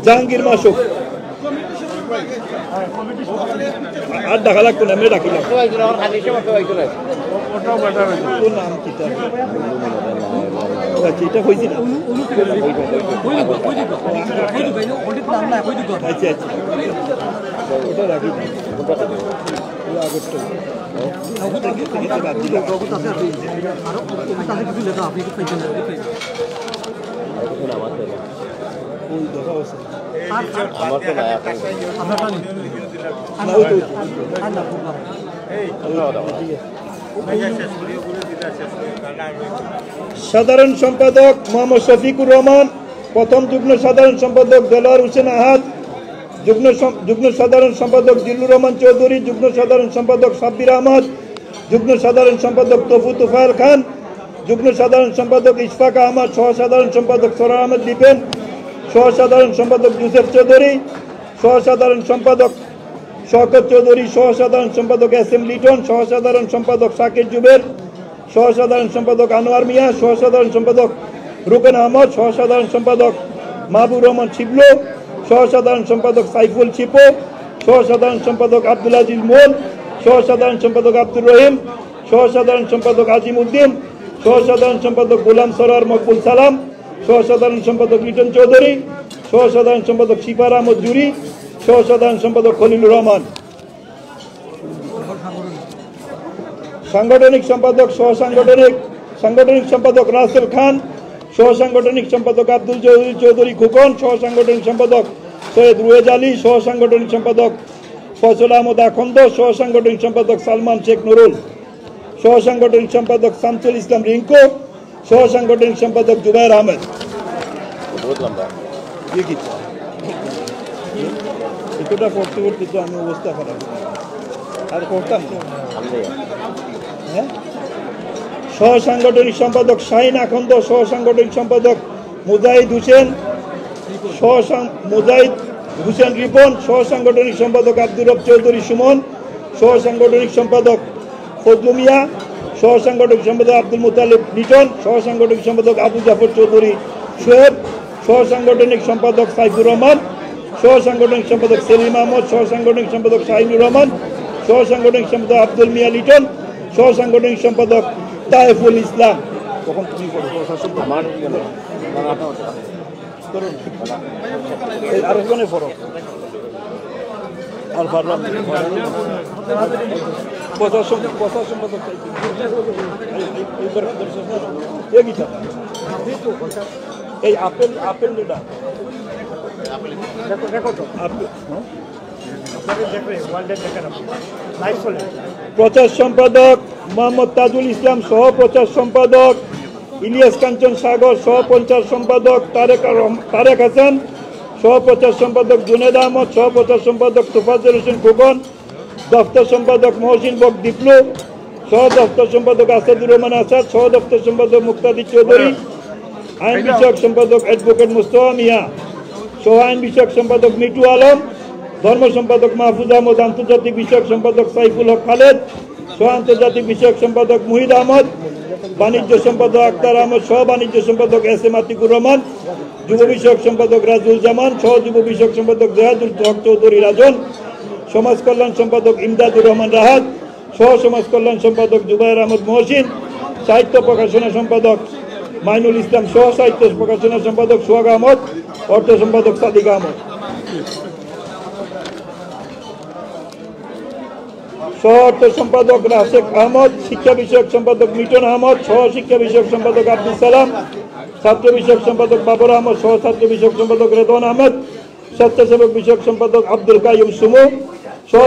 [SPEAKER 7] জাহাঙ্গীর মাসুক। আর দেখা লাগতো না, আমি ডাকিলাম নাম কি এটা হয়েছে না। আচ্ছা আচ্ছা ওটা রাখি সাধারণ সম্পাদক মোহাম্মদ শফিকুর রহমান, প্রথম যুগ্ম সাধারণ সম্পাদক দেলোয়ার হোসেন আহাদ, যুগ্ম সাধারণ সম্পাদক জিল্লুর রহমান চৌধুরী, যুগ্ম সাধারণ সম্পাদক সাব্বির আহমদ, যুগ্ম সাধারণ সম্পাদক তফু তুফাইল খান, যুগ্ম সাধারণ সম্পাদক ইশফাক আহমদ, সহ সাধারণ সম্পাদক সরার আহমেদ লিপেন, সহসাধারণ সম্পাদক জোসেফ চৌধুরী, সহসাধারণ সম্পাদক শওকত চৌধুরী, সহসাধারণ সম্পাদক এস এম লিটন, সহসাধারণ সম্পাদক শাকির জুবের, সহসাধারণ সম্পাদক আনোয়ার মিয়া, সহসাধারণ সম্পাদক রুকেন আহমদ, সহসাধারণ সম্পাদক মাহবুব রহমান শিবলু, সহসাধারণ সম্পাদক সাইফুল চিপো, সহসাধারণ সম্পাদক আব্দুল আজিজ মোল, সহসাধারণ সম্পাদক আব্দুর রহিম, সহসাধারণ সম্পাদক আজিম উদ্দিন, সহসাধারণ সম্পাদক গোলাম সরোয়ার মকবুল সালাম, সহসাধারণ সম্পাদক লিটন চৌধুরী, সহসাধারণ সম্পাদক শিফার আহমদ জুরি, সহসাধারণ সম্পাদক খলিলুর রহমান। সাংগঠনিক সম্পাদক সাংগঠনিক সম্পাদক রাসেল খান, সহসাংগঠনিক সম্পাদক আব্দুল চৌধুরী খুকন, সহসাংগঠনিক সম্পাদক সৈয়দ রুয়েজ আলী, সহসাংগঠনিক সম্পাদক ফজল আহমদ আখন্দ, সহসাংগঠনিক সম্পাদক সালমান শেখ নুরুল, সহসাংগঠনিক সম্পাদক শামসুল ইসলাম রিঙ্কু, সহসাংগঠনিক সম্পাদক জুবাইর আহমেদ। এতটা পড়তে পড়তে তো আমি অবস্থা খারাপ আর করতাম। সহসাংগঠনিক সম্পাদক শাহিন আখন্দ, সহসাংগঠনিক সম্পাদক মুজাহিদ হুসেন রিপন, সহসাংগঠনিক সম্পাদক আব্দুর রব চৌধুরী সুমন, সহসাংগঠনিক সম্পাদক ফজলু মিয়া, সহসাংগঠনিক সম্পাদক আব্দুল মুতালিব লিটন, সহসাংগঠনিক সম্পাদক আবু জাফর চৌধুরী সোহেব, সহসাংগঠনিক সম্পাদক সাইফুর রহমান, সহসাংগঠনিক সম্পাদক সেলিম আহমদ, সহসাংগঠনিক সম্পাদক শাহিনুর রহমান, সহসাংগঠনিক সম্পাদক আব্দুল মিয়া লিটন, সহসাংগঠনিক সম্পাদক তায়েফুল ইসলাম। তখন তুমি আরেকজনে ফরক আর পারলাম এই আপেল আপেল যেটা প্রচার সম্পাদক মোহাম্মদ তাজুল ইসলাম, সহ প্রচার সম্পাদক ইলিয়াস কাঞ্চন সাগর, সহ প্রচার সম্পাদক তারেক হাসান, সহ প্রচার সম্পাদক জুনেদ আহমদ, সহ প্রচার সম্পাদক তোফাজ্জল হোসেন খোকন, দপ্তর সম্পাদক মহসিন বক দিপলু, সহ দপ্তর সম্পাদক আসাদুর রহমান আসাদ, সহ দপ্তর সম্পাদক মুক্তাদির চৌধুরী, আইন বিষয়ক সম্পাদক অ্যাডভোকেট মুস্তফা মিয়া, সহ আইন বিষয়ক সম্পাদক মিটু আলম, ধর্ম সম্পাদক মাহফুজ আহমদ, আন্তর্জাতিক বিষয়ক সম্পাদক সাইফুল হক খালেদ, সহ আন্তর্জাতিক বিষয়ক সম্পাদক মুহিদ আহমদ, বাণিজ্য সম্পাদক আক্তার আহমদ, সহ বাণিজ্য সম্পাদক এস এম আতিকুর রহমান, যুব বিষয়ক সম্পাদক রাজুল জামান, সহ যুব বিষয়ক সম্পাদক জেহাদুল হক চৌধুরী রাজন, সমাজ কল্যাণ সম্পাদক ইমদাদুর রহমান রাহাত, সহ সমাজ কল্যাণ সম্পাদক জুবাইর আহমদ মহসিন, সাহিত্য প্রকাশনা সম্পাদক মাইনুল ইসলাম, সহ সাহিত্য প্রকাশনা সম্পাদক সোহাগ আহমদ, অর্থ সম্পাদক সাদিক আহমদ, সহ অর্থ সম্পাদক রাশেক আহমদ, শিক্ষা বিষয়ক সম্পাদক মিটন আহমদ, সহ শিক্ষা বিষয়ক সম্পাদক আব্দুল সালাম, ছাত্র বিষয়ক সম্পাদক বাবর আহমদ, সহ ছাত্র বিষয়ক সম্পাদক রেদওয়ান আহমেদ, স্বেচ্ছাসেবক বিষয়ক সম্পাদক আব্দুল কাইয়ুম সুমু, সহ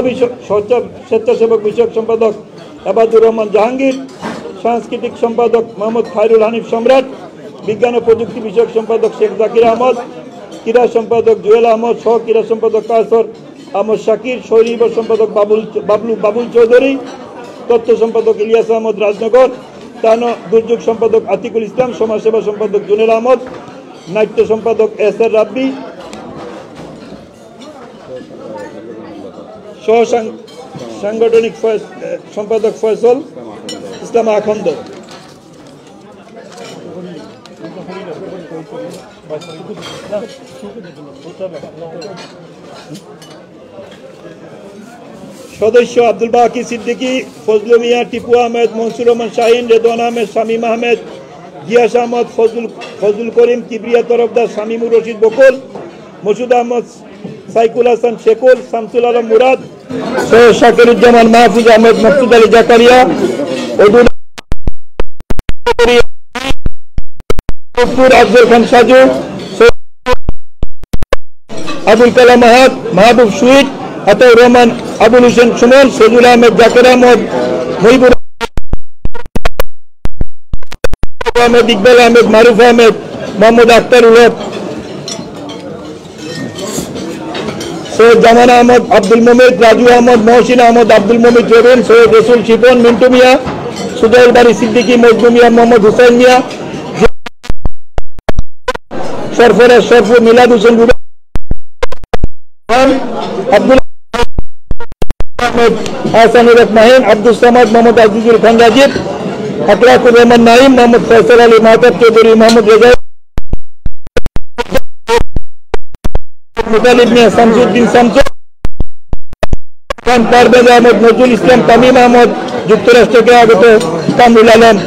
[SPEAKER 7] স্বেচ্ছাসেবক বিষয়ক সম্পাদক আবাদুর রহমান জাহাঙ্গীর, সাংস্কৃতিক সম্পাদক মোহাম্মদ খায়রুল হানিফ সম্রাট, বিজ্ঞান ও প্রযুক্তি বিষয়ক সম্পাদক শেখ জাকির আহমদ, ক্রীড়া সম্পাদক জুয়েল আহমদ, সহ ক্রীড়া সম্পাদক কাসর আহমদ শাকির, শৈলীব সম্পাদক বাবুল চৌধুরী, তথ্য সম্পাদক ইলিয়াস আহমদ রাজনগর, ত্রাণ দুর্যোগ সম্পাদক আতিকুল ইসলাম, সমাজসেবা সম্পাদক জুনেল আহমদ, নাট্য সম্পাদক এস আর রাব্বি, সহ সাংগঠনিক সম্পাদক ফয়সল ইসলাম আখন্দ। সদস্য আব্দুল বাকি সিদ্দিকী, ফজলু মিয়া, টিপু আহমেদ, মনসুর রহমান শাহিন, রেদওয়ান আহমেদ, শামীম আহমেদ, গিয়াস আহমদ, ফজলুল করিম, কিবরিয়া তরফদার, শামীমুর রশিদ বকুল, মসুদ আহমদ, সাইকুল হাসান শেকুল, শামসুল আলম মুরাদ, সৈয়দ শাকিরুজ্জামান, মাহফুজ আহমদ, মকসুদ আলী জাকারিয়া, আফজল খান সাজু, আবুল কালাম আহাদ, মাহবুব সুইট, আতাউর রহমান, আবুল হোসেন সুমন, সজুল আহমেদ, জাকের আহমদ, মহিবুর আহমেদ, ইকবাল আহমেদ, মারুফ আহমেদ, মোহাম্মদ আখতারুল হক, সৈয়দ জামান আহমদ, আব্দুল মোমিদ, রাজু আহমদ, মহসিন আহমদ, আব্দুল মোমিদ জবিন, সৈয়দ রসুল শিপন, মিন্টু মিয়া, সুজাইল বাড়ি সিদ্দিকী, মজনু মিয়া, মোহাম্মদ হুসাইন মিয়া,
[SPEAKER 5] সরফরাজ সরফুর মিলাদ হোসেন আব্দুল আহমেদ হাসানুর মাহিন আব্দুল সামাদ মোহাম্মদ আজিজুল খান রাজীব আকরাকুর রহমান নাইম মোহাম্মদ ফয়সাল আলী মাহতাব চৌধুরী মোহাম্মদ রেজা মুতালিব মিয়া শামসুদ্দিন শামসু পারভেজ আহমদ নজরুল ইসলাম তামিম আহমদ যুক্তরাষ্ট্র থেকে আগত কামরুল আলম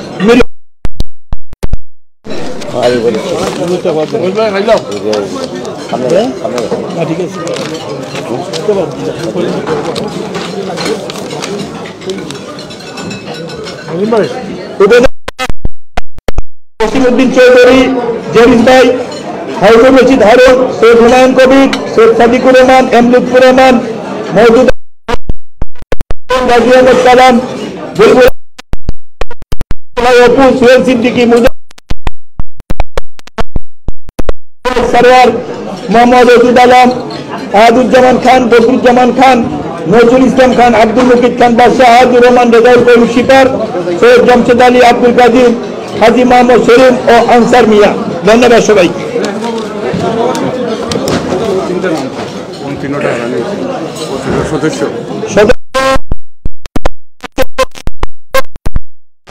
[SPEAKER 5] ওসিমউদ্দিন চৌধুরী জেরিন ভাই হারুন রশিদ হারুন শেখ হুমায়ুন কবির শেখ সাদিকুর রহমান এম লুৎফুর রহমান মওদুদ গাজী আহমদ কালাম বুলবুল অপু সোহেল সিদ্দিকী সরওয়ার মোহাম্মদ ওসিদ আলম আহাদুজ্জামান খান বদরুজ্জামান খান নজরুল ইসলাম খান আব্দুল মুকিদ খান বাদশাহ আহাদুর রহমান রেজাউল করিম শিপার সৈয়দ জামশেদ আলী আব্দুল কাদির হাজী মোহাম্মদ শরীফ ও আনসার মিয়া। ধন্যবাদ সবাইকে।
[SPEAKER 14] সদস্য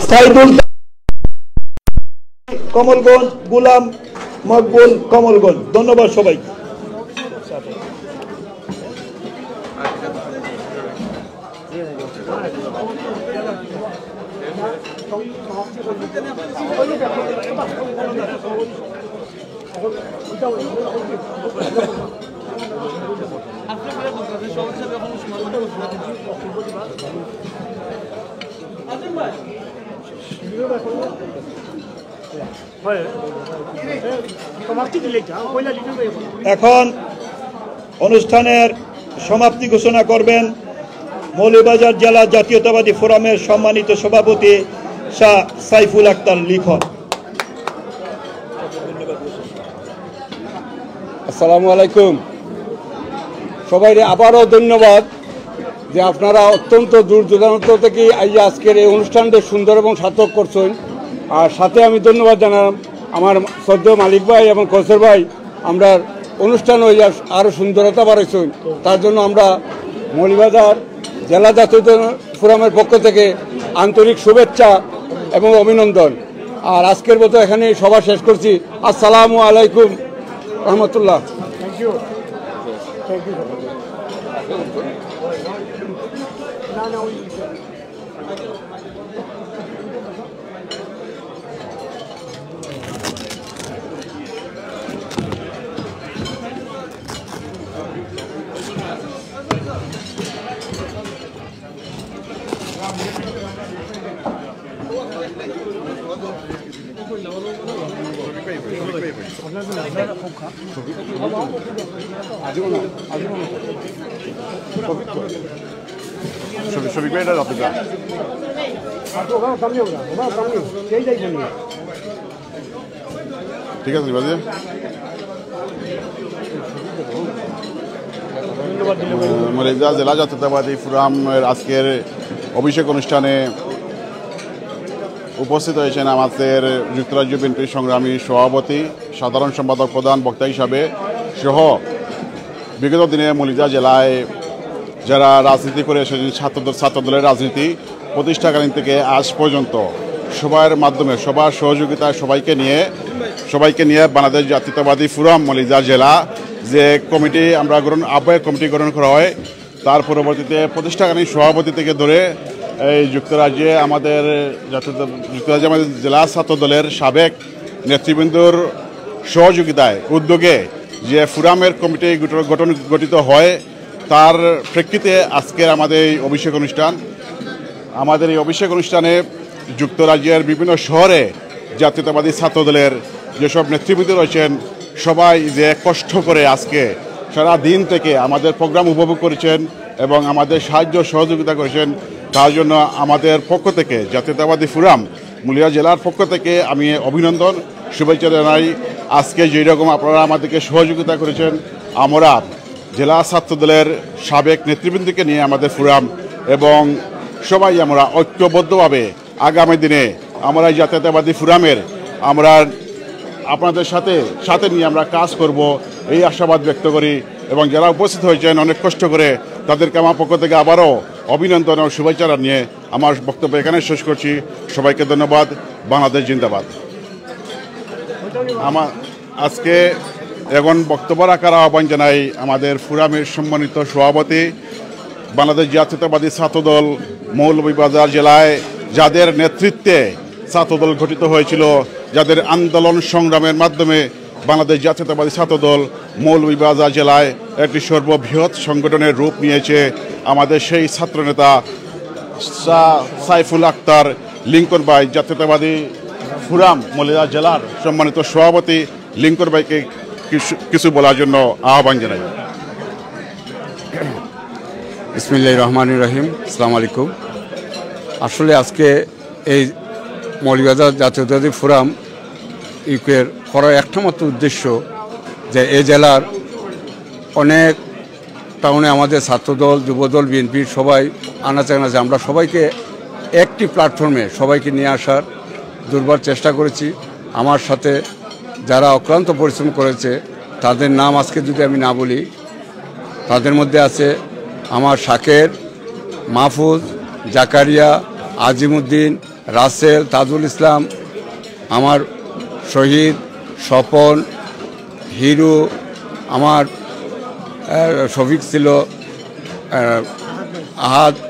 [SPEAKER 5] সাইদুল কমলগঞ্জ গুলাম মকবুল কমলগঞ্জ। ধন্যবাদ সবাই।
[SPEAKER 7] এখন অনুষ্ঠানের সমাপ্তি ঘোষণা করবেন মৌলভীবাজার জেলা জাতীয়তাবাদী ফোরামের সম্মানিত সভাপতি শাহ সাইফুল আক্তার লিখন।
[SPEAKER 22] আসসালামু আলাইকুম। সবাই আবারও ধন্যবাদ যে আপনারা অত্যন্ত দূর দূরান্ত থেকে আজকের এই অনুষ্ঠানটা সুন্দর এবং সার্থক করছেন। আর সাথে আমি ধন্যবাদ জানালাম আমার শ্রদ্ধেয় মালিক ভাই এবং কৌশল ভাই, আমরা অনুষ্ঠান হয়ে আরও সুন্দরতা বাড়াইছেন। তার জন্য আমরা মৌলভীবাজার জেলা জাতীয় ফোরামের পক্ষ থেকে আন্তরিক শুভেচ্ছা এবং অভিনন্দন। আর আজকের মতো এখানে সভা শেষ করছি। আসসালামু আলাইকুম রহমতুল্লাহ।
[SPEAKER 14] শফিক ভাই, এটা আপনার ঠিক আছে বাজে। মৌলভীবাজার জেলা জাতীয়তাবাদী ফোরামের আজকের অভিষেক অনুষ্ঠানে উপস্থিত হয়েছেন আমাদের যুক্তরাজ্য বিএনপির সংগ্রামী সভাপতি, সাধারণ সম্পাদক, প্রধান বক্তা হিসাবে সহ বিগত দিনে মৌলভীবাজার জেলায় যারা রাজনীতি করে এসেছেন, ছাত্রদলের রাজনীতি প্রতিষ্ঠাকালীন থেকে আজ পর্যন্ত সবার মাধ্যমে, সবার সহযোগিতায় সবাইকে নিয়ে বাংলাদেশ জাতীয়তাবাদী ফোরাম মৌলভীবাজার জেলা যে কমিটি আমরা আহ্বায়ক কমিটি গঠন করা হয়, তার পরবর্তীতে প্রতিষ্ঠাকালীন সভাপতি থেকে ধরে এই যুক্তরাজ্যে আমাদের জেলা ছাত্রদলের সাবেক নেতৃবৃন্দর সহযোগিতায় উদ্যোগে যে ফোরামের কমিটি গঠিত হয়, তার প্রেক্ষিতে আজকের আমাদের এই অভিষেক অনুষ্ঠান। আমাদের এই অভিষেক অনুষ্ঠানে যুক্তরাজ্যের বিভিন্ন শহরে জাতীয়তাবাদী ছাত্রদলের যেসব নেতৃবৃন্দ রয়েছেন সবাই যে কষ্ট করে আজকে সারা দিন থেকে আমাদের প্রোগ্রাম উপভোগ করেছেন এবং আমাদের সাহায্য সহযোগিতা করেছেন, তার জন্য আমাদের পক্ষ থেকে জাতীয়তাবাদী ফোরাম মৌলভীবাজার জেলার পক্ষ থেকে আমি অভিনন্দন শুভেচ্ছা জানাই। আজকে যেই রকম আপনারা আমাদেরকে সহযোগিতা করেছেন, আমরা জেলা ছাত্রদলের সাবেক নেতৃবৃন্দকে নিয়ে আমাদের ফোরাম এবং সবাই আমরা ঐক্যবদ্ধভাবে আগামী দিনে আমরা জাতীয়তাবাদী ফোরামের আমরা আপনাদের সাথে নিয়ে আমরা কাজ করব এই আশাবাদ ব্যক্ত করি। এবং যারা উপস্থিত হয়েছেন অনেক কষ্ট করে তাদেরকে আমার পক্ষ থেকে আবারও অভিনন্দন ও শুভেচ্ছা নিয়ে আমার বক্তব্য এখানে শেষ করছি। সবাইকে ধন্যবাদ। বাংলাদেশ জিন্দাবাদ। আজকে এখন বক্তব্য রাখার আহ্বান জানাই আমাদের ফোরামের সম্মানিত সভাপতি, বাংলাদেশ জাতীয়তাবাদী ছাত্রদল মৌলভীবাজার জেলায় যাদের নেতৃত্বে ছাত্রদল গঠিত হয়েছিল, যাদের আন্দোলন সংগ্রামের মাধ্যমে বাংলাদেশ জাতীয়তাবাদী ছাত্রদল মৌলভীবাজার জেলায় একটি সর্ববৃহৎ সংগঠনের রূপ নিয়েছে। আমাদের সেই ছাত্রনেতা সাইফুল আক্তার লিঙ্কন ভাই, জাতীয়তাবাদী ফোরাম মৌলভীবাজার জেলার সম্মানিত সভাপতি লিঙ্কন ভাইকে কিছু বলার জন্য আহ্বান জানাই।
[SPEAKER 22] বিসমিল্লাহির রহমানির রহিম। আসসালামু আলাইকুম। আসলে আজকে এই মৌলভীবাজার জাতীয়তাবাদী ফোরাম ইউকের করার একটা মাত্র উদ্দেশ্য যে এই জেলার অনেক টাউনে আমাদের ছাত্রদল, যুবদল, বিএনপির সবাই আনাচে আনাচে আমরা সবাইকে একটি প্ল্যাটফর্মে সবাইকে নিয়ে আসার দুর্বার চেষ্টা করেছি। আমার সাথে যারা অক্লান্ত পরিশ্রম করেছে তাদের নাম আজকে যদি আমি না বলি, তাদের মধ্যে আছে আমার শাকের, মাহফুজ, জাকারিয়া, আজিমুদ্দিন, রাসেল, তাজুল ইসলাম, আমার শহীদ, স্বপন, হিরু, আমার শফিক ছিল,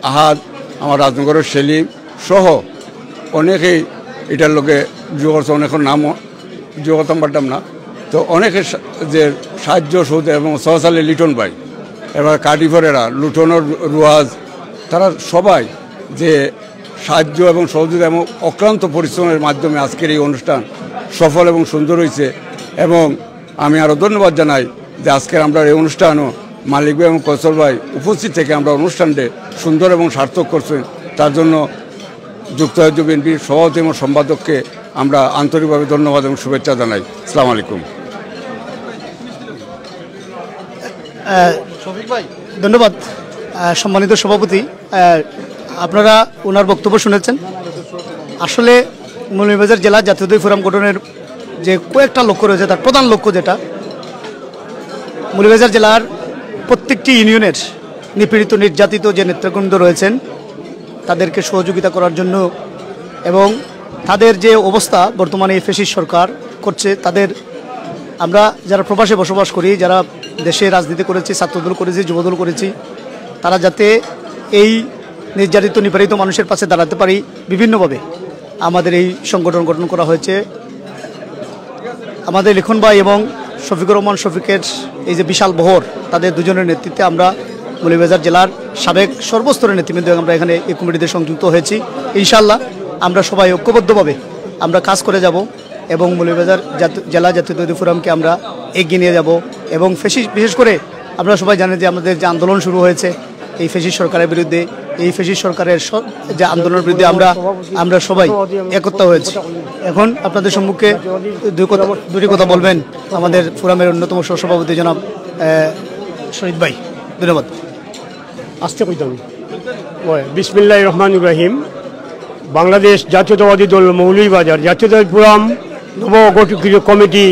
[SPEAKER 22] আহাদ, আমার রাজনগরের সেলিম সহ অনেকেই এটার লোকে যোগাচ্ছে। অনেকের নামও যোগ করতাম পারতাম না। তো অনেকের যে সাহায্য সৌদ এবং সহসালে লিটন ভাই, এবার কার্ডিফারেরা, লুটনের রুয়াজ, তারা সবাই যে সাহায্য এবং সহযোগিতা এবং অক্লান্ত পরিশ্রমের মাধ্যমে আজকের এই অনুষ্ঠান সফল এবং সুন্দর হয়েছে। এবং আমি আরও ধন্যবাদ জানাই যে আজকের আমরা এই অনুষ্ঠানও মালিক ভাই এবং কৌশল ভাই উপস্থিত থেকে আমরা অনুষ্ঠানটি সুন্দর এবং সার্থক করছেন। তার জন্য যুক্তরাজ্য বিএনপির সভাপতি এবং সম্পাদককে আমরা আন্তরিকভাবে ধন্যবাদ এবং শুভেচ্ছা জানাই। আসসালামু আলাইকুম।
[SPEAKER 4] ধন্যবাদ সম্মানিত সভাপতি। আপনারা ওনার বক্তব্য শুনেছেন। আসলে মৌলভীবাজার জেলা জাতীয়তাবাদী ফোরাম গঠনের যে কয়েকটা লক্ষ্য রয়েছে, তার প্রধান লক্ষ্য যেটা মৌলভীবাজার জেলার প্রত্যেকটি ইউনিয়নের নিপীড়িত নির্যাতিত যে নেতৃবৃন্দ রয়েছেন তাদেরকে সহযোগিতা করার জন্য এবং তাদের যে অবস্থা বর্তমানে এই ফ্যাসিস্ট সরকার করছে, তাদের আমরা যারা প্রবাসে বসবাস করি, যারা দেশে রাজনীতি করেছি, ছাত্রদল করেছি, যুবদল করেছি, তারা যাতে এই নির্যাতিত নিপীড়িত মানুষের পাশে দাঁড়াতে পারি বিভিন্নভাবে আমাদের এই সংগঠন গঠন করা হয়েছে। আমাদের লিখন ভাই এবং শফিকুর রহমান শফিকের এই যে বিশাল বহর, তাদের দুজনের নেতৃত্বে আমরা মৌলভীবাজার জেলার সাবেক সর্বস্তরের নেতৃবৃন্দ আমরা এখানে এই কমিটিতে সংযুক্ত হয়েছি। ইনশাআল্লাহ আমরা সবাই ঐক্যবদ্ধভাবে আমরা কাজ করে যাব এবং মৌলভীবাজার জেলা জাতীয়তাবাদী ফোরামকে আমরা এগিয়ে নিয়ে যাব। এবং বিশেষ করে আপনারা সবাই জানেন যে আমাদের যে আন্দোলন শুরু হয়েছে এই ফ্যাসিস্ট সরকারের বিরুদ্ধে, এই ফ্যাসিস্ট সরকারের যে আন্দোলনের বিরুদ্ধে আমরা সবাই একত্র হয়েছি। এখন আপনাদের সম্মুখে দুটি কথা বলবেন আমাদের ফোরামের অন্যতম সহসভাপতি জনাব শহীদ ভাই। ধন্যবাদ।
[SPEAKER 17] আসতে কইতাম। বিসমিল্লাহির রহমানির রহিম। বাংলাদেশ জাতীয়তাবাদী দল মৌলভীবাজার জাতীয়তাবাদী ফোরাম নবগঠিত কমিটি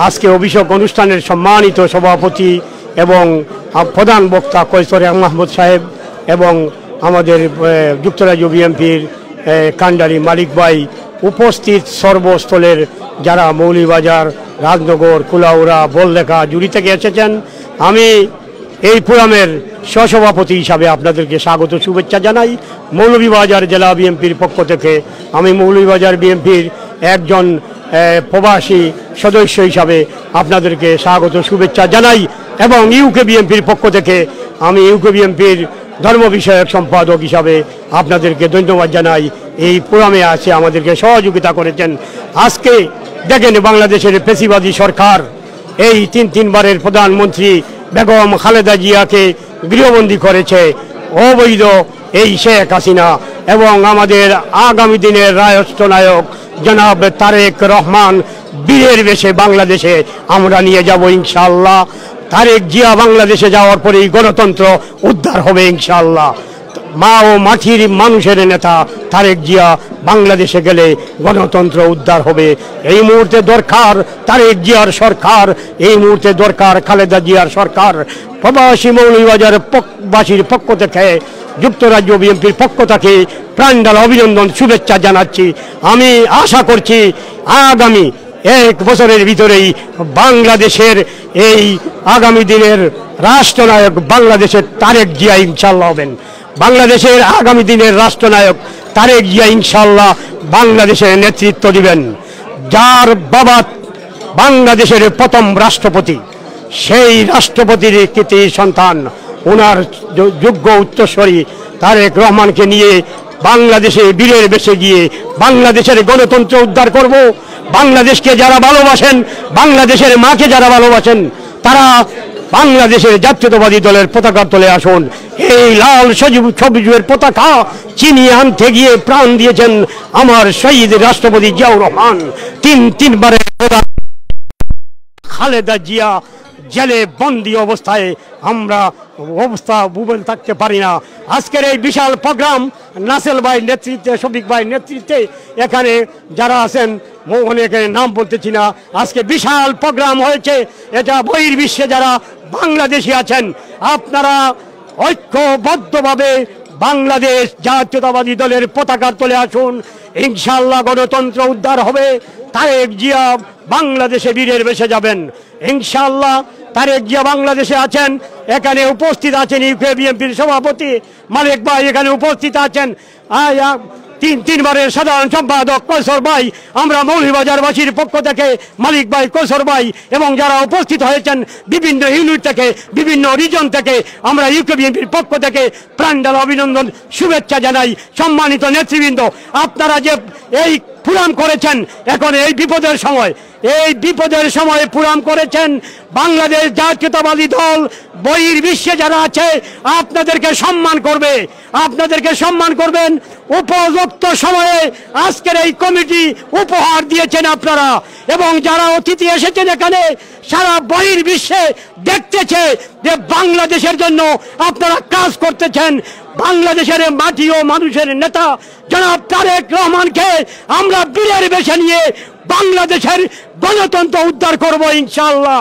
[SPEAKER 17] আজকে অভিষেক অনুষ্ঠানের সম্মানিত সভাপতি এবং প্রধান বক্তা কৈশোর মাহমুদ সাহেব এবং আমাদের যুক্তরাজ্য বিএনপির কান্ডারি মালিক ভাই, উপস্থিত সর্বস্থলের যারা মৌলভীবাজার, রাজনগর, কুলাউড়া, বললেখা, জুড়ি থেকে এসেছেন, আমি এই ফোরামের সহসভাপতি হিসাবে আপনাদেরকে স্বাগত শুভেচ্ছা জানাই। মৌলভীবাজার জেলা বিএনপির পক্ষ থেকে আমি মৌলভীবাজার বিএনপির একজন প্রবাসী সদস্য হিসাবে আপনাদেরকে স্বাগত শুভেচ্ছা জানাই এবং ইউকে বিএনপির পক্ষ থেকে আমি ইউকে বিএনপির ধর্ম বিষয়ক সম্পাদক হিসাবে আপনাদেরকে ধন্যবাদ জানাই। এই ফোরামে আছে আমাদেরকে সহযোগিতা করেছেন। আজকে দেখেন বাংলাদেশের ফ্যাসিবাদী সরকার এই তিনবারের প্রধানমন্ত্রী বেগম খালেদা জিয়াকে গৃহবন্দী করেছে অবৈধ এই শেখ হাসিনা এবং আমাদের আগামী দিনের রাষ্ট্রনায়ক জনাব তারেক রহমান বীরের বেশে বাংলাদেশে আমরা নিয়ে যাব ইনশাআল্লাহ। তারেক জিয়া বাংলাদেশে যাওয়ার পরেই গণতন্ত্র উদ্ধার হবে ইনশাআল্লাহ। মা ও মাটির মানুষের নেতা তারেক জিয়া বাংলাদেশে গেলে গণতন্ত্র উদ্ধার হবে। এই মুহূর্তে দরকার তারেক জিয়ার সরকার, এই মুহূর্তে দরকার খালেদা জিয়ার সরকার। প্রবাসী মৌলভীবাজার বাসীর পক্ষ থেকে, যুক্তরাজ্য বিএনপির পক্ষ থেকে প্রাণঢালা অভিনন্দন শুভেচ্ছা জানাচ্ছি। আমি আশা করছি আগামী 1 বছরের ভিতরেই বাংলাদেশের এই আগামী দিনের রাষ্ট্রনায়ক বাংলাদেশের তারেক জিয়া ইনশাল্লাহ হবেন। বাংলাদেশের আগামী দিনের রাষ্ট্রনায়ক তারেক জিয়া ইনশাল্লাহ বাংলাদেশের নেতৃত্ব দিবেন। যার বাবা বাংলাদেশের প্রথম রাষ্ট্রপতি, সেই রাষ্ট্রপতির কৃতি সন্তান, ওনার যোগ্য উত্তরসূরি তারেক রহমানকে নিয়ে বাংলাদেশে বীরের বেশে গিয়ে বাংলাদেশের গণতন্ত্র উদ্ধার করব। বাংলাদেশকে যারা ভালোবাসেন, বাংলাদেশের মাকে যারা ভালোবাসেন, তারা বাংলাদেশের জাতীয়তাবাদী দলের পতাকার তলে আসুন। এই লাল সবুজের পতাকা চিনিয়ে আনতে গিয়ে প্রাণ দিয়েছেন আমার শহীদ রাষ্ট্রপতি জিয়াউর রহমান। তিনবারের খালেদা জিয়া জেলে বন্দি অবস্থায় আমরা বুঝে থাকতে পারি না। আজকের এই বিশাল প্রোগ্রাম নাসেল ভাইয়ের নেতৃত্বে, শফিক ভাইয়ের নেতৃত্বে, এখানে যারা আছেন অনেকের নাম বলতেছি না, আজকে বিশাল প্রোগ্রাম হয়েছে। এটা বহির্বিশ্বে যারা বাংলাদেশি আছেন, আপনারা ঐক্যবদ্ধভাবে বাংলাদেশ জাতীয়তাবাদী দলের পতাকার তলে আসুন। ইনশাআল্লাহ গণতন্ত্র উদ্ধার হবে। তারেক জিয়া বাংলাদেশে বীরের বেশে যাবেন ইনশাআল্লাহ। তারেক জিয়া বাংলাদেশে আছেন, এখানে উপস্থিত আছেন ইউকে বিএনপির সভাপতি মালিক ভাই, এখানে উপস্থিত আছেন তিনবারের সাধারণ সম্পাদক কৈশোর ভাই, আমরা মৌলভীবাজারবাসীর পক্ষ থেকে মালিক ভাই, কৈশোর ভাই এবং যারা উপস্থিত হয়েছেন বিভিন্ন ইউনিট থেকে, বিভিন্ন রিজন থেকে, আমরা ইউকে বিএনপির পক্ষ থেকে প্রাণঢালা অভিনন্দন শুভেচ্ছা জানাই। সম্মানিত নেতৃবৃন্দ, আপনারা যে এই প্রোগ্রাম করেছেন, এখন এই বিপদের সময় প্রোগ্রাম করেছেন, বাংলাদেশ জাতীয়তাবাদী দল বহির্বিশ্বে যারা আছে আপনাদেরকে সম্মান করবেন। উপযুক্ত সময়ে আজকের এই কমিটি উপহার দিয়েছেন আপনারা, এবং যারা অতিথি এসেছেন এখানে সারা বহির্বিশ্বে দেখতেছে যে বাংলাদেশের জন্য আপনারা কাজ করতেছেন। বাংলাদেশের মাটি ও মানুষের নেতা জনাব তারেক রহমানকে আমরা বীরের বেশে নিয়ে বাংলাদেশের গণতন্ত্র উদ্ধার করব ইনশাআল্লাহ।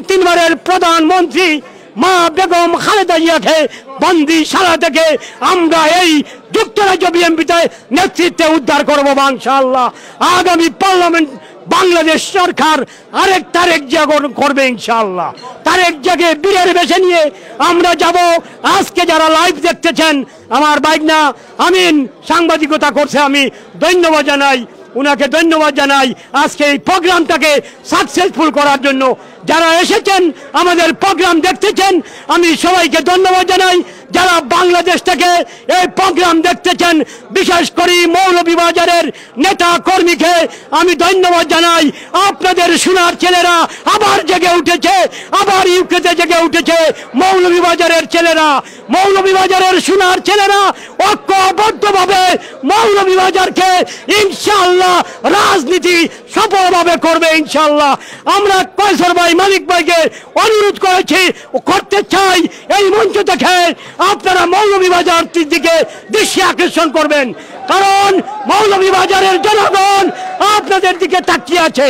[SPEAKER 17] তিনবারের প্রধানমন্ত্রী মা বেগম খালেদা জিয়াকে বন্দিশালা থেকে আমরা এই যুক্তরাজ্য বিএনপিতে নেতৃত্বে উদ্ধার করব ইনশাআল্লাহ। আগামী পার্লামেন্ট বাংলাদেশ সরকার আরেক তারেক জিয়া করবে ইনশাআল্লাহ। তারেক জিয়াকে বীরের বেশে নিয়ে আমরা যাব। আজকে যারা লাইভ দেখতেছেন, আমার বাইকনা আমিন সাংবাদিকতা করছে, আমি ধন্যবাদ জানাই, উনাকে ধন্যবাদ জানাই আজকে এই প্রোগ্রামটাকে সাকসেসফুল করার জন্য। যারা এসেছেন আমাদের প্রোগ্রাম দেখতেছেন, আমি সবাইকে ধন্যবাদ জানাই। যারা বাংলাদেশ থেকে এই প্রোগ্রাম দেখতেছেন, বিশেষ করে মৌলভীবাজারের নেতা কর্মীকে আমি ধন্যবাদ জানাই। আপনাদের সোনার ছেলেরা আবার জেগে উঠেছে, আবার ইউকেতে জেগে উঠেছে। মৌলভীবাজারের ছেলেরা, মৌলভীবাজারের সোনার ছেলেরা ঐক্যবদ্ধভাবে মৌলভীবাজারকে ইনশাআল্লাহ রাজনীতি সফলভাবে করবে ইনশাআল্লাহ। আমরা কৈশোর ভাই, মালিক ভাইকে অনুরোধ করতে চাই এই মঞ্চ থেকে আপনারা মৌলভীবাজার দিকে দৃষ্টি আকর্ষণ করবেন, কারণ মৌলভীবাজারের জনগণ আপনাদের দিকে তাকিয়ে আছে।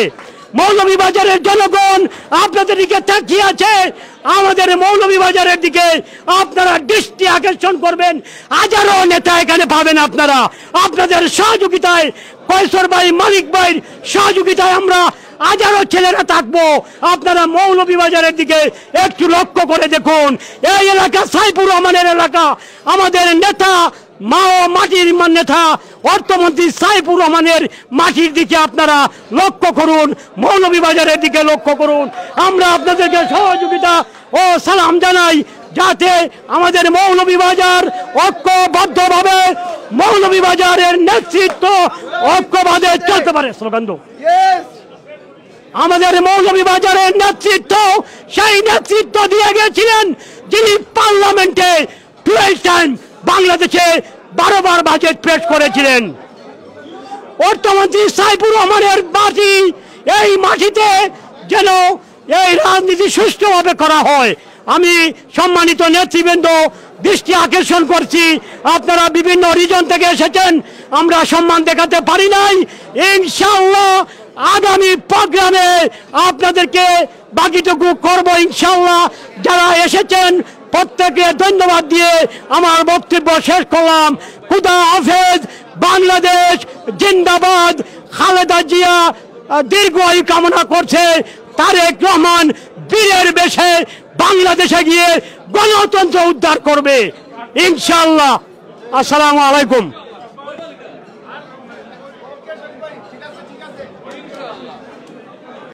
[SPEAKER 17] মৌলভীবাজারের জনগণ আপনাদের দিকে তাকিয়ে আছে। আমাদের মৌলভীবাজারের দিকে আপনারা দৃষ্টি আকর্ষণ করবেন। হাজারো নেতা এখানে পাবেন আপনারা। আপনাদের সহযোগিতায়, কৈশোর ভাই, মালিক ভাইয়ের সহযোগিতায় আমরা হাজারো ছেলেরা থাকবো। আপনারা মৌলভীবাজারের দিকে একটু লক্ষ্য করে দেখুন। এই এলাকা সাইফুর রহমানের এলাকা। আমাদের নেতা মা ও মাটির নেতা অর্থমন্ত্রী সাইফুর রহমানের মাটির দিকে আপনারা লক্ষ্য করুন, মৌলভীবাজারের দিকে লক্ষ্য করুন। আমরা আপনাদেরকে সহযোগিতা ও সালাম জানাই, যাতে আমাদের মৌলভীবাজার ঐক্যবদ্ধভাবে মৌলভীবাজারের নেতৃত্ব ঐক্যবাদে চলতে পারে। স্লোগান দো, আমাদের মৌলভীবাজারের নেতৃত্ব সেই নেতৃত্ব দিয়ে গেছিলেন যিনি পার্লামেন্টে 12 টাইম বাংলাদেশে 12 বার বাজেট পেশ করেছিলেন। অর্থমন্ত্রী সাইফুর রহমানের মাটি, এই মাটিতে যেন এই রাজনীতি সুষ্ঠুভাবে করা হয়। আমি সম্মানিত নেতৃবৃন্দ, দৃষ্টি আকর্ষণ করছি, আপনারা বিভিন্ন রিজন থেকে এসেছেন, আমরা সম্মান দেখাতে পারি নাই। ইনশাআল্লাহ আগামী প্রোগ্রামে আপনাদেরকে বাকিটুকু করব ইনশাআল্লাহ। যারা এসেছেন প্রত্যেককে ধন্যবাদ দিয়ে আমার বক্তব্য শেষ করলাম। খুদা হাফেজ। বাংলাদেশ জিন্দাবাদ। খালেদা জিয়া দীর্ঘায়ু কামনা করছে। তারেক রহমান বীরের বেশে বাংলাদেশে গিয়ে গণতন্ত্র উদ্ধার করবে ইনশাআল্লাহ। আসসালামু আলাইকুম।